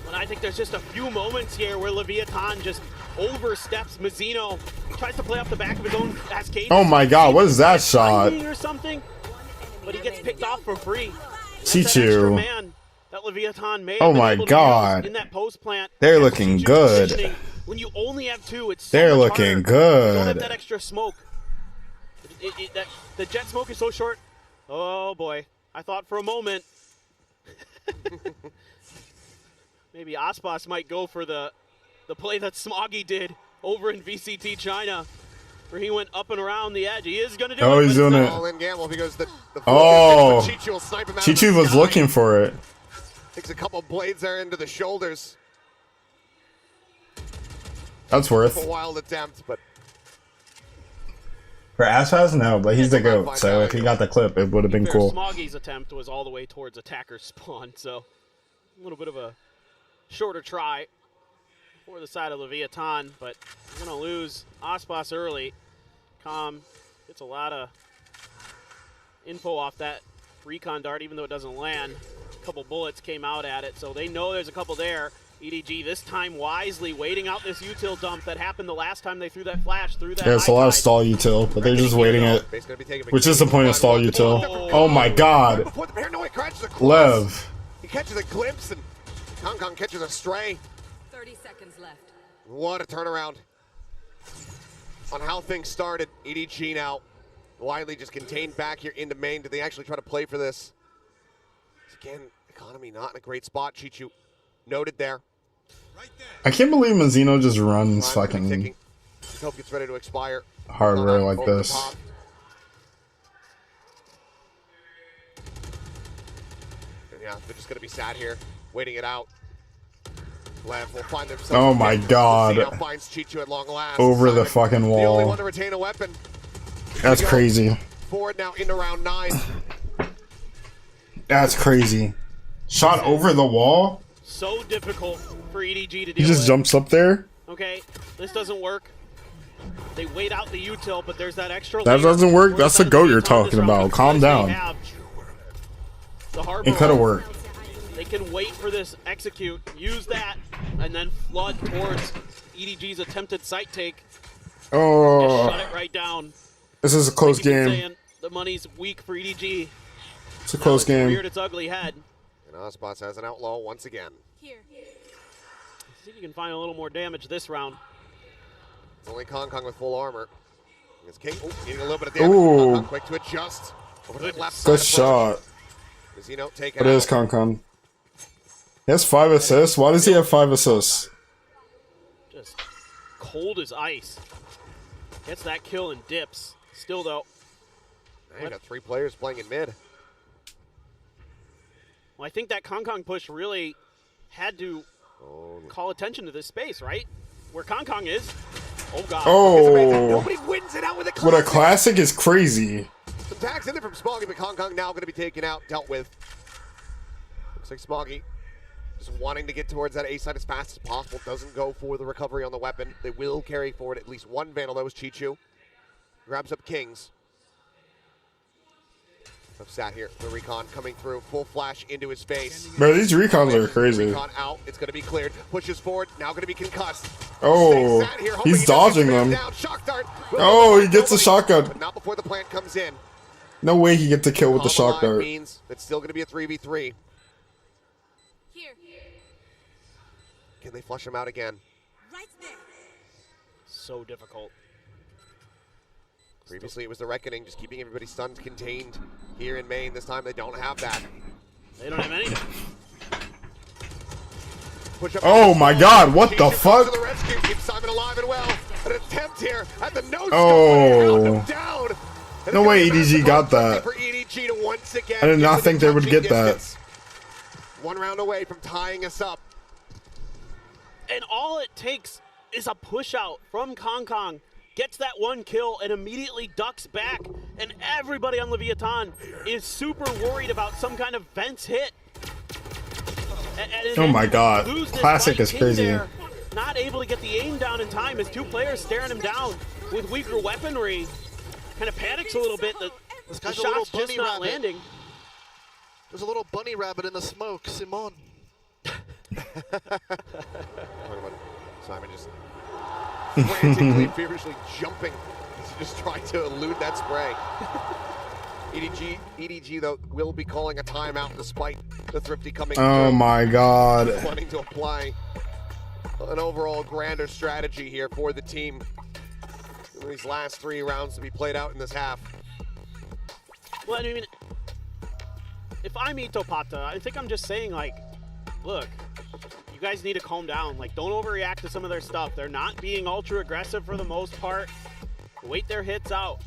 And I think there's just a few moments here where Leviathan just oversteps Mazzino, tries to play off the back of his own cascade. Oh my god, what is that shot? Or something, but he gets picked off for free. Chichu. Man, that Leviathan may Oh have been my able to God. use in that post plant. They're And looking Chichu good. positioning, when you only have 2, it's so They're much looking harder. good. You don't have that extra smoke. The jet smoke is so short. Oh boy, I thought for a moment maybe Aspas might go for the play that Smoggy did over in VCT China, where he went up and around the edge. He is going to do it. Oh, he's but it's doing not it. All-in gamble because the Oh. Chichu will snipe him out of Chichu the was sky. looking for it. Takes a couple blades there into the shoulders. That's A worth. wild attempt, but For Aspas, no, but he's the GOAT, so if he got the clip, it would have been Fair, cool. Smoggy's attempt was all the way towards attacker spawn, so a little bit of a shorter try for the side of Leviathan, but we're going to lose Aspas early. Calm gets a lot of info off that recon dart, even though it doesn't land. A couple bullets came out at it, so they know there's a couple there. EDG this time wisely waiting out this util dump that happened the last time they threw that flash through that. Yeah, it's a lot of stall util, but they're just waiting it. Which is the point of stall util. Oh my god. before the paranoid crashes across, Lev. he catches a glimpse and Kong Kong catches a stray. 30 seconds left. What a turnaround on how things started. EDG now widely just contained back here into main. Did they actually try to play for this? Again, economy not in a great spot. Chichu noted there. I can't believe Mazzino just runs fucking His hope gets ready to expire. hardware like Over the this. top. And yeah, they're just going to be sat here, waiting it out. Lev will find themselves. Oh my again. god. Zeno finds Chichu at long last. Over the Simon, fucking the only wall. one to retain a weapon. That's crazy. Forward now into round 9. That's crazy. Shot over the wall? So difficult for EDG to deal He just with. jumps up there? Okay, this doesn't work. They wait out the util, but there's that extra That layer doesn't work? for That's the the goat you're Sentinels talking this round about. Calm because they down. have the harbor It could have hole. worked. They can wait for this execute, use that, and then flood towards EDG's attempted site take. Just Oh. shut it right down. This is a close Like you've been game. saying, the money's weak for EDG. It's a close game. Reared its ugly head. And Osbots has an outlaw once again. Here. See if you can find a little more damage this round. It's only Kong Kong with full armor. It's King needing a little bit of damage. Ooh. Kong Kong quick to adjust. Over to the left side Good of the shot. Casino taken It out. is Concon. He has 5 assists. Why does he have 5 assists? Just cold as ice. Gets that kill and dips. Still though. Now you got 3 players playing in mid. Well, I think that Kong Kong push really had to call attention to this space, right? Where Kong Kong is. Oh god. Oh. Nobody wins it out with a What a classic. classic is crazy. Some tags in there from Smoggy, but Kong Kong now going to be taken out, dealt with. Looks like Smoggy just wanting to get towards that A side as fast as possible. Doesn't go for the recovery on the weapon. They will carry forward at least one Vandal. That was Chichu. Grabs up Kings. I've sat here. The recon coming through. Full flash into his face. Bro, these recons are crazy. Recon out. It's going to be cleared. Pushes forward. Now going to be concussed. Oh, Stays sat here, hoping he's he doesn't dodging get them. down. Shock dart. Oh, he gets a But shotgun. not before the plant comes in. No way he gets a kill with the Calm shock alive dart. means it's still going to be a 3v3. Here. Can they flush him out again? Right there. So difficult. Previously it was the Reckoning, just keeping everybody stunned, contained here in Maine. This time they don't have that. They don't have anything. Push up Oh my god, what the Chichu comes fuck? to the rescue, keeps Simon alive and well. An attempt here at the nose Oh. down. And No it's way gonna be EDG got that. for EDG to once again I did not get think they would within get touching that. distance. 1 round away from tying us up. And all it takes is a push out from Kong Kong. Gets that 1 kill and immediately ducks back. And everybody on Leviathan is super worried about some kind of Vents hit. And Oh my god. lose this Classic fight is in crazy. there, not able to get the aim down in time as 2 players staring him down with weaker weaponry. Kind of panics a little bit that This the guy's a little shot's just bunny not rabbit. landing. There's a little bunny rabbit in the smoke, Simon. Simon just frantically, feverishly jumping to just try to elude that spray. EDG though will be calling a timeout despite the Thrifty coming Oh through, my god. wanting to apply an overall grander strategy here for the team. In these last 3 rounds to be played out in this half. Well, I mean, if I'm Itopata, I think I'm just saying, like, look, you guys need to calm down. Like, don't overreact to some of their stuff. They're not being ultra aggressive for the most part. Wait their hits out.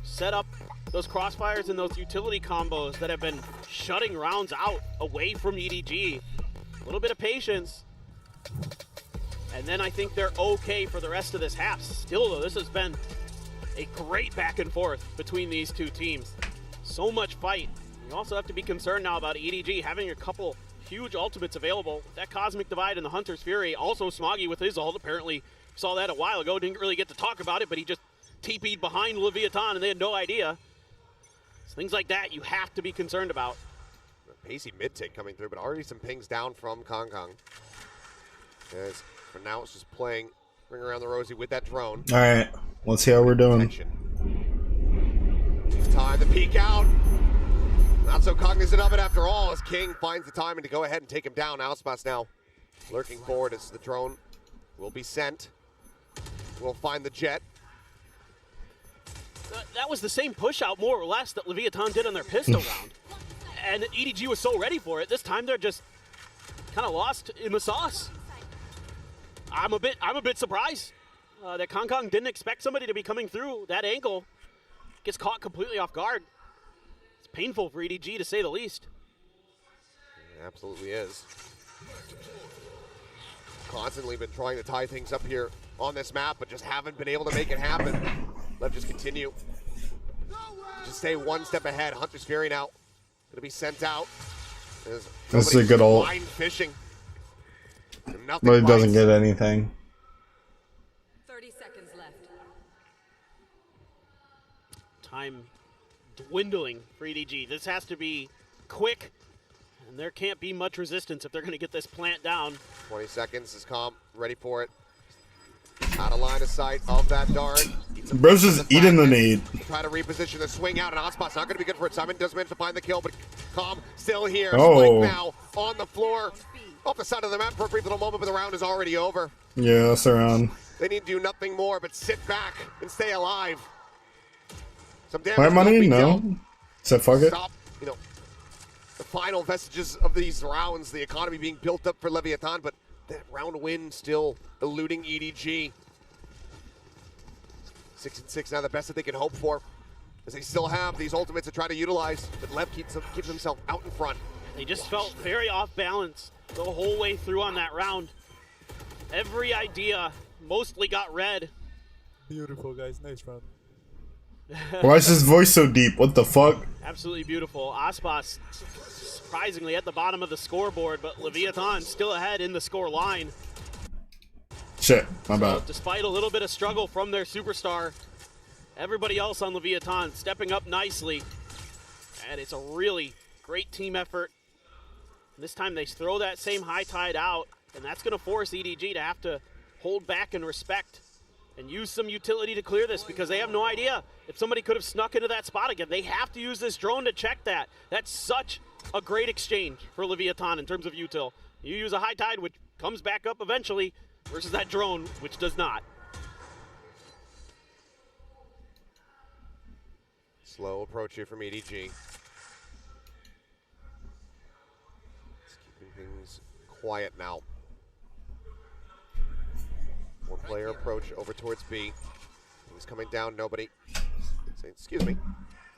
Set up those crossfires and those utility combos that have been shutting rounds out away from EDG. A little bit of patience. And then I think they're okay for the rest of this half. Still, though, this has been a great back and forth between these 2 teams. So much fight. You also have to be concerned now about EDG having a couple huge ultimates available. That Cosmic Divide and the Hunter's Fury. Also Smoggy with his ult. Apparently saw that a while ago. Didn't really get to talk about it, but he just TP'd behind Leviathan and they had no idea. So things like that you have to be concerned about. Pacey mid-tick coming through, but already some pings down from Kong Kong. As for now it's just playing Ring Around the Rosie with that drone. Alright, let's see how we're doing. Time to peek out. Not so cognizant of it after all as King finds the timing to go ahead and take him down. Alspas now lurking forward as the drone will be sent. We'll find the jet. That was the same push out more or less that Leviathan did on their pistol round. And EDG was so ready for it. This time they're just kind of lost in the sauce. I'm a bit surprised that Kong Kong didn't expect somebody to be coming through that angle. Gets caught completely off guard. It's painful for EDG to say the least. It absolutely is. Constantly been trying to tie things up here on this map, but just haven't been able to make it happen. LEV just continue. Just stay 1 step ahead. Hunter's Fury now Gonna be sent out. That's a good ult. Line fishing. But it doesn't get anything. 30 seconds left. Time dwindling for EDG. This has to be quick, and there can't be much resistance if they're going to get this plant down. 20 seconds is calm, ready for it. Out of line of sight of that dart. Bro's just eating the nade. Try to reposition the swing out, and Hotspot's not going to be good for it. Simon does manage to find the kill, but Calm still here. Oh. Spike now on the floor. Off the side of the map for a brief little moment, but the round is already over. Yeah, that's around. They need to do nothing more but sit back and stay alive. Some damage My money? will be No. dealt. Said fuck it. Stop, you know, the final vestiges of these rounds, the economy being built up for Leviathan, but that round win still eluding EDG. 6-6 now, the best that they can hope for, as they still have these ultimates to try to utilize, but Lev keeps himself out in front. They just felt very off balance the whole way through on that round. Every idea mostly got read. Beautiful, guys. Nice round. Why is his voice so deep? What the fuck? Absolutely beautiful. Aspas surprisingly at the bottom of the scoreboard, but Leviathan still ahead in the score line. Shit, my bad. Despite a little bit of struggle from their superstar, everybody else on Leviathan stepping up nicely. And it's a really great team effort. This time they throw that same high tide out, and that's going to force EDG to have to hold back and respect and use some utility to clear this, because they have no idea if somebody could have snuck into that spot again. They have to use this drone to check that. That's such a great exchange for Leviathan in terms of util. You use a high tide, which comes back up eventually, versus that drone, which does not. Slow approach here from EDG. Keeping things quiet now. One player approach over towards B. He's coming down, nobody. Say, excuse me.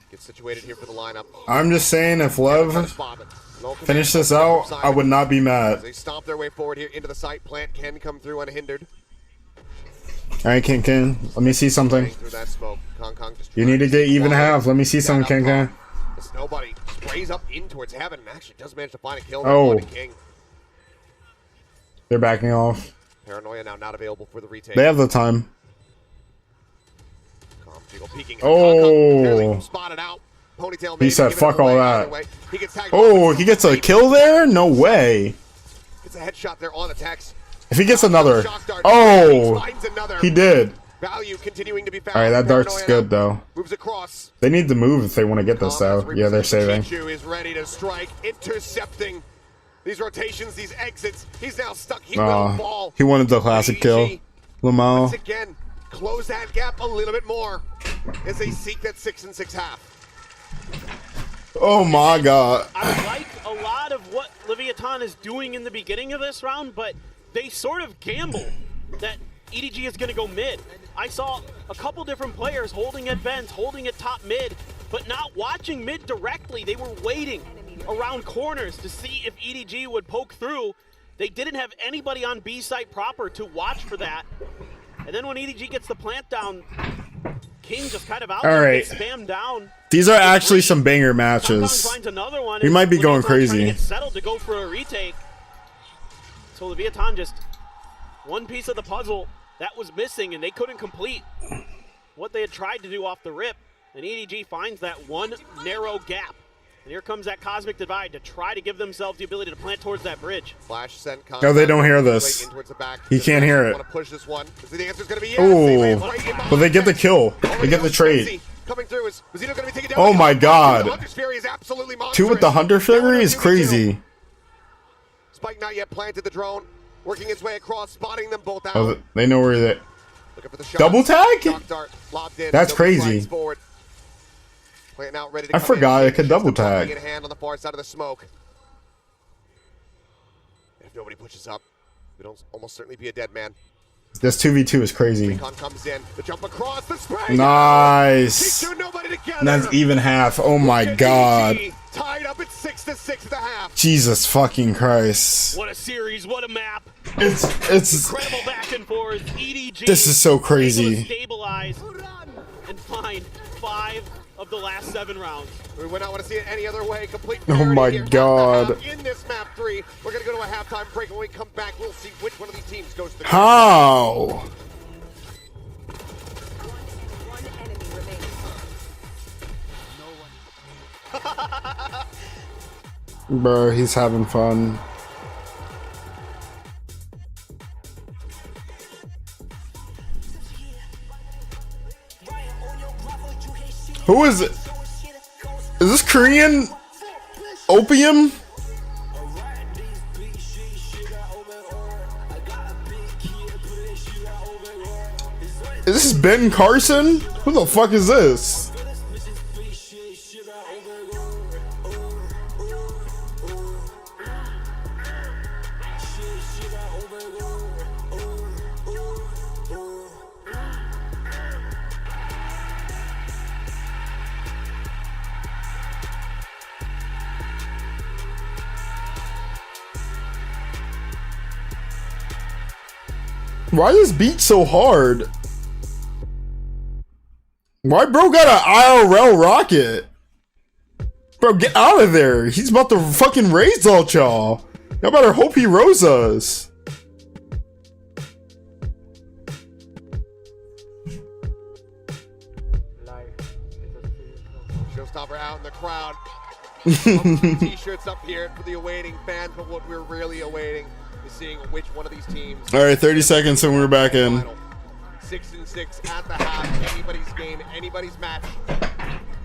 Get situated here for the lineup. I'm just saying, if Lev finish this out, I would not be mad. They stomp their way forward here into the site. Plant can come through unhindered. Alright, Ken. Let me see something. Through that smoke. Kong just You need to get even half. Let me see something, Ken. As nobody sprays up in towards heaven and actually does manage to find a kill. Oh. King. They're backing off. Paranoia now not available for the retake. They have the time. Peeking. Oh. Spotted out. Ponytail He said, fuck all that. He gets tagged. Oh, he gets a kill there? No way. Gets a headshot there on the text. If he gets another. Oh, he did. Value continuing to be found. Alright, that dart's good, though. Moves across. They need to move if they want to get this, though. Yeah, they're saving. Chichu is ready to strike, intercepting these rotations, these exits. He's now stuck. He will fall. He wanted the classic kill. Lamau. Once again, close that gap a little bit more as they seek that 6-6 half. Oh my god. I like a lot of what Leviathan is doing in the beginning of this round, but they sort of gamble that EDG is going to go mid. I saw a couple different players holding at vents, holding at top mid, but not watching mid directly. They were waiting around corners to see if EDG would poke through. They didn't have anybody on B site proper to watch for that. And then when EDG gets the plant down, King just kind of out there, gets spammed down. These are actually some banger matches. We might be going crazy. Settled to go for a retake. So Leviathan just one piece of the puzzle that was missing, and they couldn't complete what they had tried to do off the rip. And EDG finds that one narrow gap. And here comes that Cosmic Divide to try to give themselves the ability to plant towards that bridge. Flash sent. No, they don't hear this. He can't hear it. Push this one. The answer's gonna be yes. Oh, but they get the kill. They get the trade. Coming through is Vizito gonna be taken down. Oh my god. Hunter's Fury is absolutely monstrous. 2 with the Hunter Fury is crazy. Spike not yet planted the drone, working its way across, spotting them both out. Oh, they know where they're. Looking for the shot. Double tag? Dart, lobbed in. That's crazy. Out, ready to I forgot I could double tag. In hand on the far side of the smoke. If nobody pushes up, it'll almost certainly be a dead man. This 2v2 is crazy. Recon comes in, the jump across, the spray. Nice. That's even half. Oh my god. Tied up at 6-6 at the half. Jesus fucking Christ. What a series, what a map. It's incredible back and forth. EDG. This is so crazy. Stabilize and find 5 of the last 7 rounds. We would not want to see it any other way. Complete Oh my here. God. In this map 3, we're going to go to a halftime break. When we come back, we'll see which one of these teams goes to the How? Bro, he's having fun. Who is it? Is this Korean opium? Is this Ben Carson? Who the fuck is this? Why is this beat so hard? Why bro got an IRL rocket? Bro, get out of there. He's about to fucking raise all y'all. Y'all better hope he rose us. Showstopper out in the crowd. T-shirts up here for the awaiting fans, but what we're really awaiting is seeing which one of these teams. All right, 30 seconds and we're back in. 6-6 at the half. Anybody's game, anybody's match.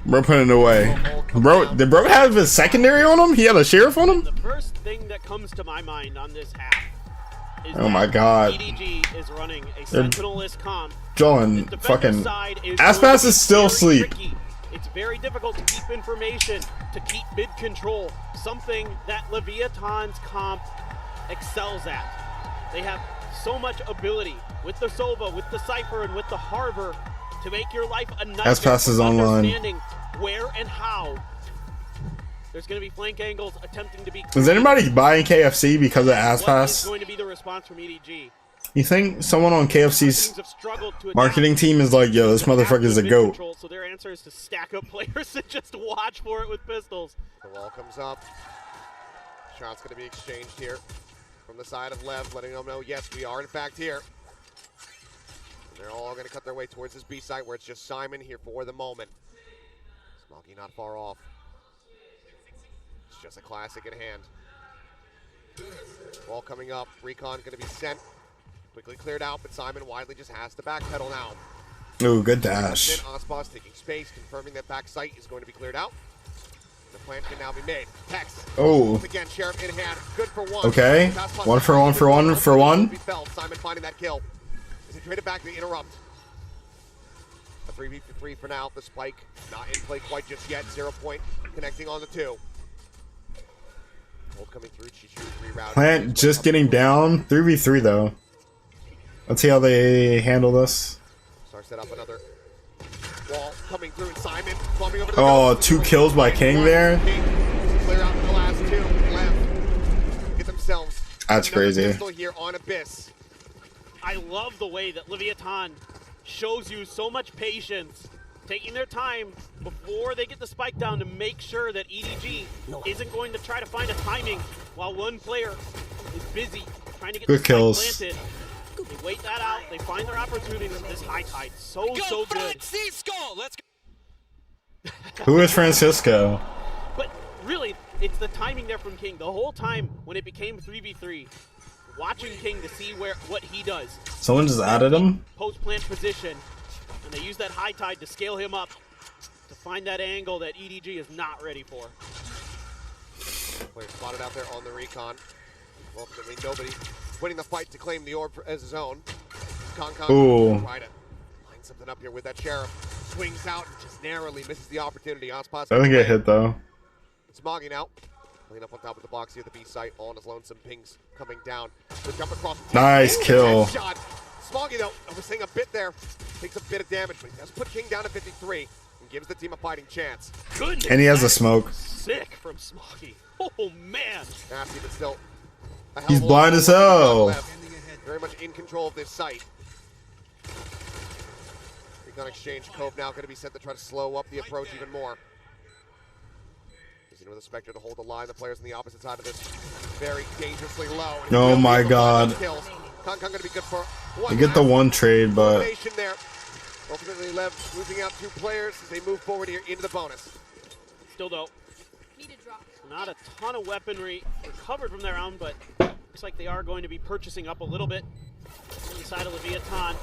Bro putting it away. Bro, did bro have a secondary on him? He had a sheriff on him? The first thing that comes to my mind on this half is Oh my God. EDG is running a Sentinelist comp. John, fucking Aspas is still asleep. Tricky. It's very difficult to keep information, to keep mid control, something that Leviathan's comp excels at. They have so much ability with the Sova, with the Cypher, and with the Harbor to make your life a nightmare. Aspas is online. Understanding where and how. There's going to be flank angles attempting to be. Is anybody buying KFC because of What is Aspas? going to be the response from EDG? You think someone on KFC's marketing team is like, yo, this motherfucker's a goat? So their answer is to stack up players and just watch for it with pistols. The wall comes up. Shot's going to be exchanged here from the side of LEV, letting them know, yes, we are in fact here. And they're all going to cut their way towards this B site where it's just Simon here for the moment. Smoggy not far off. It's just a classic in hand. Wall coming up. Recon going to be sent. Quickly cleared out, but Simon widely just has to backpedal now. Ooh, good dash. Ospas taking space, confirming that back site is going to be cleared out. The plan can now be made. Tex. Oh. Again, Sheriff in hand. Good for one. Okay. 1 for 1 for 1 for 1. Simon finding that kill. Is he traded back to interrupt? A 3v3 for now. The spike not in play quite just yet. 0 point connecting on the 2. Hold coming through. Chichu 3 round. Plant just getting down. 3v3 though. Let's see how they handle this. Start set up another wall coming through. Simon bumping over to the Oh, 2 kills by King there. Clear out the last 2 left. Get themselves. That's crazy. Pistol here on Abyss. I love the way that Leviathan shows you so much patience, taking their time before they get the spike down to make sure that EDG isn't going to try to find a timing while one player is busy trying to get Good the kills. spike planted. They wait that out, they find their opportunities with this high tide. So good. Francisco! Let's go. Who is Francisco? But really, it's the timing there from King. The whole time when it became 3v3, watching King to see what he does. Someone just added him? Post-plant position, and they use that high tide to scale him up to find that angle that EDG is not ready for. Player spotted out there on the recon. Ultimately, nobody winning the fight to claim the orb as his own. Ooh. Try to line something up here with that Sheriff. Swings out and just narrowly misses the opportunity. Ospas Doesn't get hit though. Smoggy now. Clean up on top of the box here, the B site on his lonesome. Pings coming down. The jump across. Nice kill. Shot. Smoggy though, I was saying a bit there. Takes a bit of damage, but he does put King down to 53 and gives the team a fighting chance. Goodness. And he has a smoke. Sick from Smoggy. Oh man. Nasty, but still. He's blind as hell. Very much in control of this site. gun exchange. Cove now going to be sent to try to slow up the approach even more. With the Spectre to hold the line, the players on the opposite side of this very dangerously low. Oh my god. Kong going to be good for one. I get the one trade, but There. Ultimately, Lev losing out 2 players as they move forward here into the bonus. Still though, not a ton of weaponry recovered from their own, but looks like they are going to be purchasing up a little bit inside of Leviathan.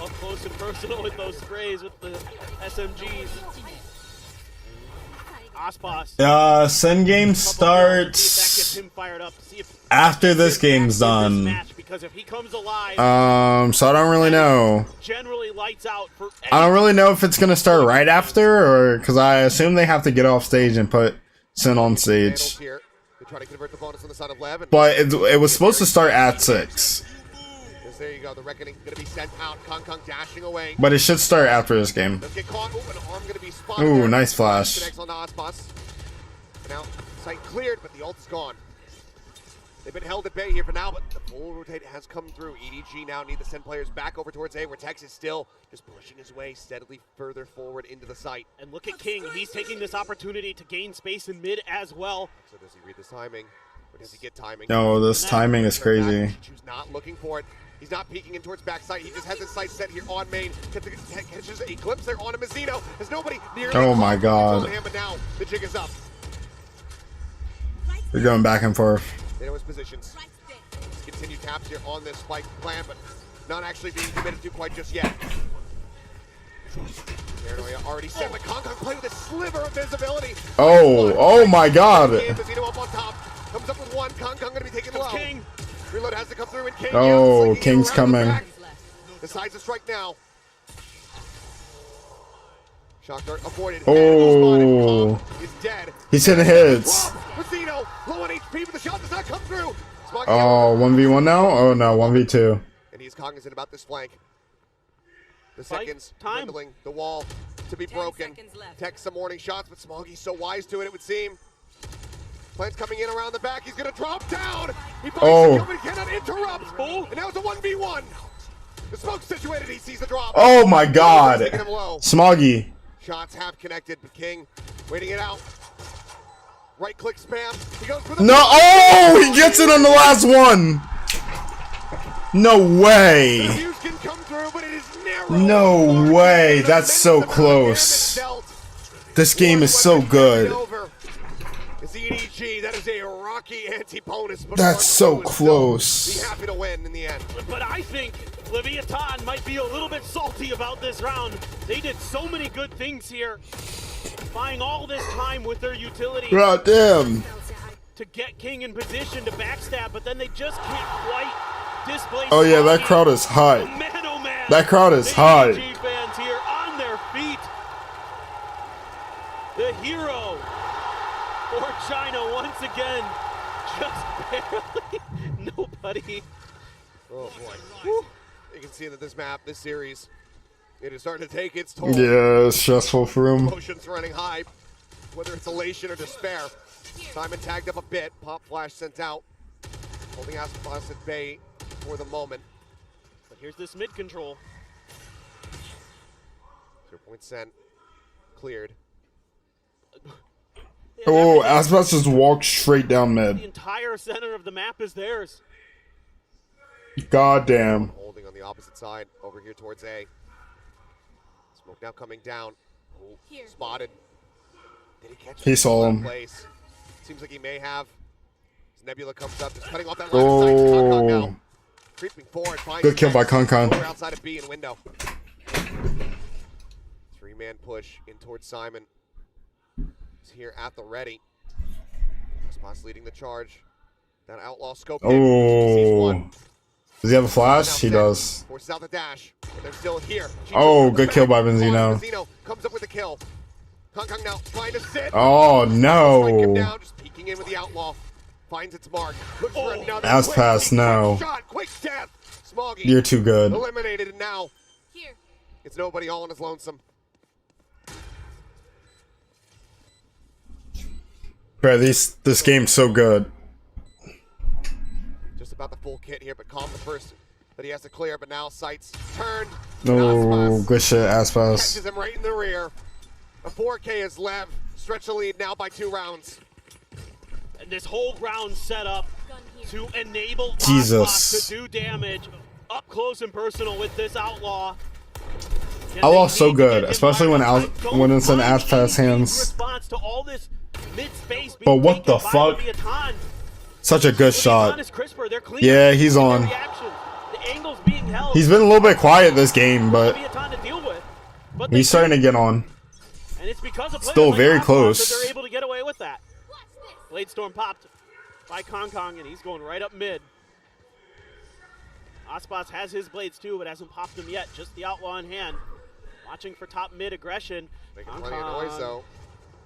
Up close and personal with those sprays with the SMGs. Aspas. Send game starts after this game's done. So I don't really know. I don't really know if it's gonna start right after, or because I assume they have to get off stage and put Sin on stage. But it was supposed to start at 6. There you go, the Reckoning gonna be sent out. Kong dashing away. But it should start after this game. Let's get caught. Ooh, an arm gonna be spotted Ooh, there. nice flash. Connects on the Aspas. Now, sight cleared, but the ult is gone. They've been held at bay here for now, but the full rotate has come through. EDG now need to send players back over towards A, where Tex is still just pushing his way steadily further forward into the site. And look at King. He's taking this opportunity to gain space in mid as well. So does he read this timing? Or does he get timing? No, this timing is crazy. He's not looking for it. He's not peeking in towards backside. He just has his sight set here on main. Catches a glimpse there on a Mazzino. There's nobody near. Oh my god. But now the jig is up. They're going back and forth. They know his positions. Continued taps here on this spike plan, but not actually being committed to quite just yet. Paranoia already set, but Kong played with a sliver of visibility. Oh my god. Mazzino up on top. Comes up with one. Kong gonna be taken low. King. Reload has to come through, and King. Oh, King's coming. Decides to strike now. Shock dart avoided. Oh, he's dead. He's hitting hits. Mazzino, low on HP, but the shot does not come through. Oh, 1v1 now? Oh no, 1v2. And he's cognizant about this flank. The seconds dwindling, the wall to be broken. Tech some warning shots, but Smoggy's so wise to it would seem. Plan's coming in around the back. He's going to drop down. He finds but he cannot interrupt. And now it's a 1v1. The smoke's situated. He sees the drop. Oh my god. Smoggy. Shots have connected, but King waiting it out. Right click spam. He goes for the no. Oh, he gets it on the last one. No way. The views can come through, but it is narrow. No way. That's so close. This game is so good. It's EDG. That is a rocky anti-bonus. That's so close. Be happy to win in the end. But I think Leviathan might be a little bit salty about this round. They did so many good things here, buying all this time with their utility. God damn. To get King in position to backstab, but then they just can't quite display. Oh yeah, that crowd is hot. Man, oh man. That crowd is hot. EDG fans here on their feet. The hero for China once again, just barely nobody. Oh boy. Woo. You can see that this map, this series, it is starting to take its toll. Yeah, it's stressful for him. Emotions running high, whether it's elation or despair. Simon tagged up a bit, pop flash sent out, holding Aspas at bay for the moment. But here's this mid control. 0 point sent, cleared. Oh, Aspas just walked straight down mid. The entire center of the map is theirs. God damn. Holding on the opposite side, over here towards A. Smoke now coming down. Oh, spotted. Did he catch him? He saw him. Place? Seems like he may have. As Nebula comes up, just cutting off that line of sight. Kong now. Creeping forward, finds Good kill by Kong. outside of B and window. 3-man push in towards Simon. He's here at the ready. Aspas leading the charge. That outlaw scope. Oh. Does he have a flash? He does. Forces out the dash. But they're still here. Oh, good kill by Benzino. Benzino comes up with the kill. Kong now trying to sit. Oh no. Strike him down, just peeking in with the outlaw. Finds its mark. Looks for another. Aspas, no. Shot, quick death. Smoggy. You're too good. Eliminated, and now it's nobody all on his lonesome. Bro, this game's so good. Just about the full kit here, but Calm the first that he has to clear, but now sights turned. No, good shit, Aspas. Catches him right in the rear. A 4K is LEV. Stretch the lead now by 2 rounds. And this whole round set up to enable Jesus Aspas to do damage up close and personal with this Outlaw. Outlaw's so good, especially when it's in Aspas' hands. Response to all this mid-space But what the fuck? Such a good shot. Yeah, he's on. He's been a little bit quiet this game, but he's starting to get on. And it's because of Still very Aspas close. that they're able to get away with that. Blade Storm popped by Kong Kong, and he's going right up mid. Aspas has his blades too, but hasn't popped them yet. Just the Outlaw in hand. Watching for top mid aggression. Making plenty of noise though.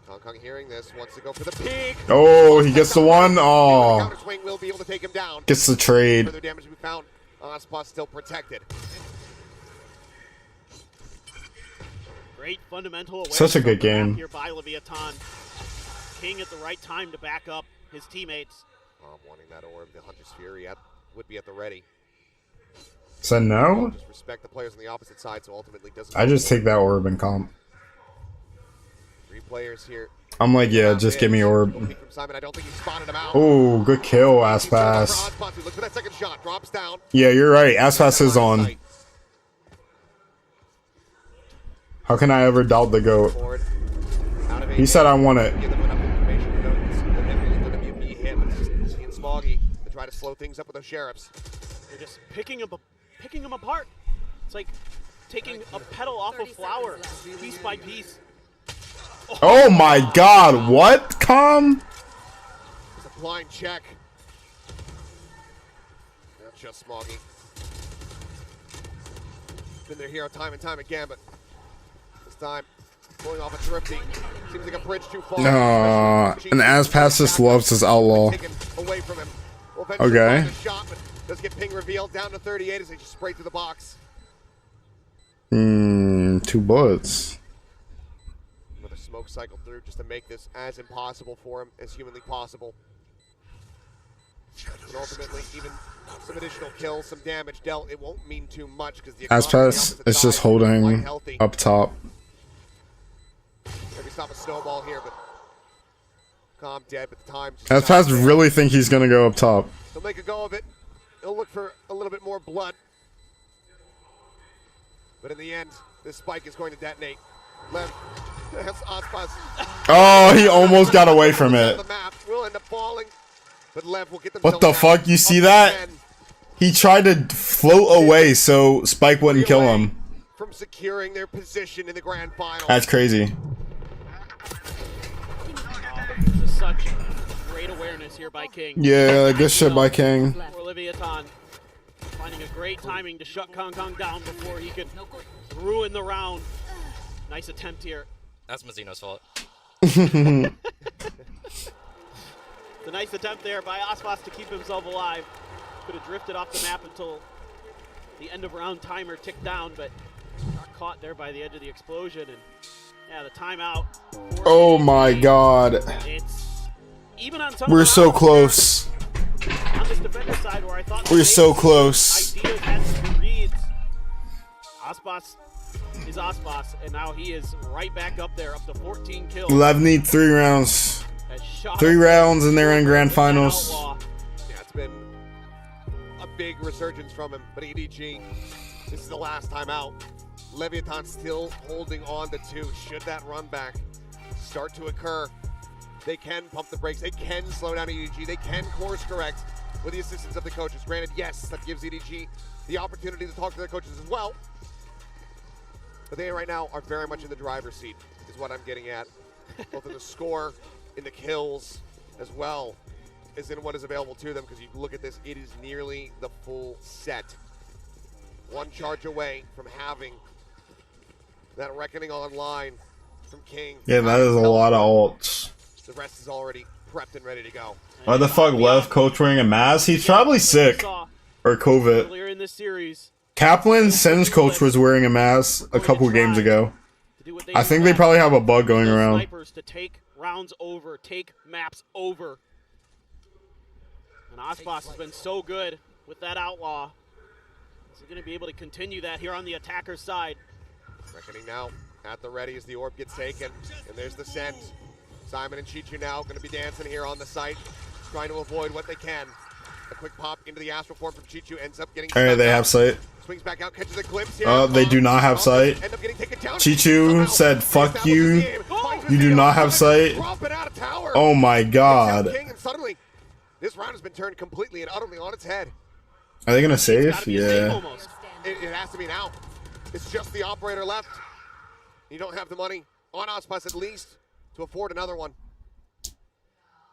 Kong Kong hearing this, wants to go for the peak. Oh, he gets the one. Oh, Counter swing will be able to take him down. gets the trade. Further damage to be found. Aspas still protected. Great fundamental awareness. Such a good game. Here by Leviathan. King at the right time to back up his teammates. Wanting that orb, the Hunter's Fury would be at the ready. So no? Just respect the players on the opposite side, so ultimately doesn't. I just take that orb and comp. 3 players here. I'm like, yeah, just give me orb. From Simon, I don't think he spotted him out. Oh, good kill, Aspas. Look for that second shot. Drops down. Yeah, you're right. Aspas is on. How can I ever doubt the GOAT? He said I want it. Give them enough information to know that it's going to be a hit, but it's seeing Smoggy to try to slow things up with those sheriffs. They're just picking them apart. It's like taking a petal off a flower, piece by piece. Oh my god, what? Calm? It's a blind check. Not just Smoggy. Been their hero time and time again, but this time pulling off a thrifty. Seems like a bridge too far. No, and Aspas just loves his Outlaw. Taken away from him. Okay. Find a shot, but does get ping revealed down to 38 as they just spray through the box. 2 bullets. Another smoke cycle through just to make this as impossible for him as humanly possible. And ultimately, even some additional kills, some damage dealt, it won't mean too much because the Aspas is just holding up top. Maybe stop a snowball here, but Calm dead, but the time just Aspas really think he's gonna go up top. He'll make a go of it. He'll look for a little bit more blood. But in the end, this spike is going to detonate. Lev, that's Aspas. Oh, he almost got away from it. The map will end up falling, but Lev will get them. What the fuck? You see that? He tried to float away so Spike wouldn't kill him. From securing their position in the grand final. That's crazy. This is such great awareness here by King. Yeah, good shit by King. For Leviathan, finding a great timing to shut Kong Kong down before he could ruin the round. Nice attempt here. That's Mazzino's fault. The nice attempt there by Aspas to keep himself alive. Could have drifted off the map until the end of round timer ticked down, but got caught there by the edge of the explosion. And yeah, the timeout. Oh my god. It's even on some We're so close. on this defender side where I thought We're so close. ideas had some reads. Aspas is Aspas, and now he is right back up there, up to 14 kills. LEV need 3 rounds. 3 rounds and they're in grand finals. Yeah, it's been a big resurgence from him, but EDG, this is the last time out. Leviathan still holding on to 2. Should that run back start to occur, they can pump the brakes. They can slow down EDG. They can course correct with the assistance of the coaches. Granted, yes, that gives EDG the opportunity to talk to their coaches as well. But they right now are very much in the driver's seat, is what I'm getting at. Both in the score, in the kills, as well as in what is available to them. Because you look at this, it is nearly the full set. 1 charge away from having that reckoning online from King. Yeah, that is a lot of ults. The rest is already prepped and ready to go. Why the fuck LEV coach wearing a mask? He's probably sick. Or COVID. Earlier in this series, Kaplan, Sen's coach was wearing a mask a couple games ago. I think they probably have a bug going around. snipers to take rounds over, take maps over. And Aspas has been so good with that Outlaw. Is he going to be able to continue that here on the attacker's side? Reckoning now at the ready as the orb gets taken. And there's the send. Simon and Chichu now going to be dancing here on the site, trying to avoid what they can. A quick pop into the astral form from Chichu ends up getting. Alright, they have sight. Swings back out, catches a glimpse here. They do not have sight. Chichu said, "Fuck you. You do not have sight." Oh my god. And suddenly, this round has been turned completely and utterly on its head. Are they gonna save? Yeah. It has to be now. It's just the operator left. You don't have the money on Ospas at least to afford another one.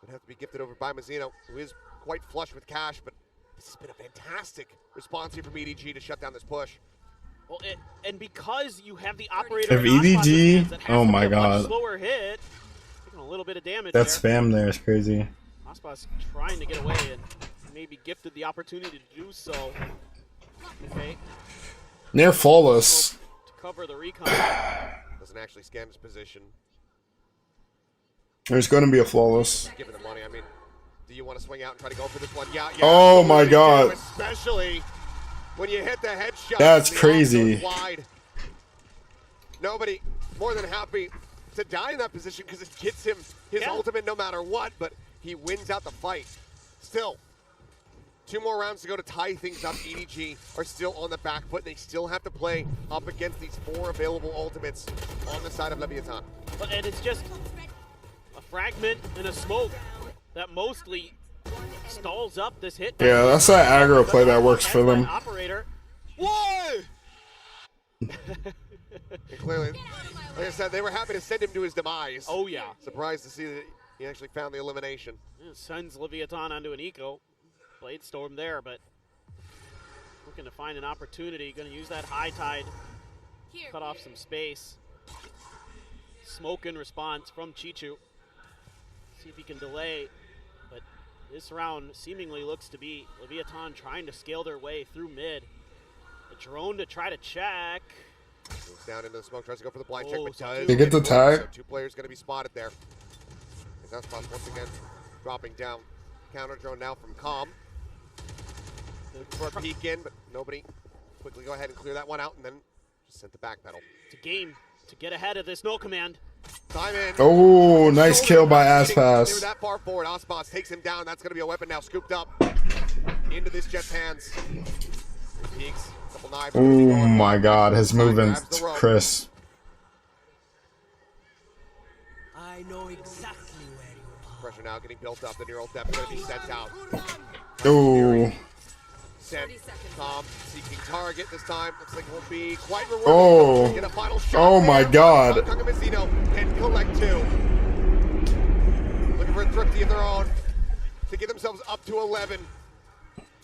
Would have to be gifted over by Mazzino, who is quite flush with cash, but this has been a fantastic response here from EDG to shut down this push. Well, and because you have the operator, If EDG, oh my god, slower hit, taking a little bit of damage. that spam there is crazy. Ospas trying to get away and maybe gifted the opportunity to do so. Okay. Near flawless. To cover the recon. Doesn't actually scan his position. There's going to be a flawless. Give it the money. I mean, do you want to swing out and try to go for this one? Yeah. Oh my god. Especially when you hit the headshot. That's crazy. Wide. Nobody more than happy to die in that position because it gets him his ultimate no matter what, but he wins out the fight. Still, 2 more rounds to go to tie things up. EDG are still on the back foot. They still have to play up against these 4 available ultimates on the side of Leviathan. And it's just a fragment and a smoke that mostly stalls up this hit. Yeah, that's that aggro play that works for them. Operator. Whoa! And clearly, like I said, they were happy to send him to his demise. Oh yeah. Surprised to see that he actually found the elimination. It sends Leviathan onto an eco. Blade Storm there, but looking to find an opportunity. Going to use that high tide, cut off some space. Smoke in response from Chichu. See if he can delay, but this round seemingly looks to be Leviathan trying to scale their way through mid. The drone to try to check. Moves down into the smoke, tries to go for the blind check, but does. They get the tag. So 2 players going to be spotted there. That's once again dropping down. Counter drone now from Calm. For a peek in, but nobody. Quickly go ahead and clear that one out, and then just sent the back pedal. It's a game to get ahead of this no command. Simon. Oh, nice kill by They were Aspas. that far forward. Ospas takes him down. That's going to be a weapon now scooped up into this Jet's hands. Peeks. Couple knives. Oh my god, his movement's crisp. I know exactly where you are. Pressure now getting built up. The neural depth going to be sent out. Oh. Sent. Tom seeking target this time. Looks like it won't be quite rewarding. Oh. Get a final shot Oh my there. god. Mazzino can collect 2. Looking for a thrifty of their own to get themselves up to 11.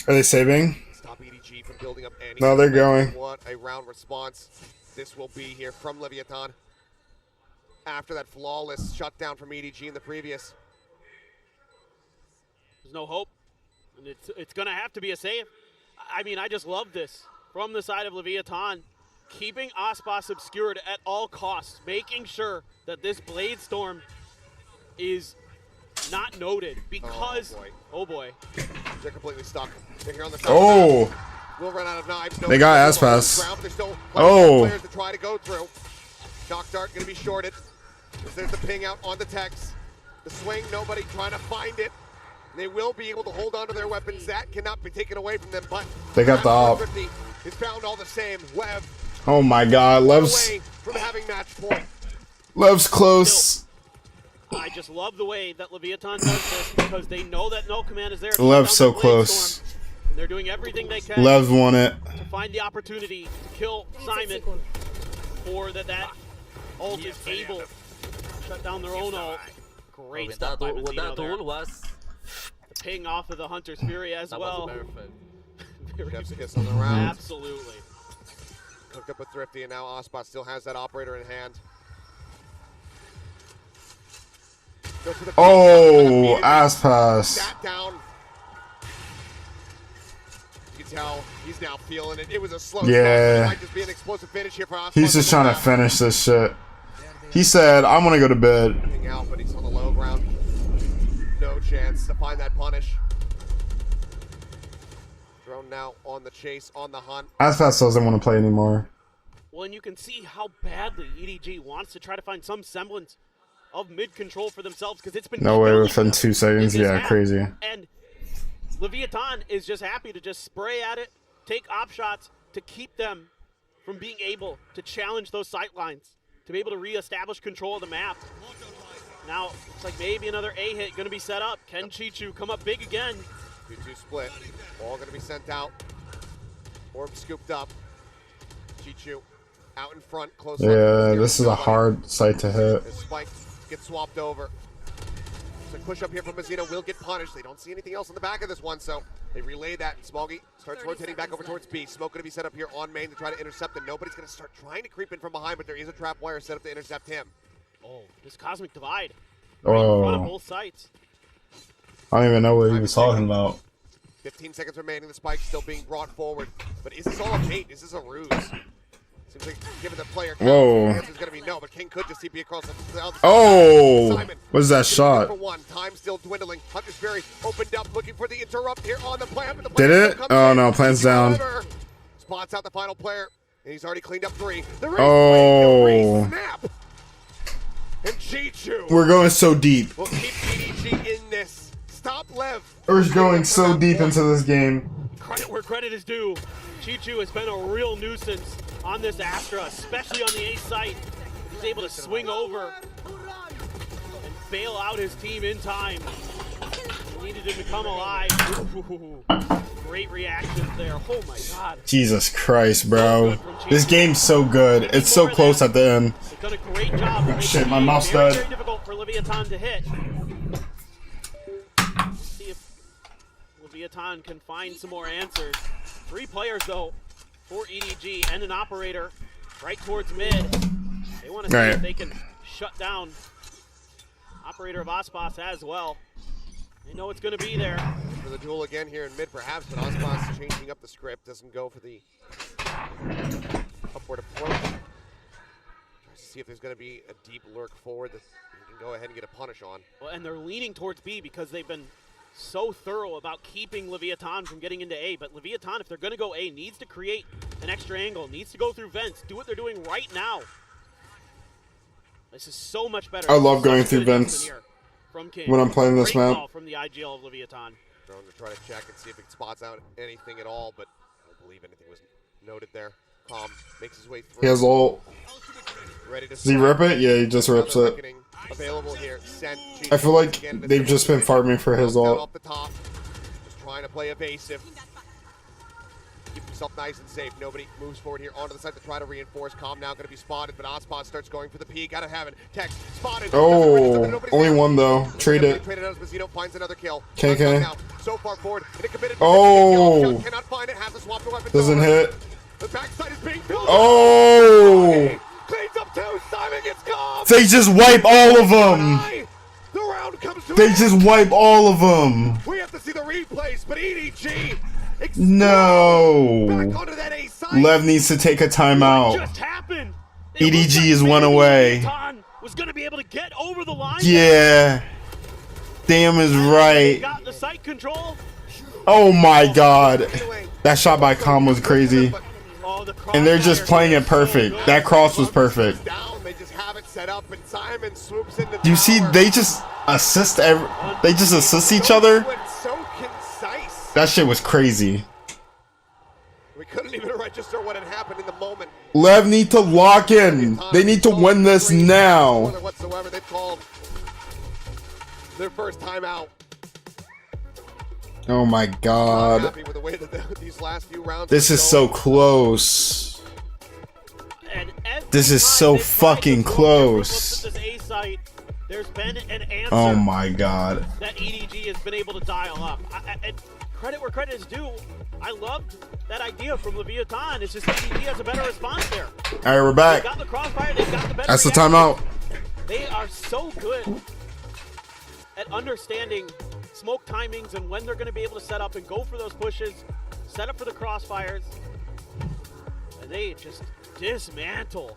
Are they saving? Stop EDG from building up any. No, they're going. What a round response this will be here from Leviathan. After that flawless shutdown from EDG in the previous. There's no hope, and it's going to have to be a save. I mean, I just love this from the side of Leviathan, keeping Ospas obscured at all costs, making sure that this Blade Storm is not noted because oh boy. They're completely stuck. They're here on the side. Oh. We'll run out of knives. They got Aspas. Oh. Players to try to go through. Shock dart going to be shorted. There's the ping out on the text. The swing, nobody trying to find it. They will be able to hold on to their weapons. That cannot be taken away from them, but They got the op. It's found all the same. Lev. Oh my god, Lev's From having match point. Lev's close. I just love the way that Leviathan does this because they know that no command is there. Lev's so close. And they're doing everything they can. Lev's won it. To find the opportunity to kill Simon, or that ult is able to shut down their own ult. Great stuff by Mazzino there. The ping off of the Hunter's Fury as well. Chef's kiss on the round. Absolutely. Hooked up with Thrifty, and now Ospas still has that operator in hand. Oh, Aspas. Sat down. You can tell he's now feeling it. It was a slow start, but it might just be an explosive finish here for Ospas. He's just trying to finish this shit. He said, I'm gonna go to bed. Out, but he's on the low ground. No chance to find that punish. Drone now on the chase, on the hunt. Aspas doesn't want to play anymore. Well, and you can see how badly EDG wants to try to find some semblance of mid-control for themselves because it's been No way killing within them 2 seconds. in this Yeah, half. crazy. And Leviathan is just happy to just spray at it, take op shots to keep them from being able to challenge those sight lines, to be able to reestablish control of the map. Now, it's like maybe another A hit going to be set up. Can Chichu come up big again? 2-2 split. Ball going to be sent out. Orb scooped up. Chichu out in front, close. Yeah, this is a hard site to hit. As Spike gets swapped over. So push up here from Mazzino will get punished. They don't see anything else on the back of this one, so they relay that. And Smoggy starts rotating back over towards B. Smoke going to be set up here on main to try to intercept, and nobody's going to start trying to creep in from behind, but there is a trap wire set up to intercept him. Oh, this Cosmic Divide. Right in front of Oh, both sites. I don't even know what he was talking about. 15 seconds remaining. The spike still being brought forward. But is this all a bait? Is this a ruse? Seems like given the player count, Whoa. the answer's going to be no, but King could just TP across the other side. Oh, Simon, what is that shot? for one. Time still dwindling. Hunter's Fury opened up, looking for the interrupt here on the plant. But the Did player it? still comes Oh in. no, plan's down. However, spots out the final player, and he's already cleaned up 3. The race Oh. snap. And Chichu We're going so deep. will keep EDG in this. Stop Lev. We're going so deep into this game. Credit where credit is due. Chichu has been a real nuisance on this Astra, especially on the A site. He's able to swing over and bail out his team in time. He needed to become alive. Ooh, great reactions there. Oh my god. Jesus Christ, bro. This game's so good. It's so close at the end. They've done a great job. Oh, shit, my mouse very, died. very difficult for Leviathan to hit. See if Leviathan can find some more answers. 3 players though for EDG and an operator right towards mid. They want to see Right. if they can shut down operator of Aspas as well. They know it's going to be there. For the duel again here in mid, perhaps, but Ospas changing up the script, doesn't go for the upward approach. Tries to see if there's going to be a deep lurk forward that he can go ahead and get a punish on. Well, and they're leaning towards B because they've been so thorough about keeping Leviathan from getting into A. But Leviathan, if they're going to go A, needs to create an extra angle, needs to go through vents, do what they're doing right now. This is so much better. I love Such going a through good announcement vents here from King. when I'm playing this Great map. call from the IGL of Leviathan. Drone to try to check and see if it spots out anything at all, but I don't believe anything was noted there. Calm makes his way through. He has ult. Ready to Does he rip it? Yeah, he just rips it. Available here. Sent I feel like they've just been farming for his down ult. off the top. Just trying to play evasive. Keep himself nice and safe. Nobody moves forward here onto the side to try to reinforce. Calm now going to be spotted, but Ospas starts going for the P. Gotta have it. Text spotted. Oh, only one though. Trade it. Traded out as Mazzino finds another kill. KK. Now, so far forward. And it committed. Oh. Cannot find it. Has to swap the weapon. Doesn't hit. The backside is being filled. Oh. Cleans up two. Simon gets Calm. They just wipe all of them. The round comes to They an just wipe all of them. We have to see the replays, but EDG No. onto that A side. Lev needs to take a timeout. Just happened. EDG is one away. Leviathan was going to be able to get over the line. Yeah. Damn is right. Got the site control. Oh my god. That shot by Calm was crazy. And they're just playing it perfect. That cross was perfect. They just have it set up, and Simon swoops in the You see, they just assist each other. so concise. That shit was crazy. We couldn't even register what had happened in the moment. Lev need to lock in. They need to win this now. Whatsoever, they've called their first timeout. Oh my god. Happy with the way that these last few rounds This is so close. This is so fucking close. This A site, there's been an answer. Oh my god. That EDG has been able to dial up. And credit where credit is due. I loved that idea from Leviathan. It's just EDG has a better response there. Alright, we're back. They got the crossfire. They got the better That's the reaction. timeout. They are so good at understanding smoke timings and when they're going to be able to set up and go for those pushes, set up for the crossfires, and they just dismantle.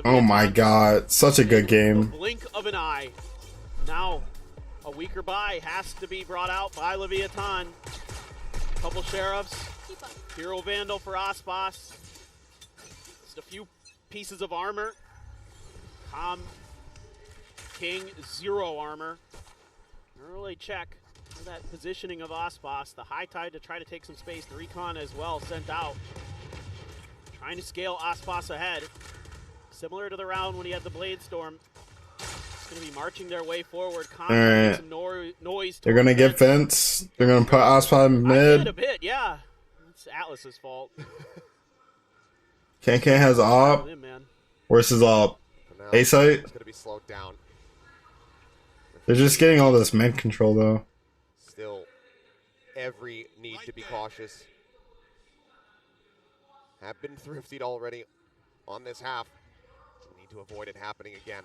Oh my god. Such a good game. Blink of an eye. Now, a weaker buy has to be brought out by Leviathan. Couple sheriffs Hero Vandal for Aspas. Just a few pieces of armor. King, 0 armor. Early check for that positioning of Aspas. The high tide to try to take some space. The recon as well sent out. Trying to scale Aspas ahead. Similar to the round when he had the Blade Storm. It's going to be marching their way forward. Alright. Noise. They're gonna get Vince. They're gonna put Aspa I did mid. a bit, yeah. It's Atlas's fault. KK has op. Where's his op? A site? It's going to be slowed down. They're just getting all this mid control though. Still, every need to be cautious. Have been thriftied already on this half. Need to avoid it happening again.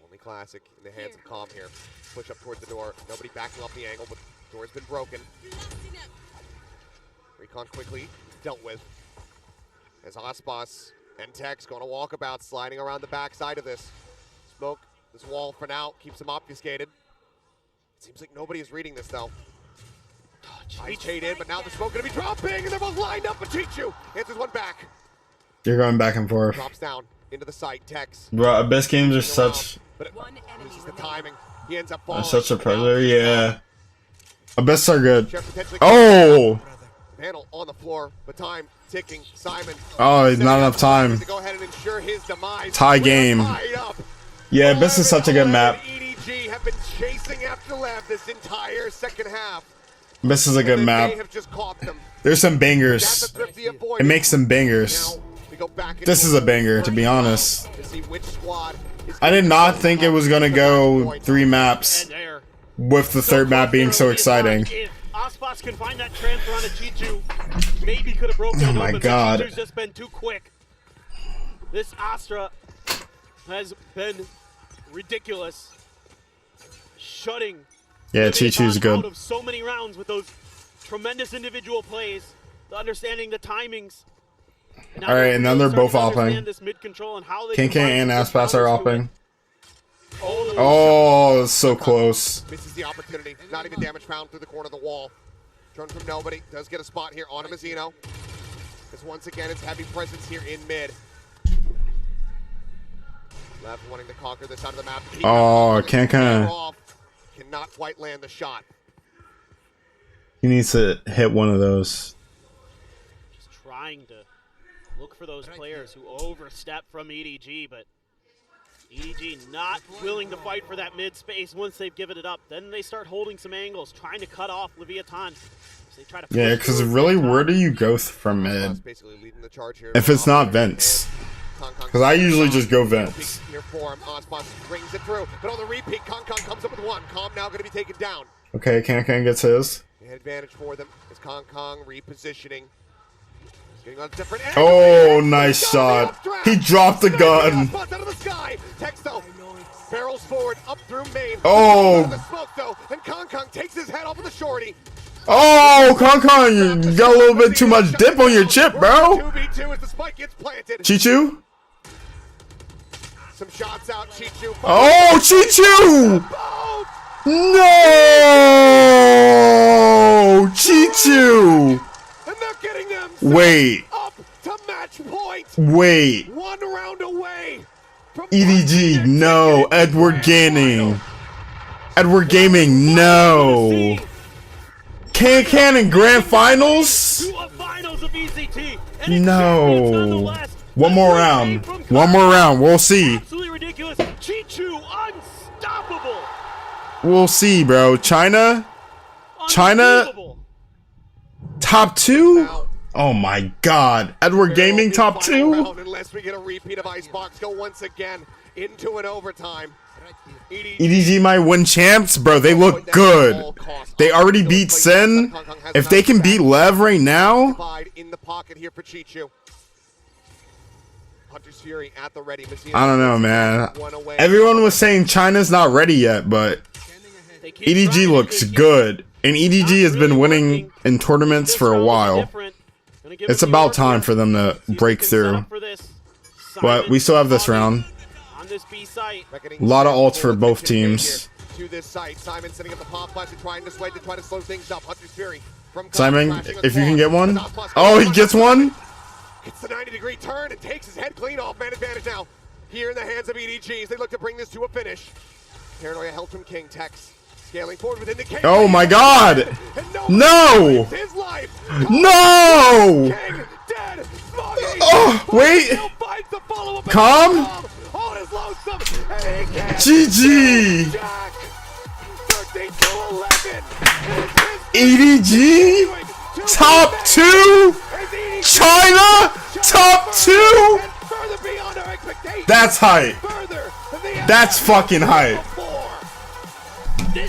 Only Classic in the hands of Calm here. Push up towards the door. Nobody backing off the angle, but the door's been broken. Recon quickly dealt with. As Aspas and Tex going to walkabout, sliding around the backside of this. Smoke this wall for now, keeps him obfuscated. Seems like nobody is reading this though. Ice Shade in, but now the smoke going to be dropping, and they're both lined up, but Chichu answers one back. You're going back and forth. Drops down into the site, Tex. Bro, Abyss games are such This is the timing. He ends up falling. such a predator, yeah. Abyss are good. Oh! Panel on the floor, but time ticking. Simon. Oh, not enough time. To go ahead and ensure his demise. Tie game. Yeah, Abyss is such a good map. EDG have been chasing after LEV this entire second half. Abyss is a good map. They have just caught them. There's some bangers. It makes some bangers. This is a banger, to be honest. I did not think it was gonna go 3 maps, with the third map being so exciting. If Aspas can find that transfer on a Chichu, maybe could have broken it Oh my open, god. but Chichu's just been too quick. This Astra has been ridiculous. Shutting Yeah, Chichu's out good. of so many rounds with those tremendous individual plays, the understanding the timings. Alright, and then they're both opping. KK and Aspas are opping. Oh, it's so close. Misses the opportunity. Not even damage found through the corner of the wall. Drone from nobody. Does get a spot here on a Mazzino. Because once again, it's heavy presence here in mid. LEV wanting to conquer this side of the map. Oh, can't Cannot quite land the shot. He needs to hit one of those. Just trying to look for those players who overstep from EDG, but EDG not willing to fight for that mid space once they've given it up. Then they start holding some angles, trying to cut off Leviathan. They try to Yeah, because really, where do you go from mid? If it's not Vince. Because I usually just go Vince. Here for him. Aspas brings it through, but on the repeat, Kong comes up with 1. Calm now going to be taken down. Okay, Can gets his. The advantage for them is Kong repositioning. He's getting on a different Oh, nice shot. He dropped the gun. Out of the sky. Texto barrels forward up through main. Oh. The smoke though, and Kong takes his head off of the shorty. Oh, Kong, you got a little bit too much dip on your chip, bro. 2v2 as the spike gets planted. Chichu? Some shots out, Chichu. Oh, Chichu! No! Chichu! And they're getting them Wait. up to match point. Wait. 1 round away. EDG, no. Edward Gaming. Edward Gaming, no. Can in grand finals? Finals of VCT. No. One more round. One more round. We'll see. Absolutely ridiculous. Chichu unstoppable. We'll see, bro. China top 2? Oh my god. Edward Gaming top 2? Unless we get a repeat of Icebox go once again into an overtime. EDG might win champs, bro. They look good. They already beat Sen. If they can beat LEV right now, in the pocket here for Chichu. Hunter's Fury at the ready. I don't know, man. Everyone was saying China's not ready yet, but EDG looks good. And EDG has been winning in tournaments for a while. It's about time for them to break through. But we still have this round. A lot of ults for both teams. To this site, Simon setting up the pop flash and trying to sway to try to slow things up. Hunter's Fury Simon, if you can get one. Oh, he gets one. It's the 90-degree turn and takes his head clean off. Man advantage now here in the hands of EDG as they look to bring this to a finish. Paranoia held from King. Tex scaling forward within the cage. Oh my God! No! No! Oh, wait! Calm? GG! EDG? Top 2? China? Top 2? That's hype. That's fucking hype.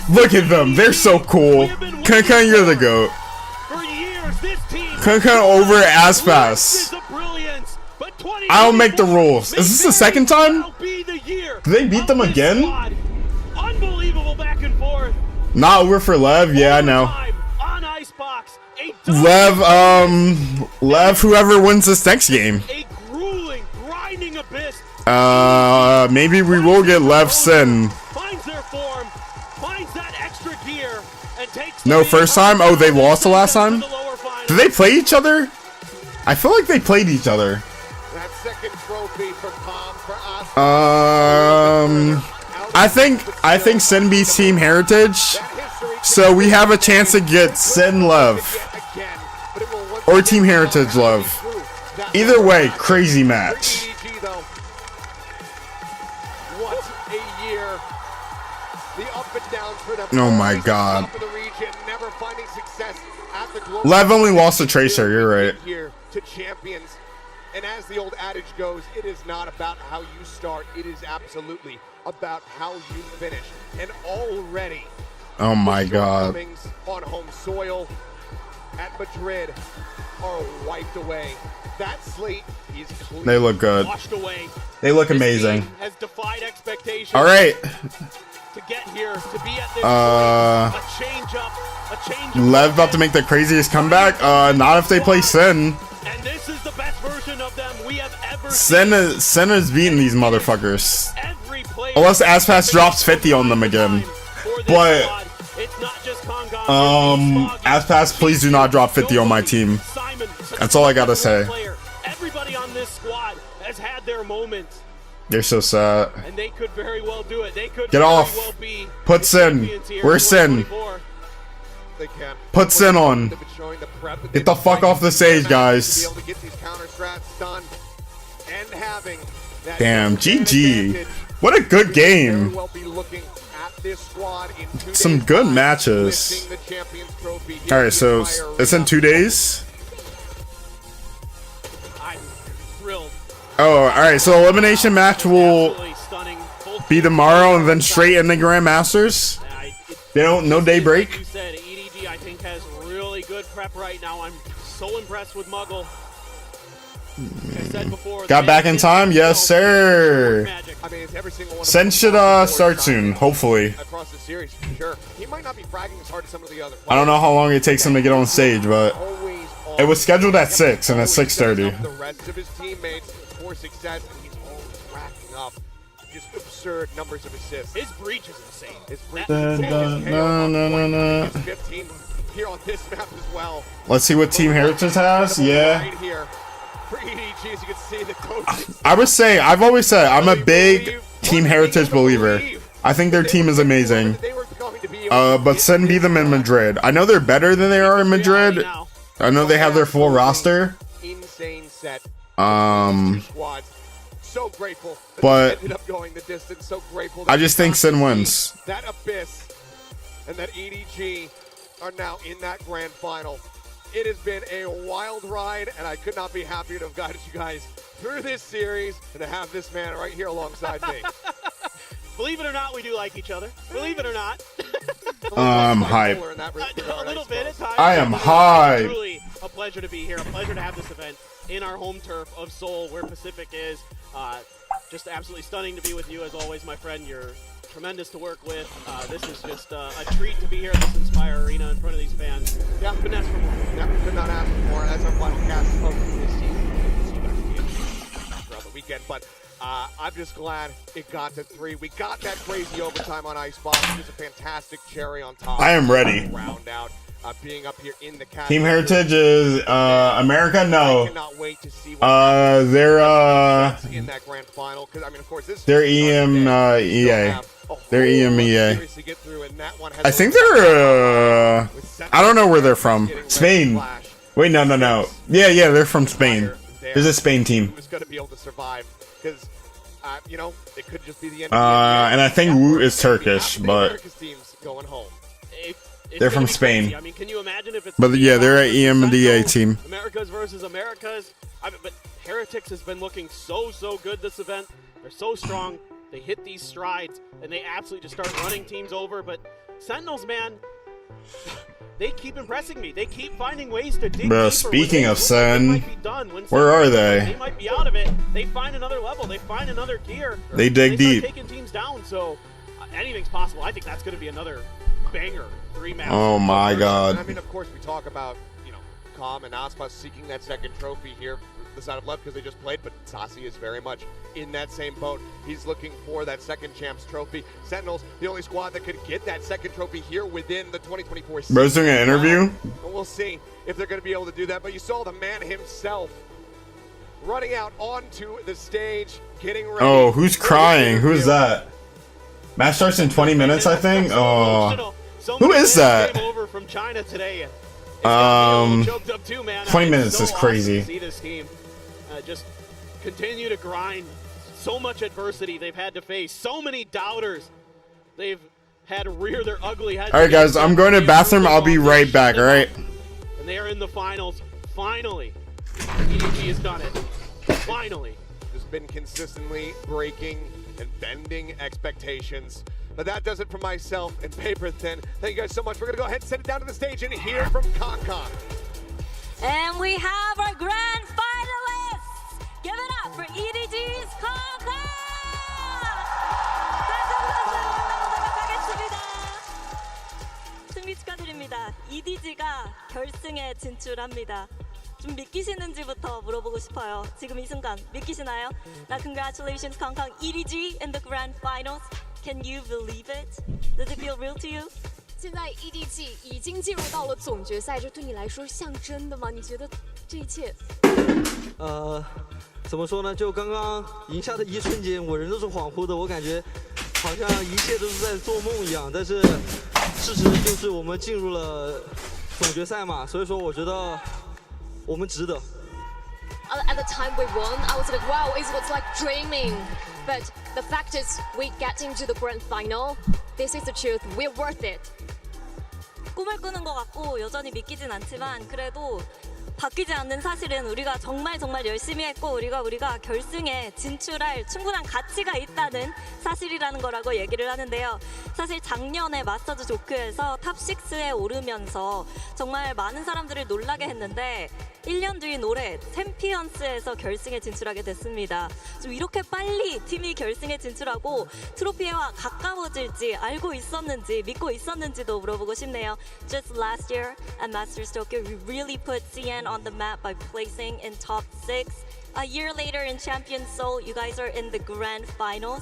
Look at them. They're so cool. Kun, you're the GOAT. Kun over Aspas. I don't make the rules. Is this the second time? Do they beat them again? Not over for Lev. Yeah, I know. Lev, whoever wins this next game. Maybe we will get Lev Sin. No, first time? Oh, they lost the last time? Did they play each other? I feel like they played each other. I think Sin beats Team Heritage, so we have a chance to get Sin Lev or Team Heritage Lev. Either way, crazy match. Oh my God. Lev only lost to Tracer, you're right. Here to champions. And as the old adage goes, it is not about how you start, it is absolutely about how you finish. And already, oh my God, on home soil at Madrid are wiped away. That slate is clean. They look good. Washed away. They look amazing. Has defied expectations. All right. To get here, to be at this Lev about to make the craziest comeback. Not if they play Sin. And this is the best version of them we have ever Sin is beating these motherfuckers. Unless Aspas drops 50 on them again. But Aspas, please do not drop 50 on my team. That's all I gotta say. Everybody on this squad has had their moments. They're so sad. And they could very well do it. They could get off. Put Sin. Where's Sin? Put Sin on. Get the fuck off the stage, guys. Damn, GG. What a good game. Some good matches. Alright, so it's in 2 days. Oh, alright, so elimination match will be tomorrow and then straight in the Grandmasters. They don't, no day break. You said EDG, I think, has really good prep right now. I'm so impressed with Muggle. Like I said before, got back in time? Yes, sir. Sen should start soon, hopefully. I don't know how long it takes him to get on stage, but it was scheduled at 6 and it's 6:30. The rest of his teammates for success, and he's always racking up just absurd numbers of assists. His breach is insane. His breach No. 15 here on this map as well. Let's see what Team Heritage has. Yeah. Right here for EDG, as you can see, the coach. I've always said I'm a big Team Heritage believer. I think their team is amazing. But Sen beat them in Madrid. I know they're better than they are in Madrid. I know they have their full roster. Insane set. So grateful that but ended up going the distance. So grateful I just think Sin wins. That Abyss and that EDG are now in that grand final. It has been a wild ride, and I could not be happier to have guided you guys through this series and to have this man right here alongside me. Believe it or not, we do like each other. Believe it or not. I'm hype. A little bit at times. I am hype. It's truly a pleasure to be here. A pleasure to have this event in our home turf of Seoul, where Pacific is. Just absolutely stunning to be with you as always, my friend. You're tremendous to work with. This is just a treat to be here at this Inspire Arena in front of these fans. Yeah, couldn't ask for more. Yeah, could not ask for more. As our final cast of this season throughout the weekend, but I'm just glad it got to 3. We got that crazy overtime on Icebox. It was a fantastic cherry on top. I am ready. Round out. being up here in the Team Heritage is America. No, they're in that grand final. Because I mean, of course, this they're EMEA. They're EMEA. I think they're I don't know where they're from. Spain. Wait, no. Yeah, they're from Spain. There's a Spain team. Who's going to be able to survive? Because you know, it could just be the end. And I think Wu is Turkish, but going home. they're from Spain. I mean, can you imagine if it's But yeah, they're an EMEA team. Americas versus Americas. I mean, but Heretics has been looking so good this event. They're so strong. They hit these strides, and they absolutely just start running teams over. But Sentinels, man, they keep impressing me. They keep finding ways to dig Bro, deeper. speaking of Sen, where are They they? might be out of it. They find another level. They find another gear. They dig start deep. taking teams down. So anything's possible. I think that's going to be another banger 3-match. Oh my God. I mean, of course, we talk about, you know, Calm and Aspas seeking that second trophy here for the side of LEV because they just played, but Sasi is very much in that same boat. He's looking for that second champs trophy. Sentinels, the only squad that could get that second trophy here within the 2024 season. Bro's doing an interview? And we'll see if they're going to be able to do that. But you saw the man himself running out onto the stage, getting ready. Oh, who's crying? Who's that? Match starts in 20 minutes, I think. Oh, who is that? Came over from China today. 20 minutes is crazy. Awesome to see this team just continue to grind. So much adversity they've had to face. So many doubters they've had to rear their ugly heads. All right, guys, I'm going to the bathroom. I'll be right back. All right. And they are in the finals. Finally, EDG has done it. Finally. Just been consistently breaking and bending expectations. But that does it for myself and Paper Thin. Thank you guys so much. We're going to go ahead and send it down to the stage and hear from Concon. And we have our grand finalists. Give it up for EDG's Concon. 승리 축하드립니다. EDG가 결승에 진출합니다. 좀 믿기시는지부터 물어보고 싶어요. 지금 이 순간 믿기시나요? Now congratulations, Concon EDG in the grand finals. Can you believe it? Does it feel real to you? 现在 EDG 已经进入到了总决赛，这对你来说像真的吗？你觉得这一切？怎么说呢？就刚刚赢下的一瞬间，我人都是恍惚的，我感觉好像一切都是在做梦一样。但是事实就是我们进入了总决赛嘛，所以说我觉得我们值得。At the time we won, I was like, wow, it was like dreaming. But the fact is, we get into the grand final. This is the truth. We're worth it. 꿈을 꾸는 것 같고 여전히 믿기진 않지만 그래도 바뀌지 않는 사실은 우리가 정말 열심히 했고 우리가 결승에 진출할 충분한 가치가 있다는 사실이라는 거라고 얘기를 하는데요. 사실 작년에 마스터즈 조크에서 탑 6에 오르면서 정말 많은 사람들을 놀라게 했는데 1년 뒤인 올해 챔피언스에서 결승에 진출하게 됐습니다. 좀 이렇게 빨리 팀이 결승에 진출하고 트로피와 가까워질지 알고 있었는지 믿고 있었는지도 물어보고 싶네요. Just last year at Masters Tokyo, we really put CN on the map by placing in top 6. A year later in Champions Seoul, you guys are in the grand finals.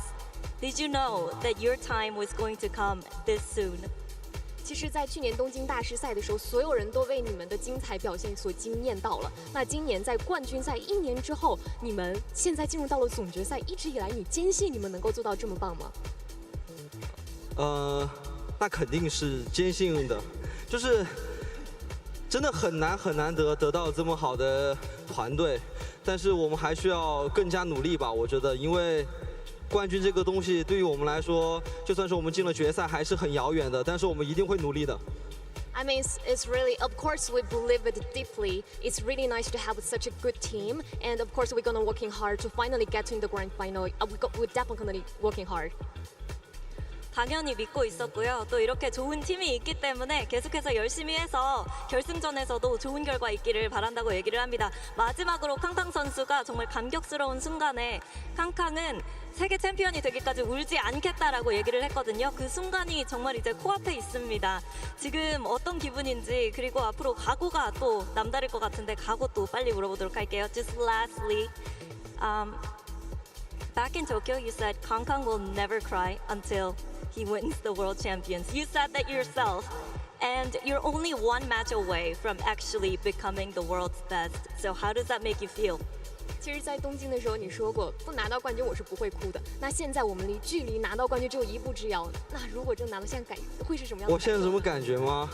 Did you know that your time was going to come this soon? 其实，在去年东京大师赛的时候，所有人都为你们的精彩表现所惊艳到了。那今年在冠军赛1年之后，你们现在进入到了总决赛，一直以来你坚信你们能够做到这么棒吗？那肯定是坚信的，就是真的很难得到这么好的团队，但是我们还需要更加努力吧，我觉得，因为冠军这个东西对于我们来说，就算是我们进了决赛，还是很遥远的，但是我们一定会努力的。I mean, it's really, of course, we believe it deeply. It's really nice to have such a good team, and of course, we're gonna working hard to finally get to the grand final. We're definitely working hard. 당연히 믿고 있었고요. 또 이렇게 좋은 팀이 있기 때문에 계속해서 열심히 해서 결승전에서도 좋은 결과 있기를 바란다고 얘기를 합니다. 마지막으로 캉캉 선수가 정말 감격스러운 순간에 캉캉은 세계 챔피언이 되기까지 울지 않겠다라고 얘기를 했거든요. 그 순간이 정말 이제 코앞에 있습니다. 지금 어떤 기분인지 그리고 앞으로 각오가 또 남다를 것 같은데 각오 또 빨리 물어보도록 할게요. Just lastly, back in Tokyo, you said Kangkang will never cry until he wins the World Champions. You said that yourself. And you're only one match away from actually becoming the world's best. So how does that make you feel? 其实，在东京的时候，你说过不拿到冠军我是不会哭的。那现在我们距离拿到冠军只有1步之遥。那如果真拿到，现在会是什么样的？我现在什么感觉吗？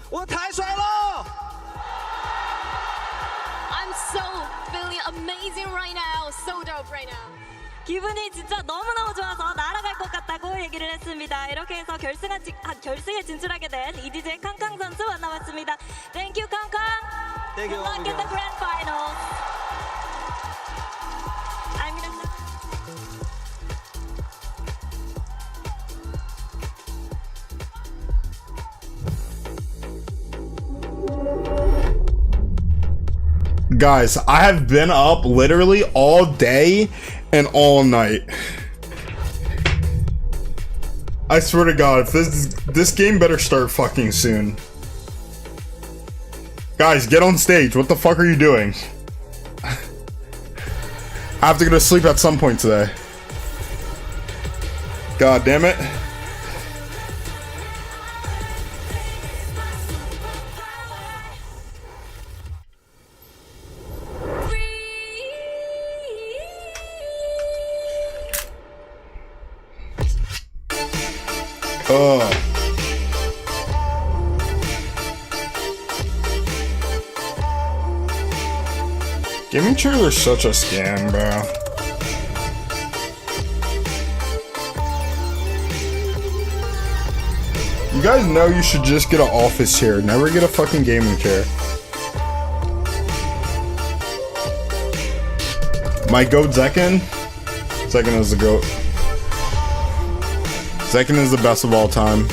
我太帅了 ！I'm so feeling amazing right now, so dope right now. 기분이 진짜 너무너무 좋아서 날아갈 것 같다고 얘기를 했습니다. 이렇게 해서 결승에 진출하게 된 EDG 캉캉 선수 만나봤습니다. Thank you, 캉캉. Thank you. Good luck in the grand finals. I'm gonna... Guys, I have been up literally all day and all night. I swear to God, if this game better start fucking soon. Guys, get on stage. What the fuck are you doing? I have to go to sleep at some point today. God damn it. Gaming chairs are such a scam, bro. You guys know you should just get an office chair, never get a fucking gaming chair. My GOAT Zekken? Zekken is the GOAT. Zekken is the best of all time.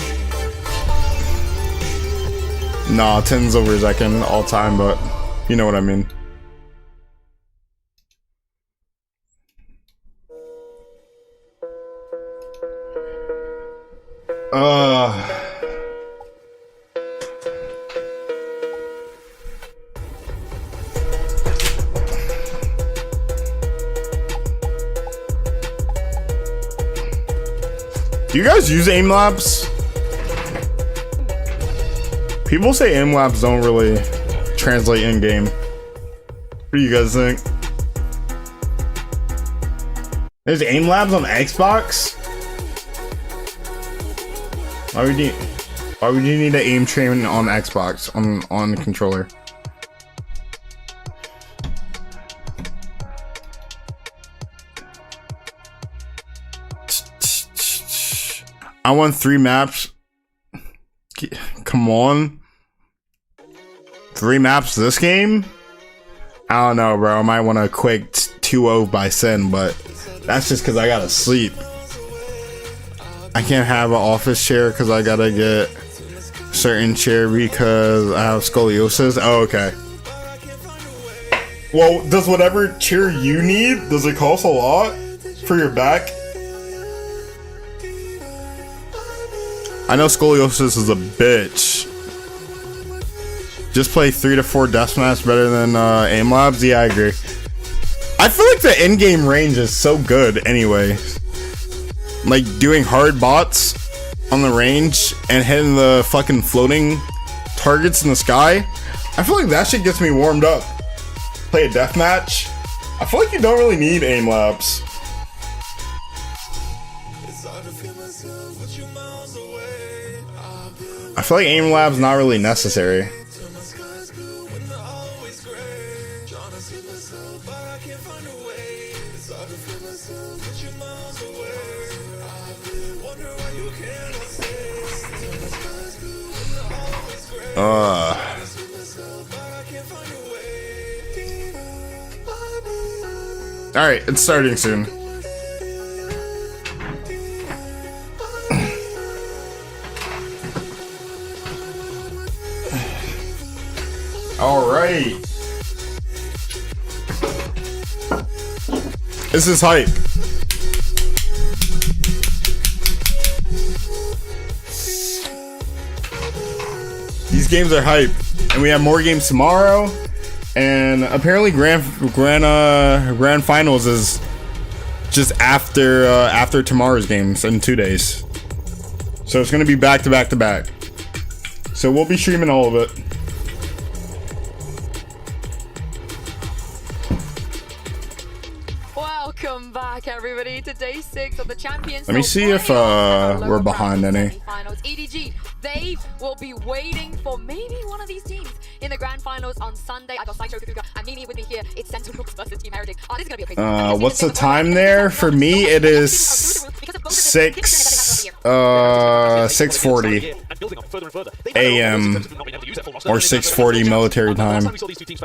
Nah, 10's over Zekken all time, but you know what I mean. Do you guys use aim labs? People say aim labs don't really translate in game. What do you guys think? There's aim labs on Xbox? Why would you need an aim train on Xbox on the controller? I won 3 maps. Come on. 3 maps this game? I don't know, bro. I might want to quick 2-0 by Sen, but that's just because I gotta sleep. I can't have an office chair because I gotta get certain chair because I have scoliosis. Oh, okay. Well, does whatever chair you need, does it cost a lot for your back? I know scoliosis is a bitch. Just play 3 to 4 deathmatch better than aim labs. Yeah, I agree. I feel like the in-game range is so good anyway. Like doing hard bots on the range and hitting the fucking floating targets in the sky. I feel like that shit gets me warmed up. Play a deathmatch. I feel like you don't really need aim labs. I feel like aim labs not really necessary. Alright, it's starting soon. Alright. This is hype. These games are hype. And we have more games tomorrow. And apparently grand finals is just after tomorrow's games in 2 days. So it's gonna be back to back to back. So we'll be streaming all of it. Welcome back, everybody, to day 6 of the Champions. Let me see if we're behind any. Finals. EDG, they will be waiting for maybe one of these teams in the grand finals on Sunday. I got Sideshow Kakuka and Mimi with me here. It's Sentinels versus Team Heritage. Oh, this is gonna be a crazy. What's the time there? For me, it is 6:40 a.m. or 6:40 military time.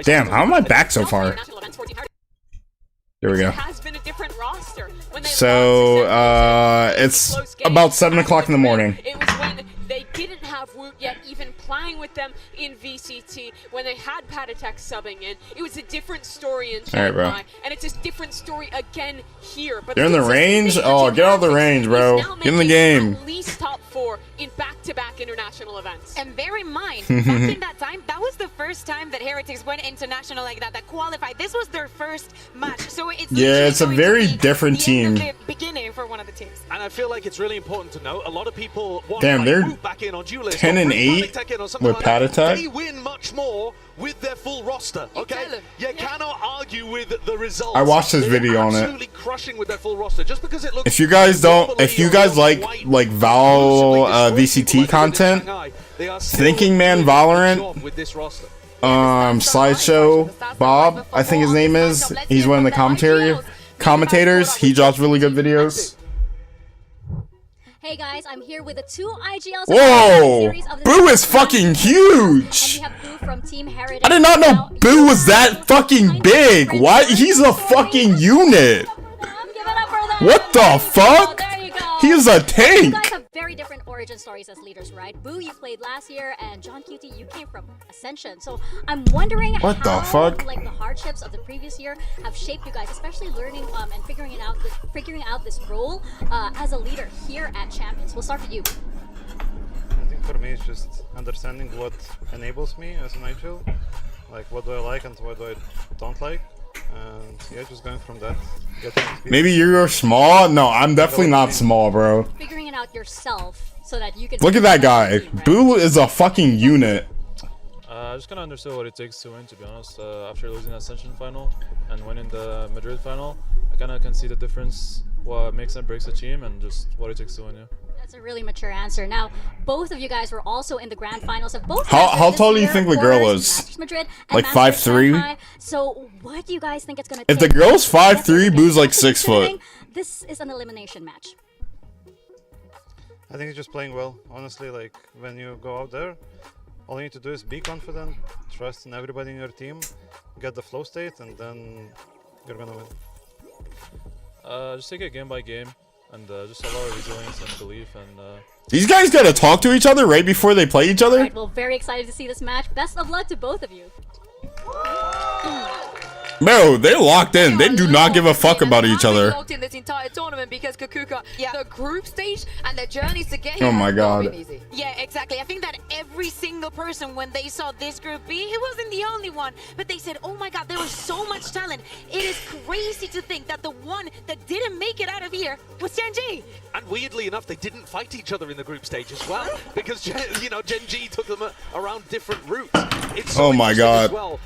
Damn, how am I back so far? There we go. So it's about 7 o'clock in the morning. It was when they didn't have Woot yet even playing with them in VCT, when they had Patatek subbing in. It was a different story in Shanghai, and it's a different story again here. But they're in the range? Oh, get out of the range, bro. Get in the game. At least top 4 in back-to-back international events. And bear in mind, back in that time, that was the first time that Heretics went international like that, that qualified. This was their first match, so it's it's a very different team. Beginning for one of the teams. And I feel like it's really important to note, a lot of people want they're back in on Duelist, 10-8 with Patatek. They win much more with their full roster. Okay, you cannot argue with the results. I watched this video on it. Absolutely crushing with their full roster. Just because it looks. If you guys like Val VCT content, Thinking Man Valorant, Slideshow Bob, I think his name is. He's one of the commentators. He drops really good videos. Hey guys, I'm here with the 2 IGLs. Whoa! Boo is fucking huge! I did not know Boo was that fucking big! Why? He's a fucking unit! What the fuck? He is a tank! You guys have very different origin stories as leaders, right? Boo, you played last year, and John Cutie, you came from Ascension. So I'm wondering how the hardships of the previous year have shaped you guys, especially learning and figuring out this role as a leader here at Champions. We'll start with you. I think for me it's just understanding what enables me as an IGL, like what do I like and what do I don't like. And yeah, just going from that. Maybe you're small? No, I'm definitely not small, bro. Figuring it out yourself so that you can. Look at that guy. Boo is a fucking unit. I just kind of understood what it takes to win, to be honest. After losing the Ascension final and winning the Madrid final, I kind of can see the difference, what makes and breaks a team, and just what it takes to win. Yeah. That's a really mature answer. Now, both of you guys were also in the grand finals of both. How tall do you think the girl is? Madrid like 5'3". So, what do you guys think it's gonna take? If the girl's 5'3", Boo's like 6 foot. This is an elimination match. I think it's just playing well. Honestly, like when you go out there, all you need to do is be confident, trust in everybody in your team, get the flow state, and then you're gonna win. Just take it game by game. And just a lot of resilience and belief. And these guys gotta talk to each other right before they play each other. Right, well, very excited to see this match. Best of luck to both of you. Bro, they're locked in. They do not give a fuck about each other. Locked in this entire tournament because Kakuka, the group stage and the journeys to get here. Oh my god. Yeah, exactly. I think that every single person, when they saw this group B, he wasn't the only one, but they said, oh my god, there was so much talent. It is crazy to think that the one that didn't make it out of here was Gen G. And weirdly enough, they didn't fight each other in the group stage as well, because Gen G took them around different routes. It's so oh my god. Well.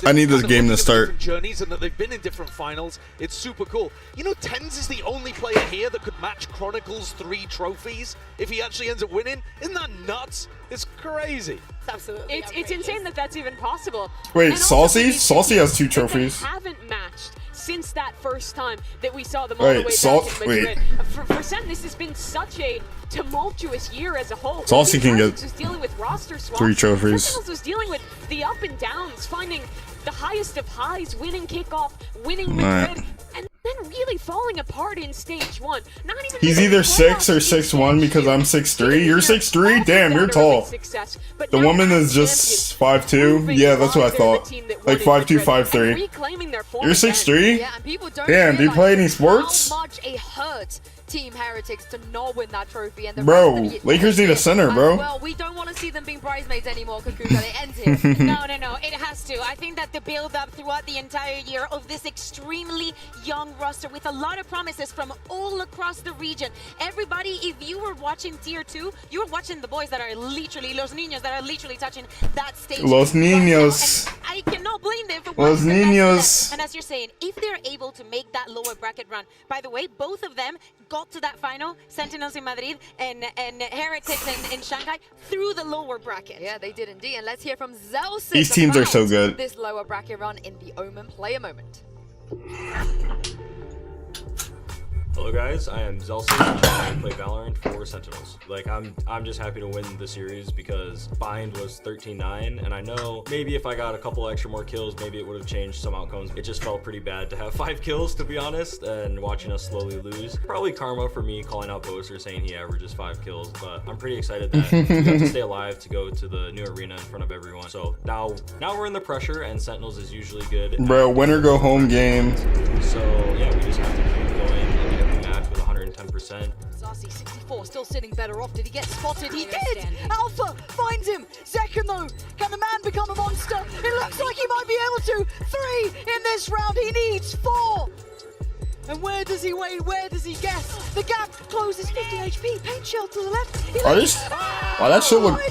I need this game to start. Journeys and that they've been in different finals. It's super cool. You know, Tens is the only player here that could match Chronicles' 3 trophies if he actually ends up winning. Isn't that nuts? It's crazy. Absolutely. It's insane that that's even possible. Wait, Saucy? Saucy has 2 trophies. They haven't matched since that first time that we saw them all the way back in Madrid. For Sen, this has been such a tumultuous year as a whole. Saucy can get was dealing with roster swaps. 3 trophies. Sentinels was dealing with the up and downs, finding the highest of highs, winning kickoff, winning Madrid, and then really falling apart in stage 1. Not even he's either 6 or 6'1" because I'm 6'3". You're 6'3"? Damn, you're tall. The woman is just 5'2". Yeah, that's what I thought. Like 5'2", 5'3". You're 6'3"? Yeah, and people don't damn, do you play any sports? How much it hurts Team Heretics to not win that trophy. And the bro, Lakers need a center, bro. Well, we don't want to see them being bridesmaids anymore, Kakuka. It ends here. No. It has to. I think that the build-up throughout the entire year of this extremely young roster with a lot of promises from all across the region. Everybody, if you were watching Tier 2, you were watching the boys that are literally, Los Niños, that are literally touching that stage. Los Niños. I cannot blame them for Los wanting the best for Niños. them. And as you're saying, if they're able to make that lower bracket run, by the way, both of them got to that final, Sentinels in Madrid and Heretics in Shanghai, through the lower bracket. Yeah, they did indeed. And let's hear from Zelsis. These teams are so good. This lower bracket run in the Omen player moment. Hello guys, I am Zelsis and I play Valorant for Sentinels. Like I'm just happy to win the series because Bind was 13-9 and I know maybe if I got a couple extra more kills maybe it would have changed some outcomes. It just felt pretty bad to have 5 kills to be honest and watching us slowly lose. Probably karma for me calling out Boaster saying he averages 5 kills, but I'm pretty excited that we got to stay alive to go to the new arena in front of everyone. So now we're in the pressure and Sentinels is usually good. Bro, win or go home game. So yeah, we just have to keep going and every match with 110%. Zarsi 64 still sitting better off. Did he get spotted? He did! Alpha finds him! Zekken though, can the man become a monster? It looks like he might be able to! 3 in this round, he needs 4! And where does he wait? Where does he guess? The gap closes 50 HP. Paint shell to the left. Wow, that shit looked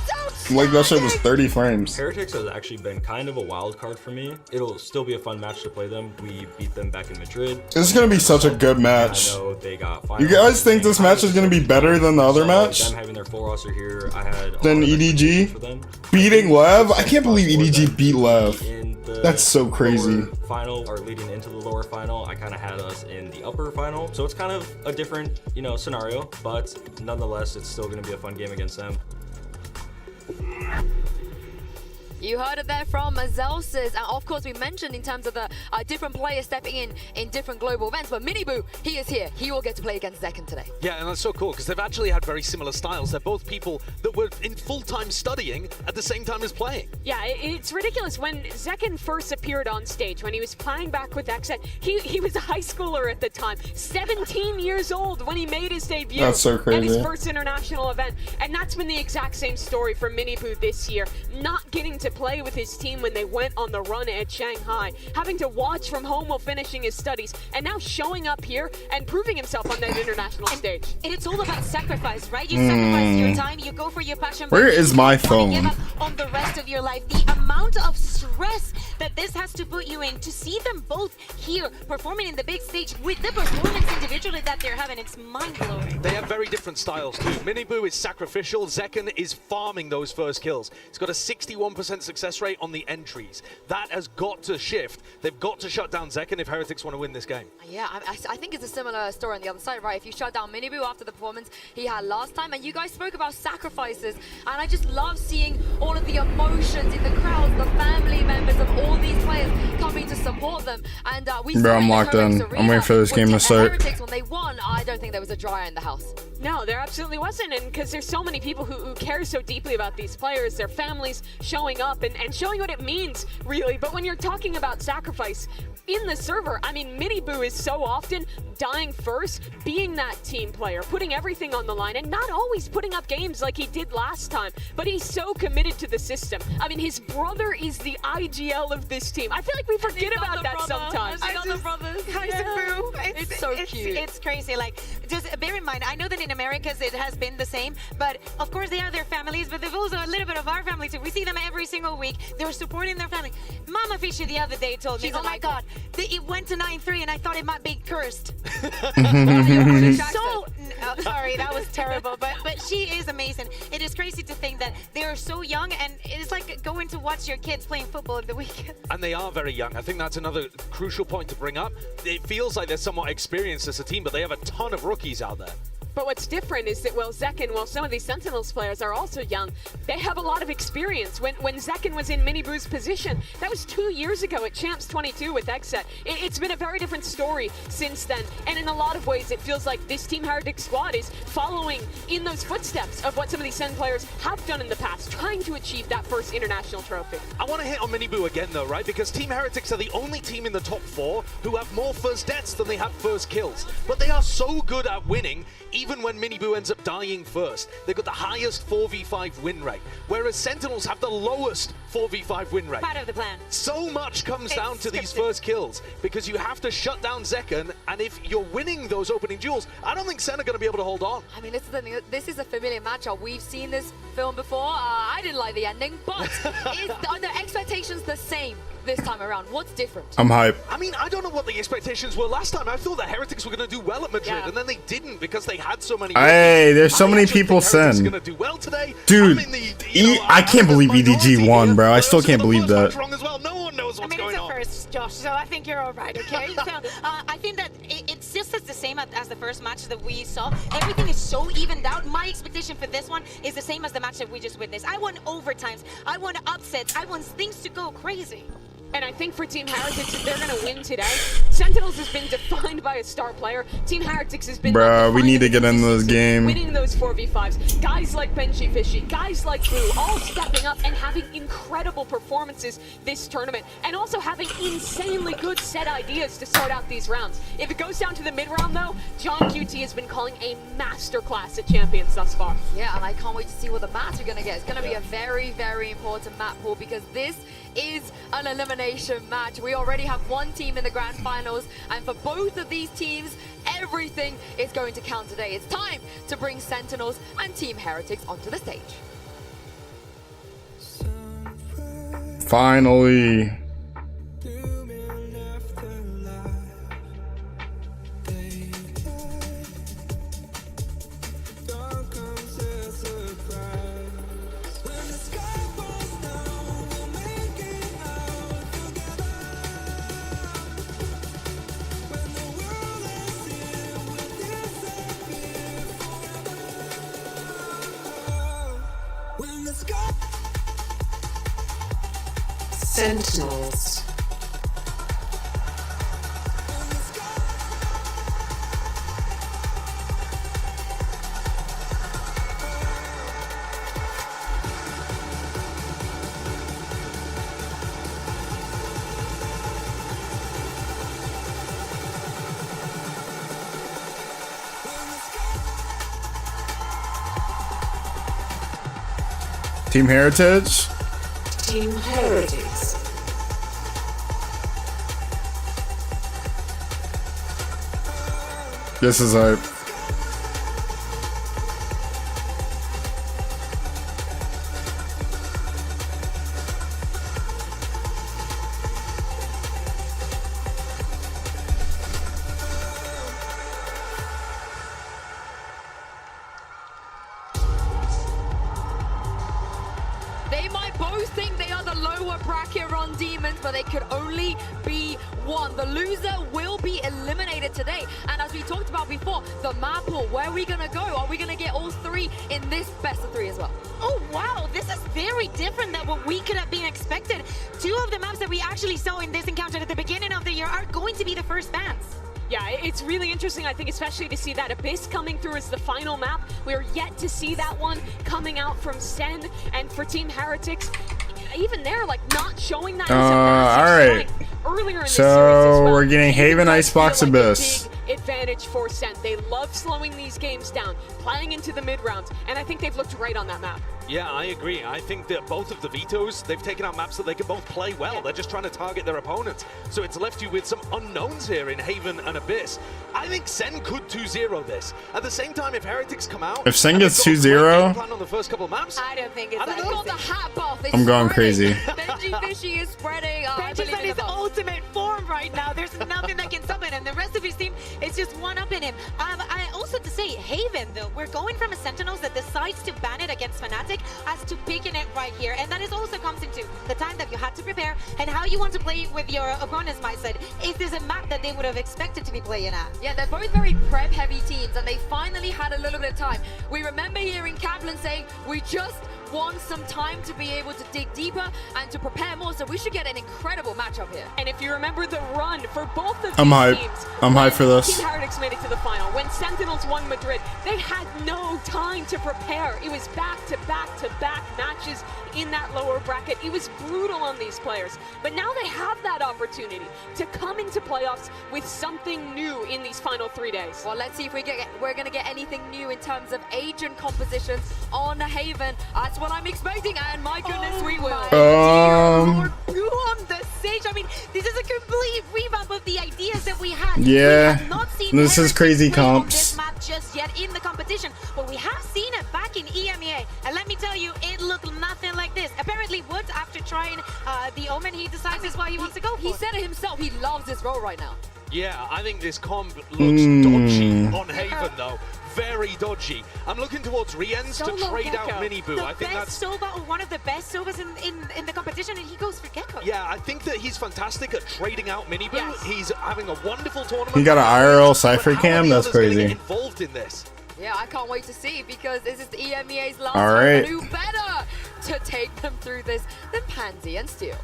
like that shit was 30 frames. Heretics has actually been kind of a wild card for me. It'll still be a fun match to play them. We beat them back in Madrid. This is gonna be such a good match. I know they got You guys think this match is gonna be better than the other match? Them having their full roster here, I had Then EDG beating LEV? I can't believe EDG beat LEV. That's so crazy. Final or leading into the lower final, I kind of had us in the upper final. So it's kind of a different, scenario, but nonetheless, it's still going to be a fun game against them. You heard it there from Zelsis, and of course we mentioned in terms of the different players stepping in different global events, but Miniboo, he is here. He will get to play against Zekken today. Yeah, and that's so cool because they've actually had very similar styles. They're both people that were in full-time studying at the same time as playing. Yeah, it's ridiculous. When Zekken first appeared on stage, when he was playing back with Exet, he was a high schooler at the time, 17 years old when he made his debut. That's so crazy. At his first international event, and that's been the exact same story for Miniboo this year. Not getting to play with his team when they went on the run at Shanghai, having to watch from home while finishing his studies, and now showing up here and proving himself on that international stage. And it's all about sacrifice, right? You sacrifice your time, you go for your passion. Where is my phone? Give up on the rest of your life. The amount of stress that this has to put you in, to see them both here performing in the big stage with the performance individually that they're having, it's mind-blowing. They have very different styles too. Miniboo is sacrificial, Zekken is farming those first kills. He's got a 61% success rate on the entries. That has got to shift. They've got to shut down Zekken if Heretics want to win this game. Yeah, I think it's a similar story on the other side, right? If you shut down Miniboo after the performance he had last time, and you guys spoke about sacrifices, and I just love seeing all of the emotions in the crowd, the family members of all these players coming to support them. And we saw I'm locked in. I'm waiting for this game to start. Heretics, when they won, I don't think there was a dryer in the house. No, there absolutely wasn't, and because there's so many people who care so deeply about these players, their families showing up and showing what it means, really. But when you're talking about sacrifice in the server, I mean, Miniboo is so often dying first, being that team player, putting everything on the line, and not always putting up games like he did last time, but he's so committed to the system. I mean, his brother is the IGL of this team. I feel like we forget about that sometimes. It's so cute. It's crazy. Like, just bear in mind, I know that in Americas it has been the same, but of course they have their families, but they've also a little bit of our family too. We see them every single week. They're supporting their family. Mama Fishy the other day told me, oh my God, it went to 9-3 and I thought it might be cursed. So, sorry, that was terrible, but she is amazing. It is crazy to think that they are so young, and it's like going to watch your kids playing football at the weekend. And they are very young. I think that's another crucial point to bring up. It feels like they're somewhat experienced as a team, but they have a ton of rookies out there. But what's different is that, Zekken, some of these Sentinels players are also young, they have a lot of experience. When Zekken was in Miniboo's position, that was 2 years ago at Champs 22 with Exet. It's been a very different story since then, and in a lot of ways it feels like this Team Heretics squad is following in those footsteps of what some of these Sen players have done in the past, trying to achieve that first international trophy. I want to hit on Miniboo again though, right? Because Team Heretics are the only team in the top 4 who have more first deaths than they have first kills. But they are so good at winning, even even when Miniboo ends up dying first, they've got the highest 4v5 win rate, whereas Sentinels have the lowest 4v5 win rate. Part of the plan. So much comes down to these first kills, because you have to shut down Zekken, and if you're winning those opening duels, I don't think Sen are going to be able to hold on. I mean, this is a familiar matchup. We've seen this film before. I didn't like the ending, but are the expectations the same this time around? What's different? I'm hype. I mean, I don't know what the expectations were last time. I thought the Heretics were going to do well at Madrid, and then they didn't because they had so many. Hey, there's so many people saying. Going to do well today. Dude, I can't believe EDG won, bro. I still can't believe that. Wrong as well. No one knows what's going on. First, Josh, so I think you're all right, okay? So I think that it's just as the same as the first match that we saw. Everything is so evened out. My expectation for this one is the same as the match that we just witnessed. I want overtimes. I want upsets. I want things to go crazy. And I think for Team Heretics, if they're going to win today, Sentinels has been defined by a star player. Team Heretics has been Bruh, we need to get into this game. Winning those 4v5s. Guys like Benji Fishy, guys like Boo, all stepping up and having incredible performances this tournament. And also having insanely good set ideas to start out these rounds. If it goes down to the mid-round, though, John QT has been calling a masterclass at Champions thus far. Yeah, and I can't wait to see what the match we're going to get. It's going to be a very, very important map pool because this is an elimination match. We already have one team in the grand finals, and for both of these teams, everything is going to count today. It's time to bring Sentinels and Team Heretics onto the stage. Finally. Sentinels. Team Heritage. Team Heretics. This is hype. They might both think they are the lower bracket Ron Demons, but they could only be one. The loser will be eliminated today. And as we talked about before, the map pool, where are we going to go? Are we going to get all three in this best of three as well? Oh, wow. This is very different than what we could have been expected. Two of the maps that we actually saw in this encounter at the beginning of the year are going to be the first bans. Yeah, it's really interesting, I think, especially to see that Abyss coming through as the final map. We're yet to see that one coming out from Sen, and for Team Heretics, even there, like, not showing that as a massive strength earlier in this series as well. We're getting Haven Icebox Abyss. Advantage for Sen. They love slowing these games down, playing into the mid-rounds, and I think they've looked right on that map. Yeah, I agree. I think that both of the Vetoes, they've taken out maps that they can both play well. They're just trying to target their opponents. So it's left you with some unknowns here in Haven and Abyss. I think Sen could 2-0 this. At the same time, if Heretics come out... If Sen gets 2-0... ...on the first couple maps, I don't think it's that got the hat buff. I'm going crazy. Benji Fishy is spreading. Benji's in his ultimate form right now. There's nothing that can stop it, and the rest of his team is just one-upping him. I also to say, Haven, though, we're going from a Sentinels that decides to ban it against Fnatic as to picking it right here, and that is also comes into the time that you had to prepare and how you want to play with your opponent's mindset. Is this a map that they would have expected to be playing at? Yeah, they're both very prep-heavy teams, and they finally had a little bit of time. We remember hearing Kaplan saying, we just want some time to be able to dig deeper and to prepare more, so we should get an incredible matchup here. And if you remember the run for both of these teams, I'm hyped for this. Team Heretics made it to the final. When Sentinels won Madrid, they had no time to prepare. It was back-to-back-to-back matches. in that lower bracket. It was brutal on these players. But now they have that opportunity to come into playoffs with something new in these final 3 days. Well, let's see if we're going to get anything new in terms of agent compositions on Haven. That's what I'm expecting, and my goodness, we will. Who on the stage? I mean, this is a complete revamp of the ideas that we had. Yeah, we have not seen this is crazy comps. this map just yet in the competition, but we have seen it back in EMEA, and let me tell you, it looked nothing like this. Apparently, Woods, after trying the Omen, he decides this is what he wants to go for. He said it himself. He loves this role right now. Yeah, I think this comp looks dodgy on Haven though. Very dodgy. I'm looking towards Rienz to trade out Miniboo. I think that's Sova, or one of the best Sovas in the competition, and he goes for Gecko. Yeah, I think that he's fantastic at trading out Miniboo. Yes. He's having a wonderful tournament. He got an IRL Cypher cam? That's crazy. Get involved in this. Yeah, I can't wait to see, because this is the EMEA's last All right. one. Who better to take them through this than Pansy and Steel?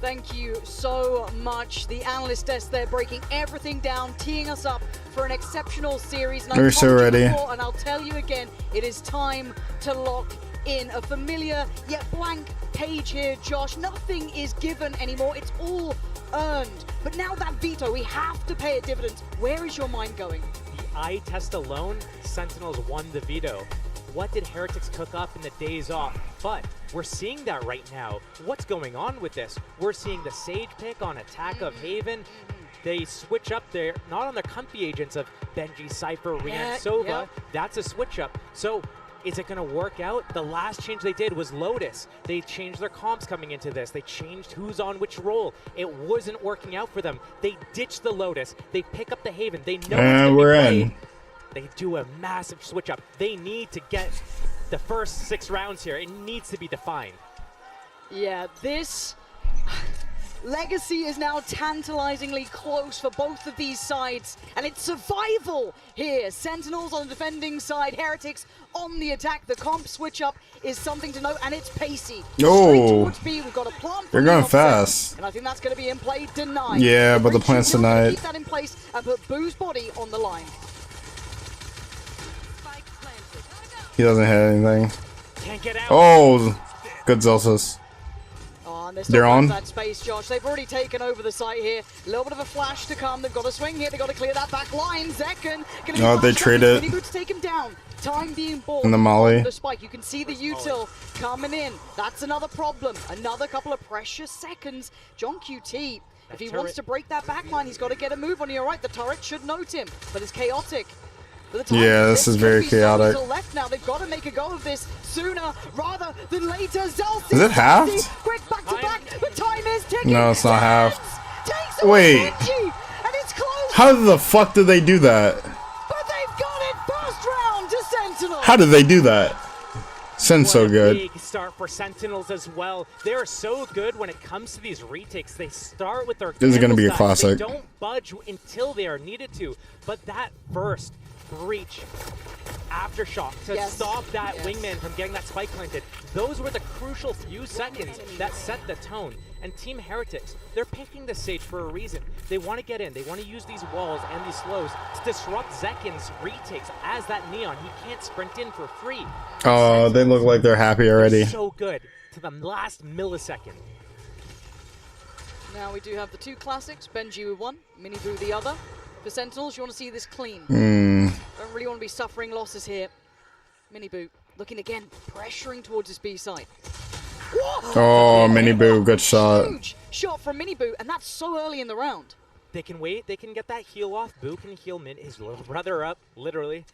Thank you so much. The analyst desk there breaking everything down, teeing us up for an exceptional series. And We're so ready. Before, and I'll tell you again, it is time to lock in a familiar yet blank page here, Josh. Nothing is given anymore. It's all earned. But now that veto, we have to pay a dividend. Where is your mind going? The eye test alone, Sentinels won the veto. What did Heretics cook up in the days off? But we're seeing that right now. What's going on with this? We're seeing the Sage pick on attack of Haven. They switch up there, not on their comfy agents of Benji, Cypher, Rian, Sova. That's a switch up. So is it going to work out? The last change they did was Lotus. They changed their comps coming into this. They changed who's on which role. It wasn't working out for them. They ditched the Lotus. They pick up the Haven. They know And we're in. They do a massive switch up. They need to get the first 6 rounds here. It needs to be defined. Yeah, this legacy is now tantalizingly close for both of these sides, and it's survival here. Sentinels on the defending side, Heretics on the attack. The comp switch up is something to note, and it's pacey. Straight towards B, we've got a plant. They're going fast. And I think that's going to be in play. Denied. Yeah, but the plant's denied. Keep that in place and put Boo's body on the line. He doesn't have anything. Can't get out. Oh, good Zelsus. And They're on. That space, Josh. They've already taken over the site here. A little bit of a flash to come. They've got to swing here. They've got to clear that back line. Zekken. No, they trade it. Miniboo to take him down. Time being bought. And the Molly. The spike. You can see the util coming in. That's another problem. Another couple of precious seconds. John QT, if he wants to break that back line, he's got to get a move on. You're right. The turret should note him, but it's chaotic. Yeah, this is very chaotic. Left now. They've got to make a go of this sooner rather than later. Zelsus, Is it halved? Quick back to back, but time is ticking. No, it's not half. Wait. And it's close. How the fuck did they do that? But they've got it. First round to Sentinel. How did they do that? Sen's so good. Big start for Sentinels as well. They're so good when it comes to these retakes. They start with their This is gonna be a styles. classic. They don't budge until they are needed to. But that first breach, aftershock to stop that wingman from getting that spike planted, those were the crucial few seconds that set the tone. And Team Heretics, they're picking the Sage for a reason. They want to get in. They want to use these walls and these slows to disrupt Zekken's retakes as that Neon. He can't sprint in for free. Oh, they look like they're happy already. So good to the last millisecond. Now we do have the two classics. Benji with one, Miniboo the other. For Sentinels, you want to see this clean. Don't really want to be suffering losses here. Miniboo looking again, pressuring towards his B side. Oh, Miniboo, good shot. Huge shot from Miniboo, and that's so early in the round. They can wait. They can get that heal off. Boo can heal his little brother up, literally.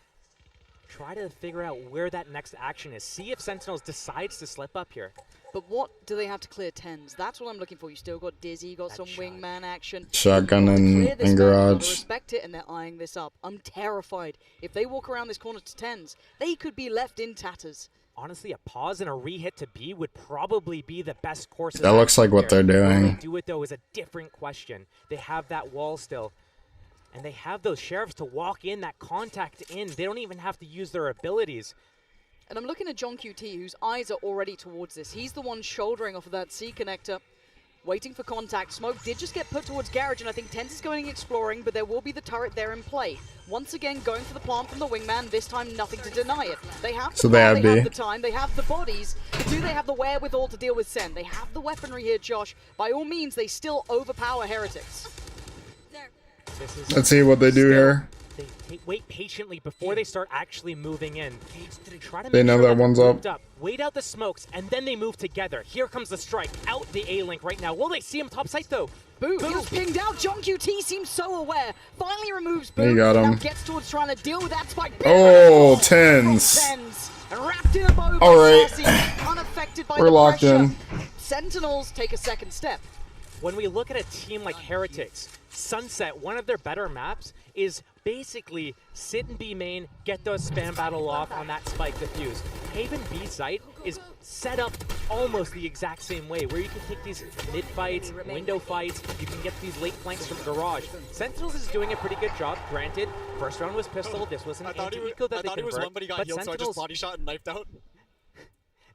Try to figure out where that next action is. See if Sentinels decides to slip up here. But what do they have to clear 10s? That's what I'm looking for. You still got Dizzy, you got some wingman action. Shotgun and garage. Respect it, and they're eyeing this up. I'm terrified. If they walk around this corner to 10s, they could be left in tatters. Honestly, a pause and a re-hit to B would probably be the best course. That looks like what they're doing. How they do it, though, is a different question. They have that wall still. And they have those sheriffs to walk in, that contact in. They don't even have to use their abilities. And I'm looking at John QT, whose eyes are already towards this. He's the one shouldering off of that C connector. waiting for contact. Smoke did just get put towards Garage, and I think Tenz is going exploring, but there will be the turret there in play. Once again, going for the plant from the wingman, this time nothing to deny it. They have the So they have they B. have the time, they have the bodies, but do they have the wherewithal to deal with Sen? They have the weaponry here, Josh. By all means, they still overpower Heretics. Let's see what they do here. They wait patiently before they start actually moving in. Try to They make know sure that one's moved up. Wait out the smokes, and then they move together. Here comes the strike. Out the A-Link right now. Will they see him top site, though? Boo, he was pinged out. John QT seems so aware. Finally removes Boo. He got him. Now gets towards trying to deal with that spike. Oh, Tenz. And wrapped in a bow by All right. Saucy, unaffected by We're the locked pressure. in. Sentinels take a second step. When we look at a team like Heretics, Sunset, one of their better maps, is basically sit in B main, get the spam battle off on that spike defuse. Haven B site is set up almost the exact same way, where you can take these mid fights, window fights, you can get these late flanks from Garage. Sentinels is doing a pretty good job, granted. First round was pistol, this was an anti-eco that they convert, was one, but he got healed, so I just body shot and knifed out.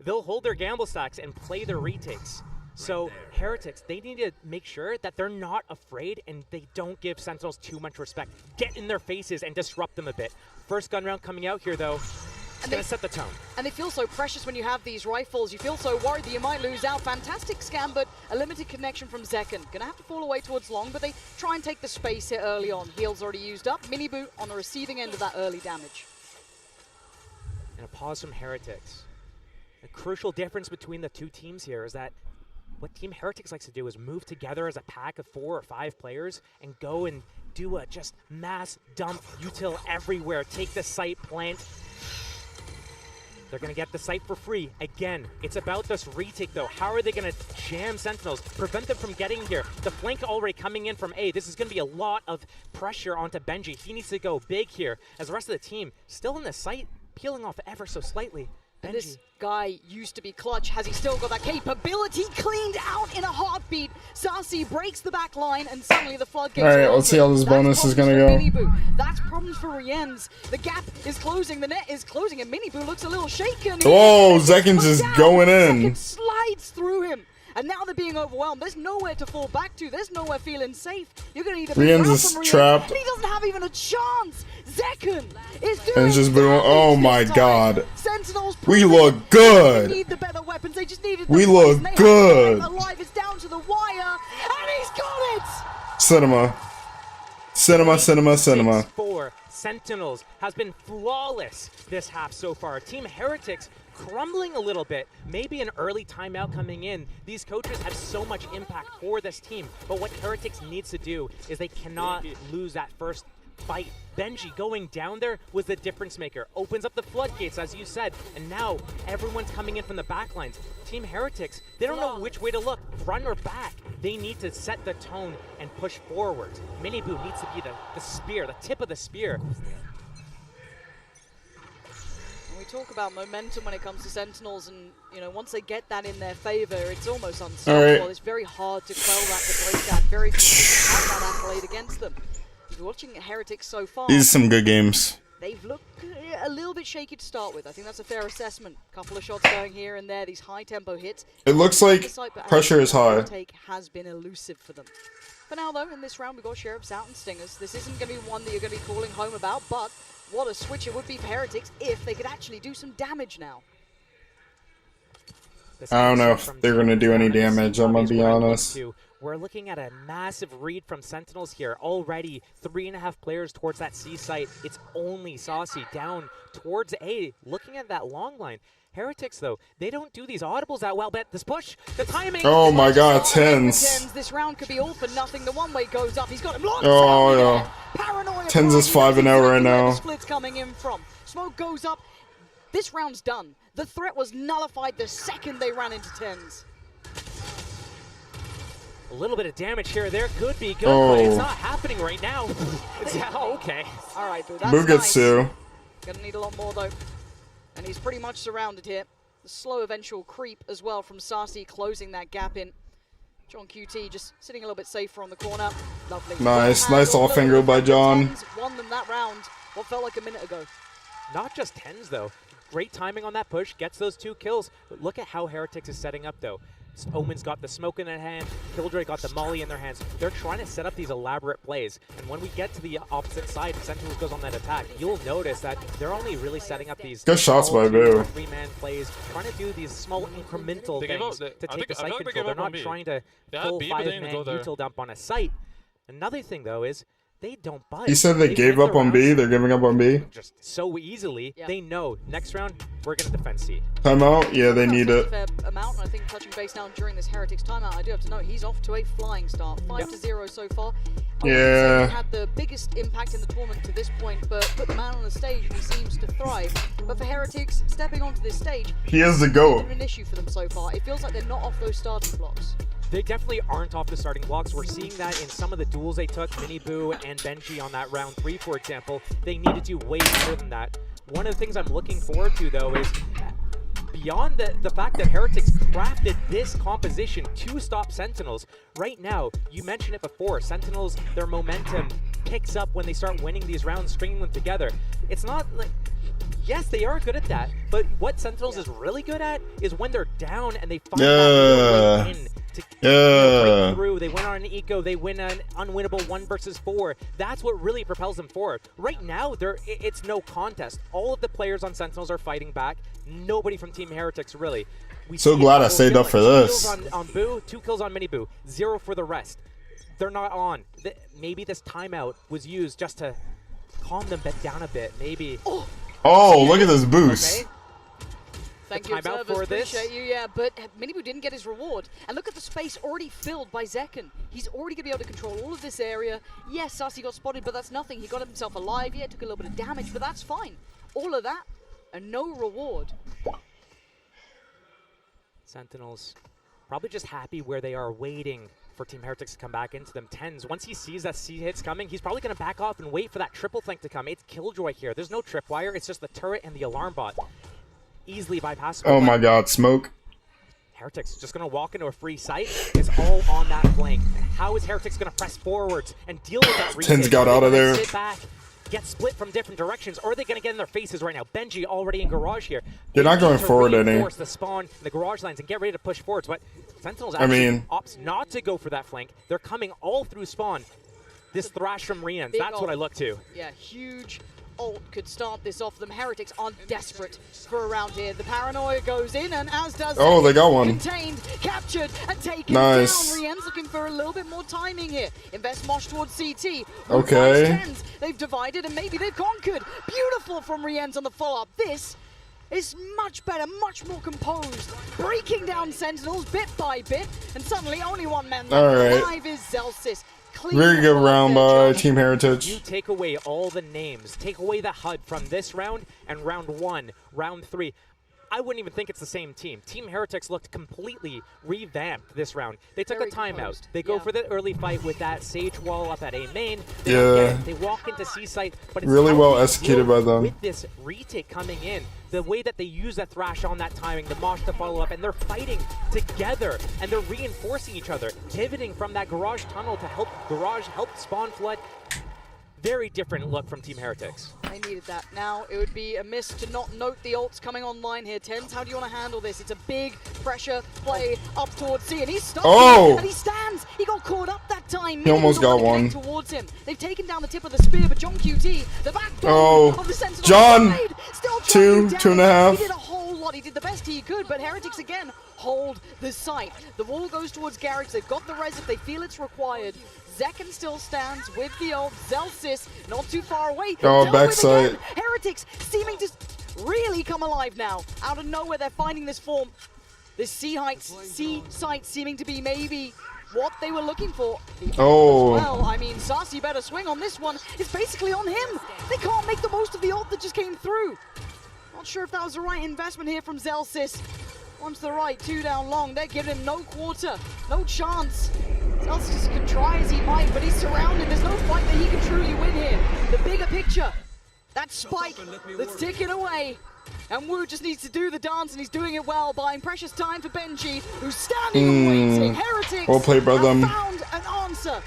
They'll hold their gamble stacks and play their retakes. So Heretics, they need to make sure that they're not afraid and they don't give Sentinels too much respect. Get in their faces and disrupt them a bit. First gun round coming out here, though. It's going to set the tone. And they feel so precious when you have these rifles. You feel so worried that you might lose out. Fantastic scam, but a limited connection from Zekken. Gonna have to fall away towards long, but they try and take the space here early on. Heal's already used up. Mini boot on the receiving end of that early damage. And a pause from Heretics. The crucial difference between the two teams here is that what Team Heretics likes to do is move together as a pack of 4 or 5 players and go and do a just mass dump util everywhere. Take the site, plant. They're going to get the site for free. Again, it's about this retake, though. How are they going to jam Sentinels, prevent them from getting here? The flank already coming in from A. This is going to be a lot of pressure onto Benji. He needs to go big here, as the rest of the team still in the site, peeling off ever so slightly. And this guy used to be clutch. Has he still got that capability? Cleaned out in a heartbeat. Saucy breaks the back line, and suddenly the floodgates. All right, let's see how this bonus is gonna go. That's problems for Rienz. The gap is closing, the net is closing, and Miniboo looks a little shaken. Whoa, Zekken's just going in. Zekken slides through him. And now they're being overwhelmed. There's nowhere to fall back to. There's nowhere feeling safe. You're going to need a big Rienz round is from Rienz. trapped. And he doesn't have even a chance. Zekken is doing And it's just boom. Oh my god. Sentinels We look They good. need the better weapons. They just needed We the look poison. They have good. alive. It's down to the wire. And he's got it. Cinema. Cinema, cinema, cinema. 6-4. Sentinels has been flawless this half so far. Team Heretics crumbling a little bit. Maybe an early timeout coming in. These coaches have so much impact for this team. But what Heretics needs to do is they cannot lose that first fight. Benji going down there was the difference maker. Opens up the floodgates, as you said, and now everyone's coming in from the back lines. Team Heretics, they don't know which way to look, front or back. They need to set the tone and push forward. Miniboo needs to be the spear, the tip of the spear. We talk about momentum when it comes to Sentinels, and you know, once they get that in their favor, it's almost unstoppable. Right. It's very hard to quell that, to break that. Very few have that accolade against them. If you're watching Heretics so far, These are some good games. they've looked a little bit shaky to start with. I think that's a fair assessment. Couple of shots going here and there, these high tempo hits. It looks like pressure is high. Take has been elusive for them. For now, though, in this round, we've got Sheriffs out and Stingers. This isn't going to be one that you're going to be calling home about, but what a switch it would be for Heretics if they could actually do some damage now. I don't know if they're going to do any damage, I'm going to be honest. We're looking at a massive read from Sentinels here. Already 3.5 players towards that C site. It's only Saucy down towards A, looking at that long line. Heretics, though, they don't do these audibles that well, but this push, the timing. Oh my god, Tenz. This round could be all for nothing. The one way goes up. He's got him locked. Oh yeah. Paranoia. Tenz is 5-0 right now. Split's coming in from. Smoke goes up. This round's done. The threat was nullified the second they ran into Tenz. A little bit of damage here or there could be good, Oh. but it's not happening right now. Oh, okay. All right, Boo, that's Mugetsu. nice. Gonna need a lot more, though. And he's pretty much surrounded here. The slow eventual creep as well from Saucy closing that gap in. John QT just sitting a little bit safer on the corner. Lovely. Nice, nice off finger by John. Won them that round. What felt like a minute ago. Not just Tenz, though. Great timing on that push, gets those 2 kills. But look at how Heretics is setting up, though. Omen's got the smoke in their hand, Killjoy got the molly in their hands. They're trying to set up these elaborate plays, and when we get to the opposite side, Sentinels goes on that attack, you'll notice that they're only really setting up these good shots by Vu. 3-man plays, trying to do these small incremental things to take the site control. They're not trying to full 5-man util dump on a site. Another thing though is, they don't budge. He said they gave up on B. They're giving up on B. Just so easily. They know next round we're gonna defend C. Timeout. Yeah, they need it. Fair amount. I think touching base now during this Heretics timeout. I do have to note he's off to a flying start. 5-0 so far. Yeah. He had the biggest impact in the tournament to this point, but put the man on the stage and he seems to thrive. But for Heretics, stepping onto this stage, he is the GOAT. An issue for them so far. It feels like they're not off those starting blocks. They definitely aren't off the starting blocks. We're seeing that in some of the duels they took, Miniboo and Benji on that round 3, for example. They needed to way better than that. One of the things I'm looking forward to, though, is beyond the fact that Heretics crafted this composition to stop Sentinels, right now, you mentioned it before, Sentinels, their momentum picks up when they start winning these rounds, stringing them together. It's not like... Yes, they are good at that, but what Sentinels is really good at is when they're down and they find that way in to break through. They win on an eco, they win an unwinnable 1 versus 4. That's what really propels them forward. Right now, it's no contest. All of the players on Sentinels are fighting back. Nobody from Team Heretics really. So glad I saved up for this. 2 kills on Boo, 2 kills on Miniboo, 0 for the rest. They're not on. Maybe this timeout was used just to calm them down a bit. Maybe. Oh, look at this boost. Okay. Thank you, observers. Appreciate you, yeah, but Miniboo didn't get his reward. And look at the space already filled by Zekken. He's already going to be able to control all of this area. Yes, Sassy got spotted, but that's nothing. He got himself alive, yeah, took a little bit of damage, but that's fine. All of that, and no reward. Sentinels probably just happy where they are, waiting for Team Heretics to come back into them. Tens, once he sees that C hit's coming, he's probably going to back off and wait for that triple flank to come. It's Killjoy here. There's no tripwire. It's just the turret and the alarm bot. Easily bypassable. Oh my god, smoke. Heretics just going to walk into a free site. It's all on that flank. How is Heretics going to press forwards and deal with that retake? Tens got out of there. Sit back, get split from different directions, or are they going to get in their faces right now? Benji already in garage here. They're not going forward any. Force the spawn in the garage lines and get ready to push forwards. But Sentinels actually opts not to go for that flank. They're coming all through spawn. This thrash from Rians, that's what I look to. Yeah, huge ult could start this off. Them Heretics are desperate for a round here. The paranoia goes in, and as does they got one. Contained, captured, and taken down. Rian's looking for a little bit more timing here. Invest Mosh towards CT. Okay. They've divided, and maybe they've conquered. Beautiful from Rian's on the follow-up. This is much better, much more composed. Breaking down Sentinels bit by bit, and suddenly only one man left alive is Zelsis. Very good round by Team Heritage. You take away all the names, take away the HUD from this round and round 1, round 3. I wouldn't even think it's the same team. Team Heretics looked completely revamped this round. They took a timeout. They go for the early fight with that Sage wall up at A main. They walk into C site, but it's really well executed by them. With this retake coming in, the way that they use that thrash on that timing, the Mosh to follow up, and they're fighting together, and they're reinforcing each other, pivoting from that garage tunnel to help garage, help spawn flood. Very different look from Team Heretics. They needed that. Now, it would be a miss to not note the ults coming online here. Tens, how do you want to handle this? It's a big pressure play up towards C, and he's stuck. And he stands. He got caught up that time. He almost got one. Towards him. They've taken down the tip of the spear, but John QT, the backbone of the Sentinel, John, still 2.5. He did a whole lot. He did the best he could, but Heretics again hold the site. The wall goes towards Garage. They've got the res if they feel it's required. Zekken still stands with the ult. Zelsis not too far away. Backside. Heretics seeming to really come alive now. Out of nowhere, they're finding this form. This C site seeming to be maybe what they were looking for. Well, I mean, Sassy better swing on this one. It's basically on him. They can't make the most of the ult that just came through. Not sure if that was the right investment here from Zelsis. One to the right, 2 down long. They're giving him no quarter, no chance. Zelsis can try as he might, but he's surrounded. There's no fight that he can truly win here. The bigger picture, that spike that's ticking away. And Wu just needs to do the dance, and he's doing it well, buying precious time for Benji, who's standing and waiting. Heretics well played by them. Found an answer.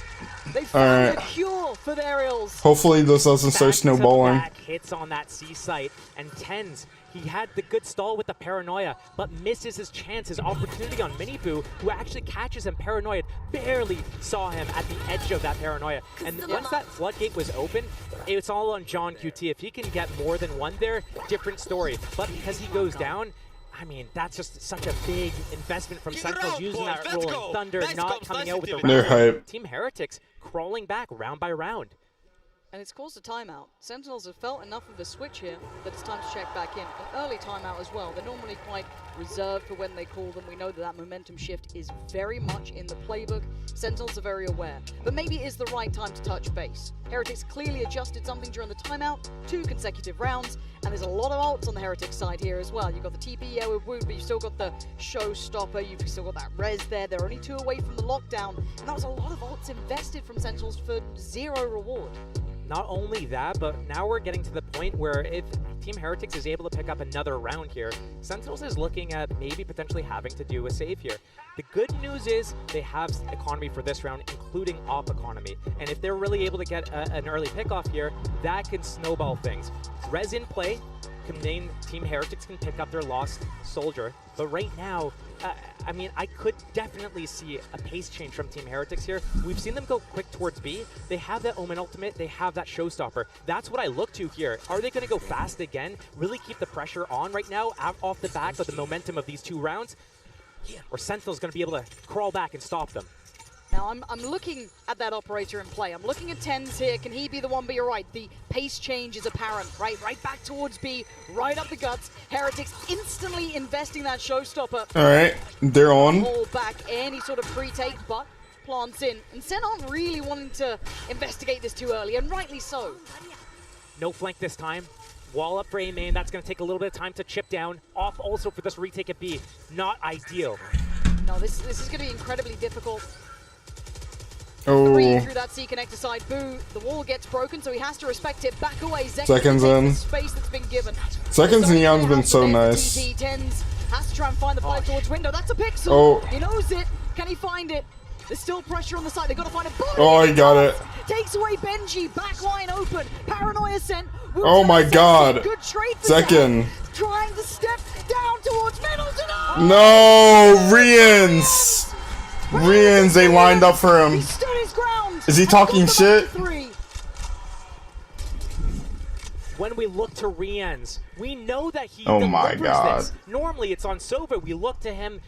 They found a cure for their ills. Hopefully this doesn't start snowballing. Hits on that C site, and Tens, He had the good stall with the Paranoia, but misses his chance, his opportunity on Miniboo, who actually catches him paranoid. Barely saw him at the edge of that Paranoia. And once that floodgate was open, it's all on John QT. If he can get more than one there, different story. But because he goes down, I mean, that's just such a big investment from Sentinels using that Rolling Thunder, not coming out with the They're hype. Team Heretics crawling back round by round. And it's caused a timeout. Sentinels have felt enough of a switch here that it's time to check back in. An early timeout as well. They're normally quite reserved for when they call them. We know that that momentum shift is very much in the playbook. Sentinels are very aware. But maybe it is the right time to touch base. Heretics clearly adjusted something during the timeout, 2 consecutive rounds, and there's a lot of ults on the Heretics side here as well. You've got the TP, yeah, with Wood, but you've still got the Showstopper, you've still got that Res there. They're only 2 away from the lockdown, and that was a lot of ults invested from Sentinels for 0 reward. Not only that, but now we're getting to the point where if Team Heretics is able to pick up another round here, Sentinels is looking at maybe potentially having to do a save here. The good news is they have economy for this round, including op economy. And if they're really able to get an early pickoff here, that can snowball things. Res in play, Team Heretics can pick up their lost soldier. But right now, I mean, I could definitely see a pace change from Team Heretics here. We've seen them go quick towards B. They have that Omen ultimate. They have that Showstopper. That's what I look to here. Are they going to go fast again? Really keep the pressure on right now off the back of the momentum of these 2 rounds? Or Sentinel's going to be able to crawl back and stop them? Now, I'm looking at that operator in play. I'm looking at TenZ here. Can he be the one? But you're right. The pace change is apparent. Right back towards B, right up the guts. Heretics instantly investing that Showstopper. All right, they're on. Pull back any sort of pre-take, but plants in. And Sen aren't really wanting to investigate this too early, and rightly so. No flank this time. Wall up for A main. That's going to take a little bit of time to chip down. Off also for this retake at B. Not ideal. No, this is going to be incredibly difficult. Oh. 3 through that C connector side. Boo, the wall gets broken, so he has to respect it. Back away, Zek Seconds in. the space that's been given. Seconds Neon's been so nice. TenZ has to try and find the flight towards window. That's a pixel. Oh. He knows it. Can he find it? There's still pressure on the side. They've got to find a bullet. Oh, he got it. Takes away Benji. Back line open. Paranoia sent. Oh my god. Good trade for Second. Zek. Trying to step down towards Middleton. No, Rians. Rians, they lined up for him. He stood his ground. Is he talking shit? When we look to Rians, we know that he Oh my delivers god. this. Normally it's on Sova. We look to him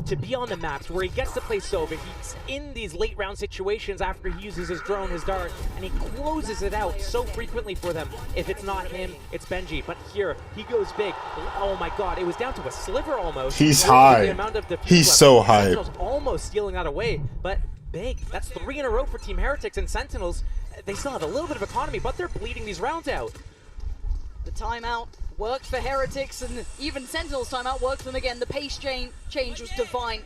to be on the maps where he gets to play Sova. He's in these late round situations after he uses his drone, his dart, and he closes it out so frequently for them. If it's not him, it's Benji. But here, he goes big. Oh my god, it was down to a sliver almost. He's The high. amount of defuse He's left. so hype. Sentinels almost stealing that away, but big. That's 3 in a row for Team Heretics, and Sentinels, they still have a little bit of economy, but they're bleeding these rounds out. The timeout worked for Heretics, and even Sentinel's timeout worked for them again. The pace change was divine.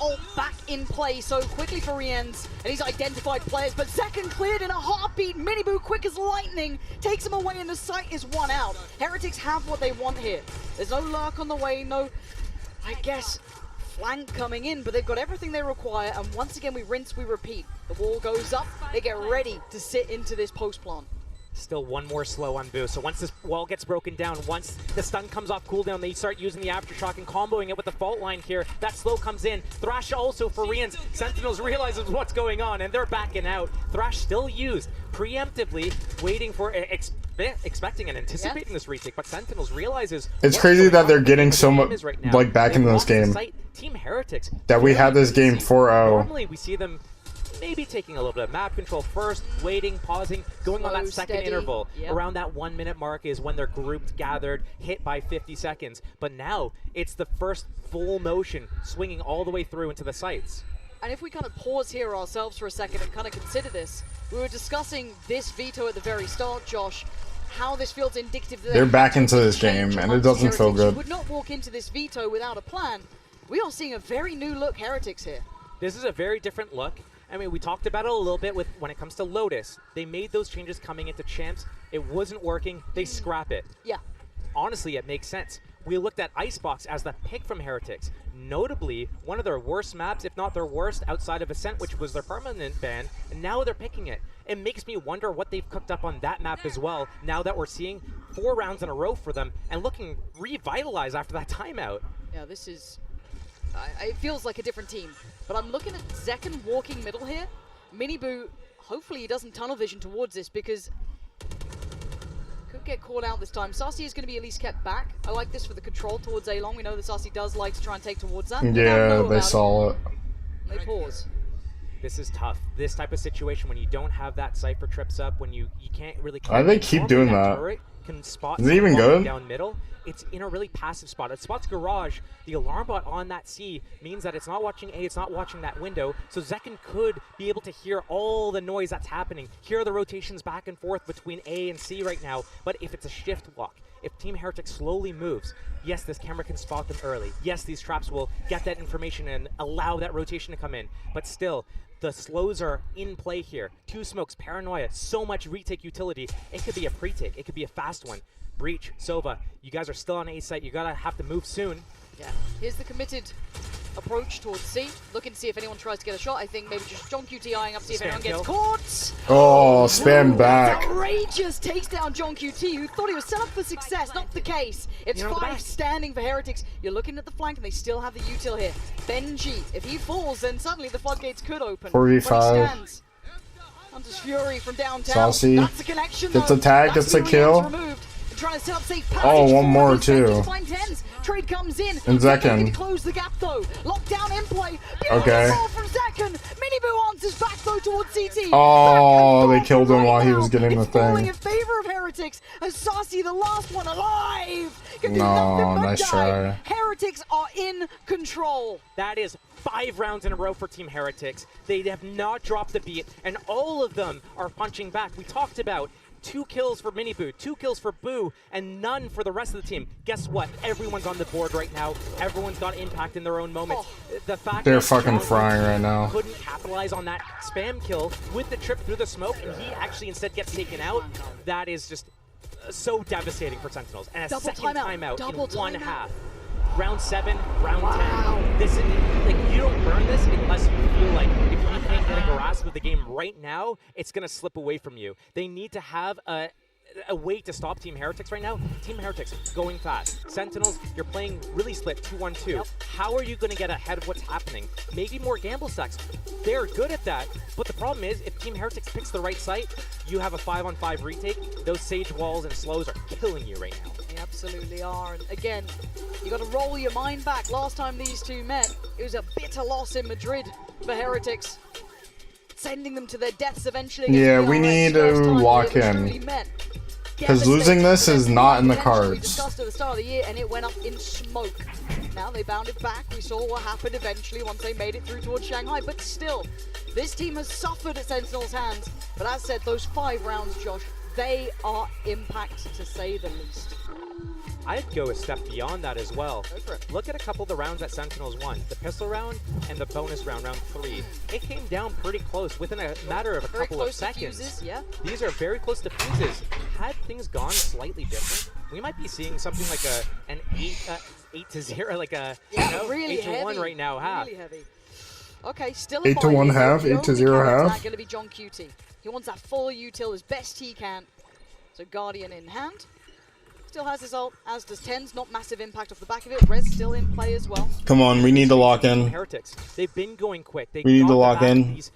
Ult back in play so quickly for Rians, and he's identified players, but second cleared in a heartbeat. Miniboo, quick as lightning, takes him away, and the site is 1 out. Heretics have what they want here. There's no lurk on the way, no, I guess, flank coming in, but they've got everything they require, and once again we rinse, we repeat. The wall goes up, they get ready to sit into this post plant. Still 1 more slow on Boo. So once this wall gets broken down, once the stun comes off cooldown, they start using the aftershock and comboing it with the fault line here. That slow comes in. Thrash also for Rians. Sentinels realizes what's going on and they're backing out. Thrash still used preemptively, waiting for expecting and anticipating this retake, but Sentinels realizes It's crazy that they're getting so much like back into this game. Team Heretics. That we had this game 4-0. Normally we see them maybe taking a little bit of map control first, waiting, pausing, going on that second interval. Around that 1 minute mark is when they're grouped, gathered, hit by 50 seconds. But now it's the first full motion, swinging all the way through into the sites. And if we kind of pause here ourselves for a second and kind of consider this, we were discussing this veto at the very start, Josh, how this feels indicative that They're back into this game, and it doesn't feel good. You would not walk into this veto without a plan. We are seeing a very new look Heretics here. This is a very different look. I mean, we talked about it a little bit with when it comes to Lotus. They made those changes coming into Champs. It wasn't working. They scrap it. Yeah. Honestly, it makes sense. We looked at Icebox as the pick from Heretics. Notably, one of their worst maps, if not their worst, outside of Ascent, which was their permanent ban, and now they're picking it. It makes me wonder what they've cooked up on that map as well, now that we're seeing 4 rounds in a row for them and looking revitalized after that timeout. Yeah, this is... it feels like a different team. But I'm looking at Zekken walking middle here. Miniboo, hopefully he doesn't tunnel vision towards this because... could get caught out this time. Sassy is going to be at least kept back. I like this for the control towards A-Long. We know that Sassy does like to try and take towards that. Yeah, they saw it. They pause. This is tough. This type of situation when you don't have that Cypher trips up, when you can't really... Why do they keep doing that? Can spot Is it even good? Down middle. It's in a really passive spot. It spots Garage. The alarm bot on that C means that it's not watching A, it's not watching that window. So Zekken could be able to hear all the noise that's happening. Hear the rotations back and forth between A and C right now. But if it's a shift walk, if Team Heretic slowly moves, yes, this camera can spot them early. Yes, these traps will get that information and allow that rotation to come in. But still, the slows are in play here. 2 smokes, Paranoia, so much retake utility. It could be a pre-take, it could be a fast one. Breach, Sova, you guys are still on A site. You gotta have to move soon. Yeah, here's the committed approach towards C. Looking to see if anyone tries to get a shot. I think maybe just John QT eyeing up to see if anyone gets caught. Oh, spam back. Outrageous takes down John QT, who thought he was set up for success. Not the case. It's 5 standing for Heretics. You're looking at the flank, and they still have the util here. Benji, if he falls, then suddenly the floodgates could open. 4v5. Hunter's Fury from downtown. Saucy. That's a connection, Gets a tag, gets a kill. Trying to set up safe passage. Oh, one more too. Trade comes in. And Zekken. Close the gap though. Lockdown in play. Okay. From Zekken. Miniboo answers back though towards CT. Oh, they killed him while he was getting the thing. In favor of Heretics as Sassy, the last one alive. No, nice try. Heretics are in control. That is 5 rounds in a row for Team Heretics. They have not dropped the beat, and all of them are punching back. We talked about 2 kills for Miniboo, 2 kills for Boo, and none for the rest of the team. Guess what? Everyone's on the board right now. Everyone's got impact in their own moments. The fact They're that fucking John frying right now. couldn't capitalize on that spam kill with the trip through the smoke, and he actually instead gets taken out. That is just so devastating for Sentinels. And a second timeout in one half. Round 7, round 10. This is like, you don't burn this unless you feel like if you can't get a grasp of the game right now, it's gonna slip away from you. They need to have a way to stop Team Heretics right now. Team Heretics going fast. Sentinels, you're playing really split 2-1-2. How are you going to get ahead of what's happening? Maybe more gamble stacks. They're good at that, but the problem is if Team Heretics picks the right site, you have a 5-on-5 retake. Those Sage walls and slows are killing you right now. They absolutely are. And again, you got to roll your mind back. Last time these two met, it was a bitter loss in Madrid for Heretics, sending them to their deaths eventually. Yeah, we need to lock in. Because losing this is not in the cards. We discussed at the start of the year, and it went up in smoke. Now they bounded back. We saw what happened eventually once they made it through towards Shanghai. But still, this team has suffered at Sentinels' hands. But as said, those 5 rounds, Josh, they are impact to say the least. I'd go a step beyond that as well. Look at a couple of the rounds that Sentinels won. The pistol round and the bonus round, round 3. It came down pretty close within a matter of a couple of seconds. Fuses, yeah. These are very close to fuses. Had things gone slightly different, we might be seeing something like an 8-0, like a really 8-1 right now half. Really heavy. Okay, still 8-1 half, 8-0 half. Going to be John QT. He wants that full util as best he can. So Guardian in hand. Still has his ult, as does Tens. Not massive impact off the back of it. Rez still in play as well. Come on, we need to lock in. Heretics. They've been going quick. We need to lock in. These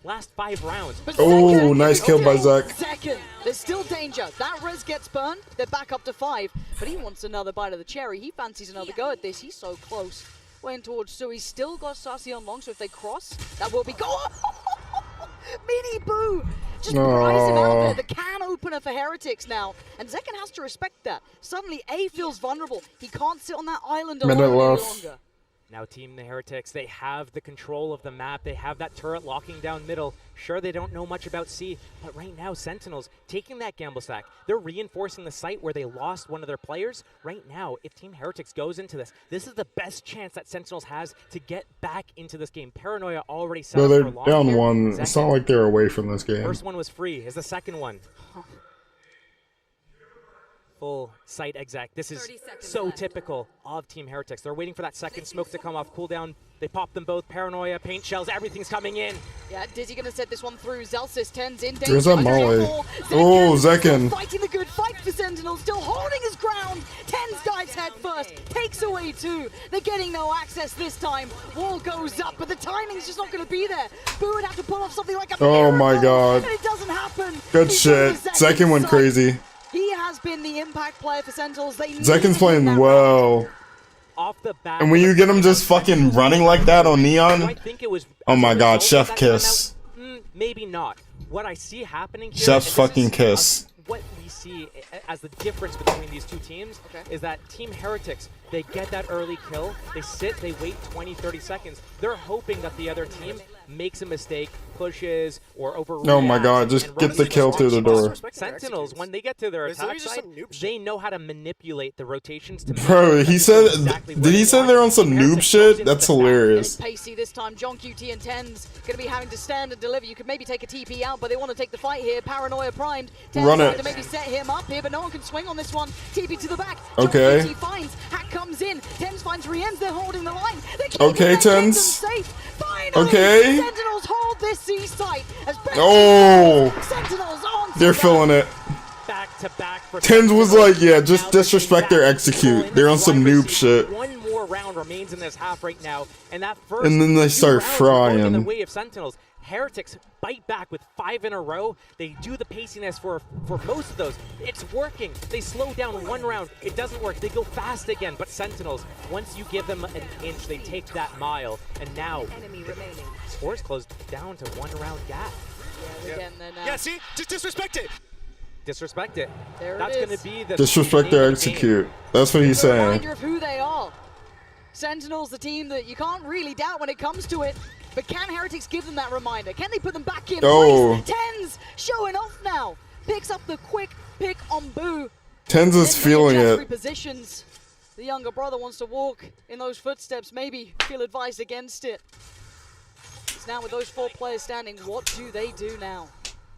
last 5 rounds. Oh, nice kill by Zek. Second, there's still danger. That Rez gets burned. They're back up to 5, but he wants another bite of the cherry. He fancies another go at this. He's so close. Went towards, so he's still got Sassy on long. So if they cross, that will be go. Miniboo just rise him out there. The can opener for Heretics now, and Zekken has to respect that. Suddenly, A feels vulnerable. He can't sit on that island alone any longer. Now Team the Heretics, they have the control of the map. They have that turret locking down middle. Sure, they don't know much about C, but right now Sentinels taking that gamble stack. They're reinforcing the site where they lost one of their players. Right now, if Team Heretics goes into this, this is the best chance that Sentinels has to get back into this game. Paranoia already set up they're for long down here. 1. It's not like they're away from this game. First one was free. Is the second one. Careful, site exec. This is so typical of Team Heretics. They're waiting for that second smoke to come off cooldown. They pop them both. Paranoia, paint shells, everything's coming in. Yeah, Dizzy gonna set this one through. Zelsis, Tens in danger. There's a molly. Oh, Zekken. Fighting the good fight for Sentinels, still holding his ground. Tens dives head first, takes away 2. They're getting no access this time. Wall goes up, but the timing's just not gonna be there. Boo would have to pull off something like a Oh my miracle, god. and it doesn't happen. Good He's shit. on the Zekken went side. crazy. He has been the impact player for Sentinels. They Zekken's playing well. Off the bat. And when you get him just fucking running like that on Neon, oh my god, chef kiss. Maybe not. What I see happening here, Chef's fucking kiss. What we see as the difference between these two teams is that Team Heretics, they get that early kill, they sit, they wait 20-30 seconds. They're hoping that the other team makes a mistake, pushes, or overreacts. Oh my god, just get the kill through the door. Sentinels, when they get to their attack side, they know how to manipulate the rotations to Bro, he said, did he say they're on some noob shit? That's hilarious. Pacey this time. John QT and Tens gonna be having to stand and deliver. You could maybe take a TP out, but they want to take the fight here. Paranoia primed. Tens Run it. trying to maybe set him up here, but no one can swing on this one. TP to the back. Okay. John QT finds. Hack comes in. Tens finds Rienz. They're holding the line. Okay, Tens. Okay. Sentinels hold this C site. As Oh. Sentinels on. They're feeling it. Back to back for Tens was like, yeah, just disrespect their execute. They're on some noob shit. One more round remains in this half right now, and that first And then they start in the frying. way of Sentinels. Heretics bite back with 5 in a row. They do the paciness for most of those. It's working. They slow down one round. It doesn't work. They go fast again. But Sentinels, once you give them an inch, they take that mile. And now, scores closed down to 1 round gap. Yeah, see? Just disrespect it. Disrespect it. There That's it going to be the Disrespect their execute. That's what he's saying. Reminder of who they are. Sentinels, the team that you can't really doubt when it comes to it. But can Heretics give them that reminder? Can they put them back in Oh. place? Tens showing off now. Picks up the quick pick on Boo. Tens is feeling it. Positions. The younger brother wants to walk in those footsteps. Maybe feel advised against it. It's now with those 4 players standing. What do they do now?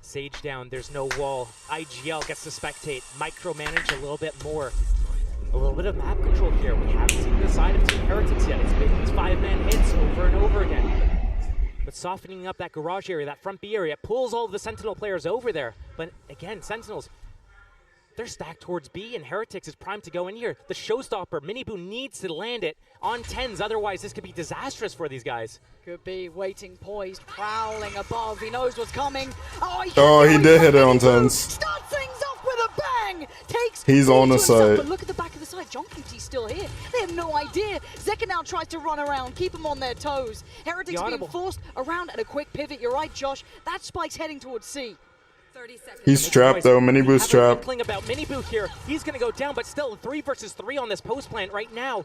Sage down, there's no wall. IGL gets to spectate, micromanage a little bit more. A little bit of map control here. We haven't seen the side of Team Heretics yet. It's been these 5-man hits over and over again. But softening up that garage area, that front B area, pulls all of the Sentinel players over there. But again, Sentinels, they're stacked towards B, and Heretics is primed to go in here. The showstopper, Miniboo needs to land it on Tens, otherwise this could be disastrous for these guys. Could be waiting, poised, prowling above. He knows what's coming. Oh, he did hit it on Tens. Starts things off with a bang. Takes He's on the himself, side. But look at the back of the side. John QT's still here. They have no idea. Zekken now tries to run around, keep them on their toes. Heretics being forced around at a quick pivot. You're right, Josh. That spike's heading towards C. 30 seconds. He's trapped though. Miniboo's trapped. About Miniboo here. He's going to go down, but still 3 versus 3 on this post plant right now.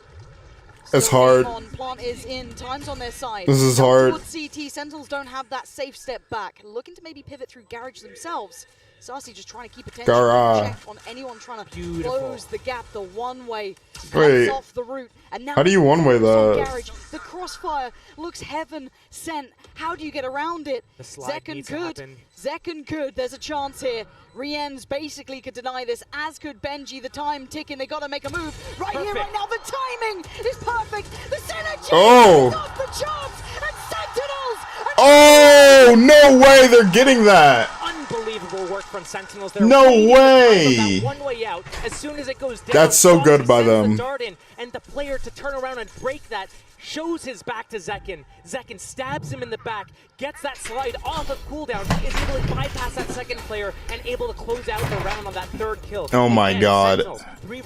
It's hard. Plant is in. Time's on their side. This is hard. Towards CT, Sentinels don't have that safe step back. Looking to maybe pivot through Garage themselves. Sassy just trying to keep attention check on anyone trying to close the gap. The one-way Wait. off the route. And now How do you one-way that? Garage. The crossfire looks heaven sent. How do you get around it? Zekken could. There's a chance here. Rienz basically could deny this, as could Benji. The time ticking. They got to make a move right here, right now. The timing is perfect. The synergy is off the charts. And Sentinels. Oh, no way they're getting that. Unbelievable work from Sentinels. No way. One way out. As soon as it goes down, That's so good by them. The dart in, and the player to turn around and break that shows his back to Zekken. Zekken stabs him in the back, gets that slide off of cooldown, is able to bypass that second player and able to close out the round on that 3rd kill. Oh my god.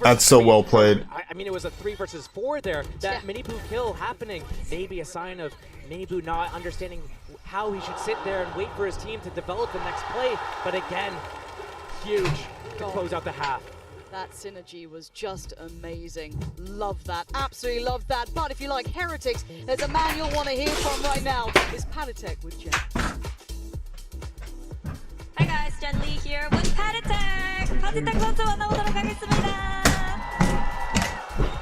That's so well played. I mean, it was a 3 versus 4 there. That Miniboo kill happening. Maybe a sign of Miniboo not understanding how he should sit there and wait for his team to develop the next play. But again, huge to close out the half. That synergy was just amazing. Love that. Absolutely love that. But if you like Heretics, there's a man you'll want to hear from right now. It's Patatek with Jen. Hi guys, Jen Lee here with Patatek. Patatek 선수 만나보도록 하겠습니다.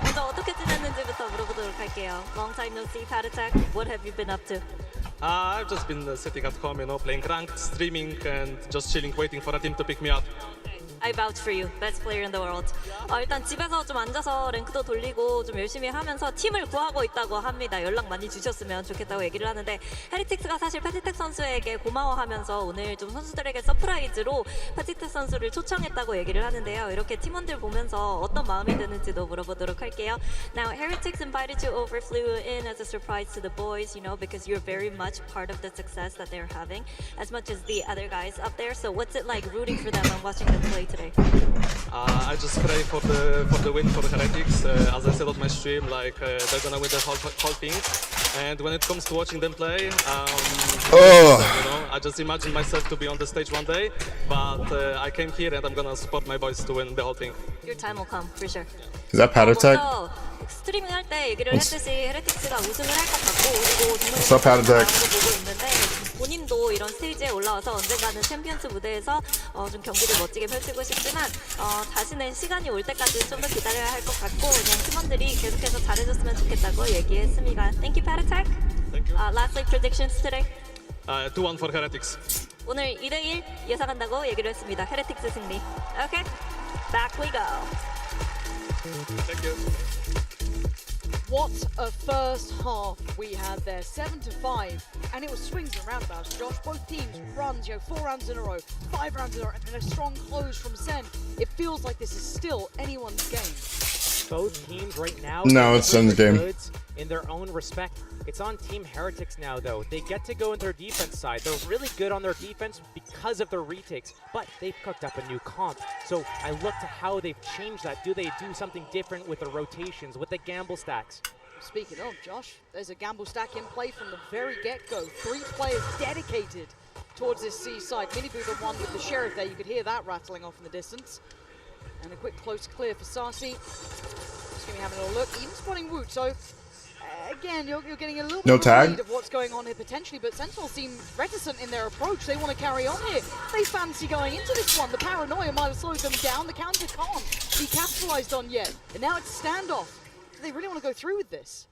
먼저 어떻게 지냈는지부터 물어보도록 할게요. Long time no see, Patatek. What have you been up to? I've just been sitting at home, playing ranked, streaming, and just chilling, waiting for a team to pick me up. I vouch for you. Best player in the world. 일단 집에서 좀 앉아서 랭크도 돌리고 좀 열심히 하면서 팀을 구하고 있다고 합니다. 연락 많이 주셨으면 좋겠다고 얘기를 하는데 헤리틱스가 사실 패티텍 선수에게 고마워하면서 오늘 좀 선수들에게 서프라이즈로 패티텍 선수를 초청했다고 얘기를 하는데요. 이렇게 팀원들 보면서 어떤 마음이 드는지도 물어보도록 할게요. Now, Heretics invited you over, flew in as a surprise to the boys, you know, because you're very much part of the success that they're having, as much as the other guys up there. So what's it like rooting for them and watching them play today? I just pray for the win for the Heretics. As I said on my stream, like they're gonna win the whole thing. And when it comes to watching them play, you know, I just imagine myself to be on the stage one day. But I came here and I'm gonna support my boys to win the whole thing. Your time will come, for sure. Is that Pat Attack? 스트리밍 할 때 얘기를 했듯이 헤레틱스가 우승을 할 것 같고 그리고 정말 What's up, Pat Attack? 보고 있는데 본인도 이런 스테이지에 올라와서 언젠가는 챔피언스 무대에서 좀 경기를 멋지게 펼치고 싶지만 자신의 시간이 올 때까지 좀 더 기다려야 할 것 같고 그냥 팀원들이 계속해서 잘해줬으면 좋겠다고 얘기했습니다. Thank you, Pat Attack. Thank you. Lastly, predictions today. 2-1 for Heretics. 오늘 2대1 예상한다고 얘기를 했습니다. 헤레틱스 승리. Okay, back we go. Thank you. What a first half we had there, 7-5, and it was swings and roundabouts. Josh, both teams runs, 4 rounds in a row, 5 rounds in a row, and then a strong close from Sen. It feels like this is still anyone's game. Both teams right now. No, it's Sen's game. In their own respect. It's on Team Heretics now, though. They get to go in their defense side. They're really good on their defense because of their retakes, but they've cooked up a new comp. So I look to how they've changed that. Do they do something different with the rotations, with the gamble stacks? Speaking of, Josh, there's a gamble stack in play from the very get-go. 3 players dedicated towards this C side. Miniboo the one with the Sheriff there. You could hear that rattling off in the distance. And a quick close clear for Sarsi. Just going to be having a look. Even spotting Woot, so again, you're getting a little bit of a read of what's going on here potentially, but Sentinels seem reticent in their approach. They want to carry on here. They fancy going into this one. The paranoia might have slowed them down. The counter can't be capitalized on yet. And now it's standoff. Do they really want to go through with this?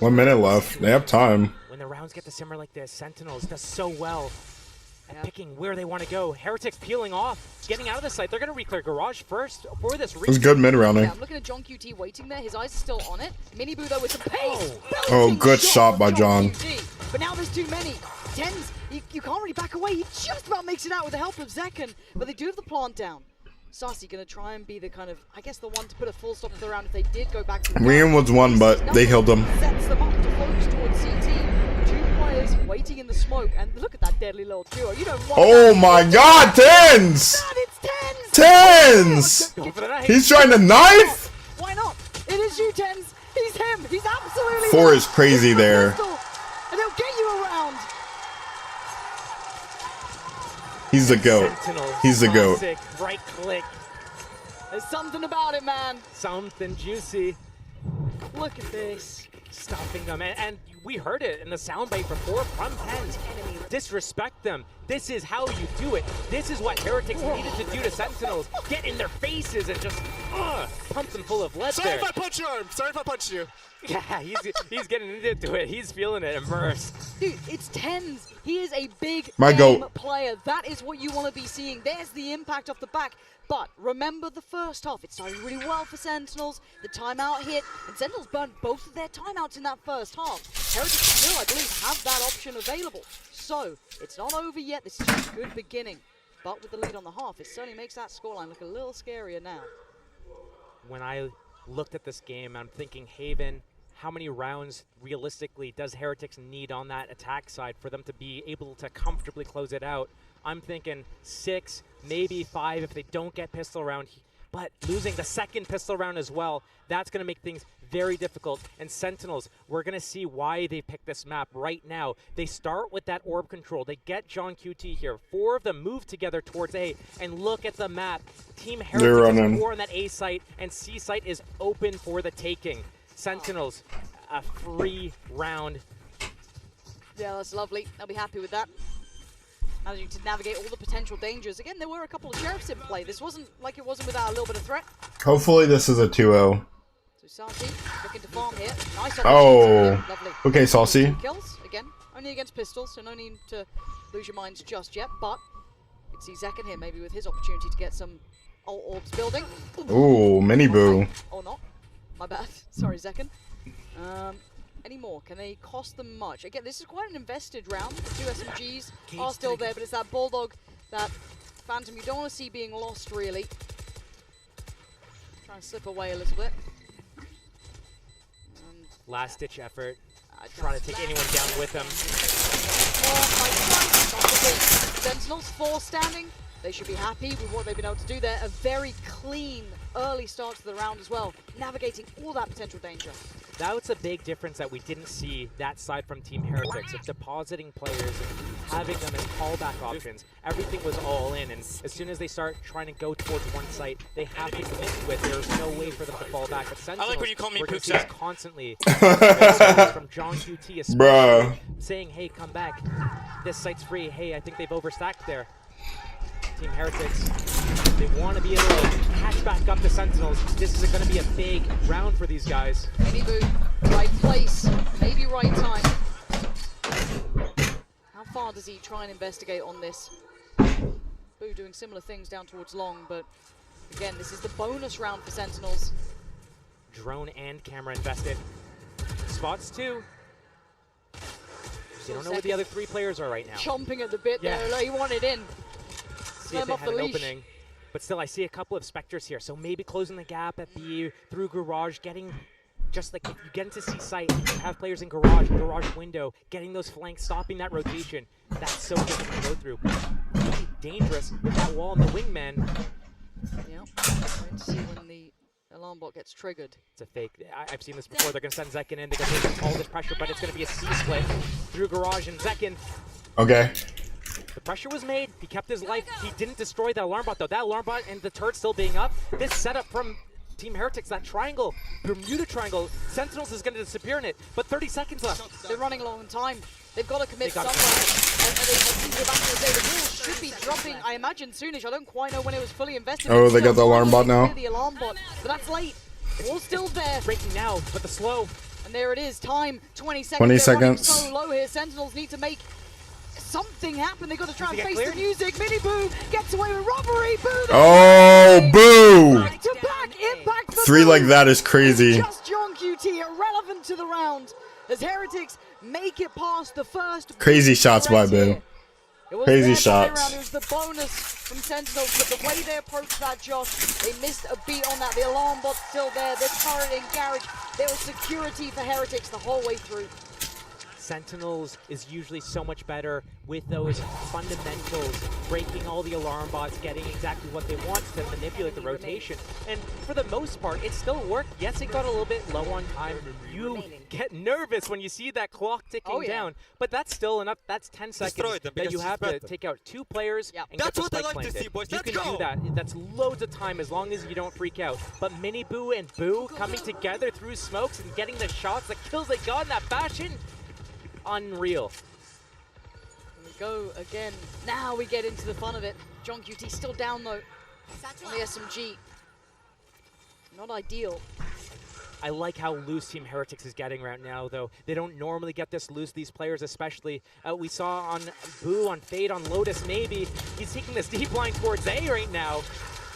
1 minute left. They have time. When the rounds get to simmer like this, Sentinels does so well at picking where they want to go. Heretics peeling off, getting out of the site. They're going to re-clear Garage first for this. It was good mid-rounding. Yeah, I'm looking at John QT waiting there. His eyes are still on it. Miniboo though with some pace. Oh, good shot by John. QT. But now there's too many. Tens, you can't really back away. He just about makes it out with the help of Zekken, but they do have the plant down. Sarsi gonna try and be the kind of, I guess, the one to put a full stop to the round if they did go back to the Rian was one, but they killed him. Sets them up to focus towards CT. 2 players waiting in the smoke, and look at that deadly little duo. You don't want Oh my god, Tens! Tens! He's trying to knife? Why not? It is you, Tens. He's him. He's absolutely 4 is crazy there. And he'll get you around. He's the GOAT. He's the GOAT. Classic right click. There's something about it, man. Something juicy. Look at this. Stopping them, and we heard it in the soundbite before from Tens. Disrespect them. This is how you do it. This is what Heretics needed to do to Sentinels. Get in their faces and just pump them full of lead. Sorry if I punched your arm. Sorry if I punched you. Yeah, he's getting into it. He's feeling it, immersed. Dude, it's Tens. He is a big My game goat. player. That is what you want to be seeing. There's the impact off the back. But remember the first half. It started really well for Sentinels. The timeout hit, and Sentinels burned both of their timeouts in that first half. Heretics still, I believe, have that option available. So, it's not over yet. This is just a good beginning. But with the lead on the half, it certainly makes that scoreline look a little scarier now. When I looked at this game, I'm thinking, Haven, how many rounds realistically does Heretics need on that attack side for them to be able to comfortably close it out? I'm thinking 6, maybe 5 if they don't get pistol round. But losing the second pistol round as well, that's going to make things very difficult. And Sentinels, we're going to see why they picked this map right now. They start with that orb control. They get John QT here. 4 of them move together towards A. And look at the map. Team Heretics is 4 on that A site, and C site is open for the taking. Sentinels, a free round. Yeah, that's lovely. I'll be happy with that. Managing to navigate all the potential dangers. Again, there were a couple of sheriffs in play. This wasn't like it wasn't without a little bit of threat. Hopefully this is a 2-0. So Sarsi looking to farm here. Nice Oh. lovely. Okay, Saucy. 2 kills, again. Only against pistols, so no need to lose your minds just yet. But You can see Zekken here maybe with his opportunity to get some orbs building. Ooh, mini boo. Or not. My bad. Sorry, Zekken. Any more? Can they cost them much? Again, this is quite an invested round. The two SMGs are still there, but it's that Bulldog, that Phantom you don't want to see being lost, really. Trying to slip away a little bit. Last-ditch effort. Trying to take anyone down with him. Sentinels 4 standing. They should be happy with what they've been able to do there. A very clean early start to the round as well, navigating all that potential danger. That was a big difference that we didn't see that side from Team Heretics, of depositing players and having them as callback options. Everything was all in, and as soon as they start trying to go towards one site, they have to commit to it. There's no way for them to fall back. But Sentinels, I like when you call me we're Poopsack. constantly from John QT especially, saying, hey, come back. This site's free. Hey, I think they've overstacked there. Team Heretics, they want to be able to catch back up the Sentinels. This is going to be a big round for these guys. Mini Boo, right place, maybe right time. How far does he try and investigate on this? Boo doing similar things down towards long, but again, this is the bonus round for Sentinels. Drone and camera invested. Spots too. You don't know where the other 3 players are right now. Chomping at the bit there, like he wanted in. See if they had an opening. But still, I see a couple of Spectres here, so maybe closing the gap at the through garage, getting just like if you get into C site, have players in garage window, getting those flanks, stopping that rotation. That's so difficult to go through. Really dangerous with that wall and the wingman. Yep. Wait to see when the alarm bot gets triggered. It's a fake. I've seen this before. They're going to send Zekken in. They're going to take all this pressure, but it's going to be a C split through garage and Zekken. Okay. The pressure was made. He kept his life. He didn't destroy that alarm bot, though. That alarm bot and the turret still being up. This setup from Team Heretics, that triangle, Bermuda Triangle, Sentinels is going to disappear in it, but 30 seconds left. They're running low on time. They've got to commit somewhere. And the back of the day, the ball should be dropping, I imagine, soonish. I don't quite know when it was fully invested. Oh, they got the alarm bot now. The alarm bot, but that's late. Wall's still there. Breaking now, but the slow. And there it is. Time, 20 seconds. 20 They're running seconds. so low here. Sentinels need to make something happen. They've got to try and face cleared? the music. Mini Boo gets away with robbery. Boo! Oh, boo! Back-to-back impact for 3 Boo. like that is crazy. Just John QT, irrelevant to the round. As Heretics make it past the first. Crazy shots by Boo. Crazy shots. It was the bonus from Sentinels, but the way they approached that, Josh, they missed a beat on that. The alarm bot's still there. The turret in garage. There was security for Heretics the whole way through. Sentinels is usually so much better with those fundamentals, breaking all the alarm bots, getting exactly what they want to manipulate the rotation. And for the most part, it still worked. Yes, it got a little bit low on time. You get nervous when you see that clock ticking down, but that's still enough. That's 10 seconds that you have to take out 2 players and get the spike planted. You can do that. That's loads of time as long as you don't freak out. But Mini Boo and Boo coming together through smokes and getting the shots, the kills they got in that fashion. Unreal. Here we go again. Now we get into the fun of it. John QT still down though on the SMG. Not ideal. I like how loose Team Heretics is getting right now, though. They don't normally get this loose, these players especially. We saw on Boo, on Fade, on Lotus maybe. He's taking this deep line towards A right now.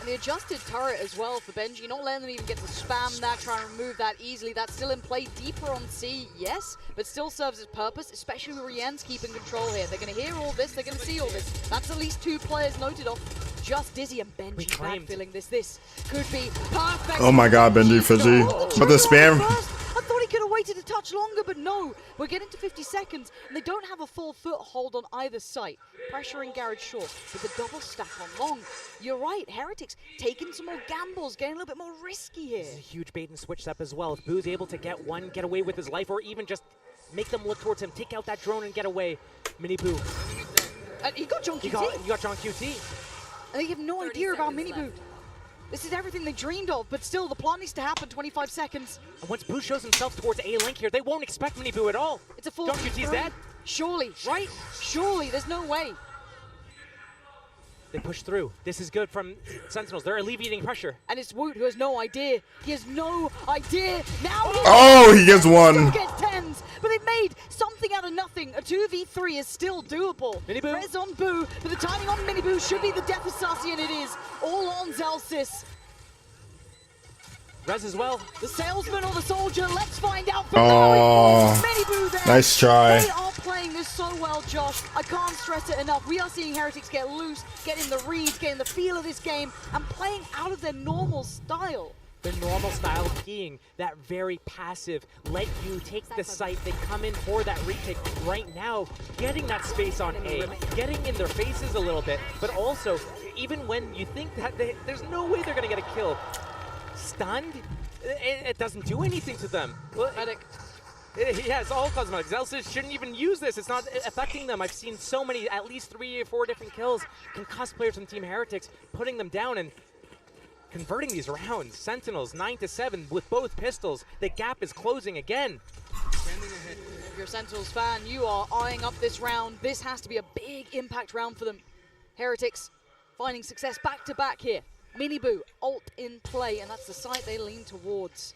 And the adjusted turret as well for Benji, not letting them even get to spam that, trying to remove that easily. That's still in play, deeper on C, yes, but still serves its purpose, especially with Rien's keeping control here. They're going to hear all this, they're going to see all this. That's at least 2 players noted off. Just Dizzy and Benji backfilling this. This could be perfect. Oh my god, Benji Fizzy. But the spam. I thought he could have waited a touch longer, but no. We're getting to 50 seconds, and they don't have a full foothold on either site. Pressure in garage short, with the double stack on long. You're right, Heretics taking some more gambles, getting a little bit more risky here. This is a huge bait and switch step as well. If Boo's able to get one, get away with his life, or even just make them look towards him, take out that drone and get away. Mini Boo. He got John QT. He got John QT. And they have no idea about Mini Boo. This is everything they dreamed of, but still, the plot needs to happen. 25 seconds. And once Boo shows himself towards A link here, they won't expect Mini Boo at all. It's a full. John QT's dead. Surely, right? Surely, there's no way. They push through. This is good from Sentinels. They're alleviating pressure. And it's Woot who has no idea. He has no idea. Now he gets 1. Gets 10s, but they've made something out of nothing. A 2v3 is still doable. Rez on Boo, but the timing on Miniboo should be the death of Sassy, and it is. All on Zelsis. Rez as well. The salesman or the soldier, let's find out from Miniboo there. Nice try. They are playing this so well, Josh. I can't stress it enough. We are seeing Heretics get loose, getting the reads, getting the feel of this game, and playing out of their normal style. Their normal style being that very passive, let you take the site, they come in for that retake. Right now, getting that space on A, getting in their faces a little bit, but also, even when you think that there's no way they're going to get a kill, stunned, it doesn't do anything to them. Well, yeah, it's all cosmetic. Zelsis shouldn't even use this. It's not affecting them. I've seen so many, at least 3 or 4 different kills, concussed players from Team Heretics, putting them down and converting these rounds. Sentinels 9-7 with both pistols. The gap is closing again. If you're a Sentinels fan, you are eyeing up this round. This has to be a big impact round for them. Heretics finding success back-to-back here. Miniboo, ult in play, and that's the site they lean towards.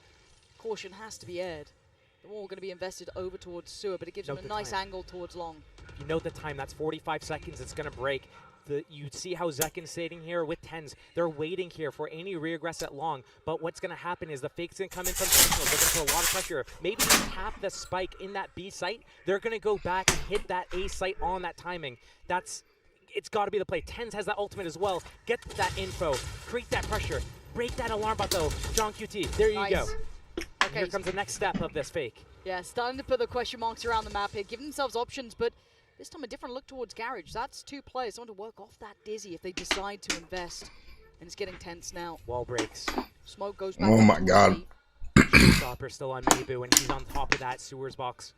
Caution has to be aired. They're all going to be invested over towards Sewer, but it gives them a nice angle towards Long. You know the time, that's 45 seconds, it's going to break. You see how Zekin's sitting here with 10s. They're waiting here for any regress at Long, but what's going to happen is the fake's going to come in from Sentinels. They're going to put a lot of pressure. Maybe they tap the spike in that B site. They're going to go back and hit that A site on that timing. It's got to be the play. Tens has that ultimate as well. Get that info. Create that pressure. Break that alarm bot though. John QT. There you go. Okay. Here comes the next step of this fake. Yeah, starting to put the question marks around the map here. Giving themselves options, but this time a different look towards Garage. That's 2 players. Someone to work off that Dizzy if they decide to invest. And it's getting tense now. Wall breaks. Smoke goes back. Oh my god. Stopper still on Miniboo, and he's on top of that Sewers box.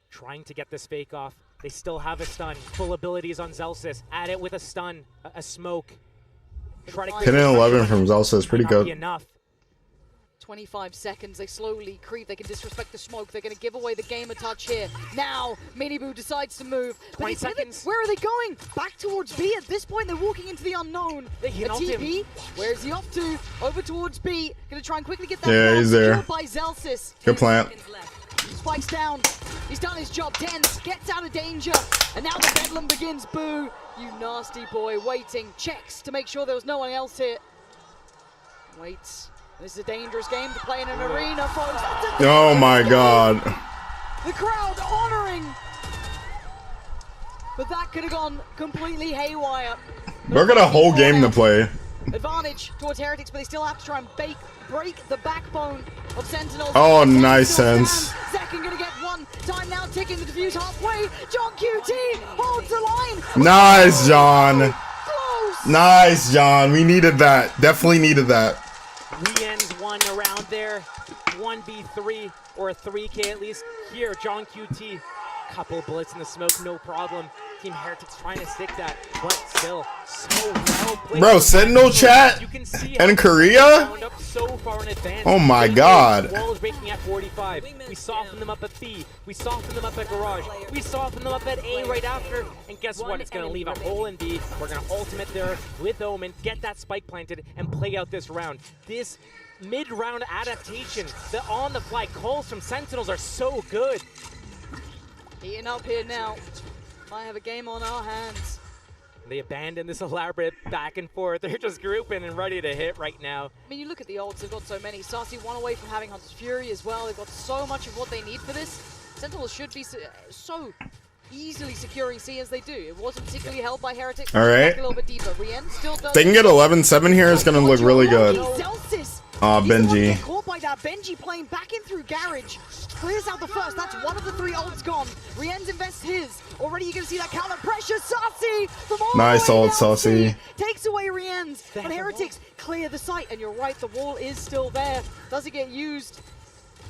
Trying to get this fake off. They still have a stun. Full abilities on Zelsis. At it with a stun, a smoke. Hitting 11 from Zelsis is pretty good. Enough. 25 seconds. They slowly creep. They can disrespect the smoke. They're going to give away the game a touch here. Now, Miniboo decides to move. 20 seconds. Where are they going? Back towards B. At this point, they're walking into the unknown. They can ult him. TP. Where is he off to? Over towards B. Going to try and quickly get that. Yeah, he's there. By Zelsis. Good plant. Spikes down. He's done his job. Tens gets out of danger. And now the bedlam begins. Boo, you nasty boy. Waiting. Checks to make sure there was no one else here. Waits. This is a dangerous game to play in an arena, folks. Oh my god. The crowd honoring. But that could have gone completely haywire. We're got a whole game to play. Advantage towards Heretics, but they still have to try and break the backbone of Sentinels. Oh, nice sense. Zekin gonna get one. Time now ticking the defuse halfway. John QT holds the line. Nice, John. Nice, John. We needed that. Definitely needed that. Rien's one around there. 1v3 or a 3K at least. Here, John QT. Couple bullets in the smoke, no problem. Team Heretics trying to stick that, but still so well played. Bro, Sentinel chat in Korea? So far in advance. Oh my god. Wall is breaking at 45. We soften them up at B. We soften them up at Garage. We soften them up at A right after. And guess what? It's going to leave a hole in B. We're going to ultimate there with Omen, get that spike planted, and play out this round. This mid-round adaptation, the on-the-fly calls from Sentinels are so good. Heating up here now. Might have a game on our hands. They abandon this elaborate back and forth. They're just grouping and ready to hit right now. I mean, you look at the ults, they've got so many. Sassy one away from having Hunter's Fury as well. They've got so much of what they need for this. Sentinels should be so easily securing C as they do. It wasn't particularly held by Heretics. All right. A little bit deeper. Rien still does. If they can get 11-7 here, it's going to look really good. Benji. Caught by that. Benji playing back in through Garage. Clears out the first. That's one of the 3 ults gone. Rien's invests his. Already you're going to see that counter pressure. Sassy from all nice the way ult, down Sassy. C. Takes away Rien's. But Heretics clear the site. And you're right, the wall is still there. Does it get used?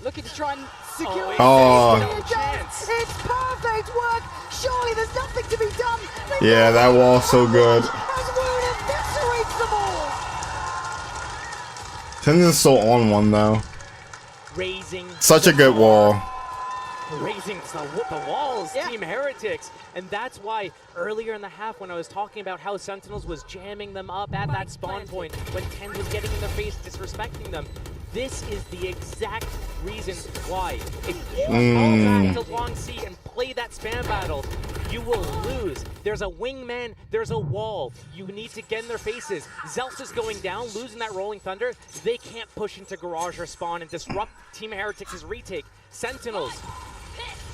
Looking to try and secure it. It's perfect work. Surely there's nothing to be done. Yeah, that wall's so good. Eviscerates them all. Tens is so on one though. Raising such a good wall. Raising the walls, Team Heretics. And that's why earlier in the half when I was talking about how Sentinels was jamming them up at that spawn point, when Tens was getting in their face, disrespecting them, this is the exact reason why. If you fall back to long C and play that spam battle, you will lose. There's a wingman, there's a wall. You need to get in their faces. Zealous is going down, losing that Rolling Thunder. They can't push into Garage or Spawn and disrupt Team Heretics' retake. Sentinels,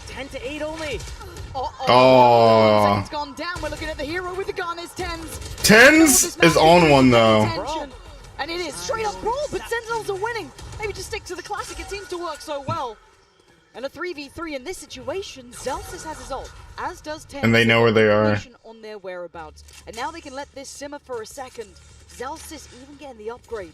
10 to 8 only. Oh. It's gone down. We're looking at the hero with the gun. Is Tens. Tens is on one though. And it is straight up brawl, but Sentinels are winning. Maybe just stick to the classic. It seems to work so well. And a 3v3 in this situation, Zelsis has his ult, as does Tens. And they know where they are. On their whereabouts. And now they can let this simmer for a second. Zelsis even getting the upgrade.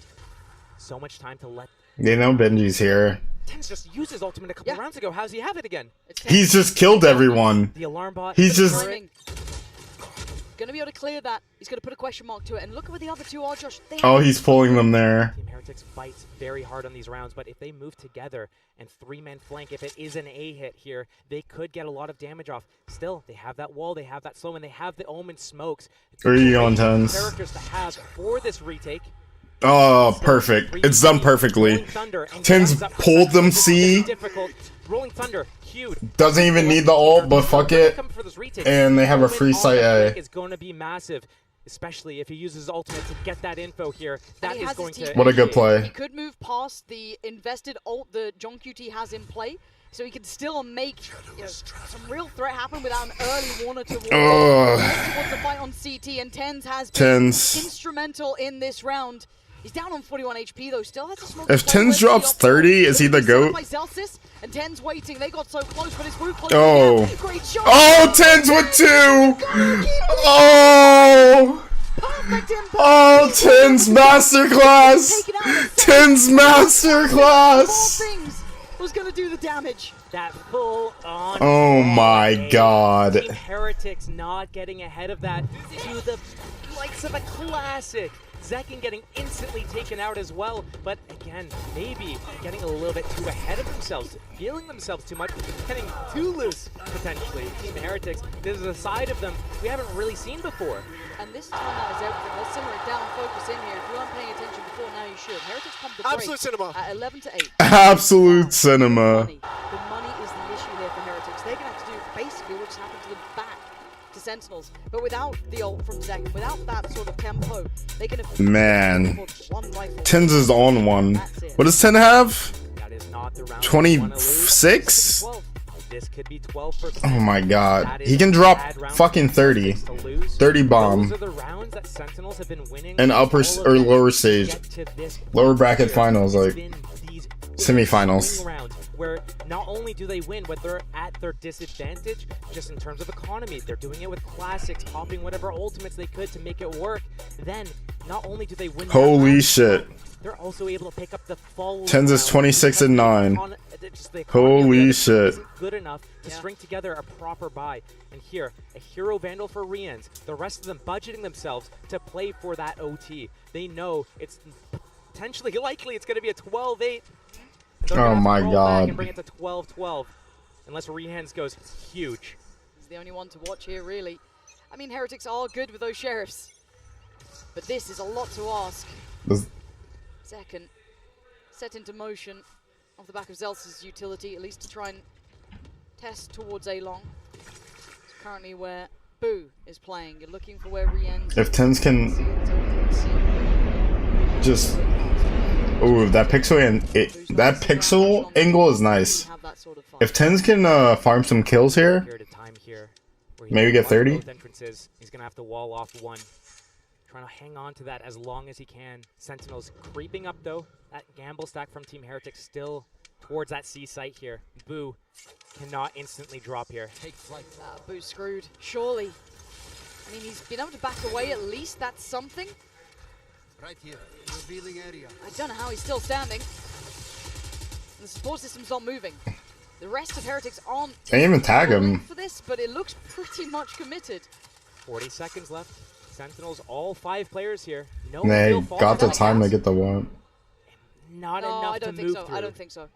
So much time to let... They know Benji's here. Tens just used his ultimate a couple rounds ago. How's he have it again? He's just killed everyone. The alarm bot. He's just... Gonna be able to clear that. He's gonna put a question mark to it. And look at where the other two are, Josh. Oh, he's pulling them there. Team Heretics fights very hard on these rounds, but if they move together and three-man flank, if it is an A hit here, they could get a lot of damage off. Still, they have that wall, they have that slow, and they have the Omen smokes. Where are you going, Tens? Characters to have for this retake. Oh, perfect. It's done perfectly. Tens pulled them C. Rolling Thunder, huge. Doesn't even need the ult, but fuck it. And they have a free site A. It's going to be massive, especially if he uses ultimate to get that info here. That is going to... What a good play. He could move past the invested ult that John QT has in play, so he can still make some real threat happen without an early warner towards the fight on CT. And Tens has been instrumental in this round. He's down on 41 HP though, still has a smoke. If Tens drops 30, is he the GOAT? And Tens waiting, they got so close, but it's Wu close. Oh. Great shot. Oh, Tens with 2! Oh! Oh, Tens Masterclass! Tens Masterclass! Was gonna do the damage. That full on. Oh my god. Team Heretics not getting ahead of that to the likes of a classic. Zekin getting instantly taken out as well, but again, maybe getting a little bit too ahead of themselves, feeling themselves too much, getting too loose, potentially. Team Heretics, this is a side of them we haven't really seen before. And this time that is everything. Let's simmer it down, focus in here. If you weren't paying attention before, now you should. Heretics come to break Absolute cinema. At 11 to 8. Absolute cinema. The money is the issue here for Heretics. They're going to have to do basically what just happened to them back to Sentinels. But without the ult from Zek, without that sort of tempo, they can have Man. Tens is on one. What does 10 have? 26? This could be 12%. Oh my god. He can drop fucking 30. 30 bomb. Those are the rounds that Sentinels have been winning. And upper or lower stage. Lower bracket finals, like semifinals. Where not only do they win, but they're at their disadvantage just in terms of economy. They're doing it with classics, popping whatever ultimates they could to make it work. Then, not only do they win, Holy shit. they're also able to pick up the fall. Tens is 26 and 9. Holy shit. Good enough to string together a proper buy. And here, a hero vandal for Rians. The rest of them budgeting themselves to play for that OT. They know it's potentially likely it's going to be a 12-8. Oh my god. And bring it to 12-12. Unless Rehans goes huge. He's the only one to watch here, really. I mean, Heretics are good with those sheriffs. But this is a lot to ask. Second, set into motion off the back of Zelsa's utility, at least to try and test towards A-Long. It's currently where Boo is playing. You're looking for where Rien's... If Tens can just... Ooh, that pixel and that pixel angle is nice. If Tens can farm some kills here, maybe get 30. He's gonna have to wall off one. Trying to hang on to that as long as he can. Sentinels creeping up though. That gamble stack from Team Heretics still towards that C site here. Boo cannot instantly drop here. Take flight. Boo's screwed. Surely. I mean, he's been able to back away at least. That's something. Right here, revealing area. I don't know how he's still standing. And the support system's not moving. The rest of Heretics aren't. They didn't even tag him for this, but it looks pretty much committed. 40 seconds left. Sentinels, all 5 players here. No, they got the time to get the one. Not no, enough I don't to think move so. through. I don't think so.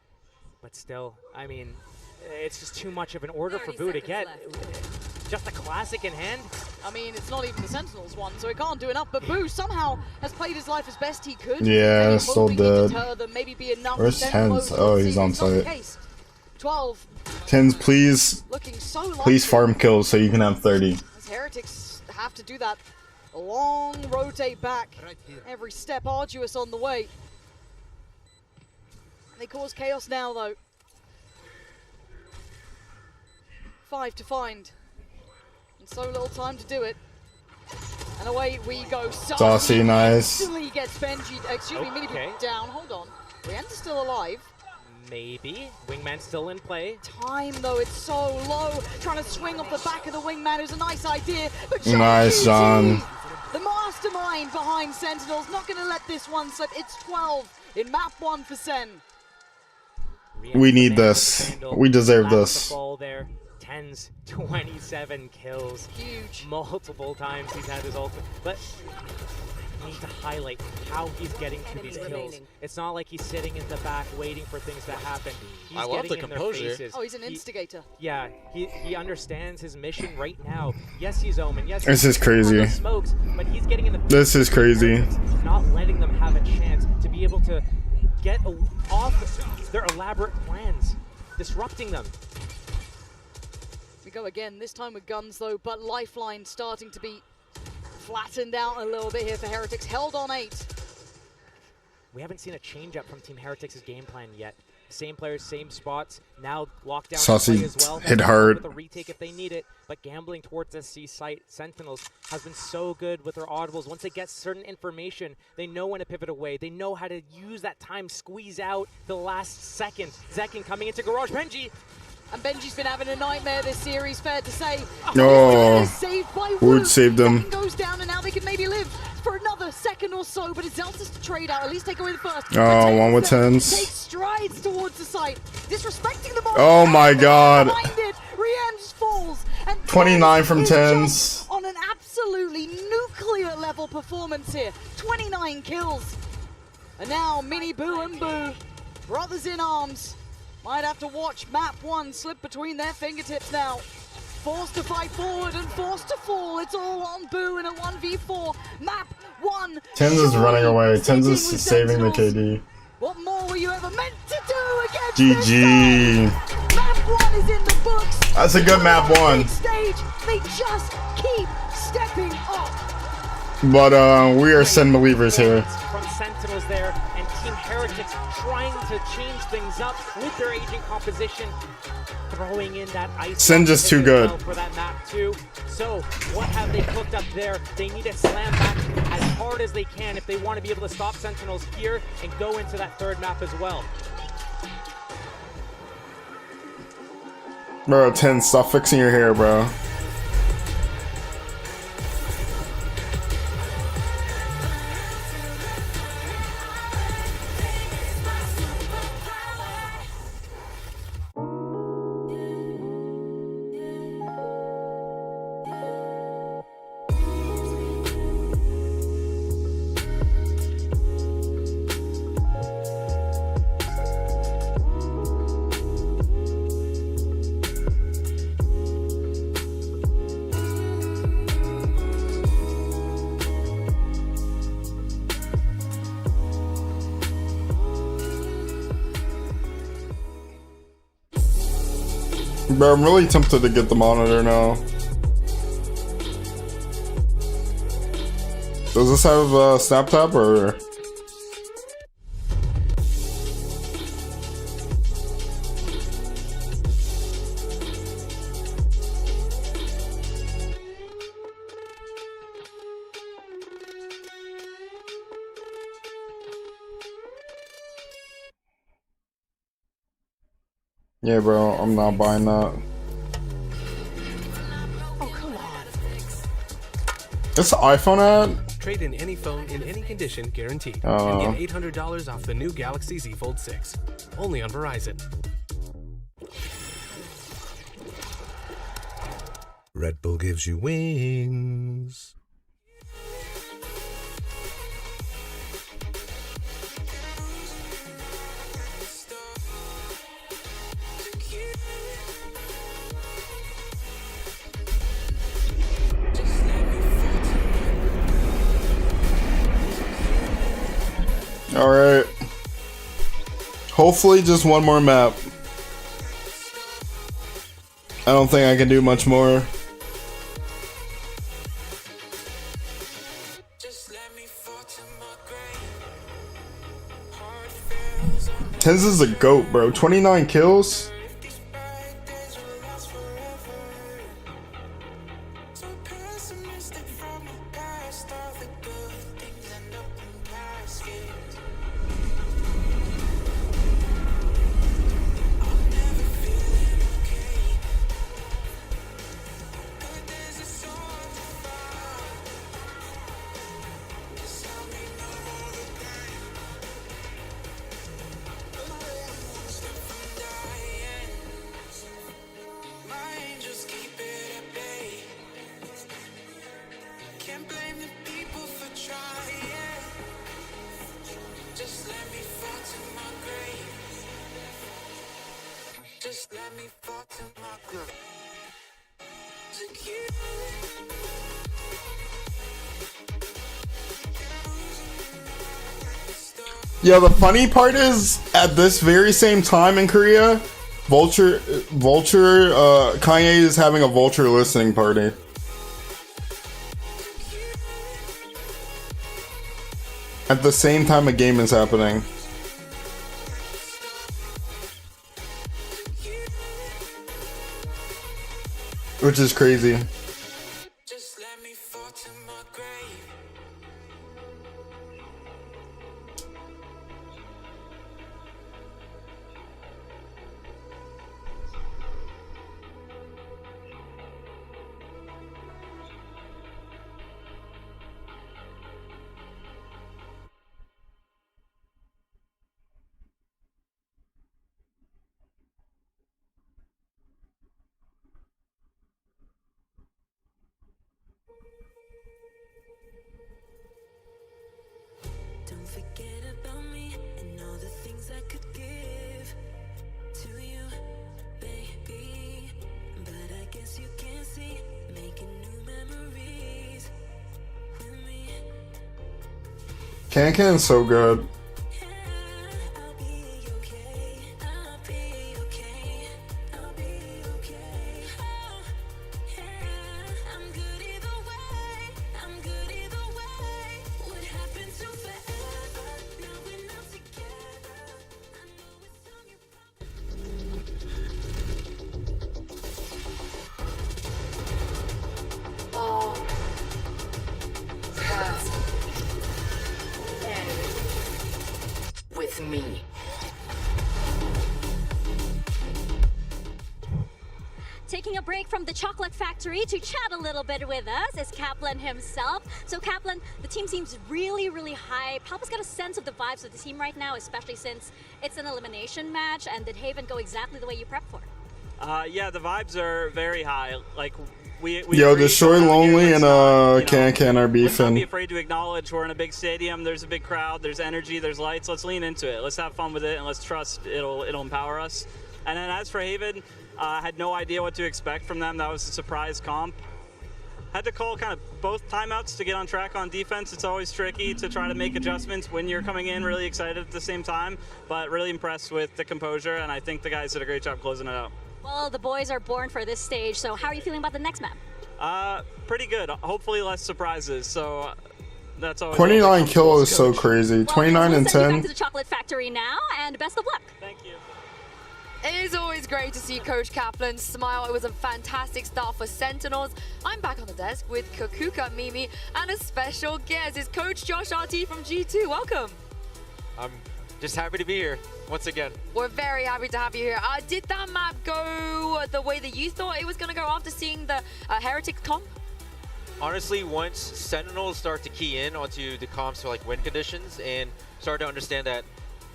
But still, I mean, it's just too much of an order for Boo to get. Just a classic in hand. I mean, it's not even the Sentinels one, so he can't do enough. But Boo somehow has played his life as best he could. Yeah, Maybe still hoping he dead. deter them, maybe be enough. Where's Tens? Oh, he's on site. 12. Tens, please. Looking so Please farm kills so you can have 30. As Heretics have to do that long rotate back. Every step arduous on the way. They cause chaos now, though. 5 to find. And so little time to do it. And away we go. Saucy, nice. Instantly gets Benji, excuse me, Mini down. Hold on. Rien's still alive. Maybe. Wingman's still in play. Time, though, it's so low. Trying to swing off the back of the Wingman is a nice idea. But Nice, John. the mastermind behind Sentinels, not going to let this one slip. It's 12 in map 1 for Sen. We need this. We deserve this. Ball there. 10's 27 kills. Huge. Multiple times he's had his ultimate. But I need to highlight how he's getting to these kills. It's not like he's sitting in the back waiting for things to happen. He's I love getting the in their composure. faces. Oh, he's an instigator. Yeah, he understands his mission right now. Yes, he's Omen. Yes, This he's is crazy. on the smokes, but he's getting in the This is crazy. not letting them have a chance to be able to get off their elaborate plans, disrupting them. We go again, this time with guns though, but Lifeline starting to be flattened out a little bit here for Heretics. Held on 8. We haven't seen a change up from Team Heretics' game plan yet. Same players, same spots. Now lockdown Saucy play as well. hit hard. With a retake if they need it, but gambling towards SC site. Sentinels has been so good with their audibles. Once they get certain information, they know when to pivot away. They know how to use that time, squeeze out the last second. Zekin coming into Garage. Benji. And Benji's been having a nightmare this series, fair to say. No. Saved by Wood saved him. Second goes down and now they can maybe live for another second or so, but it's Zelta's to trade out, at least take away the first. Oh, one with Take 10s. strides towards the site, disrespecting the ball. Oh my god. Rien just falls. And 29 from his 10s. job on an absolutely nuclear level performance here. 29 kills. And now Mini Boo and Boo, brothers in arms. Might have to watch map 1 slip between their fingertips now. Forced to fight forward and forced to fall. It's all on Boo in a 1v4. Map 1. Tens is running away. Tens is with saving the Sentinels. KD. What more were you ever meant to do against this GG. side? Map 1 is in the books. That's a good map They're on the 1. big stage. They just keep stepping up. But we are Sen believers here. From Sentinels there, and Team Heretics trying to change things up with their agent composition, throwing in that ice. Sen just too good. For that map too. So what have they cooked up there? They need to slam back as hard as they can if they want to be able to stop Sentinels here and go into that third map as well. Bro, 10, stop fixing your hair, bro. Bro, I'm really tempted to get the monitor now. Does this have snap tap or? Yeah, bro, I'm not buying that. Oh, come on. It's an iPhone ad? Trade in any phone in any condition guaranteed. Oh. And get $800 off the new Galaxy Z Fold 6. Only on Verizon. Red Bull gives you wings. Alright. Hopefully just one more map. I don't think I can do much more. Tens is a goat, bro. 29 kills. Yeah, the funny part is, at this very same time in Korea, Kanye is having a Vulture listening party. At the same time a game is happening. Which is crazy. Can is so good. With me. Taking a break from the chocolate factory to chat a little bit with us is Kaplan himself. So Kaplan, the team seems really, really hype. Help us get a sense of the vibes of the team right now, especially since it's an elimination match. And did Haven go exactly the way you prepped for? Yeah, the vibes are very high. Like we Yo, Destroy Lonely and Can are Let's not beefing. be afraid to acknowledge we're in a big stadium. There's a big crowd. There's energy. There's lights. Let's lean into it. Let's have fun with it, and let's trust it'll empower us. And then as for Haven, I had no idea what to expect from them. That was a surprise comp. Had to call kind of both timeouts to get on track on defense. It's always tricky to try to make adjustments when you're coming in really excited at the same time, but really impressed with the composure, and I think the guys did a great job closing it out. Well, the boys are born for this stage, so how are you feeling about the next map? Pretty good. Hopefully less surprises. So that's always 29 kill is so crazy. 29 and We'll send you 10. back to the chocolate factory now, and best of luck. Thank you. It is always great to see Coach Kaplan smile. It was a fantastic start for Sentinels. I'm back on the desk with Kakuka Mimi and a special guest. It's Coach Josh RT from G2. Welcome. I'm just happy to be here once again. We're very happy to have you here. Did that map go the way that you thought it was going to go after seeing the Heretic comp? Honestly, once Sentinels start to key in onto the comps for like win conditions and start to understand that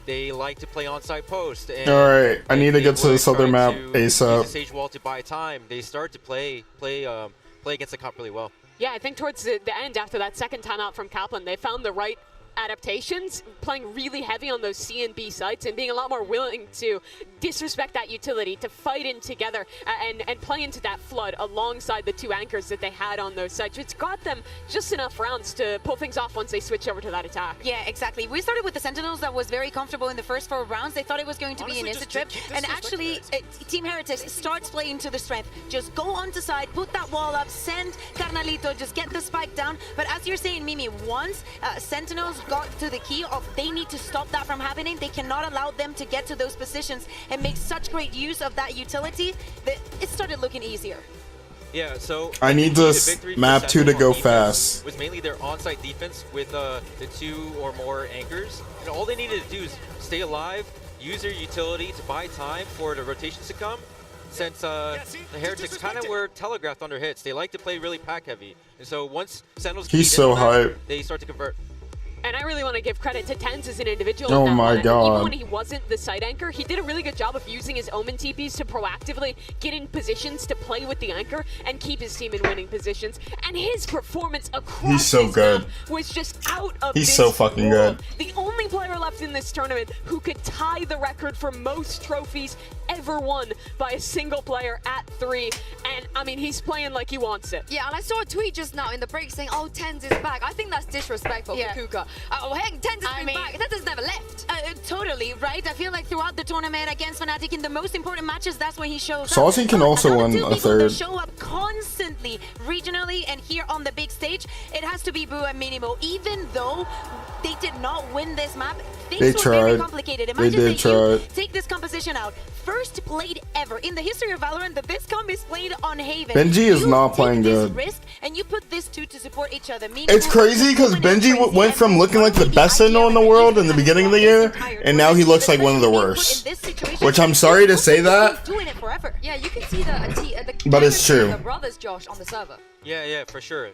they like to play onside post. Alright, I need to get to this other map Use ASAP. the stage wall to buy time. They start to play against the comp really well. Yeah, I think towards the end, after that second timeout from Kaplan, they found the right adaptations, playing really heavy on those C and B sites and being a lot more willing to disrespect that utility, to fight in together and play into that flood alongside the two anchors that they had on those sites. It's got them just enough rounds to pull things off once they switch over to that attack. Yeah, exactly. We started with the Sentinels that was very comfortable in the first 4 rounds. They thought it was going to be an instant trip. And actually, Team Heretics starts playing to the strength. Just go onto side, put that wall up, send Carnalito, just get the spike down. But as you're saying, Mimi, once Sentinels got to the key of they need to stop that from happening, they cannot allow them to get to those positions and make such great use of that utility that it started looking easier. Yeah, so I need this map 2 to go fast. Was mainly their on-site defense with the 2 or more anchors. And all they needed to do is stay alive, use their utility to buy time for the rotations to come. Since the Heretics kind of were telegraphed on their hits, they like to play really pack heavy. And so once Sentinels He's so hype. they start to convert. And I really want to give credit to Tens as an individual. Oh my god. Even when he wasn't the site anchor, he did a really good job of using his Omen TPs to proactively get in positions to play with the anchor and keep his team in winning positions. And his performance across He's so his good. map was just out of He's this so fucking world. good. The only player left in this tournament who could tie the record for most trophies ever won by a single player at 3. And I mean, he's playing like he wants it. Yeah, and I saw a tweet just now in the break saying, "Oh, Tens is back." I think that's disrespectful, Yeah. Kakuka. Oh, heck, Tens has been back. Tens has never left. Totally, right? I feel like throughout the tournament against Fnatic in the most important matches, that's when he shows up. Saucy can also win a third. Show up constantly, regionally, and here on the big stage. It has to be Boo and Minimo. Even though they did not win this map, things They were very tried. complicated. They Imagine did that you try. take this composition out. First played ever in the history of Valorant that this comp is played on Haven. Benji is You not take playing this good. risk and you put this two to support each other. It's crazy because Benji went from looking like the best Sentinel in the world in the beginning of the year, and now he looks like one of the worst. Which I'm sorry to say that, Doing it forever. Yeah, you can see the but it's true. the brothers, Josh, on the server. Yeah, for sure.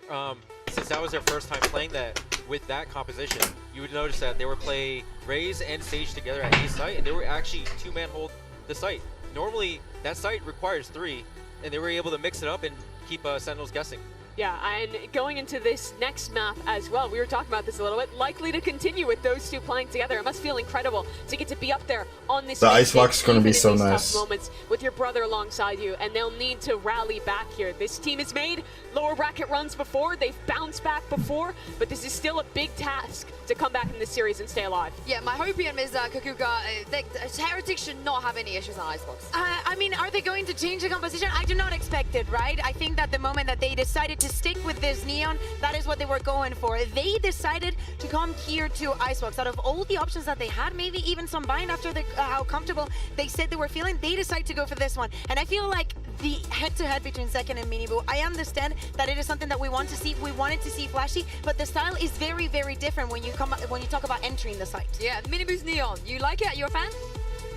Since that was their first time playing that with that composition, you would notice that they were playing Raze and Sage together at each site, and they were actually 2-man hold the site. Normally, that site requires 3, and they were able to mix it up and keep Sentinels guessing. Yeah, and going into this next map as well, we were talking about this a little bit, likely to continue with those two playing together. It must feel incredible to get to be up there on this The big Icebox stage, is gonna be even in so these nice. tough moments with your brother alongside you, and they'll need to rally back here. This team has made lower bracket runs before, they've bounced back before, but this is still a big task to come back in this series and stay alive. Yeah, my hopium is Kakuka. Heretics should not have any issues on Icebox. I mean, are they going to change the composition? I do not expect it, right? I think that the moment that they decided to stick with this Neon, that is what they were going for. They decided to come here to Icebox. Out of all the options that they had, maybe even some bind after how comfortable they said they were feeling, they decided to go for this one. And I feel like the head-to-head between Zekken and Miniboo, I understand that it is something that we want to see. We wanted to see flashy, but the style is very, very different when you talk about entering the site. Yeah, Miniboo's Neon. You like it? You're a fan?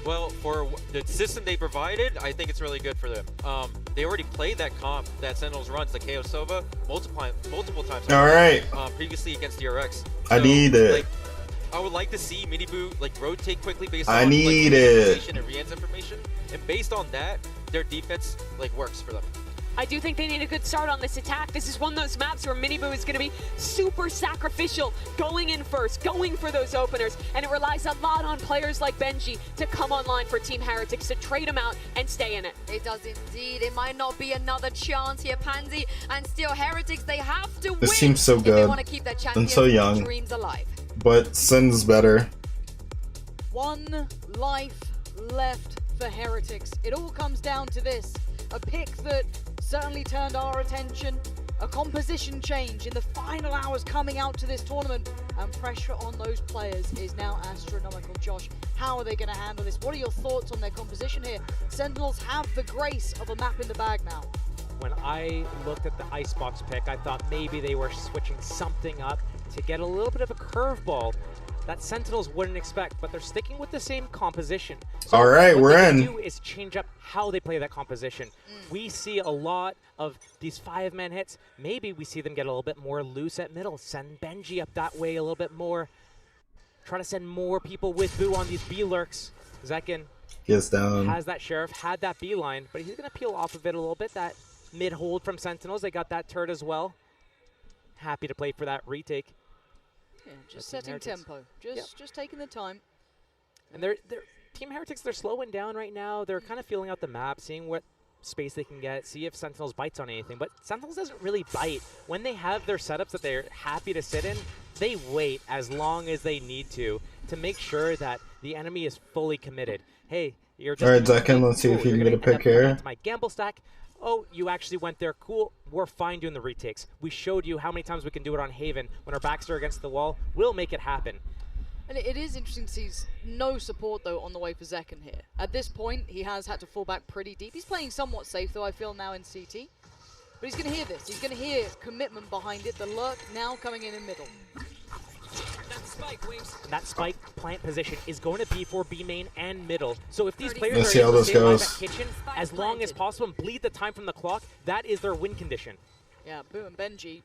Well, for the system they provided, I think it's really good for them. They already played that comp that Sentinels runs, the KO Sova, multiple times. All right. Previously against DRX. I need it. Like, I would like to see Miniboo rotate quickly based on information and Rian's information, and based on that, their defense works for them. I do think they need a good start on this attack. This is one of those maps where Miniboo is going to be super sacrificial, going in first, going for those openers, and it relies a lot on players like Benji to come online for Team Heretics to trade them out and stay in it. It does indeed. It might not be another chance here, Pansy, and still Heretics, they have to win. This seems so if they good want to keep their and champions so young, dreams alive. but Sin's better. 1 life left for Heretics. It all comes down to this. A pick that certainly turned our attention. A composition change in the final hours coming out to this tournament. And pressure on those players is now astronomical. Josh, how are they going to handle this? What are your thoughts on their composition here? Sentinels have the grace of a map in the bag now. When I looked at the Icebox pick, I thought maybe they were switching something up to get a little bit of a curveball that Sentinels wouldn't expect, but they're sticking with the same composition. So all right, what we're they in. do is change up how they play that composition. We see a lot of these 5-man hits. Maybe we see them get a little bit more loose at middle, send Benji up that way a little bit more, try to send more people with Boo on these B lurks. Zekken Gets down. has that Sheriff, had that B line, but he's going to peel off of it a little bit. That mid hold from Sentinels, they got that turret as well. Happy to play for that retake. Yeah, just setting tempo. Just taking the time. And they're Team Heretics, they're slowing down right now. They're kind of feeling out the map, seeing what space they can get, see if Sentinels bites on anything. But Sentinels doesn't really bite. When they have their setups that they're happy to sit in, they wait as long as they need to make sure that the enemy is fully committed. Hey, you're just... Alright, Zekin, let's see if you can get a pick here. My gamble stack. Oh, you actually went there. Cool. We're fine doing the retakes. We showed you how many times we can do it on Haven. When our backs are against the wall, we'll make it happen. And it is interesting to see no support, though, on the way for Zekin here. At this point, he has had to fall back pretty deep. He's playing somewhat safe, though, I feel, now in CT. But he's going to hear this. He's going to hear commitment behind it. The lurk now coming in middle. That spike plant position is going to be for B main and middle. So if these players Let's are see how able to this stay alive goes. at kitchen as long as possible and bleed the time from the clock, that is their win condition. Yeah, Boo and Benji.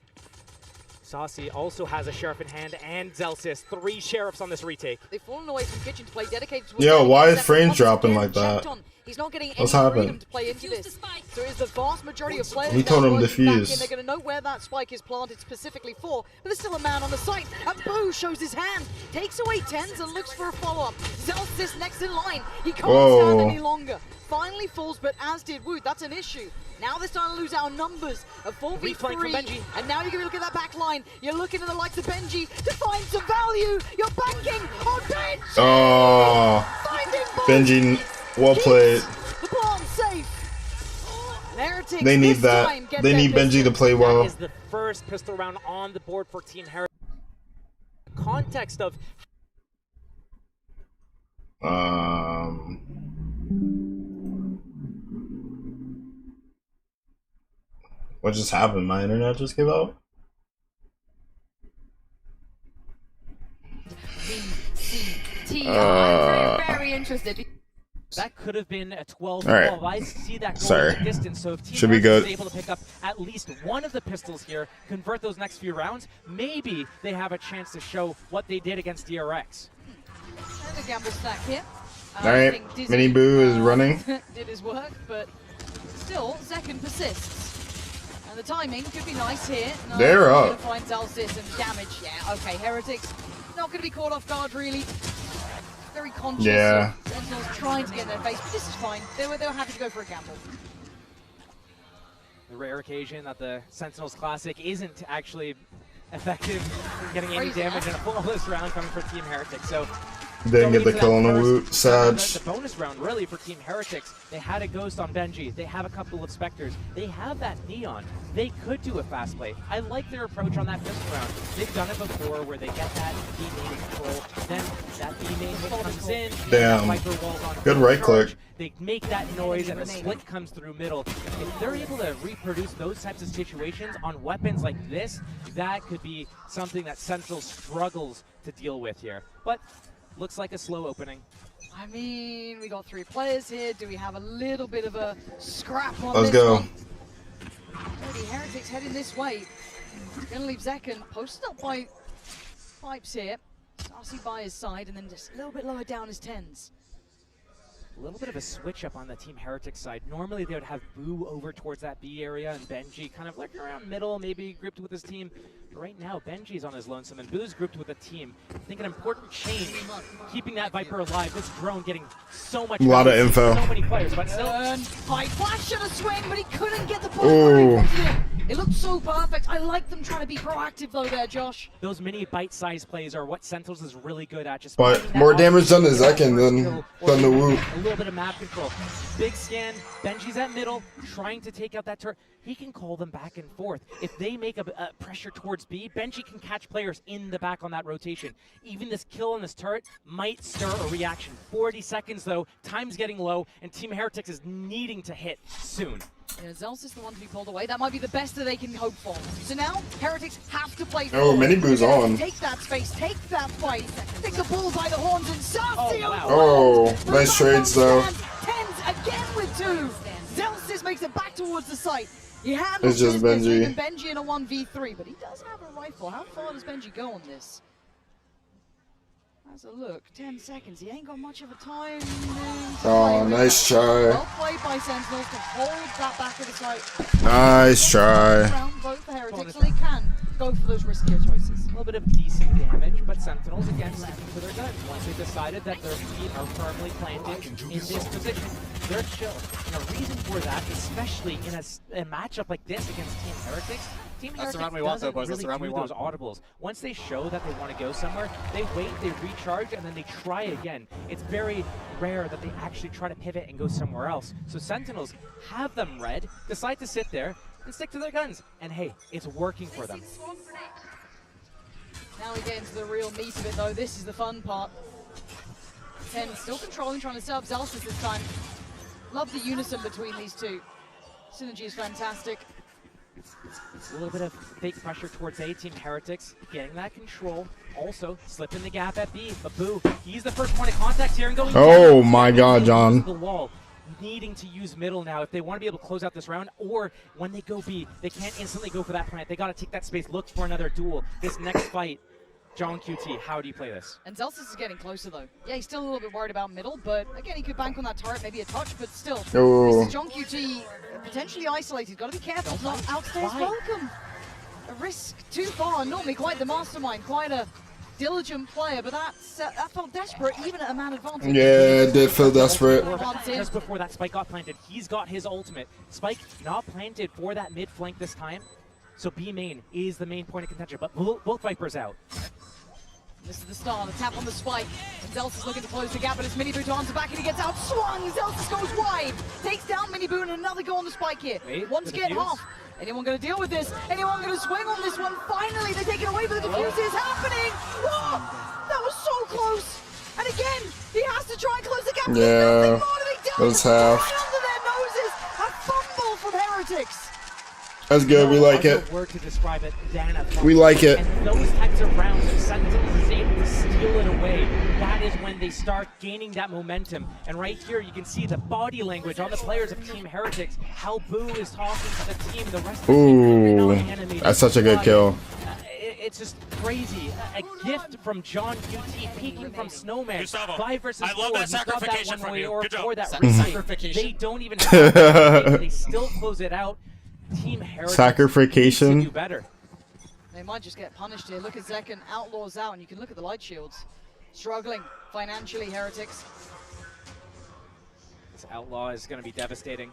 Saucy also has a sheriff in hand and Zelsis. 3 sheriffs on this retake. They've fallen away from kitchen to play dedicated to... Yo, why is frames dropping like that? He's not getting any What's freedom happening? to play into this. So it's the vast majority of players He told him now working back defuse. in. They're going to know where that spike is planted specifically for, but there's still a man on the site. And Boo shows his hand, takes away tens and looks for a follow-up. Zelsis next in line. He can't stand any longer. Finally falls, but as did Wood. That's an issue. Now they're starting to lose out on numbers of 4v3, and now you're going to look at that back line. You're looking at the likes of Benji to find some value. You're banking on Benji. Oh, Benji, well played. The bomb safe. Heretics They need that. They need Benji to play well. That is the first pistol round on the board for Team Heretics. Context of... What just happened? My internet just gave out? VCT. I'm very interested. That could have been a 12 All right. 12. I see that goal Sorry. in the distance. So if Team Should be Heretics good. is able to pick up at least one of the pistols here, convert those next few rounds, maybe they have a chance to show what they did against DRX. And a gamble stack here. All right, Mini Boo is running. Did his work, but still, Zekin persists. And the timing could be nice here. No, They're up. Gonna find Zelsis and damage. Yeah, okay, Heretics not going to be caught off guard, really. Very conscious Yeah. of Sentinels trying to get in their face, but this is fine. They were happy to go for a gamble. The rare occasion that the Sentinels Classic isn't actually effective in getting any damage in a flawless round coming for Team Heretics. So Didn't get the kill on the Woot. Sad. the bonus round really for Team Heretics. They had a Ghost on Benji. They have a couple of Spectres. They have that Neon. They could do a fast play. I like their approach on that pistol round. They've done it before where they get that B main control. Then that B main hit comes in. Damn. Viper walls on Good right charge. click. They make that noise and the split comes through middle. If they're able to reproduce those types of situations on weapons like this, that could be something that Central struggles to deal with here. But looks like a slow opening. I mean, we got 3 players here. Do we have a little bit of a scrap on Let's this go. one? Already Heretics heading this way. Gonna leave Zekin posted up by Pipes here. Saucy by his side, and then just a little bit lower down his tens. A little bit of a switch up on the Team Heretics side. Normally they would have Boo over towards that B area and Benji kind of like around middle, maybe grouped with his team. But right now, Benji's on his lonesome and Boo's grouped with a team. I think an important change, keeping that Viper alive. This drone getting so much. A lot of value, info. So many players, but still. High flash and a swing, but he couldn't get the ball. Ooh. It looked so perfect. I like them trying to be proactive though there, Josh. Those mini bite-sized plays are what Sentinels is really good at. Just But finding that more off- damage done to Zekin than the Woot. A little bit of map control. Big scan. Benji's at middle, trying to take out that turret. He can call them back and forth. If they make a pressure towards B, Benji can catch players in the back on that rotation. Even this kill on this turret might stir a reaction. 40 seconds though, time's getting low, and Team Heretics is needing to hit soon. Yeah, Zelsis is the one to be pulled away. That might be the best that they can hope for. So now, Heretics have to play Oh, forward. Mini Boo's They're gonna on. Take that space, take that fight, take the bull by the horns, and Saucy Oh, nice trades though. Tens again with 2. Zelsis makes it back towards the site. He handles It's just business, Benji. leaving Benji in a 1v3, but he does have a rifle. How far does Benji go on this? Has a look. 10 seconds. He ain't got much of a time. Oh, nice try. Well played by Sentinels to hold that back of the site. Nice try. Round vote for Heretics, so they can go for those riskier choices. A little bit of decent damage, but Sentinels again sticking to their guns. Once they decided that their feet are firmly planted in this position, they're chill. And the reason for that, especially in a matchup like this against Team Heretics, Team Heretics doesn't really do those audibles. Once they show that they want to go somewhere, they wait, they recharge, and then they try again. It's very rare that they actually try to pivot and go somewhere else. So Sentinels have them red, decide to sit there, and stick to their guns. And hey, it's working for them. Now we get into the real meat of it though. This is the fun part. 10 still controlling, trying to set up Zelsis this time. Love the unison between these two. Synergy is fantastic. A little bit of fake pressure towards A, Team Heretics, getting that control. Also, slipping the gap at B, but Boo, he's the first point of contact here and going Oh down. my god, John. The wall, needing to use middle now if they want to be able to close out this round, or when they go B, they can't instantly go for that plant. They got to take that space, look for another duel. This next fight, John QT, how do you play this? And Zelsis is getting closer though. Yeah, he's still a little bit worried about middle, but again, he could bank on that turret, maybe a touch, but still. Oh. This is John QT potentially isolated. Got to be careful, not outstays welcome. A risk too far, normally quite the mastermind, quite a diligent player, but that felt desperate, even at a man advantage. Yeah, it did feel desperate. Just before that Spike got planted, he's got his ultimate. Spike not planted for that mid flank this time, so B main is the main point of contention, but both Vipers out. This is the start, the tap on the spike. And Zelsis looking to close the gap, but it's Miniboo to answer back and he gets out swung. Zelsis goes wide, takes down Miniboo and another go on the spike here. Once again, half. Anyone going to deal with this? Anyone going to swing on this one? Finally, they take it away, but the defuse is happening. Oh, that was so close. And again, he has to try and close the gap. Yeah, that was half. Right under their noses, a fumble from Heretics. That's good. We like it. Word to describe it, Dana. We like it. And those types of rounds, if Sentinels is able to steal it away, that is when they start gaining that momentum. And right here, you can see the body language on the players of Team Heretics, how Boo is talking to the team, the rest of the team. Ooh, that's such a good kill. It's just crazy. A gift from John QT, peeking from Snowman. Gustavo, 5 versus 4. I love that sacrification from you. Good job. That Sacrification. they don't even have they still close it out. Team Heretics Sacrification. needs to do better. They might just get punished here. Look at Zekken, Outlaws out, and you can look at the light shields. Struggling financially, Heretics. This Outlaw is going to be devastating.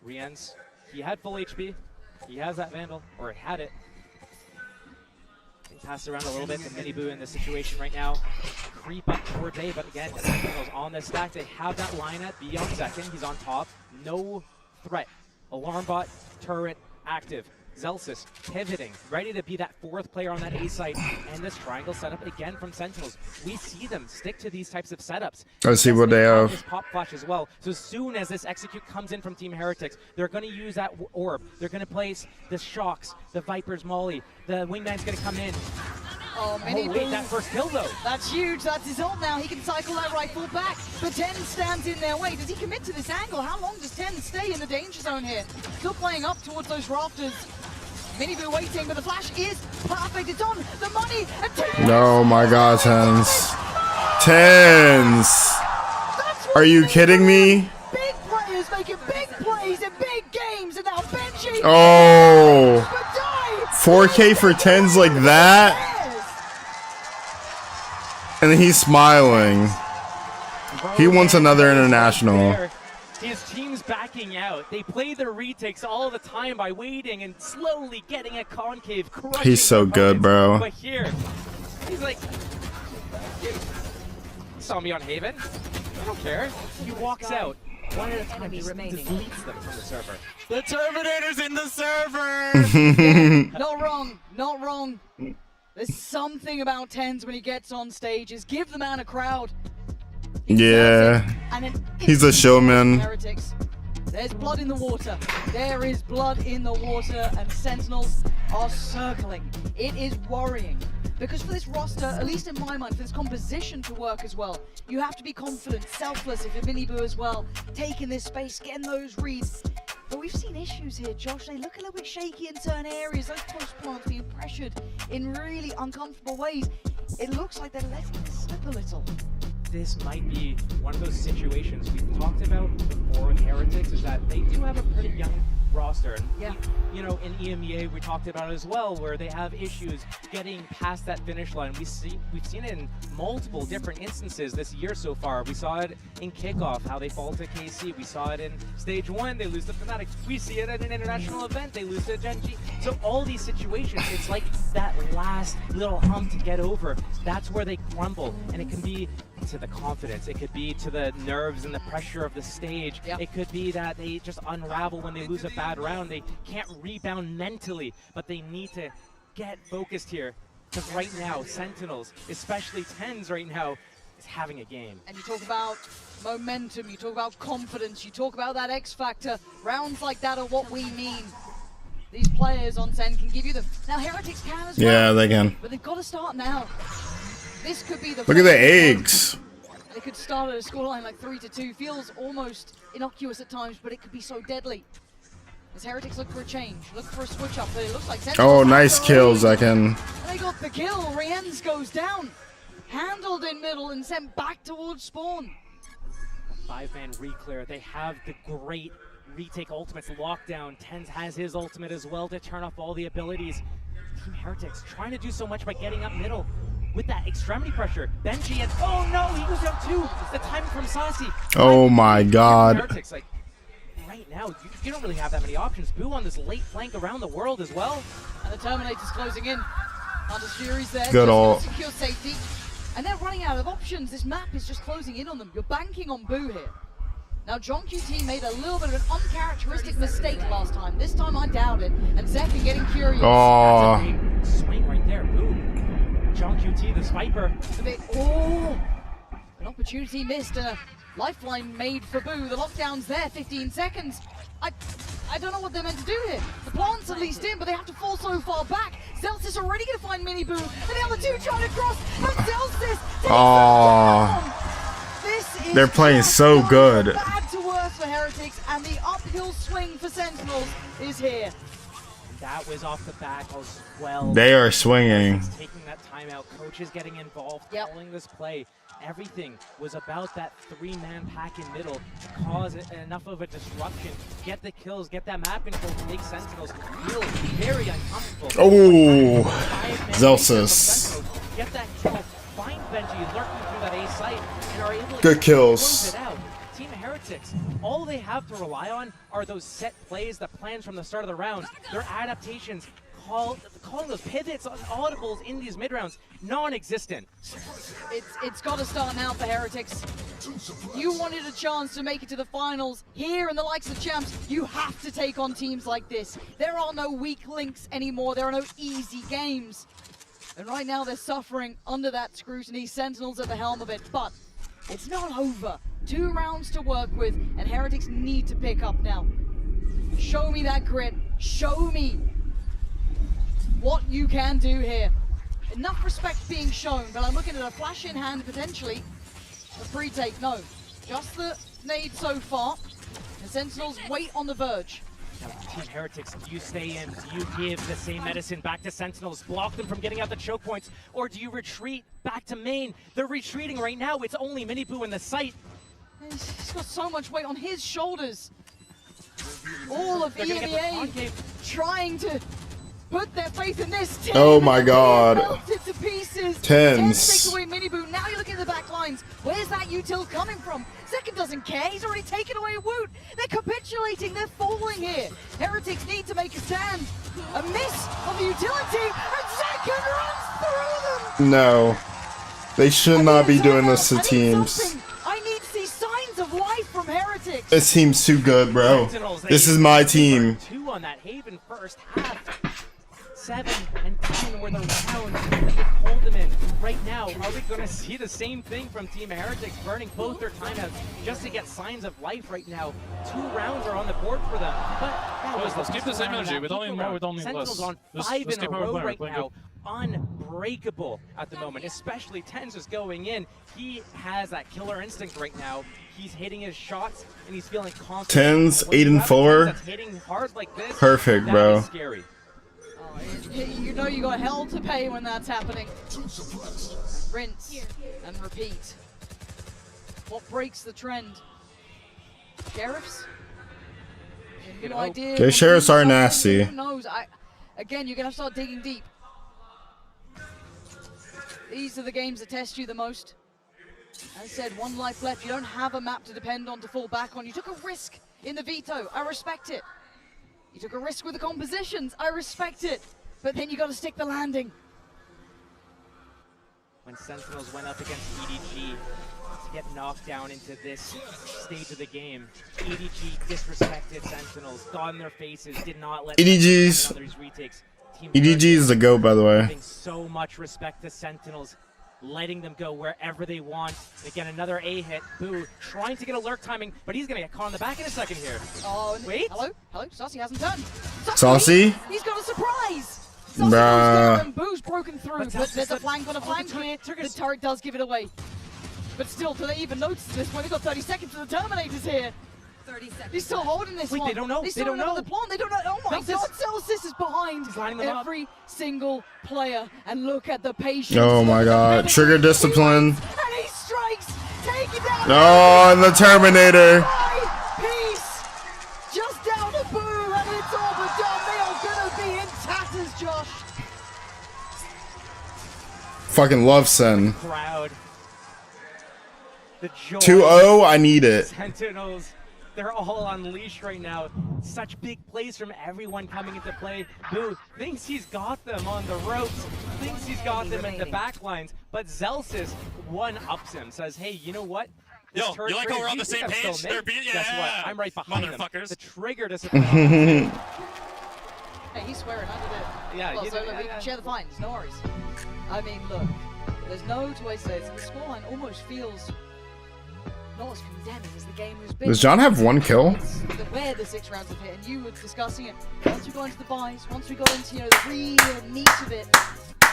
Rienz, he had full HP. He has that Vandal, or he had it. He passed around a little bit. The Miniboo in this situation right now. Creep up towards A, but again, Sentinels on this stack. They have that line at B on Zekken. He's on top. No threat. Alarm bot, turret, active. Zelsis pivoting, ready to be that fourth player on that A site, and this triangle setup again from Sentinels. We see them stick to these types of setups. Let's see what they have. This pop flash as well. So as soon as this execute comes in from Team Heretics, they're going to use that orb. They're going to place the shocks, the Viper's Molly. The wingman's going to come in. Oh, wait, that first kill though. That's huge. That's his ult now. He can cycle that rifle back. But 10 stands in their way. Does he commit to this angle? How long does 10 stay in the danger zone here? Still playing up towards those rafters. Miniboo waiting, but the flash is perfect. It's on the money. And 10. Oh my god, tens. Are you kidding me? Big players making big plays in big games, and now Benji. Oh, 4K for tens like that. And he's smiling. He wants another international. His team's backing out. They play their retakes all the time by waiting and slowly getting a concave. He's so good, bro. But here, he's like, dude, saw me on Haven. I don't care. He walks out. One at a time, just deletes them from the server. The Terminator's in the server! Not wrong. Not wrong. There's something about tens when he gets on stage is give the man a crowd. Yeah, he's a showman. Heretics. There's blood in the water. There is blood in the water, and Sentinels are circling. It is worrying. Because for this roster, at least in my mind, for this composition to work as well, you have to be confident, selfless if you're Miniboo as well, taking this space, getting those reads. But we've seen issues here, Josh. They look a little bit shaky in certain areas. Those post plants being pressured in really uncomfortable ways. It looks like they're letting it slip a little. This might be one of those situations we've talked about before with Heretics, is that they do have a pretty young roster. And yeah. You know, in EMEA we talked about it as well, where they have issues getting past that finish line. We've seen it in multiple different instances this year so far. We saw it in kickoff, how they fall to KC. We saw it in stage 1, they lose to Fnatic. We see it at an international event, they lose to Genji. So all these situations, it's like that last little hump to get over. That's where they crumble, and it can be to the confidence, it could be to the nerves and the pressure of the stage. It could be that they just unravel when they lose a bad round. They can't rebound mentally, but they need to get focused here, because right now Sentinels, especially TenZ right now, is having a game. And you talk about momentum, you talk about confidence, you talk about that X factor. Rounds like that are what we mean. These players on Sen can give you them. Now Heretics can as well. Yeah, they can. But they've got to start now. This could be the Look at the eggs. They could start at a scoreline like 3-2. Feels almost innocuous at times, but it could be so deadly. As Heretics look for a change, look for a switch up, but it looks like Oh, nice kills, I can. And they got the kill. Rienz goes down. Handled in middle and sent back towards spawn. 5-man reclear. They have the great retake ultimates, lockdown. TenZ has his ultimate as well to turn off all the abilities. Team Heretics trying to do so much by getting up middle with that extremity pressure. Benji and oh no, he goes down too. The timing from Saucy. Oh my god. Heretics, like right now, you don't really have that many options. Boo on this late flank around the world as well. And the Terminator's closing in. Under Fury's there. Good ult. Secure safety. And they're running out of options. This map is just closing in on them. You're banking on Boo here. Now, John QT made a little bit of an uncharacteristic mistake last time. This time, I doubt it. And Zeki getting curious. Oh. That's a big swing right there. Boom. John QT, the sniper. Oh, an opportunity missed. A lifeline made for Boo. The lockdown's there. 15 seconds. I don't know what they're meant to do here. The plant's at least in, but they have to fall so far back. Zelsis already going to find Mini Boo, and the other two trying to cross. And Zelsis. Oh. They're playing so good. Bad to worse for Heretics, and the uphill swing for Sentinels is here. That was off the back as well. They are swinging. Taking that timeout, coaches getting involved, calling this play. Everything was about that 3-man pack in middle to cause enough of a disruption, get the kills, get that map control to make Sentinels feel very uncomfortable. Oh, Zelsis. Get that kill, find Benji lurking through that A site, and are able to Good kills. close it out. Team Heretics, all they have to rely on are those set plays, the plans from the start of the round, their adaptations, calling those pivots on audibles in these mid-rounds, non-existent. It's got to start now for Heretics. You wanted a chance to make it to the finals. Here in the likes of Champs, you have to take on teams like this. There are no weak links anymore. There are no easy games. And right now they're suffering under that scrutiny. Sentinels at the helm of it, but it's not over. 2 rounds to work with, and Heretics need to pick up now. Show me that grit. Show me what you can do here. Enough respect being shown, but I'm looking at a flash in hand potentially. A pre-take, no. Just the nade so far. And Sentinels wait on the verge. Now, Team Heretics, do you stay in? Do you give the same medicine back to Sentinels, block them from getting out the choke points, or do you retreat back to main? They're retreating right now. It's only Mini Boo in the site. He's got so much weight on his shoulders. All of EMEA trying to put their faith in this. Oh my god. Melted to pieces. TenZ. Take away Mini Boo. Now you're looking at the back lines. Where's that util coming from? Second doesn't care. He's already taken away a Woot. They're capitulating. They're falling here. Heretics need to make a stand. A miss of the utility, and Second runs through them. No. They should not be doing this to teams. I need to see signs of life from Heretics. This team's too good, bro. This is my team. 2 on that Haven first half. 7 and 10 were the rounds that they called them in. Right now, are we going to see the same thing from Team Heretics, burning both their timeouts just to get signs of life right now? 2 rounds are on the board for them. But let's keep the same energy with only more, with only Sentinels less. on Let's 5 in keep a our row player right playing now. Unbreakable at the moment, especially TenZ is going in. He has that killer instinct right now. He's hitting his shots and he's feeling confident. TenZ 8 and 4. That's hitting hard like this, Perfect, that bro. is scary. You know you got hell to pay when that's happening. Rinse and repeat. What breaks the trend? Sheriffs? No idea. Okay, shares are nasty. Who knows? Again, you're gonna have to start digging deep. These are the games that test you the most. As I said, 1 life left. You don't have a map to depend on to fall back on. You took a risk in the veto. I respect it. You took a risk with the compositions. I respect it. But then you got to stick the landing. When Sentinels went up against EDG to get knocked down into this stage of the game, EDG disrespected Sentinels, got in their faces, did not let EDG's others retakes. EDG is the GOAT, by the way. Giving so much respect to Sentinels, letting them go wherever they want. Again, another A hit. Boo trying to get a lurk timing, but he's gonna get caught in the back in a second here. Oh, wait. Hello? Saucy hasn't done. Saucy? He's got a surprise. Bruh. Boo's broken through, but there's a flank on a flank here. The turret does give it away. But still, do they even notice this when they've got 30 seconds for the Terminators here? 30 seconds. He's still holding this one. They don't know. They don't know the plant. They don't know. Oh my God, Celsius is behind every single player. And look at the patience. Oh my God. Trigger discipline. And he strikes. Take it down. Oh, and the Terminator. Peace. Just down a Boo, and it's all but done. They are gonna be in tatters, Josh. Fucking love Sen. Crowd. The joy. 2-0, I need it. Sentinels, they're all on leash right now. Such big plays from everyone coming into play. Boo thinks he's got them on the ropes, thinks he's got them at the back lines, but Zelsis one-ups him, says, hey, you know what? Yo, you like how we're on the same page? They're Guess what? I'm right behind them. Motherfuckers. The trigger discipline. Hey, he's swearing under it. Yeah, well, you so do, look, we can share the fines, no worries. I mean, look, there's no two ways to say it. The scoreline almost feels not as condemning as the game has been. Does John have 1 kill? Where the 6 rounds have hit, and you were discussing it. Once we got into the buys, once we got into the real meat of it,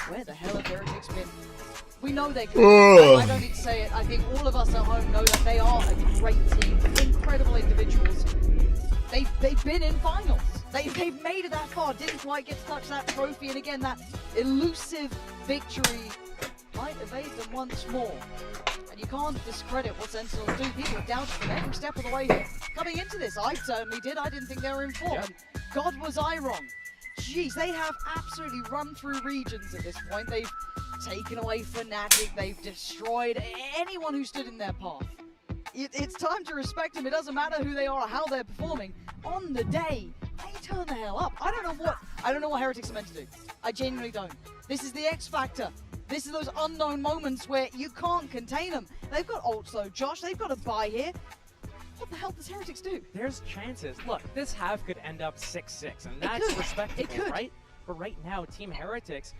where the hell have Heretics been? We know they're good. I don't need to say it. I think all of us at home know that they are a great team, incredible individuals. They've been in finals. They've made it that far. Didn't quite get to touch that trophy, and again that elusive victory might evade them once more. And you can't discredit what Sentinels do. People doubted them every step of the way here. Coming into this, I certainly did. I didn't think they were in form. And God, was I wrong. Jeez, they have absolutely run through regions at this point. They've taken away Fnatic. They've destroyed anyone who stood in their path. It's time to respect them. It doesn't matter who they are or how they're performing. On the day, they turn the hell up. I don't know what Heretics are meant to do. I genuinely don't. This is the X factor. This is those unknown moments where you can't contain them. They've got ults though, Josh. They've got a buy here. What the hell does Heretics do? There's chances. Look, this half could end up 6-6, and that's respectable, right? But right now, Team Heretics,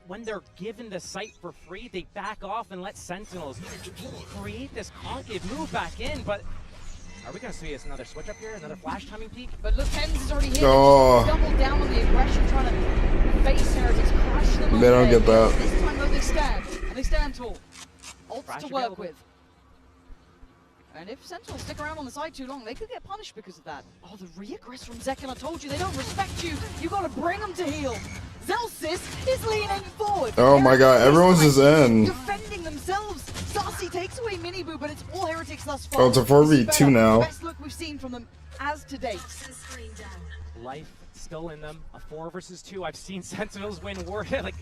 when they're given the site for free, they back off and let Sentinels create this concave move back in. But are we going to see another switch up here, another flash timing peak? But look, Tens is already here. Oh. Double down on the aggression, trying to face Heretics, crush them. They don't get that. This time though, they stand, and they stand tall. Ults to work with. And if Sentinels stick around on the side too long, they could get punished because of that. Oh, the re-aggress from Zekken. I told you, they don't respect you. You got to bring them to heal. Zelsis is leaning forward. Oh my God, everyone's just in. Defending themselves. Saucy takes away Miniboo, but it's all Heretics thus far. Oh, it's a 4v2 now. Best look we've seen from them as to date. Life still in them. A 4 versus 2. I've seen Sentinels win like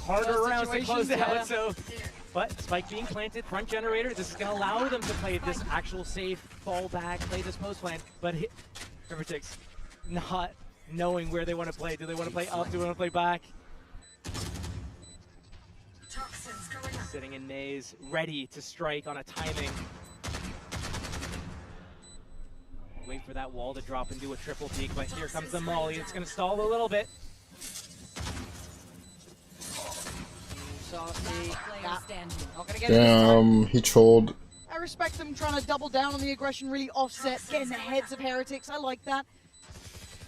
harder rounds to close out. So. But spike being planted, front generator, this is going to allow them to play this actual safe, fall back, play this post plan. But Heretics not knowing where they want to play. Do they want to play up? Do they want to play back? Sitting in maze, ready to strike on a timing. Wait for that wall to drop and do a triple peek, but here comes the molly. It's going to stall a little bit. Damn, he trolled. I respect them trying to double down on the aggression, really offset, getting the heads of Heretics. I like that.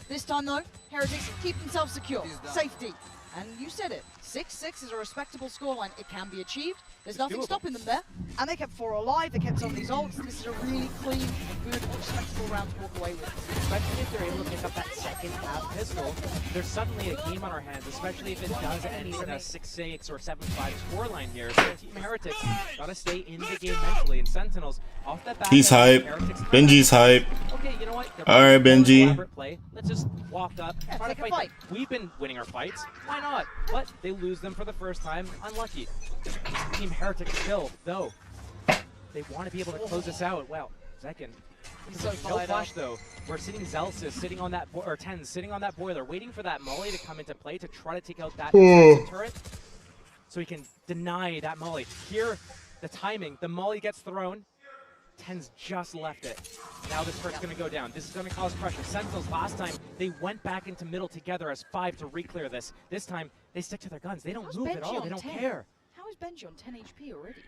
This time though, Heretics keep themselves secure. Safety. And you said it. 6-6 is a respectable scoreline. It can be achieved. There's nothing stopping them there. And they kept 4 alive. They kept some of these ults. This is a really clean, good, respectable round to walk away with. Especially if they're able to pick up that second second half pistol, there's suddenly a game on our hands, especially if it does end in a 6-6 or 7-5 scoreline here. So Team Heretics gotta stay in the game mentally, and Sentinels off the bat. He's hype. Benji's hype. Okay, you know what? All right, Benji. Play. Let's just walk up, try to fight. We've been winning our fights. Why not? But they lose them for the first time. Unlucky. Team Heretics still, though. They want to be able to close this out. Well, Zekin. No flash though. We're sitting Zelsis sitting on that or Tens sitting on that boiler, waiting for that molly to come into play to try to take out that turret, so he can deny that molly. Here, the timing. The molly gets thrown. Tens just left it. Now this turret's going to go down. This is going to cause pressure. Sentinels last time they went back into middle together as 5 to re-clear this. This time they stick to their guns. They don't move at all. They don't care. How is Benji on 10 HP already?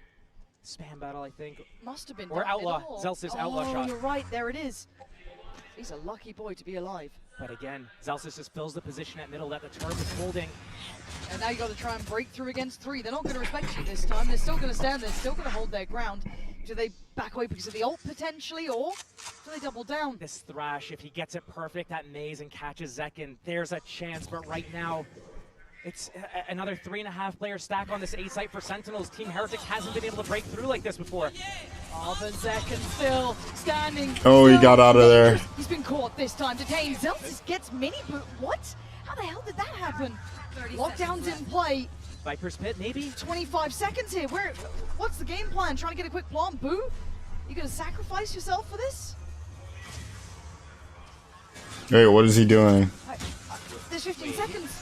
Spam battle, I think. Must have been. Or outlaw. Zelsis outlaw shot. Oh, you're right. There it is. He's a lucky boy to be alive. But again, Zelsis just fills the position at middle that the turret is holding. And now you got to try and break through against 3. They're not going to respect you this time. They're still going to stand there, still going to hold their ground. Do they back away because of the ult potentially, or do they double down? This Thrash, if he gets it perfect at Maze and catches Zekin, there's a chance. But right now, it's another 3.5 player stack on this A site for Sentinels. Team Heretics hasn't been able to break through like this before. Arvin Zekin still standing. Oh, he got out of there. He's been caught this time. Detained. Zelsis gets mini boot. What? How the hell did that happen? Lockdown's in play. Viper's Pit, maybe? 25 seconds here. What's the game plan? Trying to get a quick plant? Boo? You gonna sacrifice yourself for this? Hey, what is he doing? There's 15 seconds.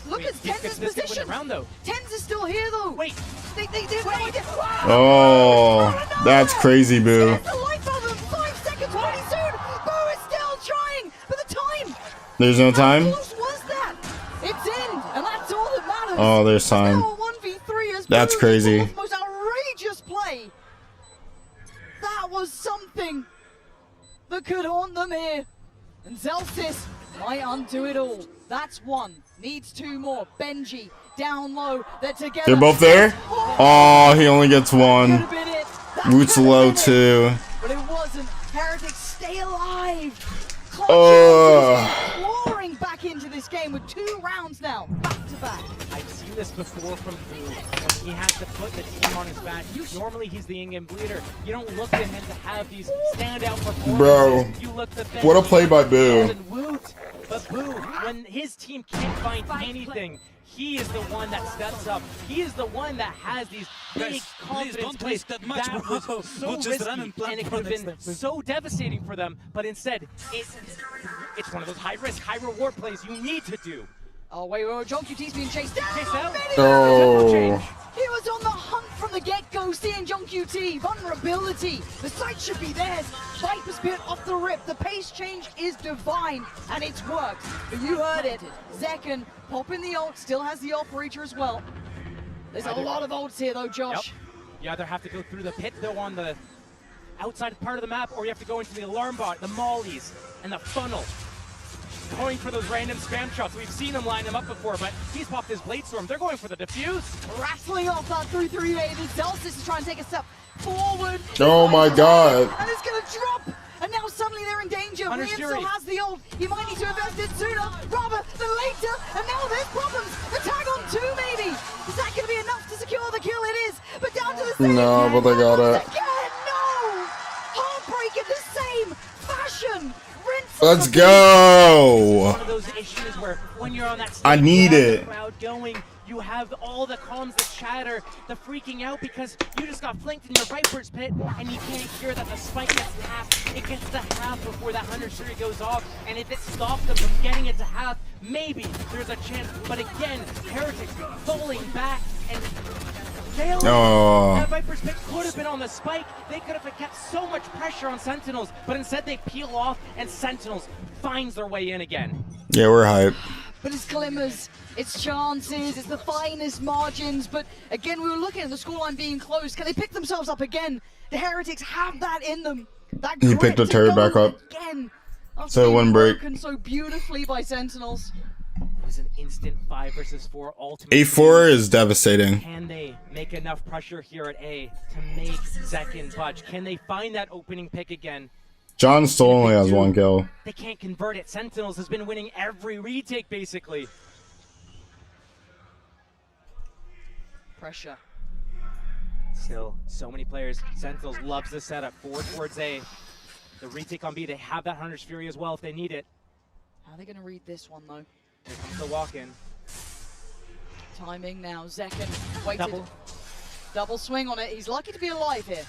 Look at Tens' position. Tens is still here though. Wait. They no idea. Oh, that's crazy, Boo. It's the life of him. 5 seconds pretty soon. Boo is still trying, but the time. There's no time? How close was that? It's in, and that's all that matters. Oh, there's time. Now a 1v3 as That's Boo crazy. the most outrageous play. That was something that could haunt them here. And Zelsis might undo it all. That's 1. Needs 2 more. Benji down low. They're together. They're both there? Oh, he only gets 1. Root's low too. But it wasn't. Heretics stay alive. Clawing back into this game with 2 rounds now, back to back. I've seen this before from Boo. When he has to put the team on his back. Normally he's the in-game leader. You don't look at him to have these standout performances. Bro, you look to what a play by Boo. But Boo, when his team can't find anything, he is the one that steps up. He is the one that has these big confidence plays. That was so risky, and it could have been so devastating for them. But instead, it's one of those high-risk, high-reward plays you need to do. Oh, wait, John QT's being chased down. Oh. He was on the hunt from the get-go, seeing John QT. Vulnerability. The site should be theirs. Viper's Pit off the rip. The pace change is divine, and it's worked. But you heard it. Zekin popping the ult, still has the operator as well. There's a lot of ults here, though, Josh. Yep. You either have to go through the pit, though, on the outside part of the map, or you have to go into the alarm bot, the mollies, and the funnel. Going for those random spam shots. We've seen him line them up before, but he's popped his Blade Storm. They're going for the defuse. Rattling off that 3-3-8. The Zelsis is trying to take a step forward. Oh my god. And it's going to drop. And now suddenly they're in danger. William still has the ult. You might need to invest it sooner rather than later. And now there's problems. The tag on 2 maybe. Is that going to be enough to secure the kill? It is. But down to the same. No, but they got it. Again, no. Heartbreak in the same fashion. Let's go. One of those issues where when you're on that stage, I need it. Crowd going, you have all the comms, the chatter, the freaking out because you just got flanked in your Viper's Pit and you can't hear that the spike gets half. It gets to half before that 100 shooter goes off, and if it stops them from getting it to half, maybe there's a chance. But again, Heretics falling back and failing. That Viper's Pit could have been on the spike. They could have kept so much pressure on Sentinels, but instead they peel off and Sentinels finds their way in again. Yeah, we're hype. But it's glimmers, it's chances, it's the finest margins. But again, we were looking at the scoreline being close. Can they pick themselves up again? The Heretics have that in them. That He picked the turret back up. Again. So one break. Broken so beautifully by Sentinels. It was an instant 5 versus 4 ultimate. A4 is devastating. Can they make enough pressure here at A to make Zekin budge? Can they find that opening pick again? John still only has 1 kill. They can't convert it. Sentinels has been winning every retake, basically. Pressure. Still, so many players. Sentinels loves the setup. Forward towards A. The retake on B. They have that Hunter's Fury as well if they need it. How are they going to read this one, though? Here comes the walk-in. Timing now. Zekken waited. Double swing on it. He's lucky to be alive here.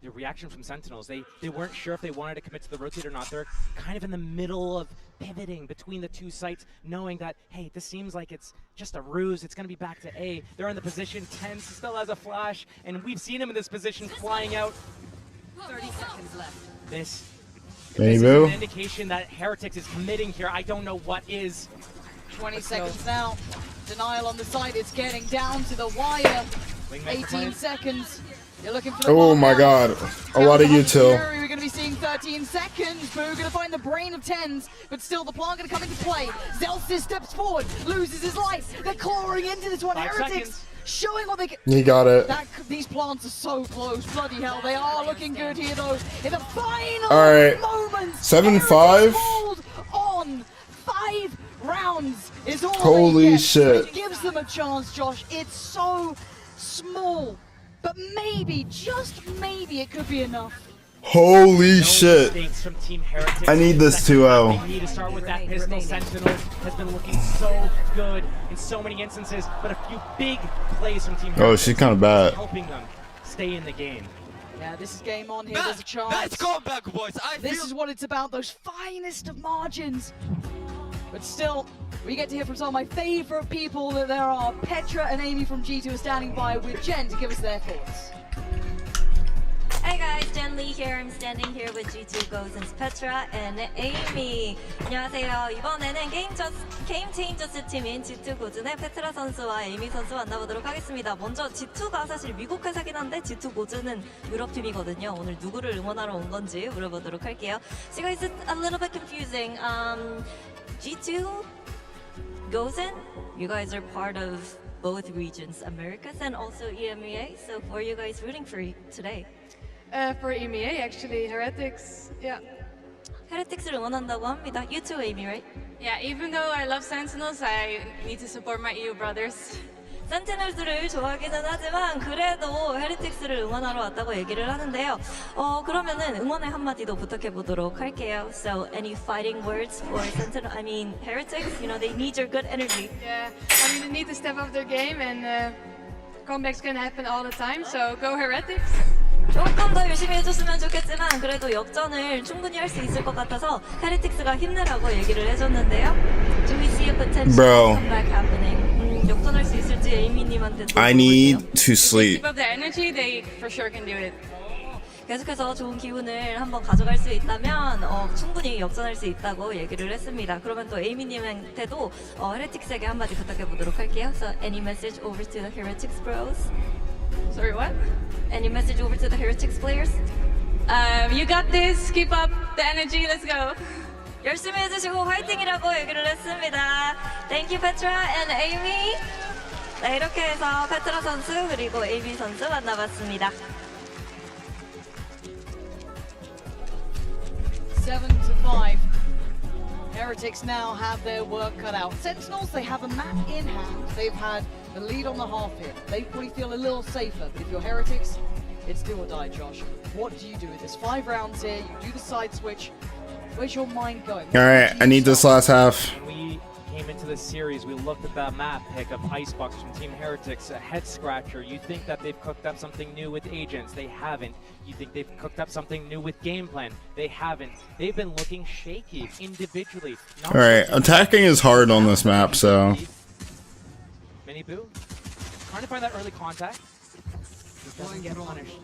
The reaction from Sentinels, they weren't sure if they wanted to commit to the rotate or not. They're kind of in the middle of pivoting between the two sites, knowing that, hey, this seems like it's just a ruse. It's going to be back to A. They're in the position. Tense still has a flash, and we've seen him in this position flying out. 30 seconds left. This Maybe. is an indication that Heretics is committing here. I don't know what is. 20 seconds now. Denial on the side. It's getting down to the wire. 18 seconds. You're looking for the Oh my god. A lot of util. We're going to be seeing 13 seconds. Boo going to find the brain of tens, but still the plant going to come into play. Zelsis steps forward, loses his life. They're clawing into this one. 5 Heretics seconds. showing what they can. He got it. These plants are so close. Bloody hell. They are looking good here, though. In the final Alright. moments. 7-5. Hold on. 5 rounds is all Holy they get. shit. It gives them a chance, Josh. It's so small. But maybe, just maybe, it could be enough. Holy shit. Mistakes from Team Heretics. I need this 2-0. They need to start with that pistol. Sentinel has been looking so good in so many instances, but a few big plays from Team Heretics. Oh, she's kind of bad. Helping them stay in the game. Yeah, this is game on here. There's a chance. Let's go back, boys. This is what it's about, those finest of margins. But still, we get to hear from some of my favorite people that there are. Petra and Amy from G2 are standing by with Jen to give us their thoughts. Hi guys, Jen Lee here. I'm standing here with G2 Gozen's Petra and Amy. 안녕하세요. 이번에는 게임 체인저스 팀인 G2 고즌의 페트라 선수와 에이미 선수 만나보도록 하겠습니다. 먼저 G2가 사실 미국 회사긴 한데 G2 고즌은 유럽 팀이거든요. 오늘 누구를 응원하러 온 건지 물어보도록 할게요. So guys, it's a little bit confusing. G2 Gozen, you guys are part of both regions, Americas and also EMEA. So who are you guys rooting for today? For EMEA, actually, Heretics, yeah. Heretics를 응원한다고 합니다. You too, Amy, right? Yeah, even though I love Sentinels, I need to support my EU brothers. 센티널즈를 좋아하기는 하지만 그래도 헤리틱스를 응원하러 왔다고 얘기를 하는데요. 그러면은 응원의 한마디도 부탁해보도록 할게요. So, any fighting words for Sentinel? I mean, Heretics, you know, they need your good energy. Yeah, I mean, they need to step up their game, and comebacks can happen all the time, so go Heretics. 조금 더 열심히 해줬으면 좋겠지만 그래도 역전을 충분히 할 수 있을 것 같아서 헤리틱스가 힘내라고 얘기를 해줬는데요. Do we see a potential comeback happening? 역전할 수 있을지 에이미님한테 I need to sleep. Keep up their energy, they for sure can do it. 계속해서 좋은 기운을 한번 가져갈 수 있다면 충분히 역전할 수 있다고 얘기를 했습니다. 그러면 또 에이미님한테도 헤리틱스에게 한마디 부탁해보도록 할게요. So any message over to the Heretics bros? Sorry, what? Any message over to the Heretics players? You got this. Keep up the energy. Let's go. 열심히 해주시고 화이팅이라고 얘기를 했습니다. Thank you, Petra and Amy. 네, 이렇게 해서 페트라 선수 그리고 에이미 선수 만나봤습니다. 7-5. Heretics now have their work cut out. Sentinels, they have a map in hand. They've had the lead on the half here. They probably feel a little safer, but if you're Heretics, it's do or die, Josh. What do you do with this? 5 rounds here, you do the side switch. Where's your mind going? Alright, I need this last half. When we came into this series, we looked at that map pick of Icebox from Team Heretics, a head scratcher. You think that they've cooked up something new with agents. They haven't. You think they've cooked up something new with game plan. They haven't. They've been looking shaky individually. Alright, attacking is hard on this map, so. Mini Boo, trying to find that early contact. He doesn't get punished.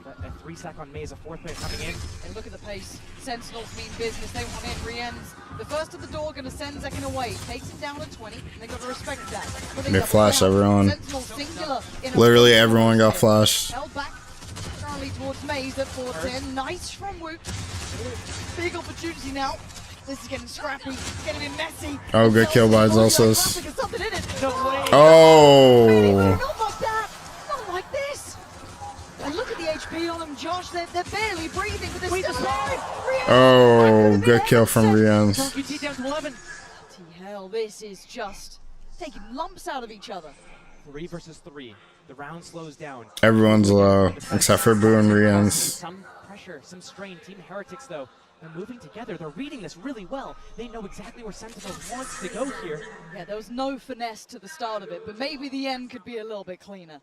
A 3-sack on Maze, a 4th player coming in. And look at the pace. Sentinels mean business. They want in, re-ends. The first of the door going to send Zekken away. Takes him down to 20, and they got to respect that. They flashed everyone. Singular Literally everyone got flashed. held back currently towards Maze at 4-10. Nice from Woot. Big opportunity now. This is getting scrappy, getting a bit messy. Oh, good kill by Zelsis. No way. Oh. Not like that. Not like this. And look at the HP on them, Josh. They're barely breathing, but they're still alive. Oh, good kill from Rians. QT down to 11. Hell, this is just taking lumps out of each other. 3 versus 3. The round slows down. Everyone's low, except for Boo and Rians. Some pressure, some strain. Team Heretics, though, they're moving together. They're reading this really well. They know exactly where Sentinels wants to go here. Yeah, there was no finesse to the start of it, but maybe the end could be a little bit cleaner.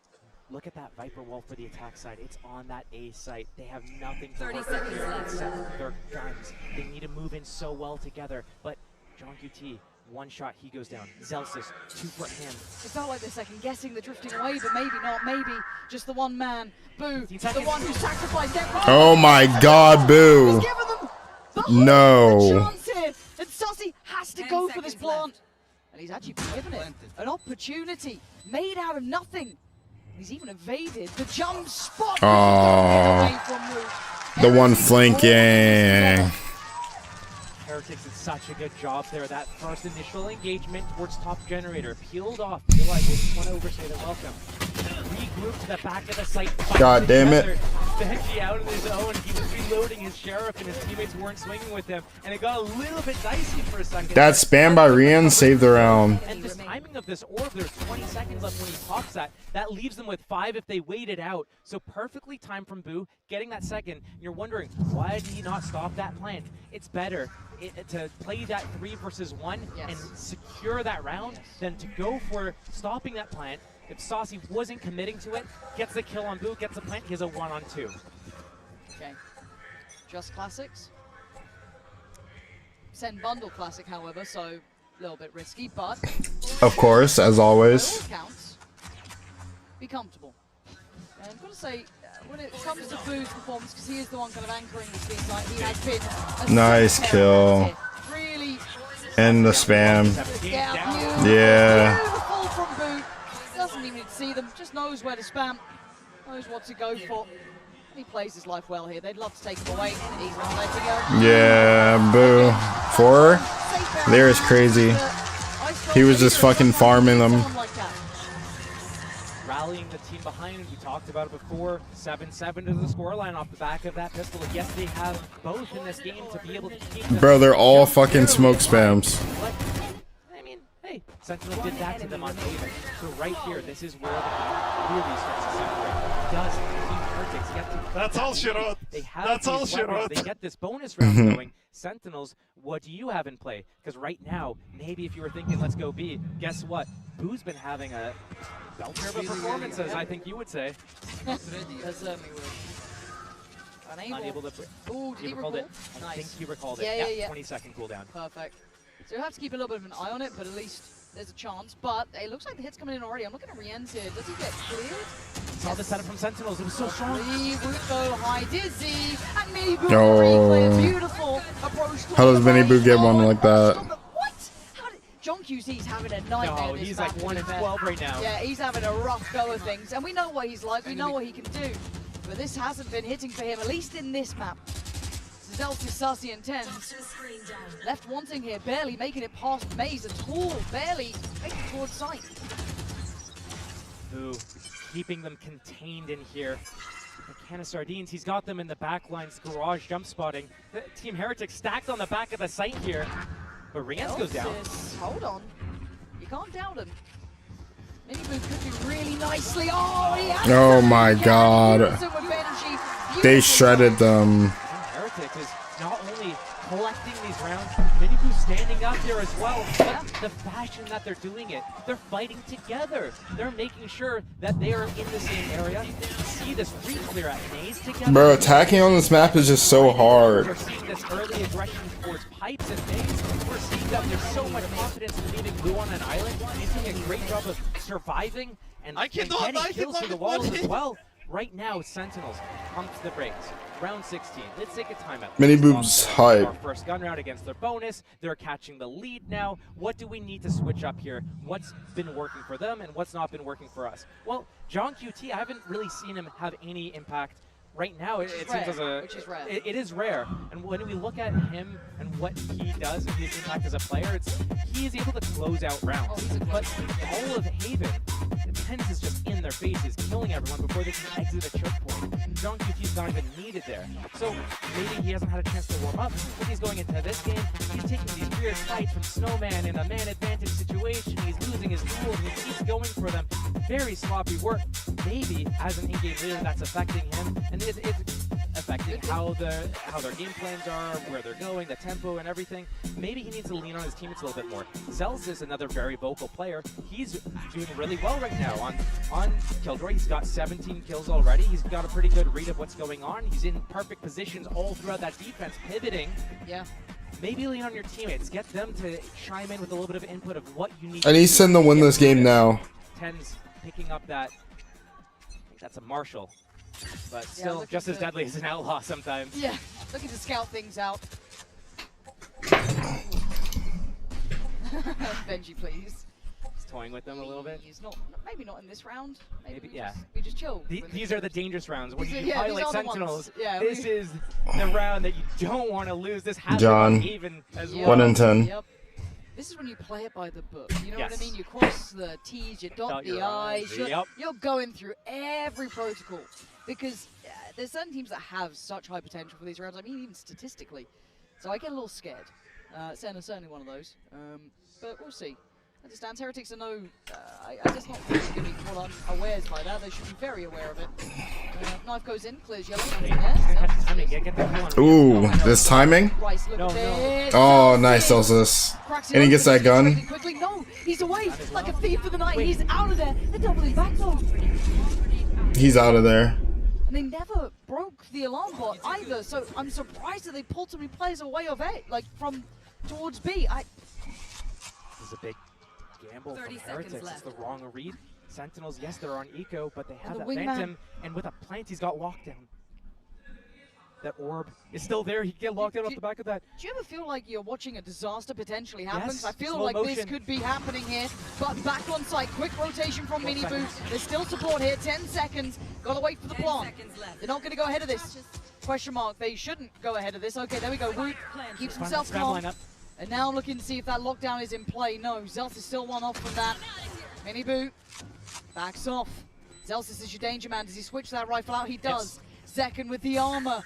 Look at that Viper wall for the attack side. It's on that A site. They have nothing to 30 work seconds with here left. except their guns. They need to move in so well together. But John QT, one shot, he goes down. Zelsis, 2 for him. It felt like they're second guessing the drifting away, but maybe not. Maybe just the one man, Boo, the one who sacrificed their Oh my God, Boo! No. chance here, and Sussy has to go for this plant. And he's actually been given it an opportunity made out of nothing. He's even evaded the jump spot. Oh, the one flanking. Heretics did such a good job there. That first initial engagement towards top generator peeled off. Feel like they just want to overstay their welcome. Regroup to the back of the site. God damn it. Benji out on his own. He was reloading his sheriff and his teammates weren't swinging with him. And it got a little bit dicey for a second. That spam by Rian saved the round. And this timing of this orb, there's 20 seconds left when he pops that. That leaves them with 5 if they wait it out. So perfectly timed from Boo, getting that second. And you're wondering, why did he not stop that plant? It's better to play that 3 versus 1 and secure that round than to go for stopping that plant. If Saucy wasn't committing to it, gets the kill on Boo, gets the plant, he has a 1-on-2. Okay. Just classics. Send bundle classic, however, so a little bit risky, but Of course, as always. counts. Be comfortable. And I've got to say, when it comes to Boo's performance, because he is the one kind of anchoring this team, like he has been a Nice kill. really And the spam. Yeah. beautiful from Boo. Doesn't even need to see them, just knows where to spam, knows what to go for. He plays his life well here. They'd love to take him away. He's not letting go. Yeah, Boo. 4? There is crazy. He was just fucking farming them. Rallying the team behind, we talked about it before. 7-7 to the scoreline off the back of that pistol. Yes, they have both in this game to be able to keep them. Bro, they're all fucking smoke spams. I mean, hey, Sentinel did that to them on Haven. So right here, this is where the game really starts to separate. Does Team Heretics get to... That's all she wrote. They have That's all these she weapons. wrote. They get this bonus round going. Sentinels, what do you have in play? Because right now, maybe if you were thinking, let's go B, guess what? Boo's been having a belter of a performances, I think you would say. Unable to... Ooh, did he recalled it. recall? I think he recalled it. Yeah. 20-second cooldown. Perfect. So you have to keep a little bit of an eye on it, but at least there's a chance. But it looks like the hit's coming in already. I'm looking at Rien's here. Does he get cleared? Saw the setup from Sentinels. It was so strong. Go high dizzy. And Mini Boo Oh. replay. Beautiful approach. How does Benny Boo get one like that? What? How did John QC's having a nightmare. No, this he's map, like to 1 be in fair. 12 right now. Yeah, he's having a rough go of things. And we know what he's like. We know what he can do. But this hasn't been hitting for him, at least in this map. Zelsis, Sussy, and Tens left wanting here, barely making it past Maze at all, barely making it towards sight. Boo, keeping them contained in here. A can of sardines, he's got them in the back lines, garage jump spotting. Team Heretics stacked on the back of the site here. But Rienz goes down. Hold on. You can't doubt him. Mini Boo could do really nicely. Oh, he has Oh my God. They shredded them. Heretic is not only collecting these rounds, Mini Boo standing up there as well, but the fashion that they're doing it, they're fighting together. They're making sure that they are in the same area. See this re-clear at Maze together. Bro, attacking on this map is just so hard. We're seeing this early aggression towards pipes and Maze. We're seeing that there's so much confidence in leaving Boo on an island. He's doing a great job of surviving and getting kills through the walls as well. Right now, Sentinels pump to the brakes. Round 16. Let's take a timeout. Mini Boob's hype. Our first gun round against their bonus. They're catching the lead now. What do we need to switch up here? What's been working for them and what's not been working for us? Well, John QT, I haven't really seen him have any impact right now it seems as a which is rare. It is rare. And when we look at him and what he does and his impact as a player, he is able to close out rounds. But all of Haven, Pens is just in their faces, killing everyone before they can exit a choke point. John QT's not even needed there. So maybe he hasn't had a chance to warm up, but he's going into this game. He's taking these weird fights from Snowman in a man advantage situation. He's losing his duels and he keeps going for them. Very sloppy work. Maybe as an in-game leader that's affecting him, and it's affecting how their game plans are, where they're going, the tempo and everything. Maybe he needs to lean on his teammates a little bit more. Zels is another very vocal player. He's doing really well right now on Killjoy. He's got 17 kills already. He's got a pretty good read of what's going on. He's in perfect positions all throughout that defense, pivoting. Yeah. Maybe lean on your teammates. Get them to chime in with a little bit of input of what you need. I need Sen to win this game now. Tens picking up that. I think that's a Marshall, but still just as deadly as an outlaw sometimes. Yeah, looking to scout things out. Benji, please. He's toying with them a little bit. He's not. Maybe not in this round. Maybe yeah. We just chill. These are the dangerous rounds. When you yeah, highlight Sentinels, yeah, this is the round that you don't want to lose. This has John, to be even as well. 1 in 10. Yep. This is when you play it by the book. You know what I mean? You cross the T's, you dot the I's. You're going through every protocol because there's certain teams that have such high potential for these rounds. I mean, even statistically. So I get a little scared. Senna's certainly one of those. But we'll see. As it stands, Heretics are I just not think they're going to be caught unawares by that. They should be very aware of it. Knife goes in, clears yellow. Ooh, this timing? Oh, nice, Celsius. And he gets that gun. Quickly. No, he's away like a thief for the night. He's out of there. They're doubling back though. He's out of there. And they never broke the alarm bot either, so I'm surprised that they pulled so many players away of it, like from towards B. This is a big gamble from Heretics. It's the wrong read. Sentinels, yes, they're on eco, but they have that Phantom, and with a plant, he's got lockdown. That orb is still there. He can get locked out off the back of that. Do you ever feel like you're watching a disaster potentially happen? Yes, I feel slow like motion. this could be happening here, but back on site. Quick rotation from Mini Boo. There's still support here. 10 seconds. Gotta wait for the plant. They're not gonna go ahead of this. Question mark. They shouldn't go ahead of this. Okay, there we go. Woot keeps himself calm. And now looking to see if that lockdown is in play. No, Zelsis is still one off from that. Mini Boo backs off. Zelsis is your danger man. Does he switch that rifle out? He does. Zekken with the armor.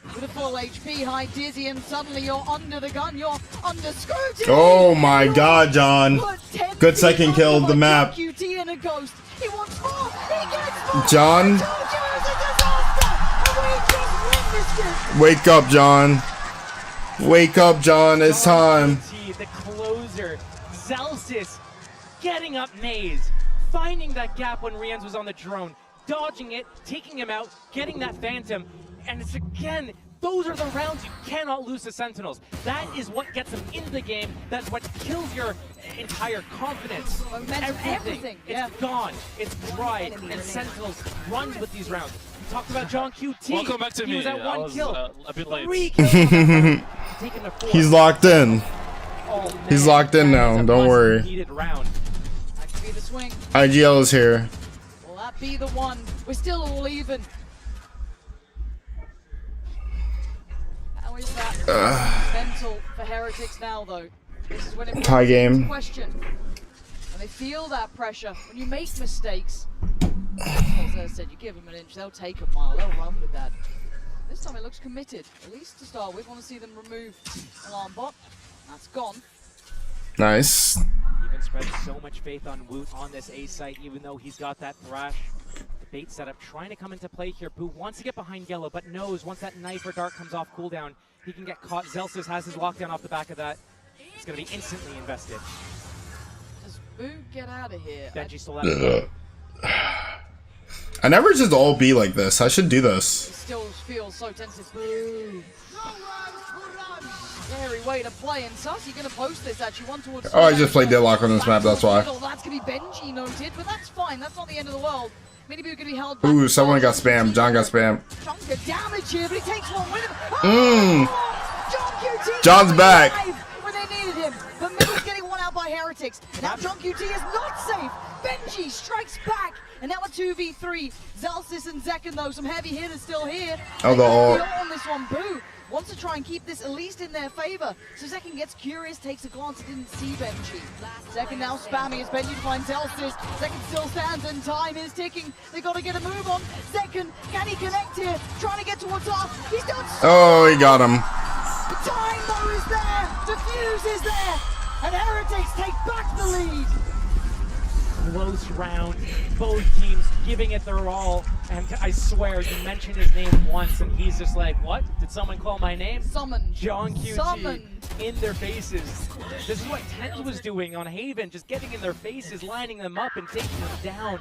With a full HP, high dizzy, and suddenly you're under the gun. You're under scrutiny. Oh my god, John. Good second kill of the map. QT and a ghost. He wants more. He gets more. John. Wake up, John. Wake up, John. It's time. The closer, Zelsis, getting up Maze, finding that gap when Rienz was on the drone, dodging it, taking him out, getting that Phantom, and it's again, those are the rounds you cannot lose to Sentinels. That is what gets them into the game. That's what kills your entire confidence. Everything. It's gone. It's dry. And Sentinels runs with these rounds. We talked about John QT. Welcome back to he me. Was at one kill. A bit late. 3 kills. He's locked in. Oh, He's locked in now. Don't worry. That could be the swing. IGL is here. Will that be the one? We're still all even. How is that mental for Heretics now, though? This is when it Tie game. Question. When they feel that pressure, when you make mistakes, as I said, you give them an inch, they'll take a mile, they'll run with that. This time it looks committed, at least to start with. Want to see them remove alarm bot. That's gone. Nice. Even spreads so much faith on Woot on this A site, even though he's got that Thrash. The bait setup trying to come into play here. Boo wants to get behind yellow, but knows once that knife or dart comes off cooldown, he can get caught. Zelsis has his lockdown off the back of that. It's going to be instantly invested. Does Boo get out of here? Benji still out of I never just all be like this. I should do this. It still feels so tense. Boo. Scary way to play. And Sassy going to post this actually one towards. Oh, I just played Deadlock on this map. That's why. That's going to be Benji noted, but that's fine. That's not the end of the world. Maybe we're going to be held back. Ooh, someone got spammed. John got spammed. Chunk of damage here, but he takes one with him. John QT John's back. When they needed him, but Middle's getting one out by Heretics. Now John QT is not safe. Benji strikes back. And now a 2v3. Zellsis and Zekken, though, some heavy hitters still here. Oh, the ult. On this one, Boo wants to try and keep this at least in their favor. So Zekken gets curious, takes a glance, didn't see Benji. Zekken now spamming as Benji finds Zellsis. Zekken still stands and time is ticking. They got to get a move on. Zekken, can he connect here? Trying to get towards off. He's done so Oh, he got him. The time though is there. The fuse is there. And Heretics take back the lead. Close round, both teams giving it their all, and I swear you mentioned his name once and he's just like, what? Did someone call my name? Summoned. John QT Summoned. in their faces. This is what Tent was doing on Haven, just getting in their faces, lining them up and taking them down.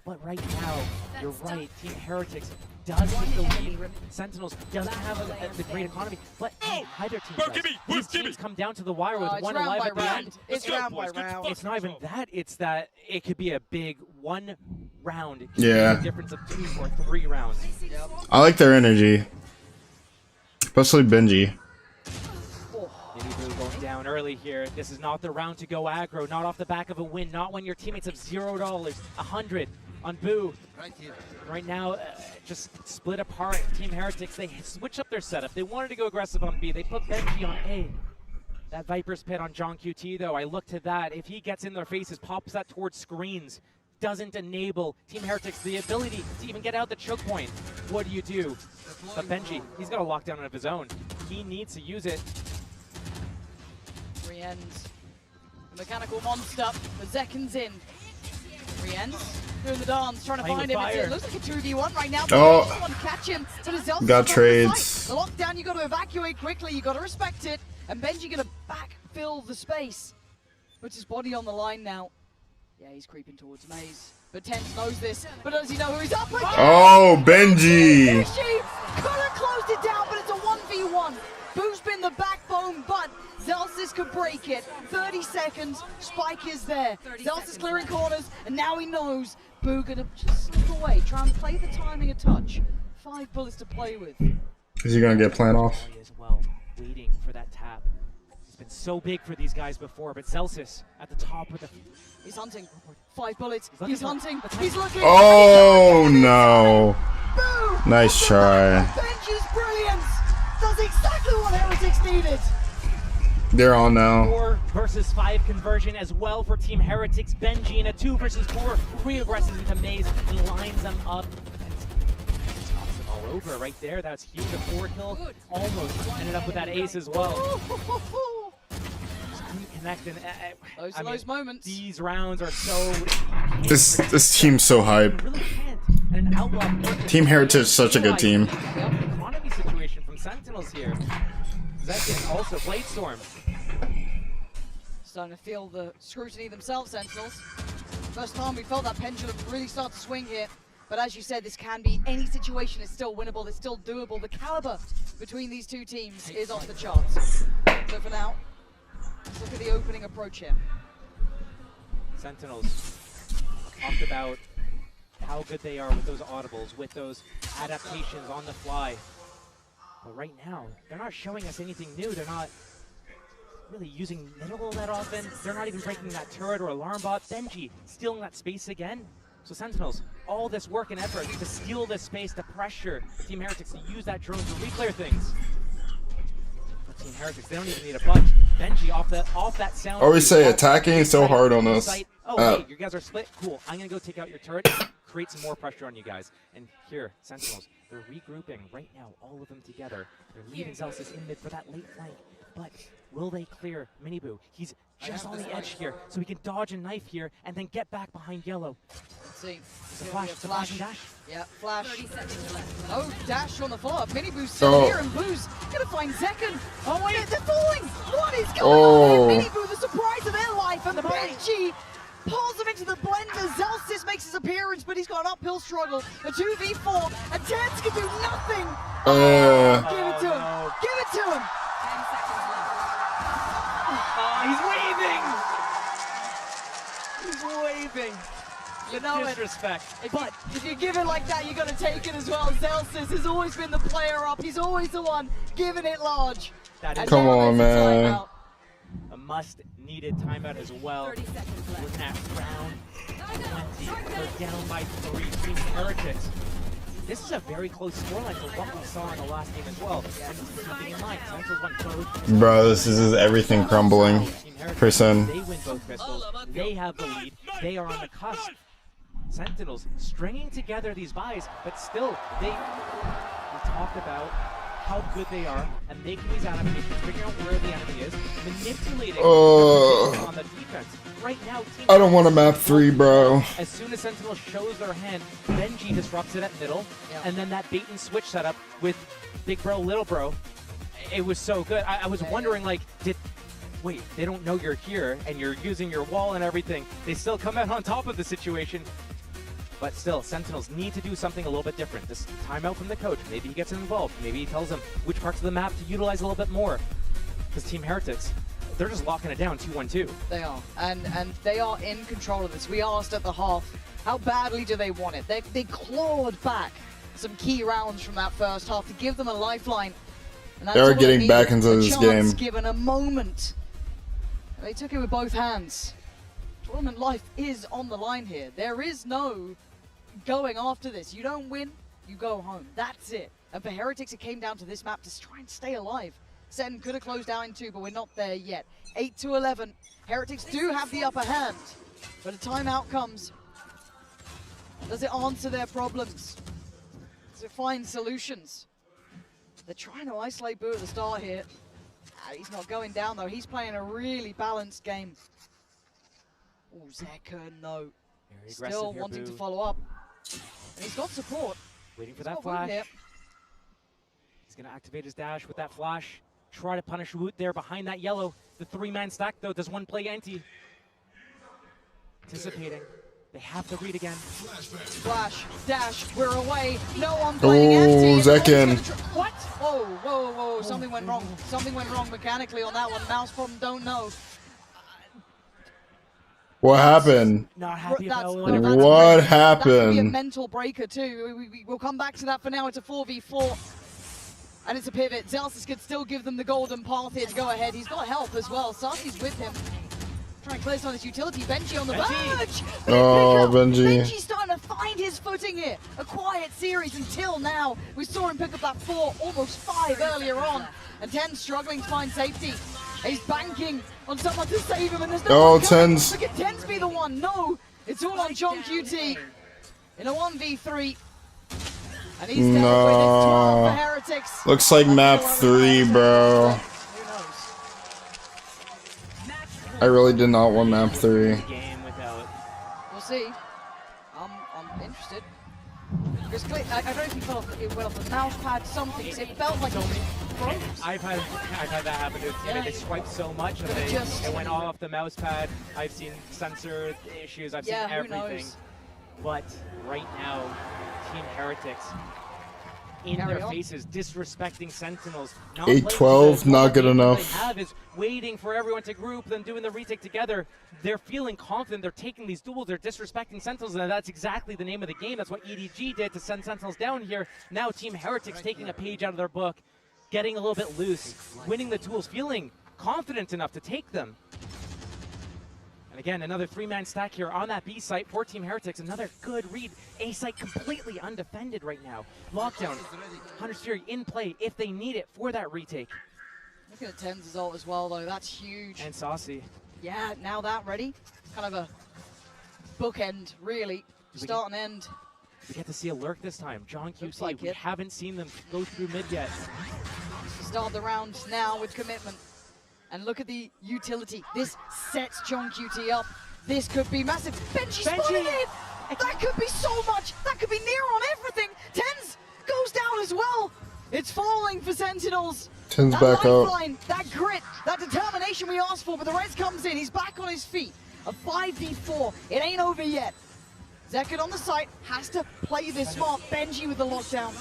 But right now, you're right, Team Heretics does take the lead. Sentinels doesn't have the great economy, but neither team does. These teams come down to the wire with one alive at the end. It's round by round. It's not even that, it's that it could be a big one round. It could Yeah. be a difference of 2 or 3 rounds. I like their energy. Especially Benji. Mini Boo going down early here. This is not the round to go aggro, not off the back of a win, not when your teammates have $0, 100 on Boo. Right now, just split apart. Team Heretics, they switch up their setup. They wanted to go aggressive on B. They put Benji on A. That Viper's Pit on John QT, though, I look to that. If he gets in their faces, pops that towards screens, doesn't enable Team Heretics the ability to even get out the choke point. What do you do? But Benji, he's got a lockdown of his own. He needs to use it. Rien's mechanical monster. The Zekken's in. Rien's doing the dance, trying to find him. It looks like a 2v1 right now. Oh. Someone catch him. But Zelsis Got trades. The lockdown, you got to evacuate quickly. You got to respect it. And Benji gonna backfill the space. Puts his body on the line now. Yeah, he's creeping towards Maze. But Tense knows this. But does he know who he's up against? Oh, Benji. Could have closed it down, but it's a 1v1. Boo's been the backbone, but Zellsis could break it. 30 seconds, Spike is there. Zellsis clearing corners, and now he knows Boo gonna just slip away. Try and play the timing a touch. 5 bullets to play with. Is he gonna get plant off? As well, waiting for that tap. He's been so big for these guys before, but Zellsis at the top with the... He's hunting. 5 bullets. He's hunting. He's looking. Oh no! Boo! Nice try. Benji's brilliance does exactly what Heretics needed. They're on now. 4 versus 5 conversion as well for Team Heretics. Benji in a 2 versus 4 re-aggresses into Maze and lines them up. Stops them all over right there. That's huge. A 4 kill. Almost ended up with that ace as well. Just couldn't connect. And Those are those moments. These rounds are so... This team's so hype. Really can't. And an outlaw Team Heritage is such a good team. Economy situation from Sentinels here. Zekken also Blade Storm. Starting to feel the scrutiny themselves, Sentinels. First time we felt that pendulum really start to swing here. But as you said, this can be, any situation is still winnable, it's still doable. The caliber between these two teams is off the charts. So for now, let's look at the opening approach here. Sentinels talked about how good they are with those audibles, with those adaptations on the fly. But right now, they're not showing us anything new. They're not really using middle that often. They're not even breaking that turret or alarm bot. Benji stealing that space again. So Sentinels, all this work and effort to steal this space, to pressure Team Heretics to use that drone to re-clear things. But Team Heretics, they don't even need a bunch. Benji off that sound. Always say attacking so hard on us. Oh, hey, you guys are split? Cool. I'm going to go take out your turret, create some more pressure on you guys. And here, Sentinels, they're regrouping right now, all of them together. They're leaving Zellsis in mid for that late flank. But will they clear Miniboo? He's just on the edge here, so he can dodge a knife here and then get back behind yellow. Let's see. It's a flash and dash. Yeah, flash. 30 seconds left. Oh, dash on the follow-up. Miniboo's still here, and Boo's gonna find Zekken. Oh, wait, they're falling! What is going on here? Miniboo, the surprise of their life, and Benji pulls him into the blender. Zellsis makes his appearance, but he's got an uphill struggle. A 2v4, and Tans can do nothing. Give it to him. Give it to him. 10 seconds left. He's waving. He's waving. You know disrespect. If you give it like that, you got to take it as well. Zellsis has always been the player up. He's always the one giving it large. Come on, man. A much-needed timeout as well. Looking at round 20. They're down by 3. Team Heretics. This is a very close scoreline for what we saw in the last game as well. And keeping in mind, Sentinels won both. Bro, this is everything crumbling. Percent. They win both pistols. They have the lead. They are on the cusp. Sentinels stringing together these buys, but still, we talked about how good they are and making these adaptations, figuring out where the enemy is, manipulating on the defense. Right now, I don't want to map 3, bro. As soon as Sentinel shows their hand, Benji disrupts it at middle, and then that bait and switch setup with Big Bro, Little Bro, it was so good. I was wondering, like, wait, they don't know you're here, and you're using your wall and everything. They still come out on top of the situation. But still, Sentinels need to do something a little bit different. This timeout from the coach, maybe he gets involved. Maybe he tells them which parts of the map to utilize a little bit more. Because Team Heretics, they're just locking it down 2-1-2. They are, and they are in control of this. We asked at the half, how badly do they want it? They clawed back some key rounds from that first half to give them a lifeline. And that's They're all getting they back needed, into a this chance, game. Given a moment. They took it with both hands. Tournament life is on the line here. There is no going after this. You don't win, you go home. That's it. And for Heretics, it came down to this map to try and stay alive. Sen could have closed down in 2, but we're not there yet. 8-11. Heretics do have the upper hand, but a timeout comes. Does it answer their problems? Does it find solutions? They're trying to isolate Boo at the start here. He's not going down, though. He's playing a really balanced game. Oh, Zekken, though. Still wanting to follow up. And he's got support. Waiting for that flash. He's going to activate his dash with that flash. Try to punish Woot there behind that yellow. The 3-man stack, though. Does one play anti? Anticipating. They have to read again. Flash, dash, we're away. No one playing anti. Zekken. What? Whoa, whoa, whoa. Something went wrong. Something went wrong mechanically on that one. Mouse problem, don't know. What happened? Not happy about What happened? That could be a mental breaker too. We'll come back to that. For now, it's a 4v4. And it's a pivot. Zelsis could still give them the golden path here to go ahead. He's got help as well. Sarki's with him. Trying to clear some of this utility. Benji on the verge. Oh, Benji. Benji's starting to find his footing here. A quiet series until now. We saw him pick up that 4, almost 5 earlier on. And 10 struggling to find safety. He's banking on someone to save him, and there's no one coming. Look at Tens be the one. No, it's all on John QT in a 1v3. And he's down with it. 12 for Heretics. Looks like map 3, bro. I really did not want map 3. We'll see. I'm interested. Because I don't know if it went off the mouse pad, something. It felt like it froze. I've had that happen to a teammate. They swiped so much that it went off the mouse pad. I've seen sensor issues. I've seen everything. But right now, Team Heretics in their faces, disrespecting Sentinels. 8-12, not good enough. All they have is waiting for everyone to group, then doing the retake together. They're feeling confident. They're taking these duels. They're disrespecting Sentinels, and that's exactly the name of the game. That's what EDG did to send Sentinels down here. Now Team Heretics taking a page out of their book, getting a little bit loose, winning the duels, feeling confident enough to take them. And again, another 3-man stack here on that B site for Team Heretics. Another good read. A site completely undefended right now. Lockdown, Hunter's Fury in play if they need it for that retake. Looking at Ten's result as well, though. That's huge. And Saucy. Yeah, now that ready. Kind of a bookend, really. Start and end. We get to see a lurk this time. John QT, like we it. haven't seen them go through mid yet. Start the round now with commitment. And look at the utility. This sets John QT up. This could be massive. Benji spotted it! That could be so much. That could be near on everything. Tens goes down as well. It's falling for Sentinels. Tens that back up. lifeline, that grit, that determination we asked for, but the Reds comes in. He's back on his feet. A 5v4. It ain't over yet. Zekken on the site has to play this smart. Benji with the lockdown.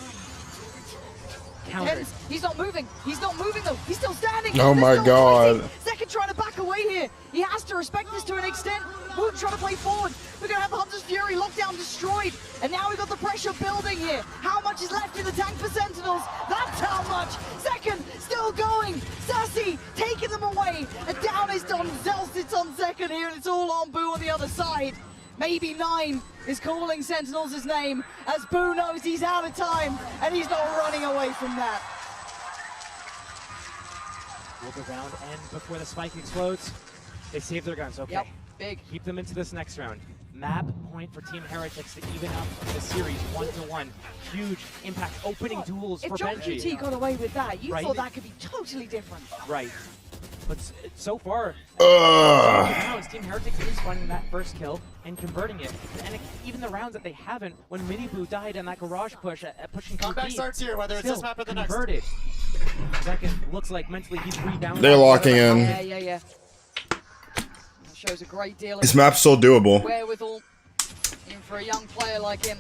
Tens, he's not moving. He's not moving though. He's still standing. Oh my god. Zekken trying to back away here. He has to respect this to an extent. Woot trying to play forward. We're going to have Hunter's Fury lockdown destroyed. And now we've got the pressure building here. How much is left in the tank for Sentinels? That's how much. Zekken still going. Sassy taking them away. And down is the on Zels, it's on second here, and it's all on Boo on the other side. Maybe 9 is calling Sentinels' name, as Boo knows he's out of time, and he's not running away from that. Will the round end before the spike explodes? They save their guns, okay. Yep, big. Keep them into this next round. Map point for Team Heretics to even up the series 1-1. Huge impact opening duels for Benji. If John QT got away with that, you Right. thought that could be totally different. Right. But so far, rounds, Team Heretics is finding that first kill and converting it. And even the rounds that they haven't, when Miniboo died on that garage push, pushing Comeback starts here, whether it's this map or the next. converted. Second looks like mentally he's rebounding. They're locking in. Yeah. That shows a great deal This of map's still doable. wherewithal even for a young player like him.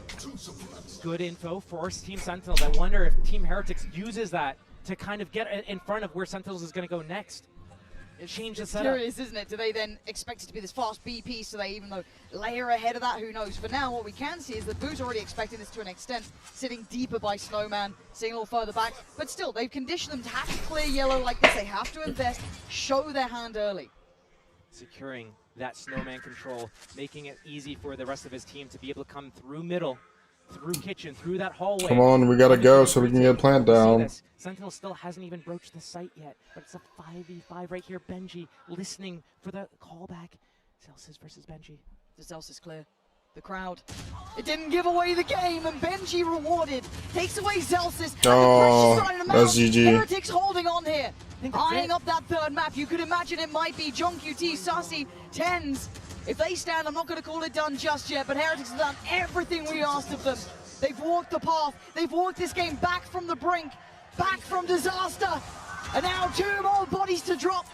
Good info for Team Sentinels. I wonder if Team Heretics uses that to kind of get in front of where Sentinels is going to go next. Change the It's setup. curious, isn't it? Do they then expect it to be this fast BP, so they even though layer ahead of that? Who knows? For now, what we can see is that Boo's already expecting this to an extent, sitting deeper by Snowman, sitting a little further back. But still, they've conditioned them to have to clear yellow like this. They have to invest, show their hand early. Securing that Snowman control, making it easy for the rest of his team to be able to come through middle, through kitchen, through that hallway. Come on, we gotta go so we can get plant down. Sentinel still hasn't even broached the site yet, but it's a 5v5 right here. Benji listening for the callback. Celsius versus Benji. The Celsius clear. The crowd. It didn't give away the game, and Benji rewarded. Takes away Zelsis. Oh, that's GG. Heretics holding on here. Eyeing up that third map. You could imagine it might be John QT, Sussy, Tens. If they stand, I'm not going to call it done just yet, but Heretics have done everything we asked of them. They've walked the path. They've walked this game back from the brink, back from disaster. And now 2 more bodies to drop.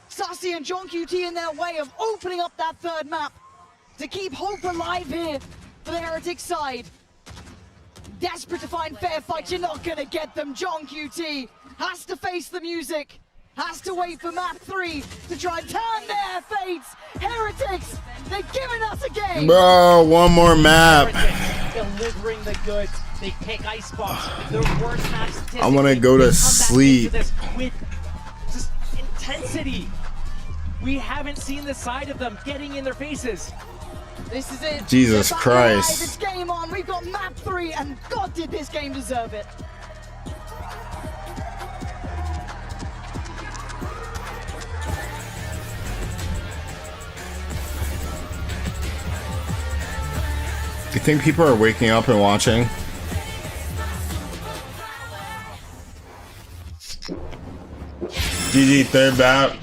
Sussy and John QT in their way of opening up that third map to keep hope alive here for the Heretics side. Desperate to find fair fights, you're not going to get them. John QT has to face the music. Has to wait for map 3 to try and turn their fates. Heretics, they're giving us a game. Bro, one more map. Heretics delivering the goods. They pick Icebox. Their worst map statistic. I want to go to sleep. With just intensity. We haven't seen the side of them getting in their faces. This is it. Jesus They're back Christ. alive. It's game on. We've got map 3, and God, did this game deserve it. Do you think people are waking up and watching? GG, third map.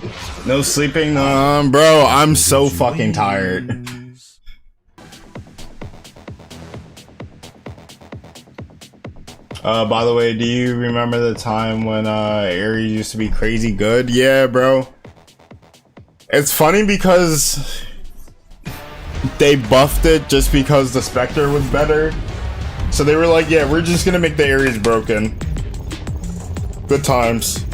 No sleeping? Bro, I'm so fucking tired. By the way, do you remember the time when Ares used to be crazy good? Yeah, bro. It's funny because they buffed it just because the Spectre was better. So they were like, yeah, we're just gonna make the Ares broken. Good times.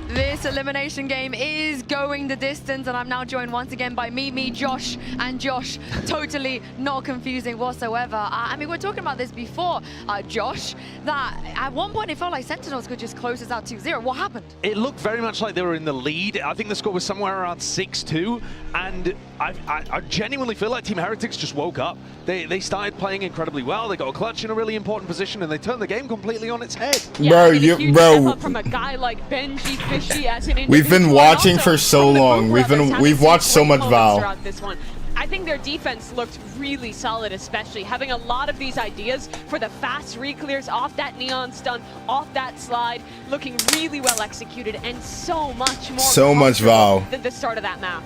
This elimination game is going the distance, and I'm now joined once again by me, Josh, and Josh. Totally not confusing whatsoever. I mean, we were talking about this before, Josh, that at one point it felt like Sentinels could just close us out 2-0. What happened? It looked very much like they were in the lead. I think the score was somewhere around 6-2, and I genuinely feel like Team Heretics just woke up. They started playing incredibly well. They got a clutch in a really important position, and they turned the game completely on its head. Yeah, bro, from a guy like Benji Fishy as an we've been watching for so long. We've watched so much Val. Throughout this one. I think their defense looked really solid, especially having a lot of these ideas for the fast re-clears off that neon stun, off that slide, looking really well executed, and so much more. So much Val than the start of that map.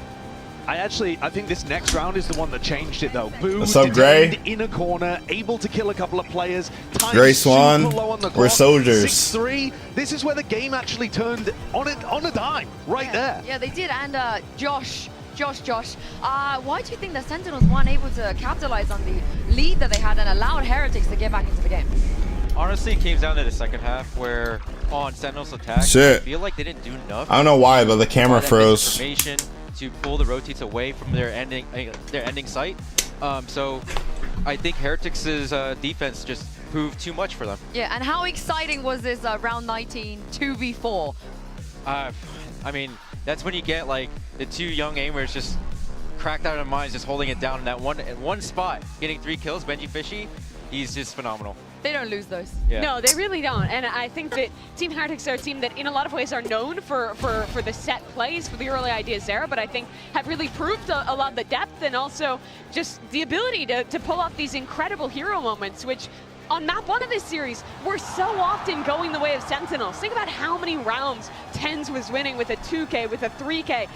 I think this next round is the one that changed it though. Boo What's up, Gray? in a corner, able to kill a couple of players. Gray Swan, we're soldiers. 6-3. This is where the game actually turned on a dime, right there. Yeah, they did. And Josh, why do you think the Sentinels weren't able to capitalize on the lead that they had and allowed Heretics to get back into the game? Honestly, it came down to the second half where on Sentinels attack, Shit. I feel like they didn't do enough. I don't know why, but the camera froze. To pull the rotates away from their ending site. So I think Heretics' defense just proved too much for them. Yeah, and how exciting was this round 19 2v4? I mean, that's when you get like the two young aimers just cracked out of their minds, just holding it down in that one spot, getting 3 kills. Benji Fishy, he's just phenomenal. They don't lose those. Yeah. No, they really don't. And I think that Team Heretics are a team that in a lot of ways are known for the set plays, for the early ideas there, but I think have really proved a lot of the depth and also just the ability to pull off these incredible hero moments, which on map 1 of this series, we're so often going the way of Sentinels. Think about how many rounds TenZ was winning with a 2K, with a 3K.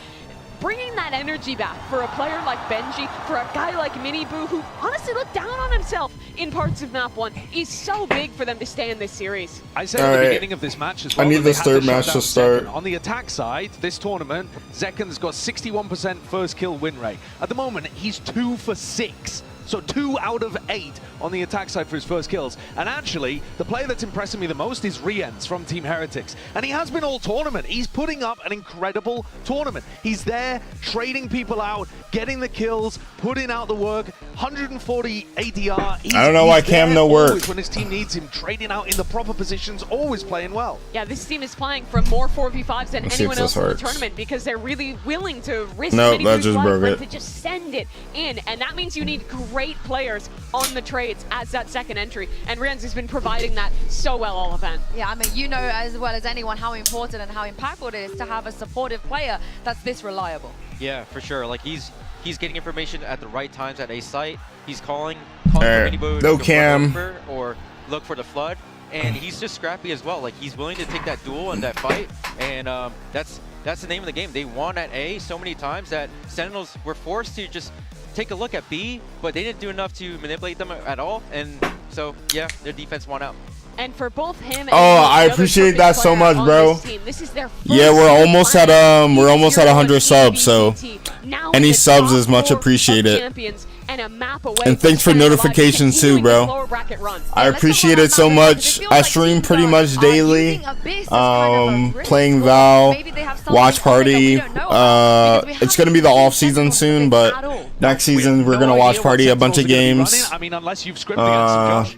Bringing that energy back for a player like Benji, for a guy like Miniboo, who honestly looked down on himself in parts of map 1, is so big for them to stay in this series. I said at the beginning of this match as well. I need this third match to start. On the attack side, this tournament, Zekken's got 61% first kill win rate. At the moment, he's 2 for 6. So 2 out of 8 on the attack side for his first kills. And actually, the player that's impressing me the most is Riens from Team Heretics. And he has been all tournament. He's putting up an incredible tournament. He's there, trading people out, getting the kills, putting out the work, 140 ADR. I don't know why Cam no work. When his team needs him, trading out in the proper positions, always playing well. Yeah, this team is playing for more 4v5s than anyone else in the tournament because they're really willing to risk that just broke it. to just send it in. And that means you need great players on the trades as that second entry. And Riens has been providing that so well all event. Yeah, I mean, you know as well as anyone how important and how impactful it is to have a supportive player that's this reliable. Yeah, for sure. Like he's getting information at the right times at a site. He's calling for Miniboo no to Cam or look for the flood, and he's just scrappy as well. Like he's willing to take that duel and that fight, and that's the name of the game. They won at A so many times that Sentinels were forced to just take a look at B, but they didn't do enough to manipulate them at all, and so yeah, their defense won out. And for both him and I appreciate that so much, bro. This is their yeah, we're almost at 100 subs, so any subs is much appreciated. And thanks for notifications too, bro. I appreciate it so much. I stream pretty much daily. Playing Val, watch party. It's gonna be the off season soon, but next season we're gonna watch party a bunch of games. I mean, unless you've scripted against Josh.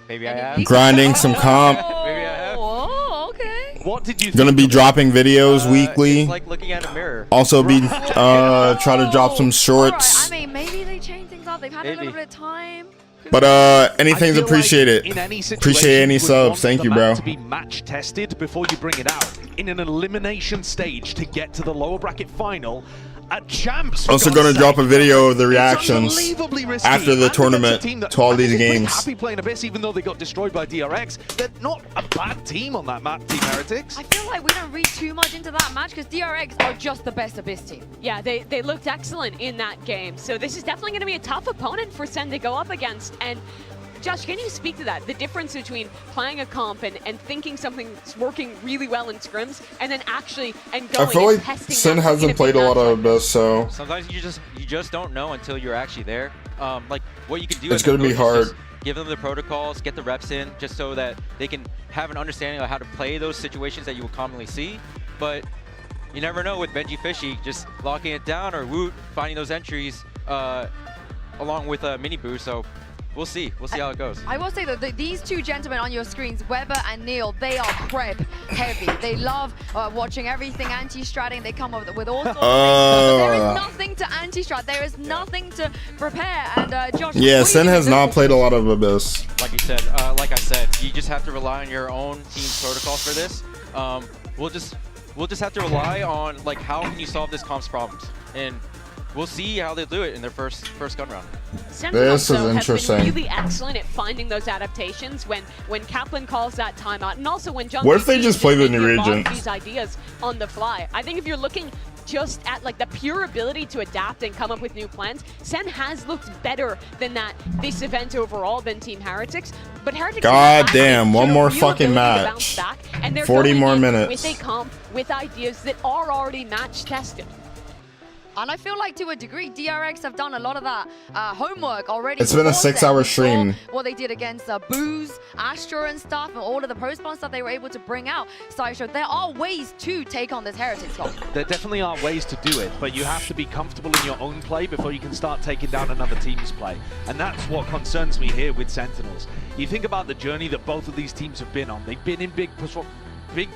Maybe I have. Grinding some comp. Maybe I have. Oh, okay. What did you Gonna be dropping videos weekly. It's like looking at a mirror. Also be try to drop some shorts. I mean, maybe they change things up. They've had a little bit of time. But anything's appreciated. Appreciate any subs. Thank you, bro. To be match tested before you bring it out in an elimination stage to get to the lower bracket final. A champs. Also gonna drop a video of the reactions after the tournament to all these games. Happy playing Abyss even though they got destroyed by DRX. They're not a bad team on that map, Team Heretics. I feel like we don't read too much into that match because DRX are just the best Abyss team. Yeah, they looked excellent in that game. So this is definitely going to be a tough opponent for Sen to go up against. And Josh, can you speak to that? The difference between playing a comp and thinking something's working really well in scrims and then actually going I feel and like testing Sin hasn't played a lot of Abyss, so sometimes you just don't know until you're actually there. Like what you can do. It's gonna be hard. Give them the protocols, get the reps in, just so that they can have an understanding of how to play those situations that you will commonly see. But you never know with Benji Fishy just locking it down or Woot finding those entries along with Miniboo. So we'll see how it goes. I will say that these two gentlemen on your screens, Weber and Neil, they are prep heavy. They love watching everything anti-stratting. They come up with all sorts of things. But there is nothing to anti-strat. There is nothing to prepare. And Josh, yeah, Sen has not played a lot of Abyss. Like you said, like I said, you just have to rely on your own team's protocols for this. We'll just have to rely on like how can you solve this comp's problems, and we'll see how they do it in their first gun round. Sentinels, though, have been really excellent at finding those adaptations when Kaplan calls that timeout, and also when John. What if they just play the new region? These ideas on the fly. I think if you're looking just at like the pure ability to adapt and come up with new plans, Sen has looked better than that this event overall than Team Heretics. But Heretics, God damn, one more fucking match. 40 more minutes. With a comp with ideas that are already match tested. And I feel like to a degree, DRX have done a lot of that homework already. It's been a 6-hour stream. What they did against Booze, Astra and stuff, and all of the post-spawn stuff they were able to bring out. Sideshow, there are ways to take on this Heretics squad. There definitely are ways to do it, but you have to be comfortable in your own play before you can start taking down another team's play. And that's what concerns me here with Sentinels. You think about the journey that both of these teams have been on. They've been in big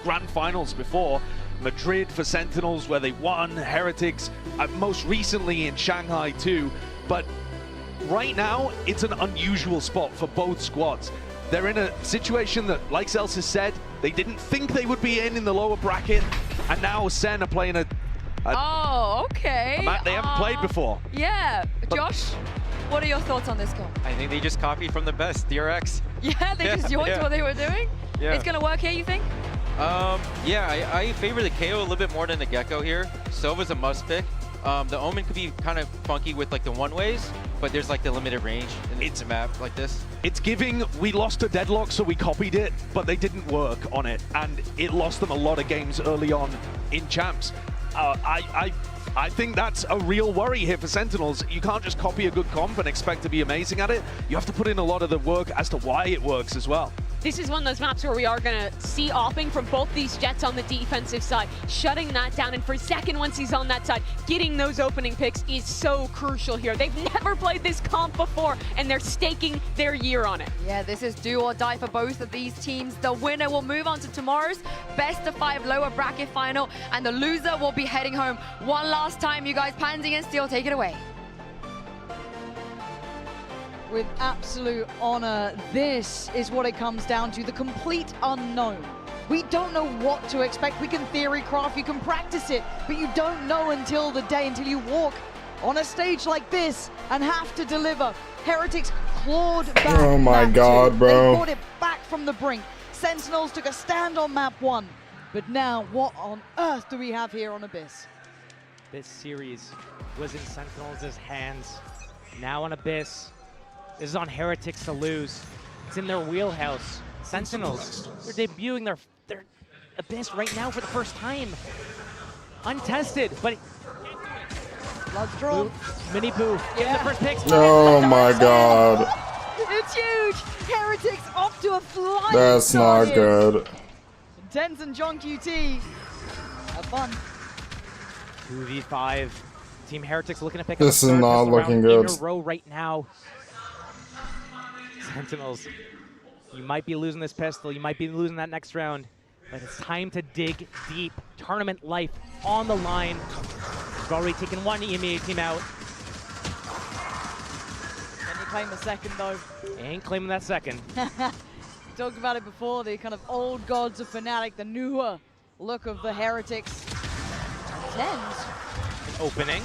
grand finals before. Madrid for Sentinels, where they won, Heretics, most recently in Shanghai too. But right now, it's an unusual spot for both squads. They're in a situation that, like Celsius said, they didn't think they would be in the lower bracket, and now Sen are playing a map they haven't played before. Yeah, Josh, what are your thoughts on this comp? I think they just copied from the best, DRX. Yeah, they just joined what they were doing? Yeah. It's going to work here, you think? Yeah, I favor the KO a little bit more than the Gecko here. Sova's a must pick. The Omen could be kind of funky with like the one-ways, but there's like the limited range in the map like this. It's giving, we lost a deadlock, so we copied it, but they didn't work on it, and it lost them a lot of games early on in Champs. I think that's a real worry here for Sentinels. You can't just copy a good comp and expect to be amazing at it. You have to put in a lot of the work as to why it works as well. This is one of those maps where we are going to see offing from both these Jets on the defensive side, shutting that down. And for Zekken, once he's on that side, getting those opening picks is so crucial here. They've never played this comp before, and they're staking their year on it. Yeah, this is do or die for both of these teams. The winner will move on to tomorrow's best of 5 lower bracket final, and the loser will be heading home. One last time, you guys, Pansy and Steel, take it away. With absolute honor, this is what it comes down to, the complete unknown. We don't know what to expect. We can theory craft, you can practice it, but you don't know until the day, until you walk on a stage like this and have to deliver. Heretics clawed back. Oh my God, bro. They brought it back from the brink. Sentinels took a stand on map 1. But now, what on earth do we have here on Abyss? This series was in Sentinels' hands. Now on Abyss. This is on Heretics to lose. It's in their wheelhouse. Sentinels, they're debuting their Abyss right now for the first time. Untested, but... Blood's drawn. Mini Boo, getting the first picks. Oh my God. It's huge! Heretics off to a flying That's start not here. good. Tens and John QT. Have fun. 2v5. Team Heretics looking to pick up This is not looking good. In a row right now. Sentinels, you might be losing this pistol, you might be losing that next round, but it's time to dig deep. Tournament life on the line. We've already taken one EMEA team out. Can you claim a second though? Ain't claiming that second. Talked about it before, the kind of old gods of Fnatic, the newer look of the Heretics. Tens. Opening.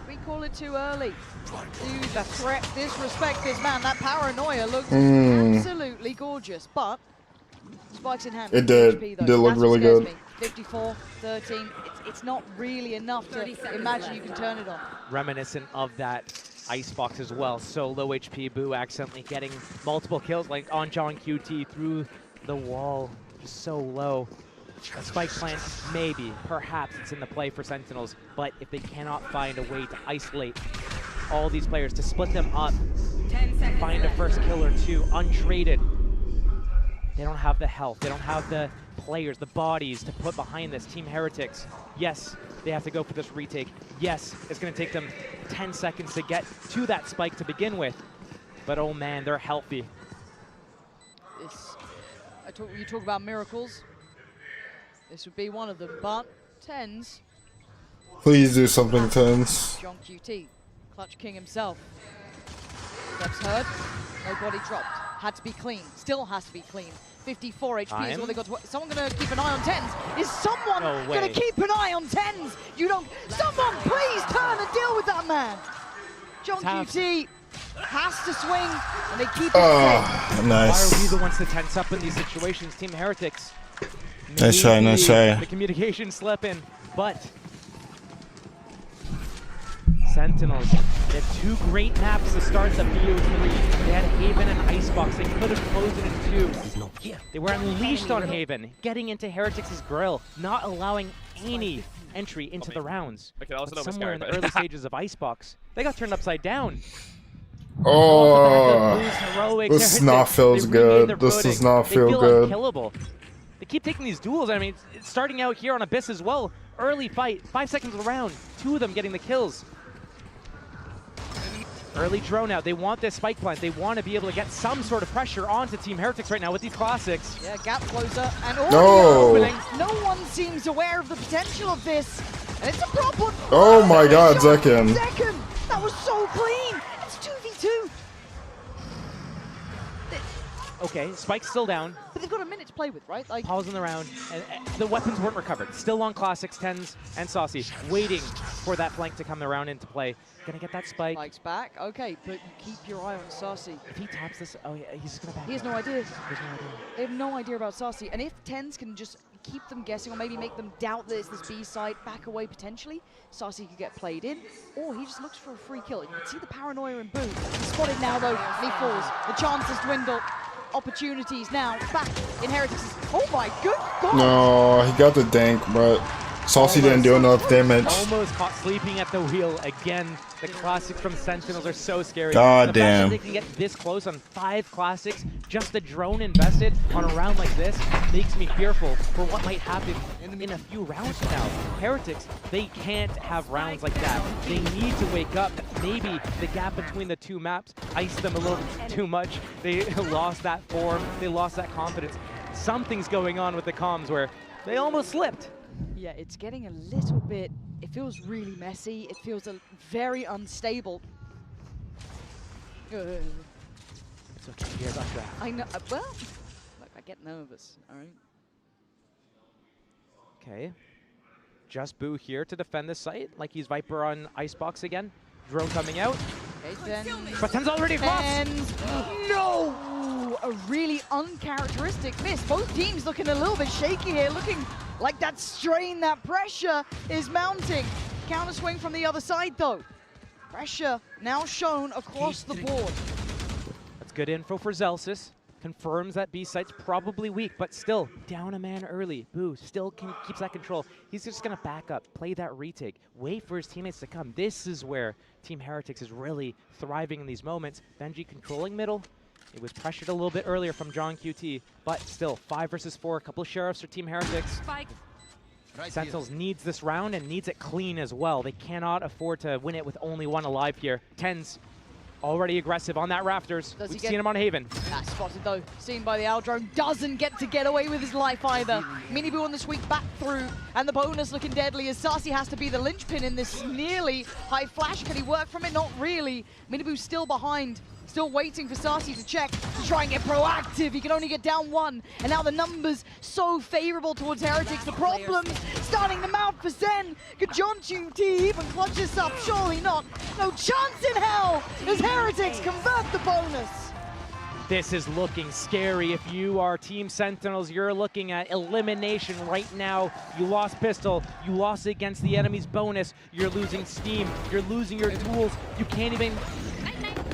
We call it too early. Do the threat disrespect this man. That paranoia looks absolutely gorgeous, but spikes in hand. It did. HP, Did look really good. 54, 13. It's not really enough to imagine you can turn it on. Reminiscent of that Icebox as well. So low HP, Boo accidentally getting multiple kills, like on John QT through the wall, just so low. A spike plant, maybe, perhaps it's in the play for Sentinels, but if they cannot find a way to isolate all these players, to split them up, find a first kill or two, untraded, they don't have the health, they don't have the players, the bodies to put behind this. Team Heretics, yes, they have to go for this retake. Yes, it's going to take them 10 seconds to get to that spike to begin with, but oh man, they're healthy. You talk about miracles. This would be one of them, but Tens. Please do something, Tens. John QT, Clutch King himself. Steps heard, no body dropped. Had to be clean, still has to be clean. 54 HP is all they got to work. Someone gonna keep an eye on Tens? Is someone gonna keep an eye on Tens? You don't, someone please turn and deal with that man. John QT has to swing, and they keep it safe. Nice. Why are we the ones to tense up in these situations? Team Heretics. Nice try, nice try. The communication slipping, but Sentinels, they have two great maps to start the BO3. They had Haven and Icebox. They could have closed it in 2. They were unleashed on Haven, getting into Heretics' grill, not allowing any entry into the rounds. Okay, that was a But little somewhere scary, in the but- early stages of Icebox, they got turned upside down. Oh, Heroics, this does not Heretics, feel they regained their good. This does footing. not They feel good. Unkillable. They keep taking these duels. I mean, it's starting out here on Abyss as well. Early fight, 5 seconds of the round. 2 of them getting the kills. Early drone out. They want this spike plant. They want to be able to get some sort of pressure onto Team Heretics right now with these classics. Yeah, gap closer and No. No one seems aware of the potential of this, and it's a problem. Oh my God, Zekin. Zekin, that was so clean. It's 2v2. Okay, Spike's still down. But they've got a minute to play with, right? Like, Pausing the round, and the weapons weren't recovered. Still on classics, 10s, and Saucy, waiting for that flank to come around into play. Gonna get that spike. Spike's back. Okay, but you keep your eye on Saucy. If he taps this, oh yeah, he's just gonna back He has up. no idea. He has no idea. They have no idea about Saucy. And if 10s can just keep them guessing or maybe make them doubt that it's this B site, back away potentially, Saucy could get played in, or he just looks for a free kill. You can see the paranoia in Boo. He's spotted now though, and he falls. The chances dwindle. Opportunities now back in Heretics. Oh my good God! No, he got the dank, but Saucy didn't do enough damage. Almost caught sleeping at the wheel again. The classics from Sentinels are so scary. God the damn. fact that they can get this close on 5 classics, just a drone invested on a round like this, makes me fearful for what might happen in a few rounds from now. Heretics, they can't have rounds like that. They need to wake up. Maybe the gap between the 2 maps iced them a little too much. They lost that form. They lost that confidence. Something's going on with the comms where they almost slipped. Yeah, it's getting a little bit, it feels really messy. It feels very unstable. So here's Usher. I know, well, look, I get nervous, all right? Okay. Just Boo here to defend this site, like he's Viper on Icebox again. Drone coming out. Okay, But 10's already across. No! A really uncharacteristic miss. Both teams looking a little bit shaky here, looking like that strain, that pressure is mounting. Counter swing from the other side though. Pressure now shown across the board. That's good info for Zelsis. Confirms that B site's probably weak, but still down a man early. Boo still keeps that control. He's just gonna back up, play that retake, wait for his teammates to come. This is where Team Heretics is really thriving in these moments. Benji controlling middle. It was pressured a little bit earlier from John QT, but still 5 versus 4. A couple of sheriffs for Team Heretics. Sentinels needs this round and needs it clean as well. They cannot afford to win it with only 1 alive here. 10's already aggressive on that rafters. We've seen him on Haven. That's spotted though, seen by the Owl drone. Doesn't get away with his life either. Miniboo on the sweep back through, and the bonus looking deadly as Saucy has to be the linchpin in this nearly high flash. Can he work from it? Not really. Miniboo still behind. Still waiting for Saucy to check, to try and get proactive. He can only get down 1, and now the numbers so favorable towards Heretics. The problems starting to mount for Zen. Could John QT even clutch this up? Surely not. No chance in hell as Heretics convert the bonus. This is looking scary. If you are Team Sentinels, you're looking at elimination right now. You lost pistol, you lost against the enemy's bonus, you're losing steam, you're losing your tools, you can't even...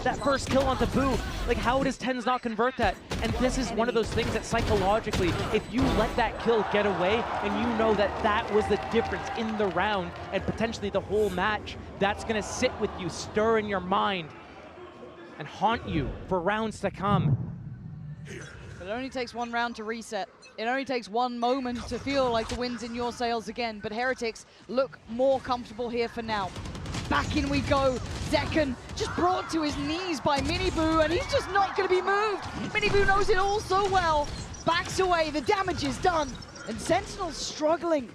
That first kill onto Boo, like how does 10's not convert that? And this is one of those things that psychologically, if you let that kill get away and you know that that was the difference in the round and potentially the whole match, that's gonna sit with you, stir in your mind, and haunt you for rounds to come. But it only takes 1 round to reset. It only takes 1 moment to feel like the wind's in your sails again, but Heretics look more comfortable here for now. Back in we go. Zekin just brought to his knees by Miniboo, and he's just not going to be moved. Miniboo knows it all so well. Backs away, the damage is done, and Sentinels struggling.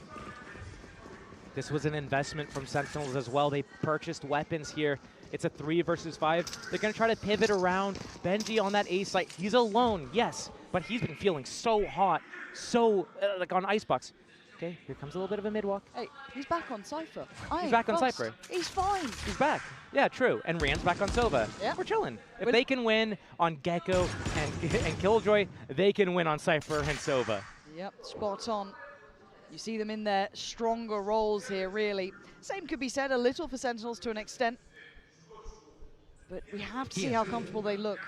This was an investment from Sentinels as well. They purchased weapons here. It's a 3 versus 5. They're going to try to pivot around. Benji on that A site. He's alone, yes, but he's been feeling so hot, so like on Icebox. Okay, here comes a little bit of a mid-walk. Hey, he's back on Cypher. He's back on Cypher. He's fine. He's back. Yeah, true. And Rand's back on Sova. Yeah. We're chilling. If they can win on Gecko and Killjoy, they can win on Cypher and Sova. Yep, spot on. You see them in their stronger roles here, really. Same could be said a little for Sentinels to an extent. But we have to see how comfortable they look.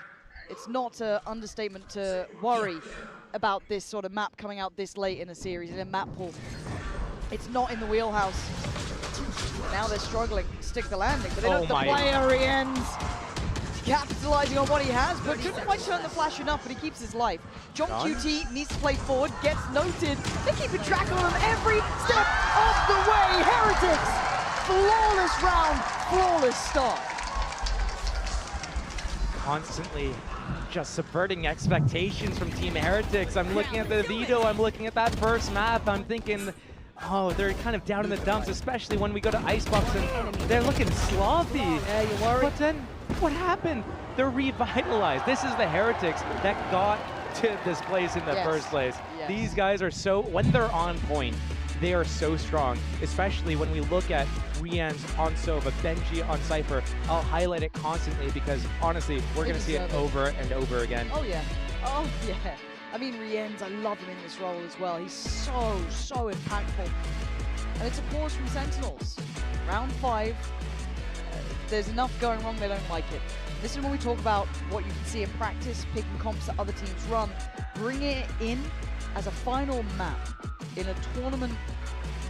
It's not an understatement to worry about this sort of map coming out this late in a series, in a map pool. It's not in the wheelhouse. Now they're struggling to stick the landing, but they don't. The my. player ends. Capitalizing on what he has, but couldn't quite turn the flash enough, but he keeps his life. John QT needs to play forward, gets noted. They're keeping track of him every step of the way. Heretics, flawless round, flawless start. Constantly just subverting expectations from Team Heretics. I'm looking at the veto, I'm looking at that first map, I'm thinking, oh, they're kind of down in the dumps, especially when we go to Icebox and they're looking sloppy. Yeah, you worry. But then, what happened? They're revitalized. This is the Heretics that got to this place in the first place. Yes. These guys are so, when they're on point, they are so strong, especially when we look at Rian's on Sova, Benji on Cypher. I'll highlight it constantly because honestly, we're going to see it over and over again. Oh yeah, oh yeah. I mean, Rien's, I love him in this role as well. He's so impactful. And it's a pause from Sentinels. Round 5, there's enough going wrong, they don't like it. This is when we talk about what you can see in practice, picking comps that other teams run. Bring it in as a final map in a tournament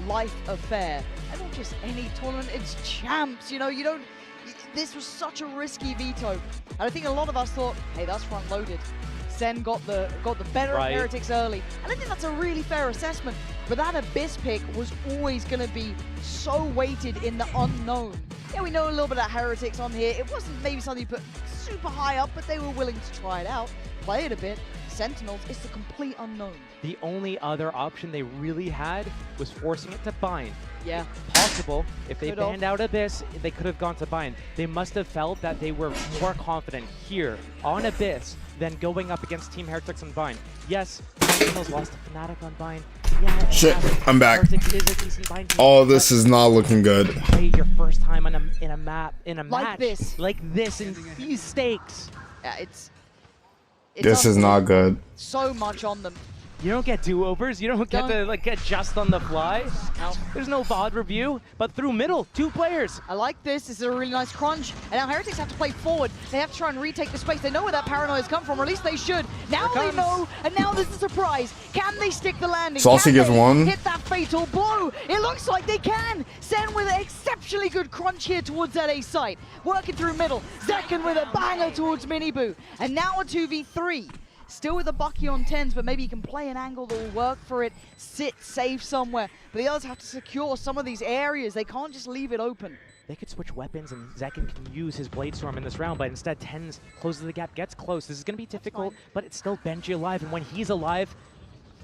life affair. And not just any tournament, it's champs, you know, you don't, this was such a risky veto. And I think a lot of us thought, hey, that's front loaded. Sen got the better of Heretics early. And I think that's a really fair assessment. But that Abyss pick was always going to be so weighted in the unknown. Yeah, we know a little bit about Heretics on here. It wasn't maybe something you put super high up, but they were willing to try it out, play it a bit. Sentinels, it's the complete unknown. The only other option they really had was forcing it to bind. Yeah. Possible. If they banned out Abyss, they could have gone to bind. They must have felt that they were more confident here on Abyss than going up against Team Heretics on bind. Yes, Sentinels lost to Fnatic on bind. Yeah, shit, I'm back. Heretics is a decent bind team, Oh, this is not looking good. Play your first time on in a match like this in these stakes. Yeah, it's this is not good. So much on them. You don't get do-overs. You don't get to get just on the fly. No. There's no VOD review, but through middle, 2 players. I like this. This is a really nice crunch. And now Heretics have to play forward. They have to try and retake the space. They know where that paranoia has come from, or at least they should. Now they know, and now there's a surprise. Can they stick the landing? Saucy gets one. Hit that fatal blow. It looks like they can. Sen with an exceptionally good crunch here towards that A site. Working through middle. Zekken with a banger towards Miniboo. And now a 2v3. Still with a Bucky on 10s, but maybe you can play an angle that will work for it, sit safe somewhere. But the others have to secure some of these areas. They can't just leave it open. They could switch weapons and Zekken can use his Blade Storm in this round, but instead 10s closes the gap, gets close. This is going to be difficult, but it's still Benji alive, and when he's alive,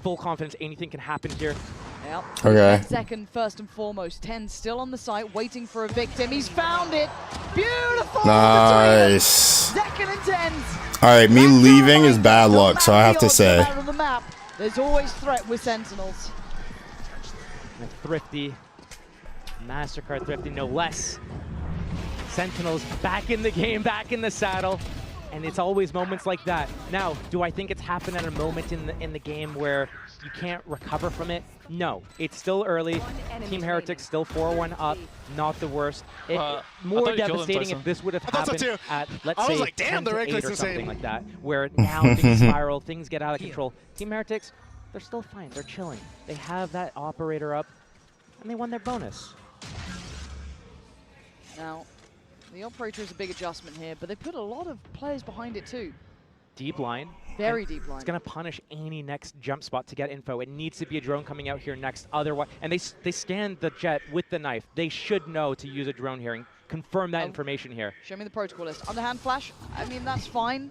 full confidence, anything can happen here. Yep. Okay. Zekken first and foremost. 10 still on the site, waiting for a victim. He's found it. Beautiful. Nice. Zekken and 10s. All right, me leaving is bad luck, so I have to say. The map, there's always threat with Sentinels. And Thrifty, MasterCard Thrifty, no less. Sentinels back in the game, back in the saddle, and it's always moments like that. Now, do I think it's happened at a moment in the game where you can't recover from it? No, it's still early. Team Heretics still 4-1 up, not the worst. More devastating if this would have happened at, let's say, like, damn, 10 to 8 or something insane. like that, where now things spiral, things get out of control. Team Heretics, they're still fine, they're chilling. They have that operator up, and they won their bonus. Now, the operator is a big adjustment here, but they put a lot of players behind it too. Deep line. Very deep line. It's going to punish any next jump spot to get info. It needs to be a drone coming out here next. Otherwise, and they scanned the jet with the knife. They should know to use a drone here and confirm that information here. Show me the protocol list. Underhand flash. I mean, that's fine.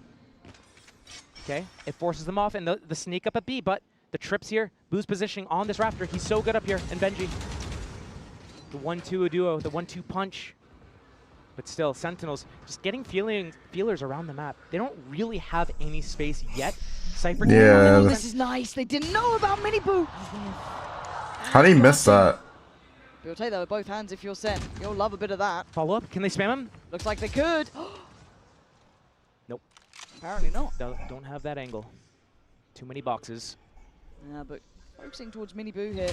Okay, it forces them off, and the sneak up at B, but the trips here. Boo's positioning on this rafter. He's so good up here, and Benji. The 1-2 duo, the 1-2 punch. But still, Sentinels just getting feelers around the map. They don't really have any space yet. Cypher. Yeah. This is nice. They didn't know about Miniboo. How did he miss that? You'll take that with both hands if you're Sen. You'll love a bit of that. Follow up. Can they spam him? Looks like they could. Nope. Apparently not. Don't have that angle. Too many boxes. Yeah, but focusing towards Miniboo here,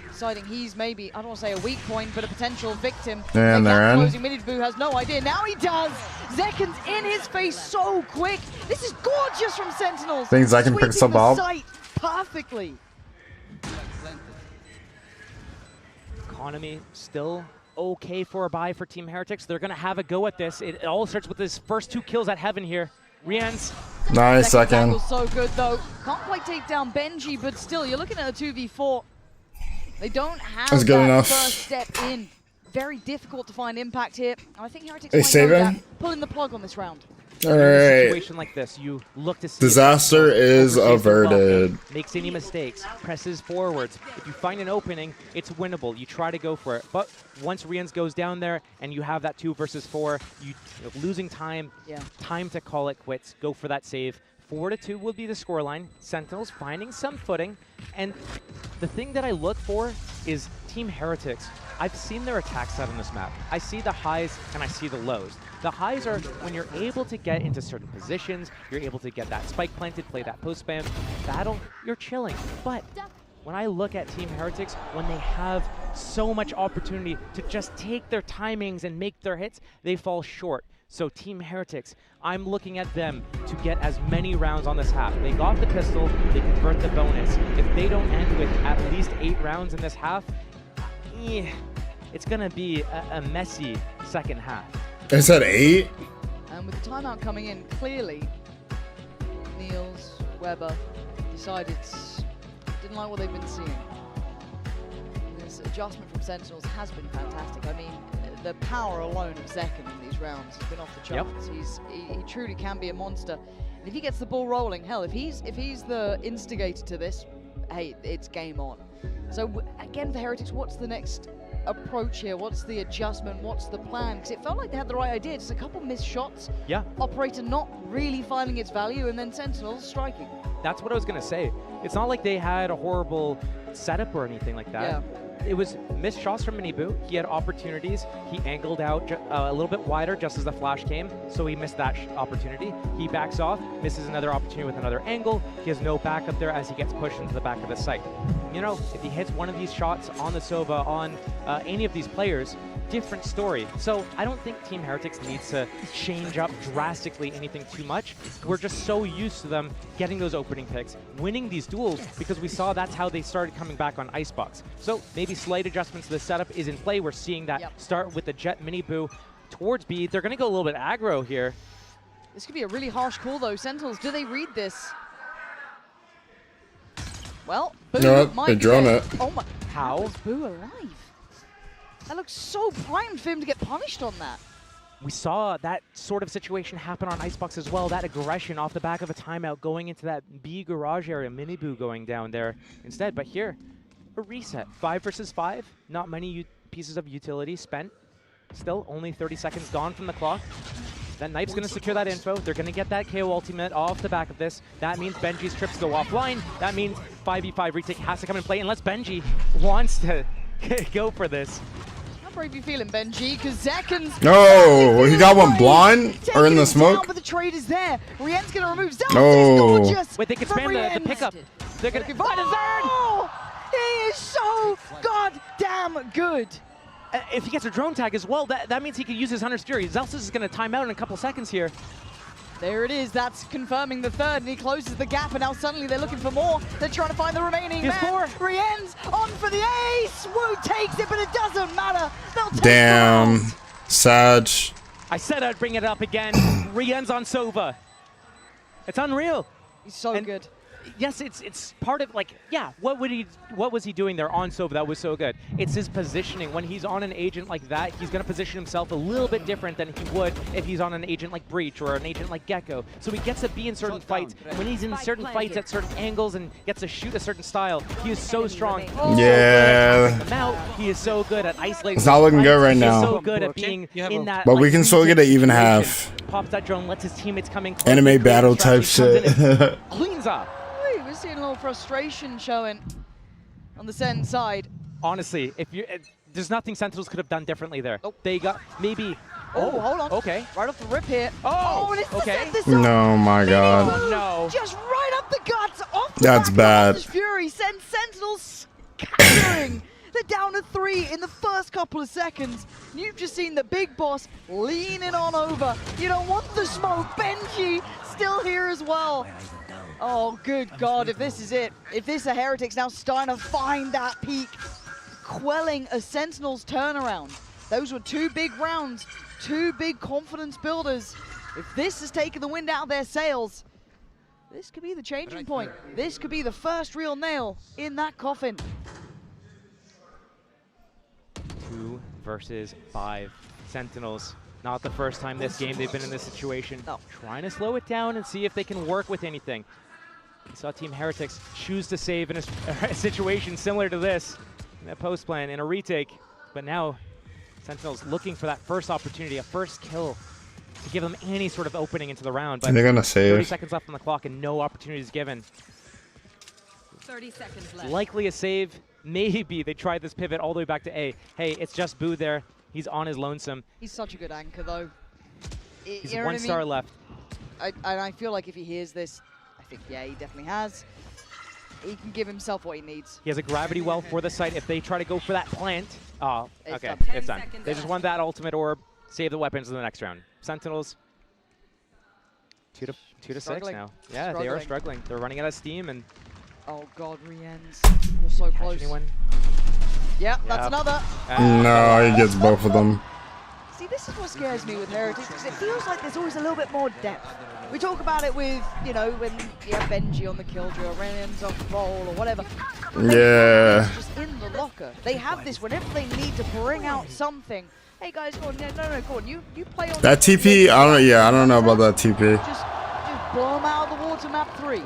deciding he's maybe, I don't want to say a weak point, but a potential victim. And they're in. Closing. Miniboo has no idea. Now he does. Zekken's in his face so quick. This is gorgeous from Sentinels. Think Zekken picks up the up? site perfectly. economy still okay for a buy for Team Heretics. They're going to have a go at this. It all starts with his first 2 kills at Heaven here. Rian's. Nice second. So good though. Can't quite take down Benji, but still, you're looking at a 2v4. They don't have That's good that enough. first step in. Very difficult to find impact here. And I think Heretics Hey, might save know him. that. Pulling the plug on this round. All In a right. situation like this, you look to see Disaster if is oversees the welcome, averted. makes any mistakes, presses forwards. If you find an opening, it's winnable. You try to go for it. But once Rians goes down there and you have that 2 versus 4, you're losing time, time to call it quits, go for that save. 4-2 will be the scoreline. Sentinels finding some footing. And the thing that I look for is Team Heretics. I've seen their attack side on this map. I see the highs and I see the lows. The highs are when you're able to get into certain positions, you're able to get that spike planted, play that post spam, battle, you're chilling. But when I look at Team Heretics, when they have so much opportunity to just take their timings and make their hits, they fall short. So Team Heretics, I'm looking at them to get as many rounds on this half. They got the pistol, they convert the bonus. If they don't end with at least 8 rounds in this half, it's gonna be a messy second half. Is that 8? And with the timeout coming in, clearly, Niels, Weber decided didn't like what they've been seeing. This adjustment from Sentinels has been fantastic. I mean, the power alone of Zekken in these rounds has been off the charts. He truly can be a monster. And if he gets the ball rolling, hell, if he's the instigator to this, hey, it's game on. So again, for Heretics, what's the next approach here? What's the adjustment? What's the plan? Because it felt like they had the right idea. Just a couple missed shots. Yeah. Operator not really finding its value, and then Sentinels striking. That's what I was gonna say. It's not like they had a horrible setup or anything like that. Yeah. It was missed shots from Miniboo. He had opportunities. He angled out a little bit wider just as the flash came, so he missed that opportunity. He backs off, misses another opportunity with another angle. He has no backup there as he gets pushed into the back of the site. You know, if he hits one of these shots on the Sova, on any of these players, different story. So I don't think Team Heretics needs to change up drastically anything too much. We're just so used to them getting those opening picks, winning these duels, because we saw that's how they started coming back on Icebox. So maybe slight adjustments to the setup is in play. We're seeing that start with the Jet Miniboo towards B. They're going to go a little bit aggro here. This could be a really harsh call though. Sentinels, do they read this? Well, Boo No, might they be drone dead. it. Oh my! How is Boo alive? That looks so primed for him to get punished on that. We saw that sort of situation happen on Icebox as well, that aggression off the back of a timeout going into that B garage area, Miniboo going down there instead. But here, a reset, 5 versus 5, not many pieces of utility spent. Still, only 30 seconds gone from the clock. That Knife's going to secure that info. They're going to get that KO ultimate off the back of this. That means Benji's trips go offline. That means 5v5 retake has to come in play unless Benji wants to go for this. How brave you feeling, Benji? Because Zekken's... No, he got one blind or in the smoke. But the trade is there. Rien's going to remove Zelf. No. He's gorgeous. Wait, they can spam the pickup. They're going to find a third. Oh, he is so goddamn good. If he gets a drone tag as well, that means he can use his Hunter's Fury. Zelsis is going to time out in a couple seconds here. There it is. That's confirming the third, and he closes the gap, and now suddenly they're looking for more. They're trying to find the remaining man. Rien's on for the ace. Wu takes it, but it doesn't matter. They'll take Damn. Sag. I said I'd bring it up again. Rien's on Sova. It's unreal. He's so good. Yes, it's part of, like, yeah, what was he doing there on Sova that was so good? It's his positioning. When he's on an agent like that, he's going to position himself a little bit different than he would if he's on an agent like Breach or an agent like Gecko. So he gets to be in certain fights. When he's in certain fights at certain angles and gets to shoot a certain style, he is so strong. Yeah. He is so good at isolating. It's not looking good right He now. is so good at being in that. But we can still get an even half. Pops that drone, lets his teammates come in. Anime battle type shit. Cleans up. We're seeing a little frustration showing on the Sen side. Honestly, there's nothing Sentinels could have done differently there. They got maybe. Oh, hold on. Okay. Right off the rip here. Oh, and it's okay. to set this up. No, my God. Oh, no. Just right up the guts, off the That's back bad. of Fury sends Sentinels scattering. They're down to 3 in the first couple of seconds. You've just seen the big boss leaning on over. You don't want the smoke. Benji still here as well. Oh, good God, if this is it. If this is Heretics now starting to find that peak quelling a Sentinels turnaround. Those were 2 big rounds, 2 big confidence builders. If this has taken the wind out of their sails, this could be the changing point. This could be the first real nail in that coffin. 2 versus 5 Sentinels. Not the first time this game they've been in this situation. No. Trying to slow it down and see if they can work with anything. We saw Team Heretics choose to save in a situation similar to this in a post plan, in a retake. But now Sentinels looking for that first opportunity, a first kill to give them any sort of opening into the round. But they're gonna save. 30 seconds left on the clock and no opportunities given. 30 seconds left. Likely a save. Maybe they tried this pivot all the way back to A. Hey, it's just Boo there. He's on his lonesome. He's such a good anchor, though. He's You know 1 what I star mean? left. I feel like if he hears this, I think, yeah, he definitely has. He can give himself what he needs. He has a gravity well for the site. If they try to go for that plant, oh, It's okay, done. it's done. They just want that ultimate orb, save the weapons in the next round. Sentinels, 2 to 6 Struggling. now. Yeah, they are struggling. They're running out of steam and. Oh God, Rien's. We're so close. Anyone? Yeah, that's another. No, he gets both of them. See, this is what scares me with Heretics, because it feels like there's always a little bit more depth. We talk about it with, you know, when you have Benji on the killjoy or Renan's on roll or whatever. Yeah. Just in the locker. They have this whenever they need to bring out something. Hey guys, go on, no, go on. You play on That TP, I don't know about that TP. Just blow them out of the water map 3.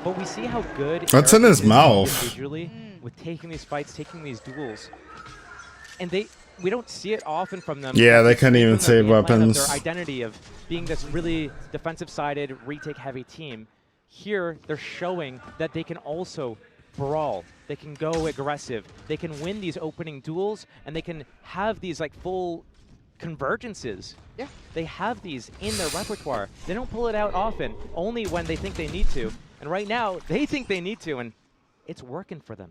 But we see how good. What's in his Heretics is mouth? Individually, with taking these fights, taking these duels, and we don't see it often from them. Yeah, they couldn't even save Their weapons. identity of being this really defensive-sided, retake-heavy team. Here, they're showing that they can also brawl. They can go aggressive. They can win these opening duels, and they can have these like full convergences. Yeah. They have these in their repertoire. They don't pull it out often, only when they think they need to. And right now, they think they need to, and it's working for them.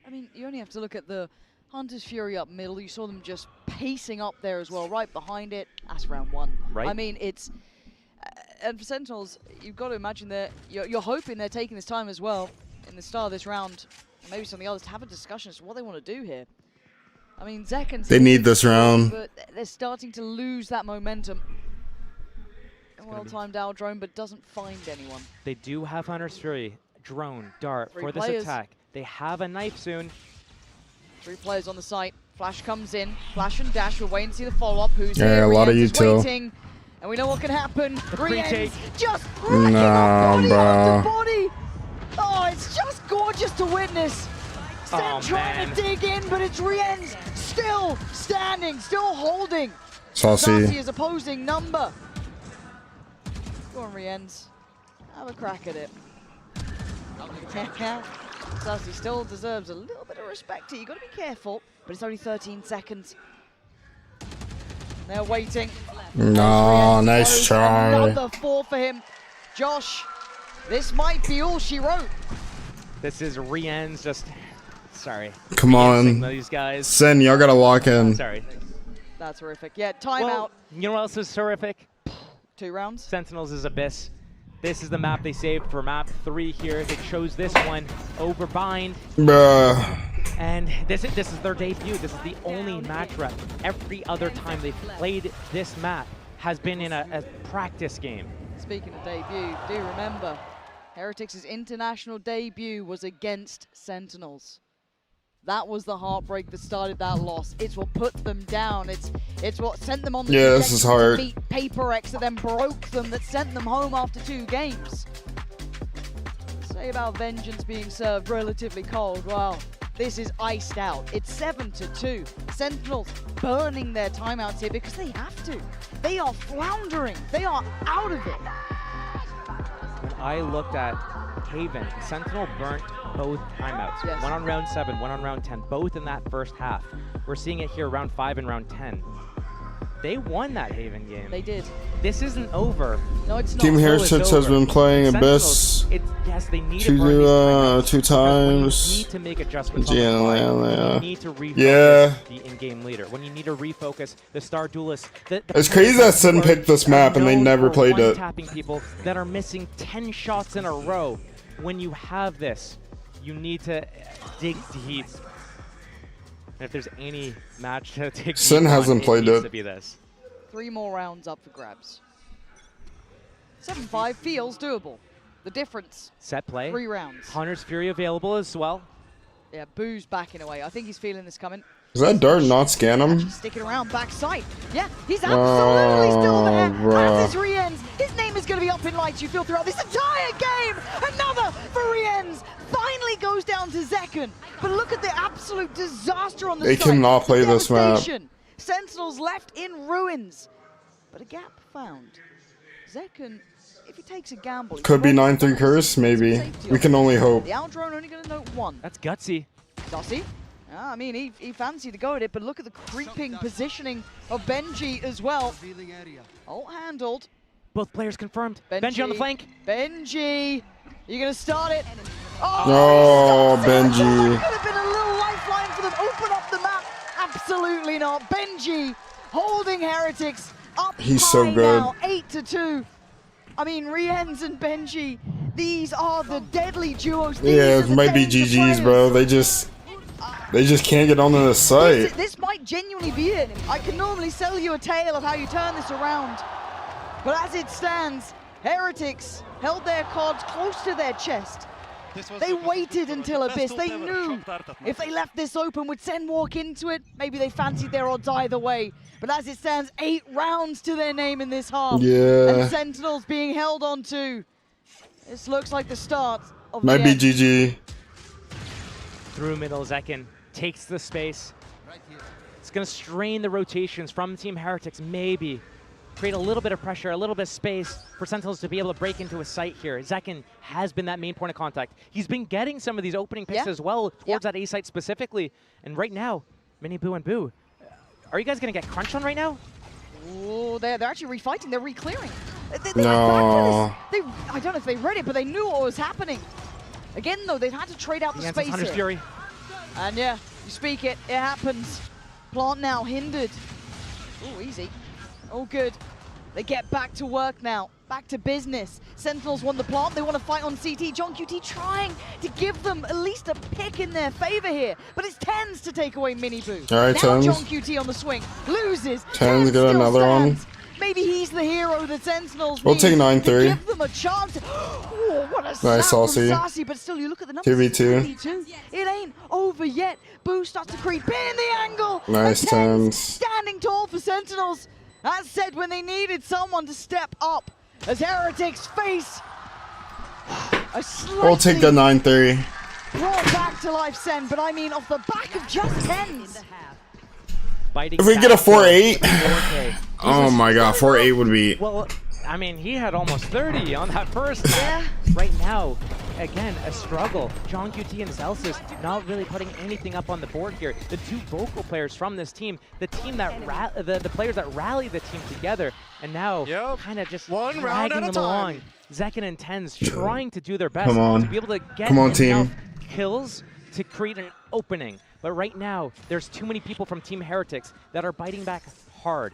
I mean, you only have to look at the Hunter's Fury up middle. You saw them just pacing up there as well, right behind it. That's round 1. Right. I mean, it's... and for Sentinels, you've got to imagine that you're hoping they're taking this time as well in the start of this round, and maybe some of the others, to have a discussion as to what they want to do here. I mean, Zek and They need this round. But they're starting to lose that momentum. A well-timed out drone, but doesn't find anyone. They do have Hunter's Fury, drone, dart 3 for this players. attack. They have a knife soon. 3 players on the site. Flash comes in. Flash and Dash. We're waiting to see the follow-up. Who's Yeah, here? a lot of Rien's is util. waiting. And we know what can happen. retake. Rien's just racking Nah, up body bro. after body. Oh, it's just gorgeous to witness. Sten Oh, trying man. to dig in, but it's Rien's still standing, still holding. Saucy. is opposing number. Go on, Rien's. Have a crack at it. Saucy still deserves a little bit of respect here. You've got to be careful, but it's only 13 seconds. They're waiting. No, nice try. Another 4 for him. Josh, this might be all she wrote. This is Rien's just... Sorry. Come on. These guys. Sen, y'all gotta lock in. Sorry. That's horrific. Yeah, timeout. Well, you know what else is horrific? 2 rounds. Sentinels is Abyss. This is the map they saved for map 3 here. They chose this one over Bind. Bruh. And this is their debut. This is the only match rep. Every other time they've played this map has been in a practice game. Speaking of debut, do remember, Heretics' international debut was against Sentinels. That was the heartbreak that started that loss. It's what put them down. It's what sent them on the Yeah, this is hard. to meet Paper X that then broke them, that sent them home after 2 games. Say about Vengeance being served relatively cold. Well, this is iced out. It's 7-2. Sentinels burning their timeouts here because they have to. They are floundering. They are out of it. When I looked at Haven, Sentinel burnt both timeouts. Yes. One on round 7, one on round 10, both in that first half. We're seeing it here round 5 and round 10. They won that Haven game. They did. This isn't over. No, it's not. Team Until Heretics it's has over. been playing Sentinels, Abyss yes, they need to burn these timeouts. 2 Because when times. you need to make adjustments on Yeah, the fly, yeah, yeah. you need to refocus Yeah. the in-game leader. When you need to refocus the star duelist. It's crazy that Sen picked this map and they never played it. Tapping people that are missing 10 shots in a row. When you have this, you need to dig deep. And if there's any match to take, Sin hasn't played needs it. to be this. 3 more rounds up for grabs. 7-5 feels doable. The difference, Set play. 3 rounds. Hunter's Fury available as well. Yeah, Boo's backing away. I think he's feeling this coming. Does that dart not scan him? Sticking around backside. Yeah, he's absolutely still there. bruh. As is Rienz. His name is going to be up in lights, you feel, throughout this entire game. Another for Rienz. Finally goes down to Zekken. But look at the absolute disaster on the They site. cannot play this map. Devastation. Sentinels left in ruins. But a gap found. Zekken, if he takes a gamble... Could be 9-3 curse, maybe. We can only hope. The Aldrone only going to note 1. That's gutsy. Does he? I mean, he fancied to go at it, but look at the creeping positioning of Benji as well. All handled. Both players confirmed. Benji on the flank. Benji, you're going to start it. Oh, Benji. Could have been a little lifeline for them. Open up the map. Absolutely not. Benji holding Heretics up He's high so good. now, 8-2. I mean, Rienz and Benji, these are the deadly duos. These Yeah, are it the might be danger GG's, bro. They just can't get onto the site. This might genuinely be it. I can normally sell you a tale of how you turn this around. But as it stands, Heretics held their cards close to their chest. They waited until Abyss. They knew if they left this open, would Sen walk into it? Maybe they fancied their odds either way. But as it stands, 8 rounds to their name in this half. Yeah. And Sentinels being held on to. This looks like the start of Might the be end. GG. Through middle, Zekken takes the space. It's going to strain the rotations from Team Heretics, maybe. Create a little bit of pressure, a little bit of space for Sentinels to be able to break into a site here. Zekken has been that main point of contact. He's been getting some of these opening picks as well towards that A site specifically. And right now, Mini Boo and Boo, are you guys going to get crunched on right now? Oh, they're actually refighting. They're re-clearing. No. I don't know if they read it, but they knew what was happening. Again, though, they've had to trade out the space Hunter's here. Fury. And yeah, you speak it, it happens. Plant now hindered. Oh, easy. Oh, good. They get back to work now. Back to business. Sentinels won the plant. They want to fight on CT. John QT trying to give them at least a pick in their favor here. But it's Tens to take away Mini Boo. All right, now Tens. John QT on the swing. Loses. Tens get still another stands. one. Maybe he's the hero that Sentinels We'll need take to 9-3. give them a chance. Oh, what a Nice, snap from Saucy. Saucy, but still, you look at the numbers. 2v2. 2v2. It ain't over yet. Boo starts to creep in the angle. Nice, And Tens Tens. standing tall for Sentinels. As said, when they needed someone to step up, as Heretics face a We'll take the slightly 9-3. brought back to life Sen, but I mean off the back of just Tens. If we get a 4-8, oh my god, 4-8 would be. Well, I mean, he had almost 30 on that first map. Right now, again, a struggle. John QT and Celsius not really putting anything up on the board here. The 2 vocal players from this team, the team that the players that rally the team together, and now kind of just round dragging at a them time. along. Zekken and Tens trying to do their best Come on. to be able to get Come on, enough team. kills to create an opening. But right now, there's too many people from Team Heretics that are biting back hard.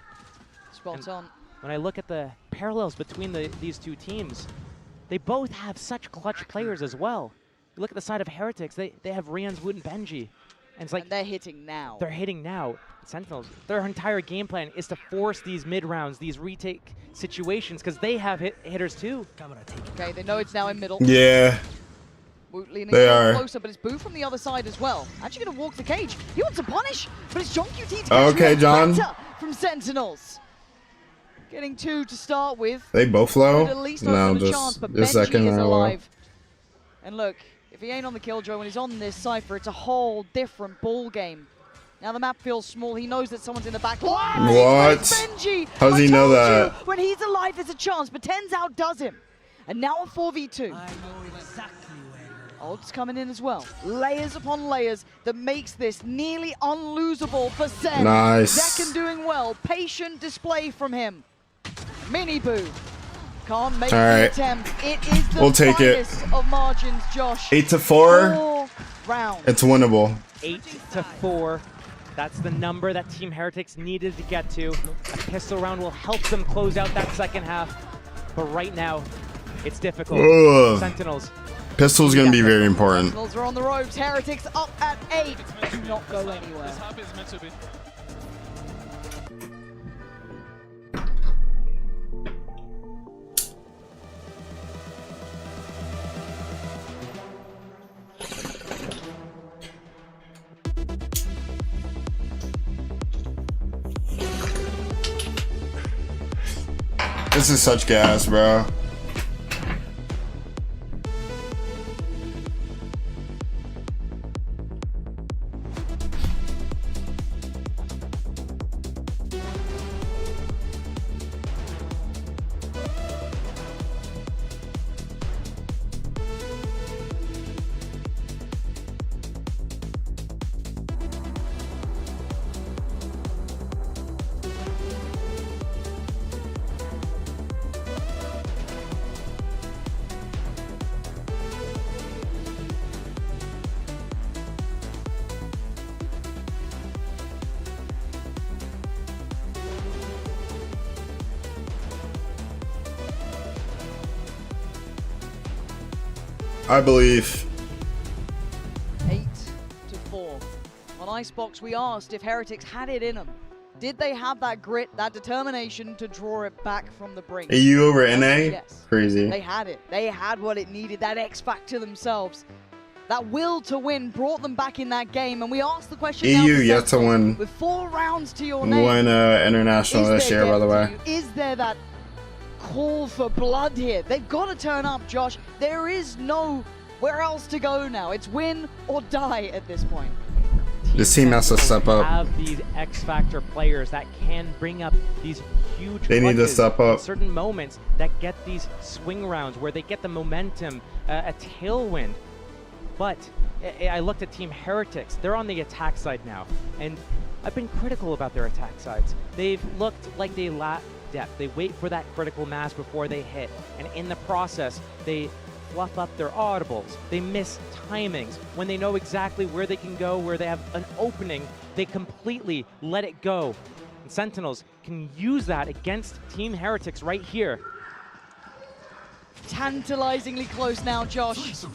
Spot on. When I look at the parallels between these 2 teams, they both have such clutch players as well. You look at the side of Heretics, they have Rienz, Wood, and Benji. And it's like they're hitting now. They're hitting now. Sentinels, their entire game plan is to force these mid-rounds, these retake situations, because they have hitters too. Okay, they know it's now in middle. Yeah. Woot leaning They a little are. closer, but it's Boo from the other side as well. Actually going to walk the cage. He wants to punish, but it's John QT to catch Okay, the John. better from Sentinels. Getting 2 to start with. They both low? At least No, open a chance, but just Benji Zekken is are low. alive. And look, if he ain't on the killjoy when he's on this Cypher, it's a whole different ball game. Now the map feels small. He knows that someone's in the back. Wow, What? Benji! How does he know told that? you, when he's alive, there's a chance, but Tens outdoes him. And now a 4v2. Odds coming in as well. Layers upon layers that makes this nearly unlosable for Sen. Nice. Zekken doing well. Patient display from him. Mini Boo. Can't make All the right. attempt. It is the We'll take it. finest of margins, Josh. 8-4. 4 rounds. It's winnable. 8-4. That's the number that Team Heretics needed to get to. A pistol round will help them close out that second half. But right now, it's difficult. Ugh. Sentinels Pistol's gonna be very important. Sentinels are on the ropes. Heretics up at 8. Do not go anywhere. This is such gas, bro. I believe. 8-4. On Icebox, we asked if Heretics had it in them. Did they have that grit, that determination to draw it back from the brink? AU over NA? Yes. Crazy. They had it. They had what it needed, that X factor themselves. That will to win brought them back in that game, and we asked the question AU now yet to win. with 4 rounds to your name. Won international this year, by the way. Is there that call for blood here? They've got to turn up, Josh. There is nowhere else to go now. It's win or die at this point. This team has to step up. Have these X Factor players that can bring up these huge They need to step up. in certain moments that get these swing rounds where they get the momentum, a tailwind. But I looked at Team Heretics. They're on the attack side now, and I've been critical about their attack sides. They've looked like they lack depth. They wait for that critical mass before they hit, and in the process, they fluff up their audibles. They miss timings. When they know exactly where they can go, where they have an opening, they completely let it go. And Sentinels can use that against Team Heretics right here. Tantalizingly close now, Josh.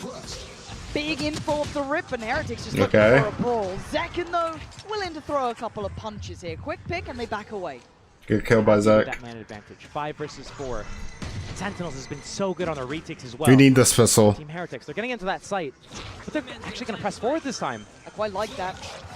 Big info off the rip, and Heretics just looking Okay. for a brawl. Zekken, though, willing to throw a couple of punches here. Quick pick, and they back away. Good kill by Zach. That man advantage. 5 versus 4. Sentinels has been so good on the retakes as well. We need this pistol. Team Heretics, they're getting into that site, but they're actually going to press forward this time. I quite like that.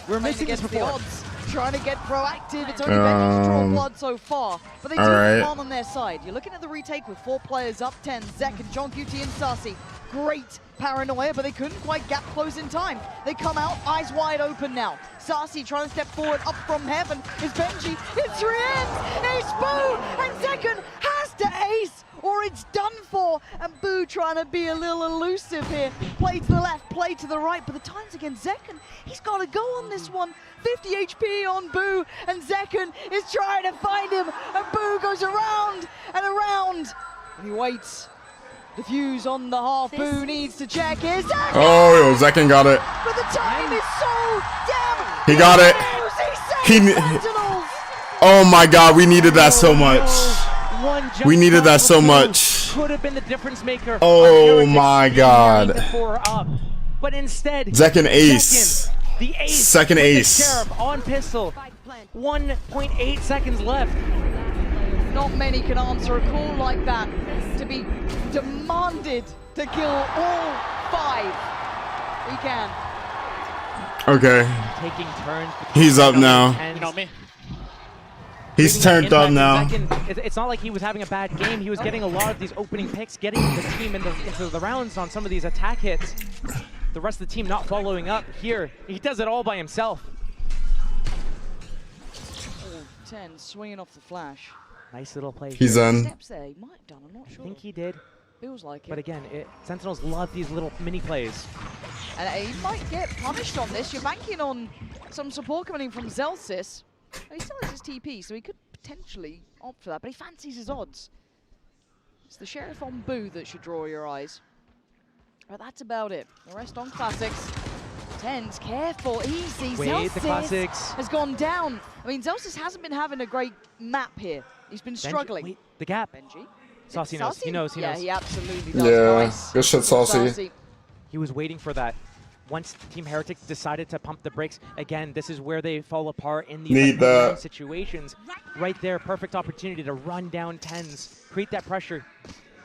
We're missing this against before. the odds. Trying to get proactive. It's only been to draw blood so far, but they do have one on their side. You're looking at the retake with 4 players up 10. Zek and John QT and Sassy. Great paranoia, but they couldn't quite gap close in time. They come out, eyes wide open now. Sassy trying to step forward up from heaven. Is Benji. It's Rienz. Ace Boo, and Zekken has to ace, or it's done for. And Boo trying to be a little elusive here. Play to the left, play to the right, but the time's against Zekken. He's got to go on this one. 50 HP on Boo, and Zekken is trying to find him, and Boo goes around and around, and he waits. Diffuse on the half. Boo needs to check his. Oh, yo, Zekken got it. But the time is so damn. He got it. Oh my God, we needed that so much. We needed that so much. Could have been the difference maker. Oh my God. But instead, Zekken ace. The ace. Second with ace. The Sheriff on pistol. 1.8 seconds left. Not many can answer a call like that, to be demanded to kill all 5. He can. Okay. Taking turns. He's up now. You know me. He's turned up now. It's not like he was having a bad game. He was getting a lot of these opening picks, getting the team into the rounds on some of these attack hits. The rest of the team not following up here. He does it all by himself. 10 swinging off the flash. Nice little play. He's on. Steps there. He might have done. I'm not sure. I think he did. Feels like it. But again, Sentinels love these little mini plays. And he might get punished on this. You're banking on some support coming in from Zelsis. He still has his TP, so he could potentially opt for that, but he fancies his odds. It's the Sheriff on Boo that should draw your eyes. But that's about it. The rest on Classics. Tens, careful, easy. Wait, the Classics has gone down. I mean, Zelsis hasn't been having a great map here. He's been struggling. Wait, the gap. Benji. Saucy knows. He knows. He yeah, knows. he absolutely does. Yeah, Nice. good shit, Saucy. He was waiting for that. Once Team Heretics decided to pump the brakes, again, this is where they fall apart in these situations. Right there, perfect opportunity to run down tens, create that pressure,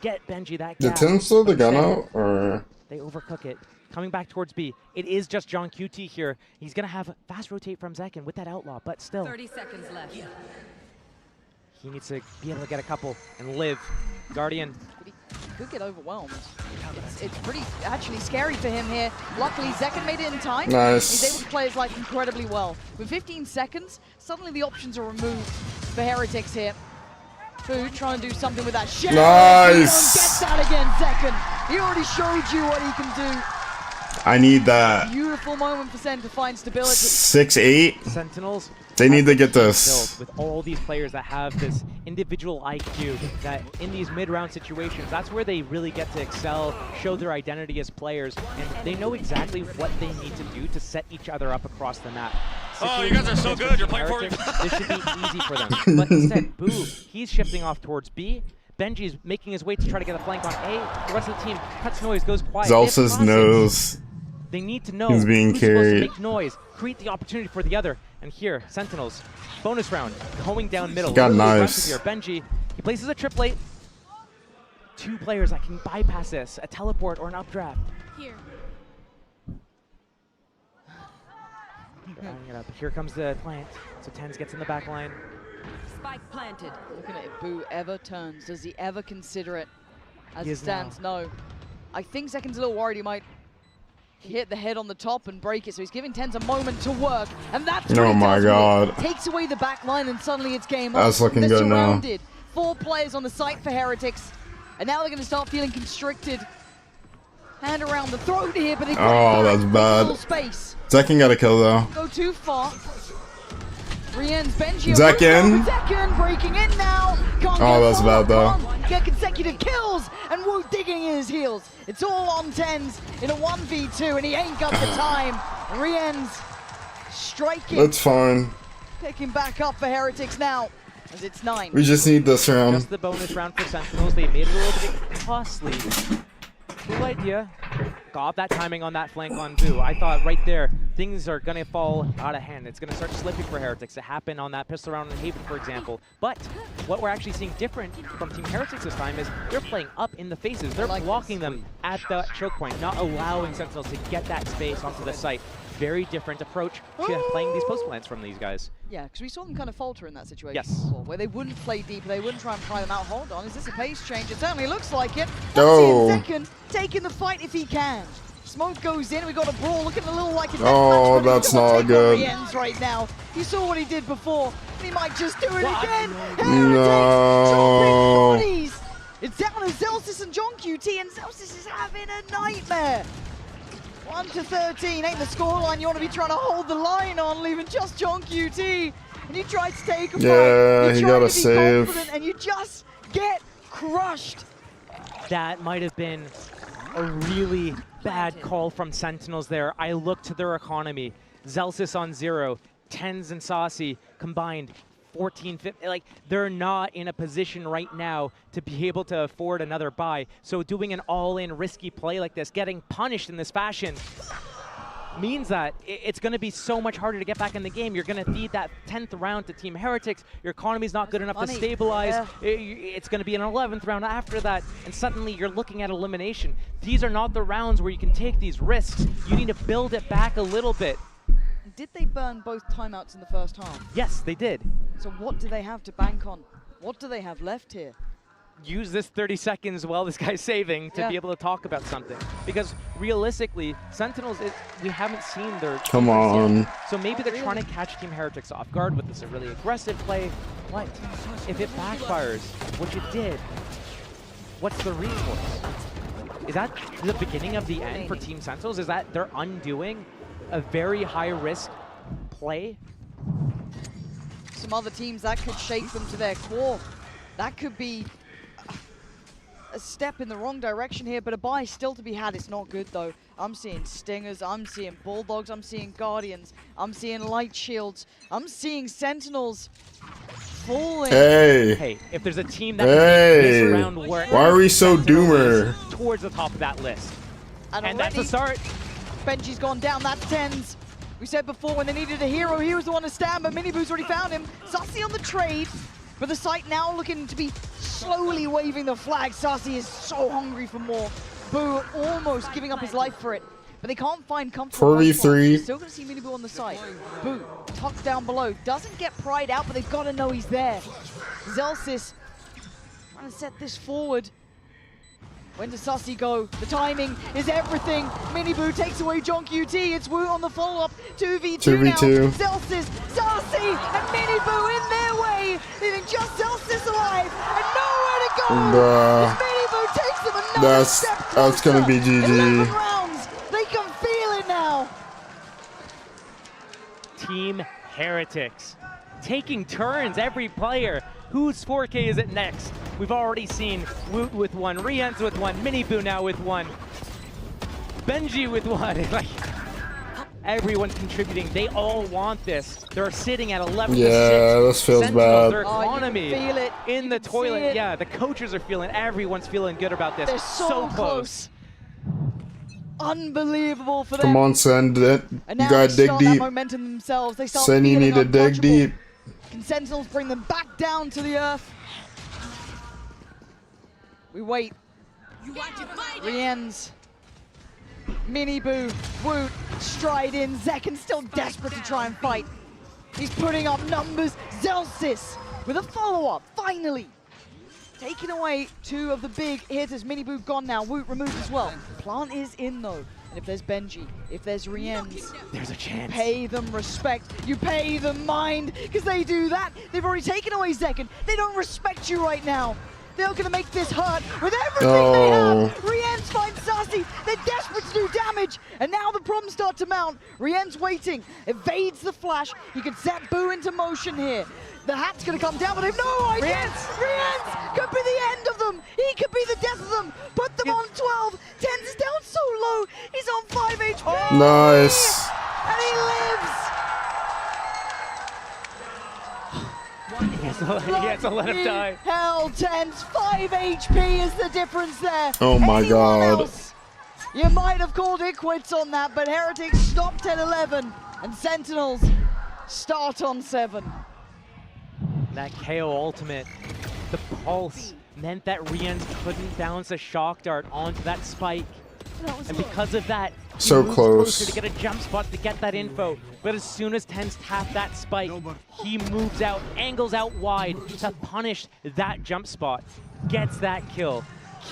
get Benji that gap. Did Tim slow the gun out, or? They overcook it. Coming back towards B. It is just John QT here. He's going to have fast rotate from Zekin with that outlaw, but still. 30 seconds left. He needs to be able to get a couple and live. Guardian. Could get overwhelmed. It's pretty actually scary for him here. Luckily, Zekin made it in time. Nice. He's able to play his life incredibly well. With 15 seconds, suddenly the options are removed for Heretics here. Boo trying to do something with that shell. Nice. Gets that again, Zekin. He already showed you what he can do. I need that. Beautiful moment for Sen to find stability. 6-8. Sentinels. They need to get this. With all these players that have this individual IQ, that in these mid-round situations, that's where they really get to excel, show their identity as players, and they know exactly what they need to do to set each other up across the map. Oh, you guys are so good. You're playing for me. This should be easy for them. But instead, Boo, he's shifting off towards B. Benji's making his way to try to get a flank on A. The rest of the team cuts noise, goes quiet. Zelsa's knows. They need to know he's being who's supposed to carried. make noise, create the opportunity for the other. And here, Sentinels, bonus round, going down middle. Got really knives. Here. Benji, he places a triplet. 2 players that can bypass this, a teleport or an updraft. Here. Here comes the plant. So Tens gets in the back line. Spike planted. Looking at if Boo ever turns. Does he ever consider it? As He it is stands, no. I think Zekin's a little worried he might hit the head on the top and break it, so he's giving Tens a moment to work, and that's what Oh he my does god. with it. Takes away the back line, and suddenly it's game That's on. looking They're good now. surrounded. 4 players on the site for Heretics, and now they're going to start feeling constricted. Hand around the throat here, but they Oh, that's bad. space. Zekin got a kill though. Go too far. Rien's Benji. Zekin. Zekin breaking in now. Can't Oh, get that's far, bad though. can't get consecutive kills, and Wu digging in his heels. It's all on Tens in a 1v2, and he ain't got the time. Rien's striking. That's fine. Picking back up for Heretics now, as it's 9. We just need this round. Just the bonus round for Sentinels. They made it a little bit costly. Cool idea. Got that timing on that flank on Boo. I thought right there, things are going to fall out of hand. It's going to start slipping for Heretics. It happened on that pistol round in Haven, for example. But what we're actually seeing different from Team Heretics this time is they're playing up in the faces. They're blocking them at the choke point, not allowing Sentinels to get that space onto the site. Very different approach to playing these post plants from these guys. Yeah, because we saw them kind of falter in that situation Yes. before, where they wouldn't play deep, they wouldn't try and pry them out. Hold on, is this a pace change? It certainly looks like it. No. Zekin taking the fight if he can. Smoke goes in, we got a brawl looking a little like a Oh, deathmatch, but that's he doesn't not take good. what he ends right now. You saw what he did before, and he might just do it again. No. Bodies. It's down to Zelsis and John QT, and Zelsis is having a nightmare. 1-13 ain't the scoreline you want to be trying to hold the line on, leaving just John QT. And you try to take a Yeah, fight, he you got try a to be save. confident, and you just get crushed. That might have been a really bad call from Sentinels there. I look to their economy. Zelsis on 0, Tens and Saucy combined 14, 15. Like, they're not in a position right now to be able to afford another buy. So doing an all-in risky play like this, getting punished in this fashion, means that it's going to be so much harder to get back in the game. You're going to feed that 10th round to Team Heretics. Your economy's not good enough to stabilize. It's going to be an 11th round after that, and suddenly you're looking at elimination. These are not the rounds where you can take these risks. You need to build it back a little bit. Did they burn both timeouts in the first half? Yes, they did. So what do they have to bank on? What do they have left here? Use this 30 seconds while this guy's saving to be able to talk about something. Because realistically, Sentinels, we haven't seen their... Come on. Yet. So maybe they're trying to catch Team Heretics off guard with this a really aggressive play. But if it backfires, which it did, what's the recourse? Is that the beginning of the end for Team Sentinels? Is that they're undoing a very high-risk play? Some other teams, that could shake them to their core. That could be a step in the wrong direction here, but a buy still to be had. It's not good, though. I'm seeing Stingers, I'm seeing Bulldogs, I'm seeing Guardians, I'm seeing Light Shields, I'm seeing Sentinels falling. Hey, if there's a team that can make this round work, why are we so doomer? towards the top of that list. And that's a start. Benji's gone down, that's Tens. We said before when they needed a hero, he was the one to stand, but Miniboo's already found him. Sassy on the trade, but the site now looking to be slowly waving the flag. Sassy is so hungry for more. Boo almost giving up his life for it, but they can't find comfort. 4v3. Still gonna see Miniboo on the site. Boo tucked down below, doesn't get pried out, but they've got to know he's there. Zelsis trying to set this forward. When does Sassy go? The timing is everything. Miniboo takes away John QT. It's Wu on the follow-up. 2v2 now. Zelsis, Sassy, and Miniboo in their way. Leaving just Zelsis alive and nowhere to go. Bruh. Miniboo takes them another step closer. That's gonna be GG. 11 rounds. They can feel it now. Team Heretics taking turns, every player. Whose 4K is it next? We've already seen Woot with one, Rienz with one, Miniboo now with one, Benji with one. Like, everyone's contributing. They all want this. They're sitting at 11 to 6. Yeah, this feels Sentinels, bad. their economy feel it. in the toilet. Yeah, the coaches are feeling, everyone's feeling good about this. They're so close. Unbelievable for them. Come on, Send it. And You now gotta they dig start that deep. momentum themselves. They start Send, you feeling need to dig untouchable. deep. Can Sentinels bring them back down to the earth? We wait. Rienz, Miniboo, Woot, stride in. Zekken still desperate to try and fight. He's putting up numbers. Zelsis with a follow-up, finally. Taking away two of the big hitters. Miniboo gone now. Woot removed as well. Plant is in though. And if there's Benji, if there's Rienz, there's a chance. Pay them respect. You pay them mind, because they do that. They've already taken away Zekken. They don't respect you right now. They're going to make this hurt with everything they have. Rienz finds Sassy. They're desperate to do damage. And now the problems start to mount. Rienz waiting. Evades the flash. You can set Boo into motion here. The hat's going to come down, but they have no idea. Rienz could be the end of them. He could be the death of them. Put them on 12. Tens is down so low. He's on 5 HP. Nice. And he lives. He has to let him die. Hell, Tens, 5 HP is the difference there. Oh my Anyone God. else, you might have called it quits on that, but Heretics stopped at 11, and Sentinels start on 7. That KO ultimate, the pulse, meant that Rienz couldn't bounce a shock dart onto that spike. And because of that, he So moves close. closer to get a jump spot to get that info. But as soon as Tens tapped that spike, he moves out, angles out wide to punish that jump spot. Gets that kill.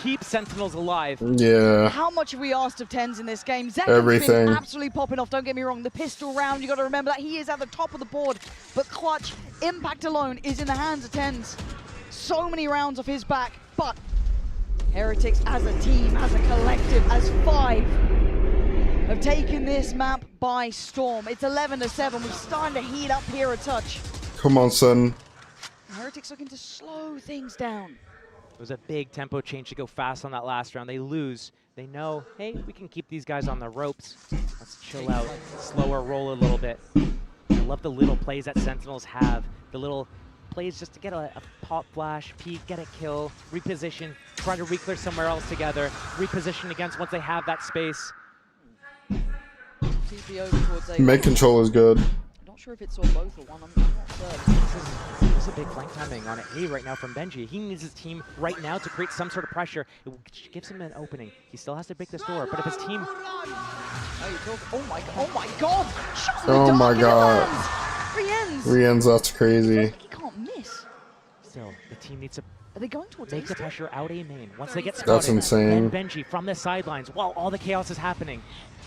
Keeps Sentinels alive. Yeah. How much have we asked of Tens in this game? Zekken's Everything. been absolutely popping off, don't get me wrong. The pistol round, you got to remember that he is at the top of the board. But clutch, impact alone is in the hands of Tens. So many rounds off his back, but Heretics as a team, as a collective, as 5, have taken this map by storm. It's 11 to 7. We're starting to heat up here a touch. Come on, son. Heretics looking to slow things down. It was a big tempo change to go fast on that last round. They lose. They know, hey, we can keep these guys on the ropes. Let's chill out, slower roll a little bit. I love the little plays that Sentinels have. The little plays just to get a pop flash, peek, get a kill, reposition, try to re-clear somewhere else together, reposition against once they have that space. TP over towards A. Mid control is good. Not sure if it's on both or one. I'm not certain. This is a big flank timing on A right now from Benji. He needs his team right now to create some sort of pressure. It gives him an opening. He still has to break this door, but if his team... Oh my god! Shot in the Oh dark my and it God. lands. Rienz. Rienz, that's crazy. He can't miss. Still, the team needs to Are they going towards make the A? pressure out A main. Once they get spotted, That's insane. and Benji from the sidelines while all the chaos is happening.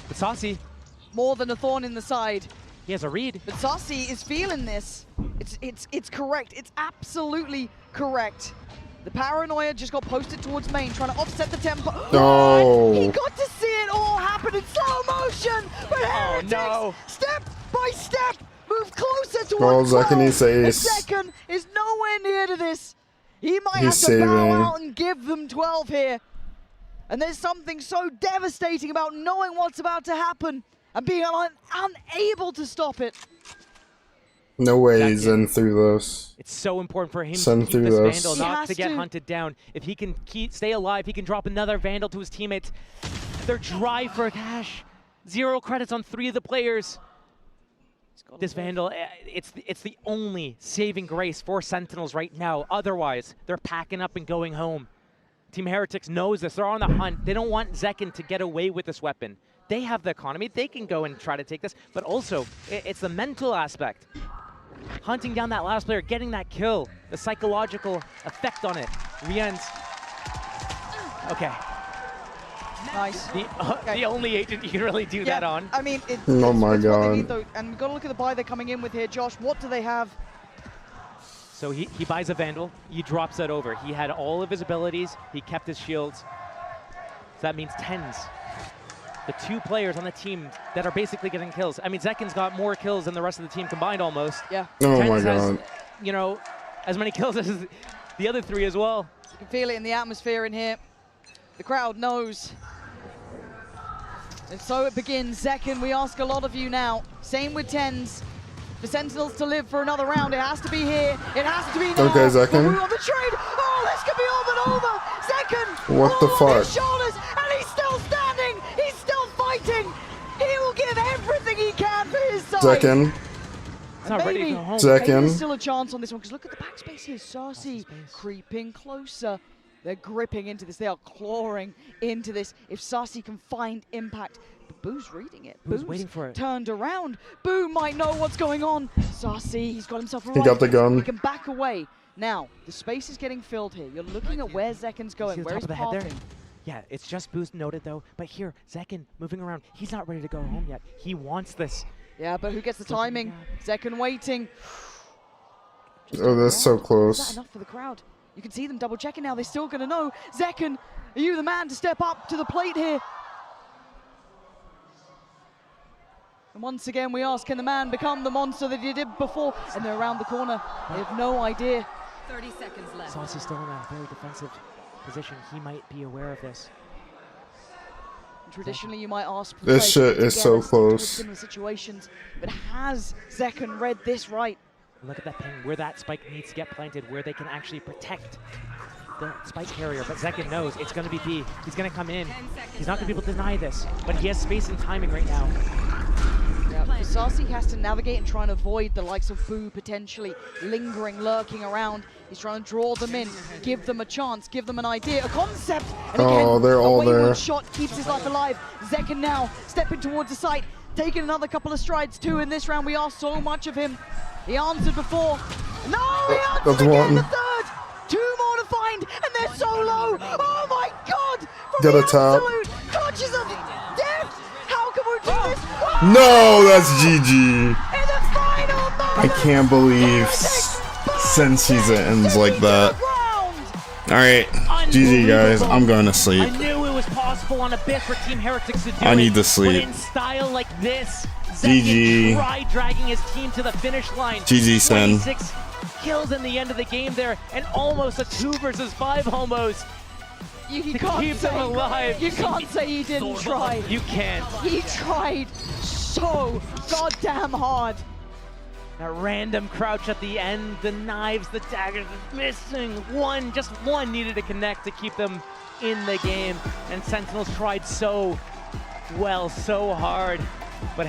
But Saucy, More than a thorn in the side. he has a read. But Saucy is feeling this. It's correct. It's absolutely correct. The paranoia just got posted towards main, trying to offset the tempo. No. He got to see it all happen in slow motion. But Heretics, no. step by step, move closer Oh, towards Zekken needs to And ace. Zekken is nowhere near to this. He might He's have to bow saving. out and give them 12 here. And there's something so devastating about knowing what's about to happen and being unable to stop it. No way he's in through this. It's so important for him Send to keep through this this. Vandal, He not has to get to. hunted down. If he can stay alive, he can drop another Vandal to his teammates. They're dry for cash. 0 credits on 3 of the players. This Vandal, it's the only saving grace for Sentinels right now. Otherwise, they're packing up and going home. Team Heretics knows this. They're on the hunt. They don't want Zekin to get away with this weapon. They have the economy. They can go and try to take this. But also, it's the mental aspect. Hunting down that last player, getting that kill, the psychological effect on it. Rian's. Okay. Nice. The only agent you can really do that on. I mean, oh my it's what they need, god. though. And we've got to look at the buy they're coming in with here. Josh, what do they have? So he buys a Vandal, he drops that over. He had all of his abilities, he kept his shields. So that means 10s. The 2 players on the team that are basically getting kills. I mean, Zekin's got more kills than the rest of the team combined almost. Yeah. Oh my has, god. You know, as many kills as the other 3 as well. You can feel it in the atmosphere in here. The crowd knows. And so it begins. Zekin, we ask a lot of you now. Same with 10s. For Sentinels to live for another round, it has to be here. It has to be now. Okay, Zekin. We're on the trade. Oh, this could be all but over. Zekin. What the fuck? His shoulders, and he's still standing. He's still fighting. He will give everything he can for his side. Zekin. It's not ready to go home. Zekin. There's still a chance on this one, because look at the backspace here. Sarsi creeping closer. They're gripping into this. They are clawing into this. If Sarsi can find impact. But Boo's reading it. Boo's waiting for it. Turned around. Boo might know what's going on. Sarsi, he's got himself a He got the gun. He can back away. Now, the space is getting filled here. You're looking at where Zekin's going, where he's parting. Yeah, it's just Boo's noted though. But here, Zekin moving around. He's not ready to go home yet. He wants this. Yeah, but who gets the timing? Zekin waiting. Oh, that's so Is close. that enough for the crowd? You can see them double checking now. They're still going to know. Zekin, are you the man to step up to the plate here? And once again, we ask, can the man become the monster that he did before? And they're around the corner. They have no idea. 30 seconds left. Saucy's still in a very defensive position. He might be aware of this. Traditionally, you might ask. This shit is so close. Similar situations, but has Zekin read this right? Look at that ping, where that spike needs to get planted, where they can actually protect the spike carrier. But Zekin knows it's going to be B. He's going to come in. He's not going to be able to deny this, but he has space and timing right now. Yeah, Sarsi has to navigate and try and avoid the likes of Boo potentially lingering, lurking around. He's trying to draw them in, give them a chance, give them an idea, a concept. And again, they're all a wayward there. shot keeps his life alive. Zekin now stepping towards the site, taking another couple of strides too in this round. We asked so much of him. He answered before. No, he answered That's again, one. the third. 2 more to find, and they're so low. Oh my God! From Get the a tap. absolute clutches of death. How can we do this? No, that's GG. In the final moment, I can't believe Sensiza ends like that. Alright, GG guys, I'm going to sleep. I knew it was possible on Abyss for Team Heretics to do I need to But sleep. in style like this, GG. Zekin tried dragging his team to the finish line. GG, Sen. 26 kills in the end of the game there, and almost a 2 versus 5 almost. You to can't keep say, them alive. You can't say he didn't try. You can't. He tried so goddamn hard. That random crouch at the end, the knives, the daggers, missing one, just one needed to connect to keep them in the game. And Sentinels tried so well, so hard, but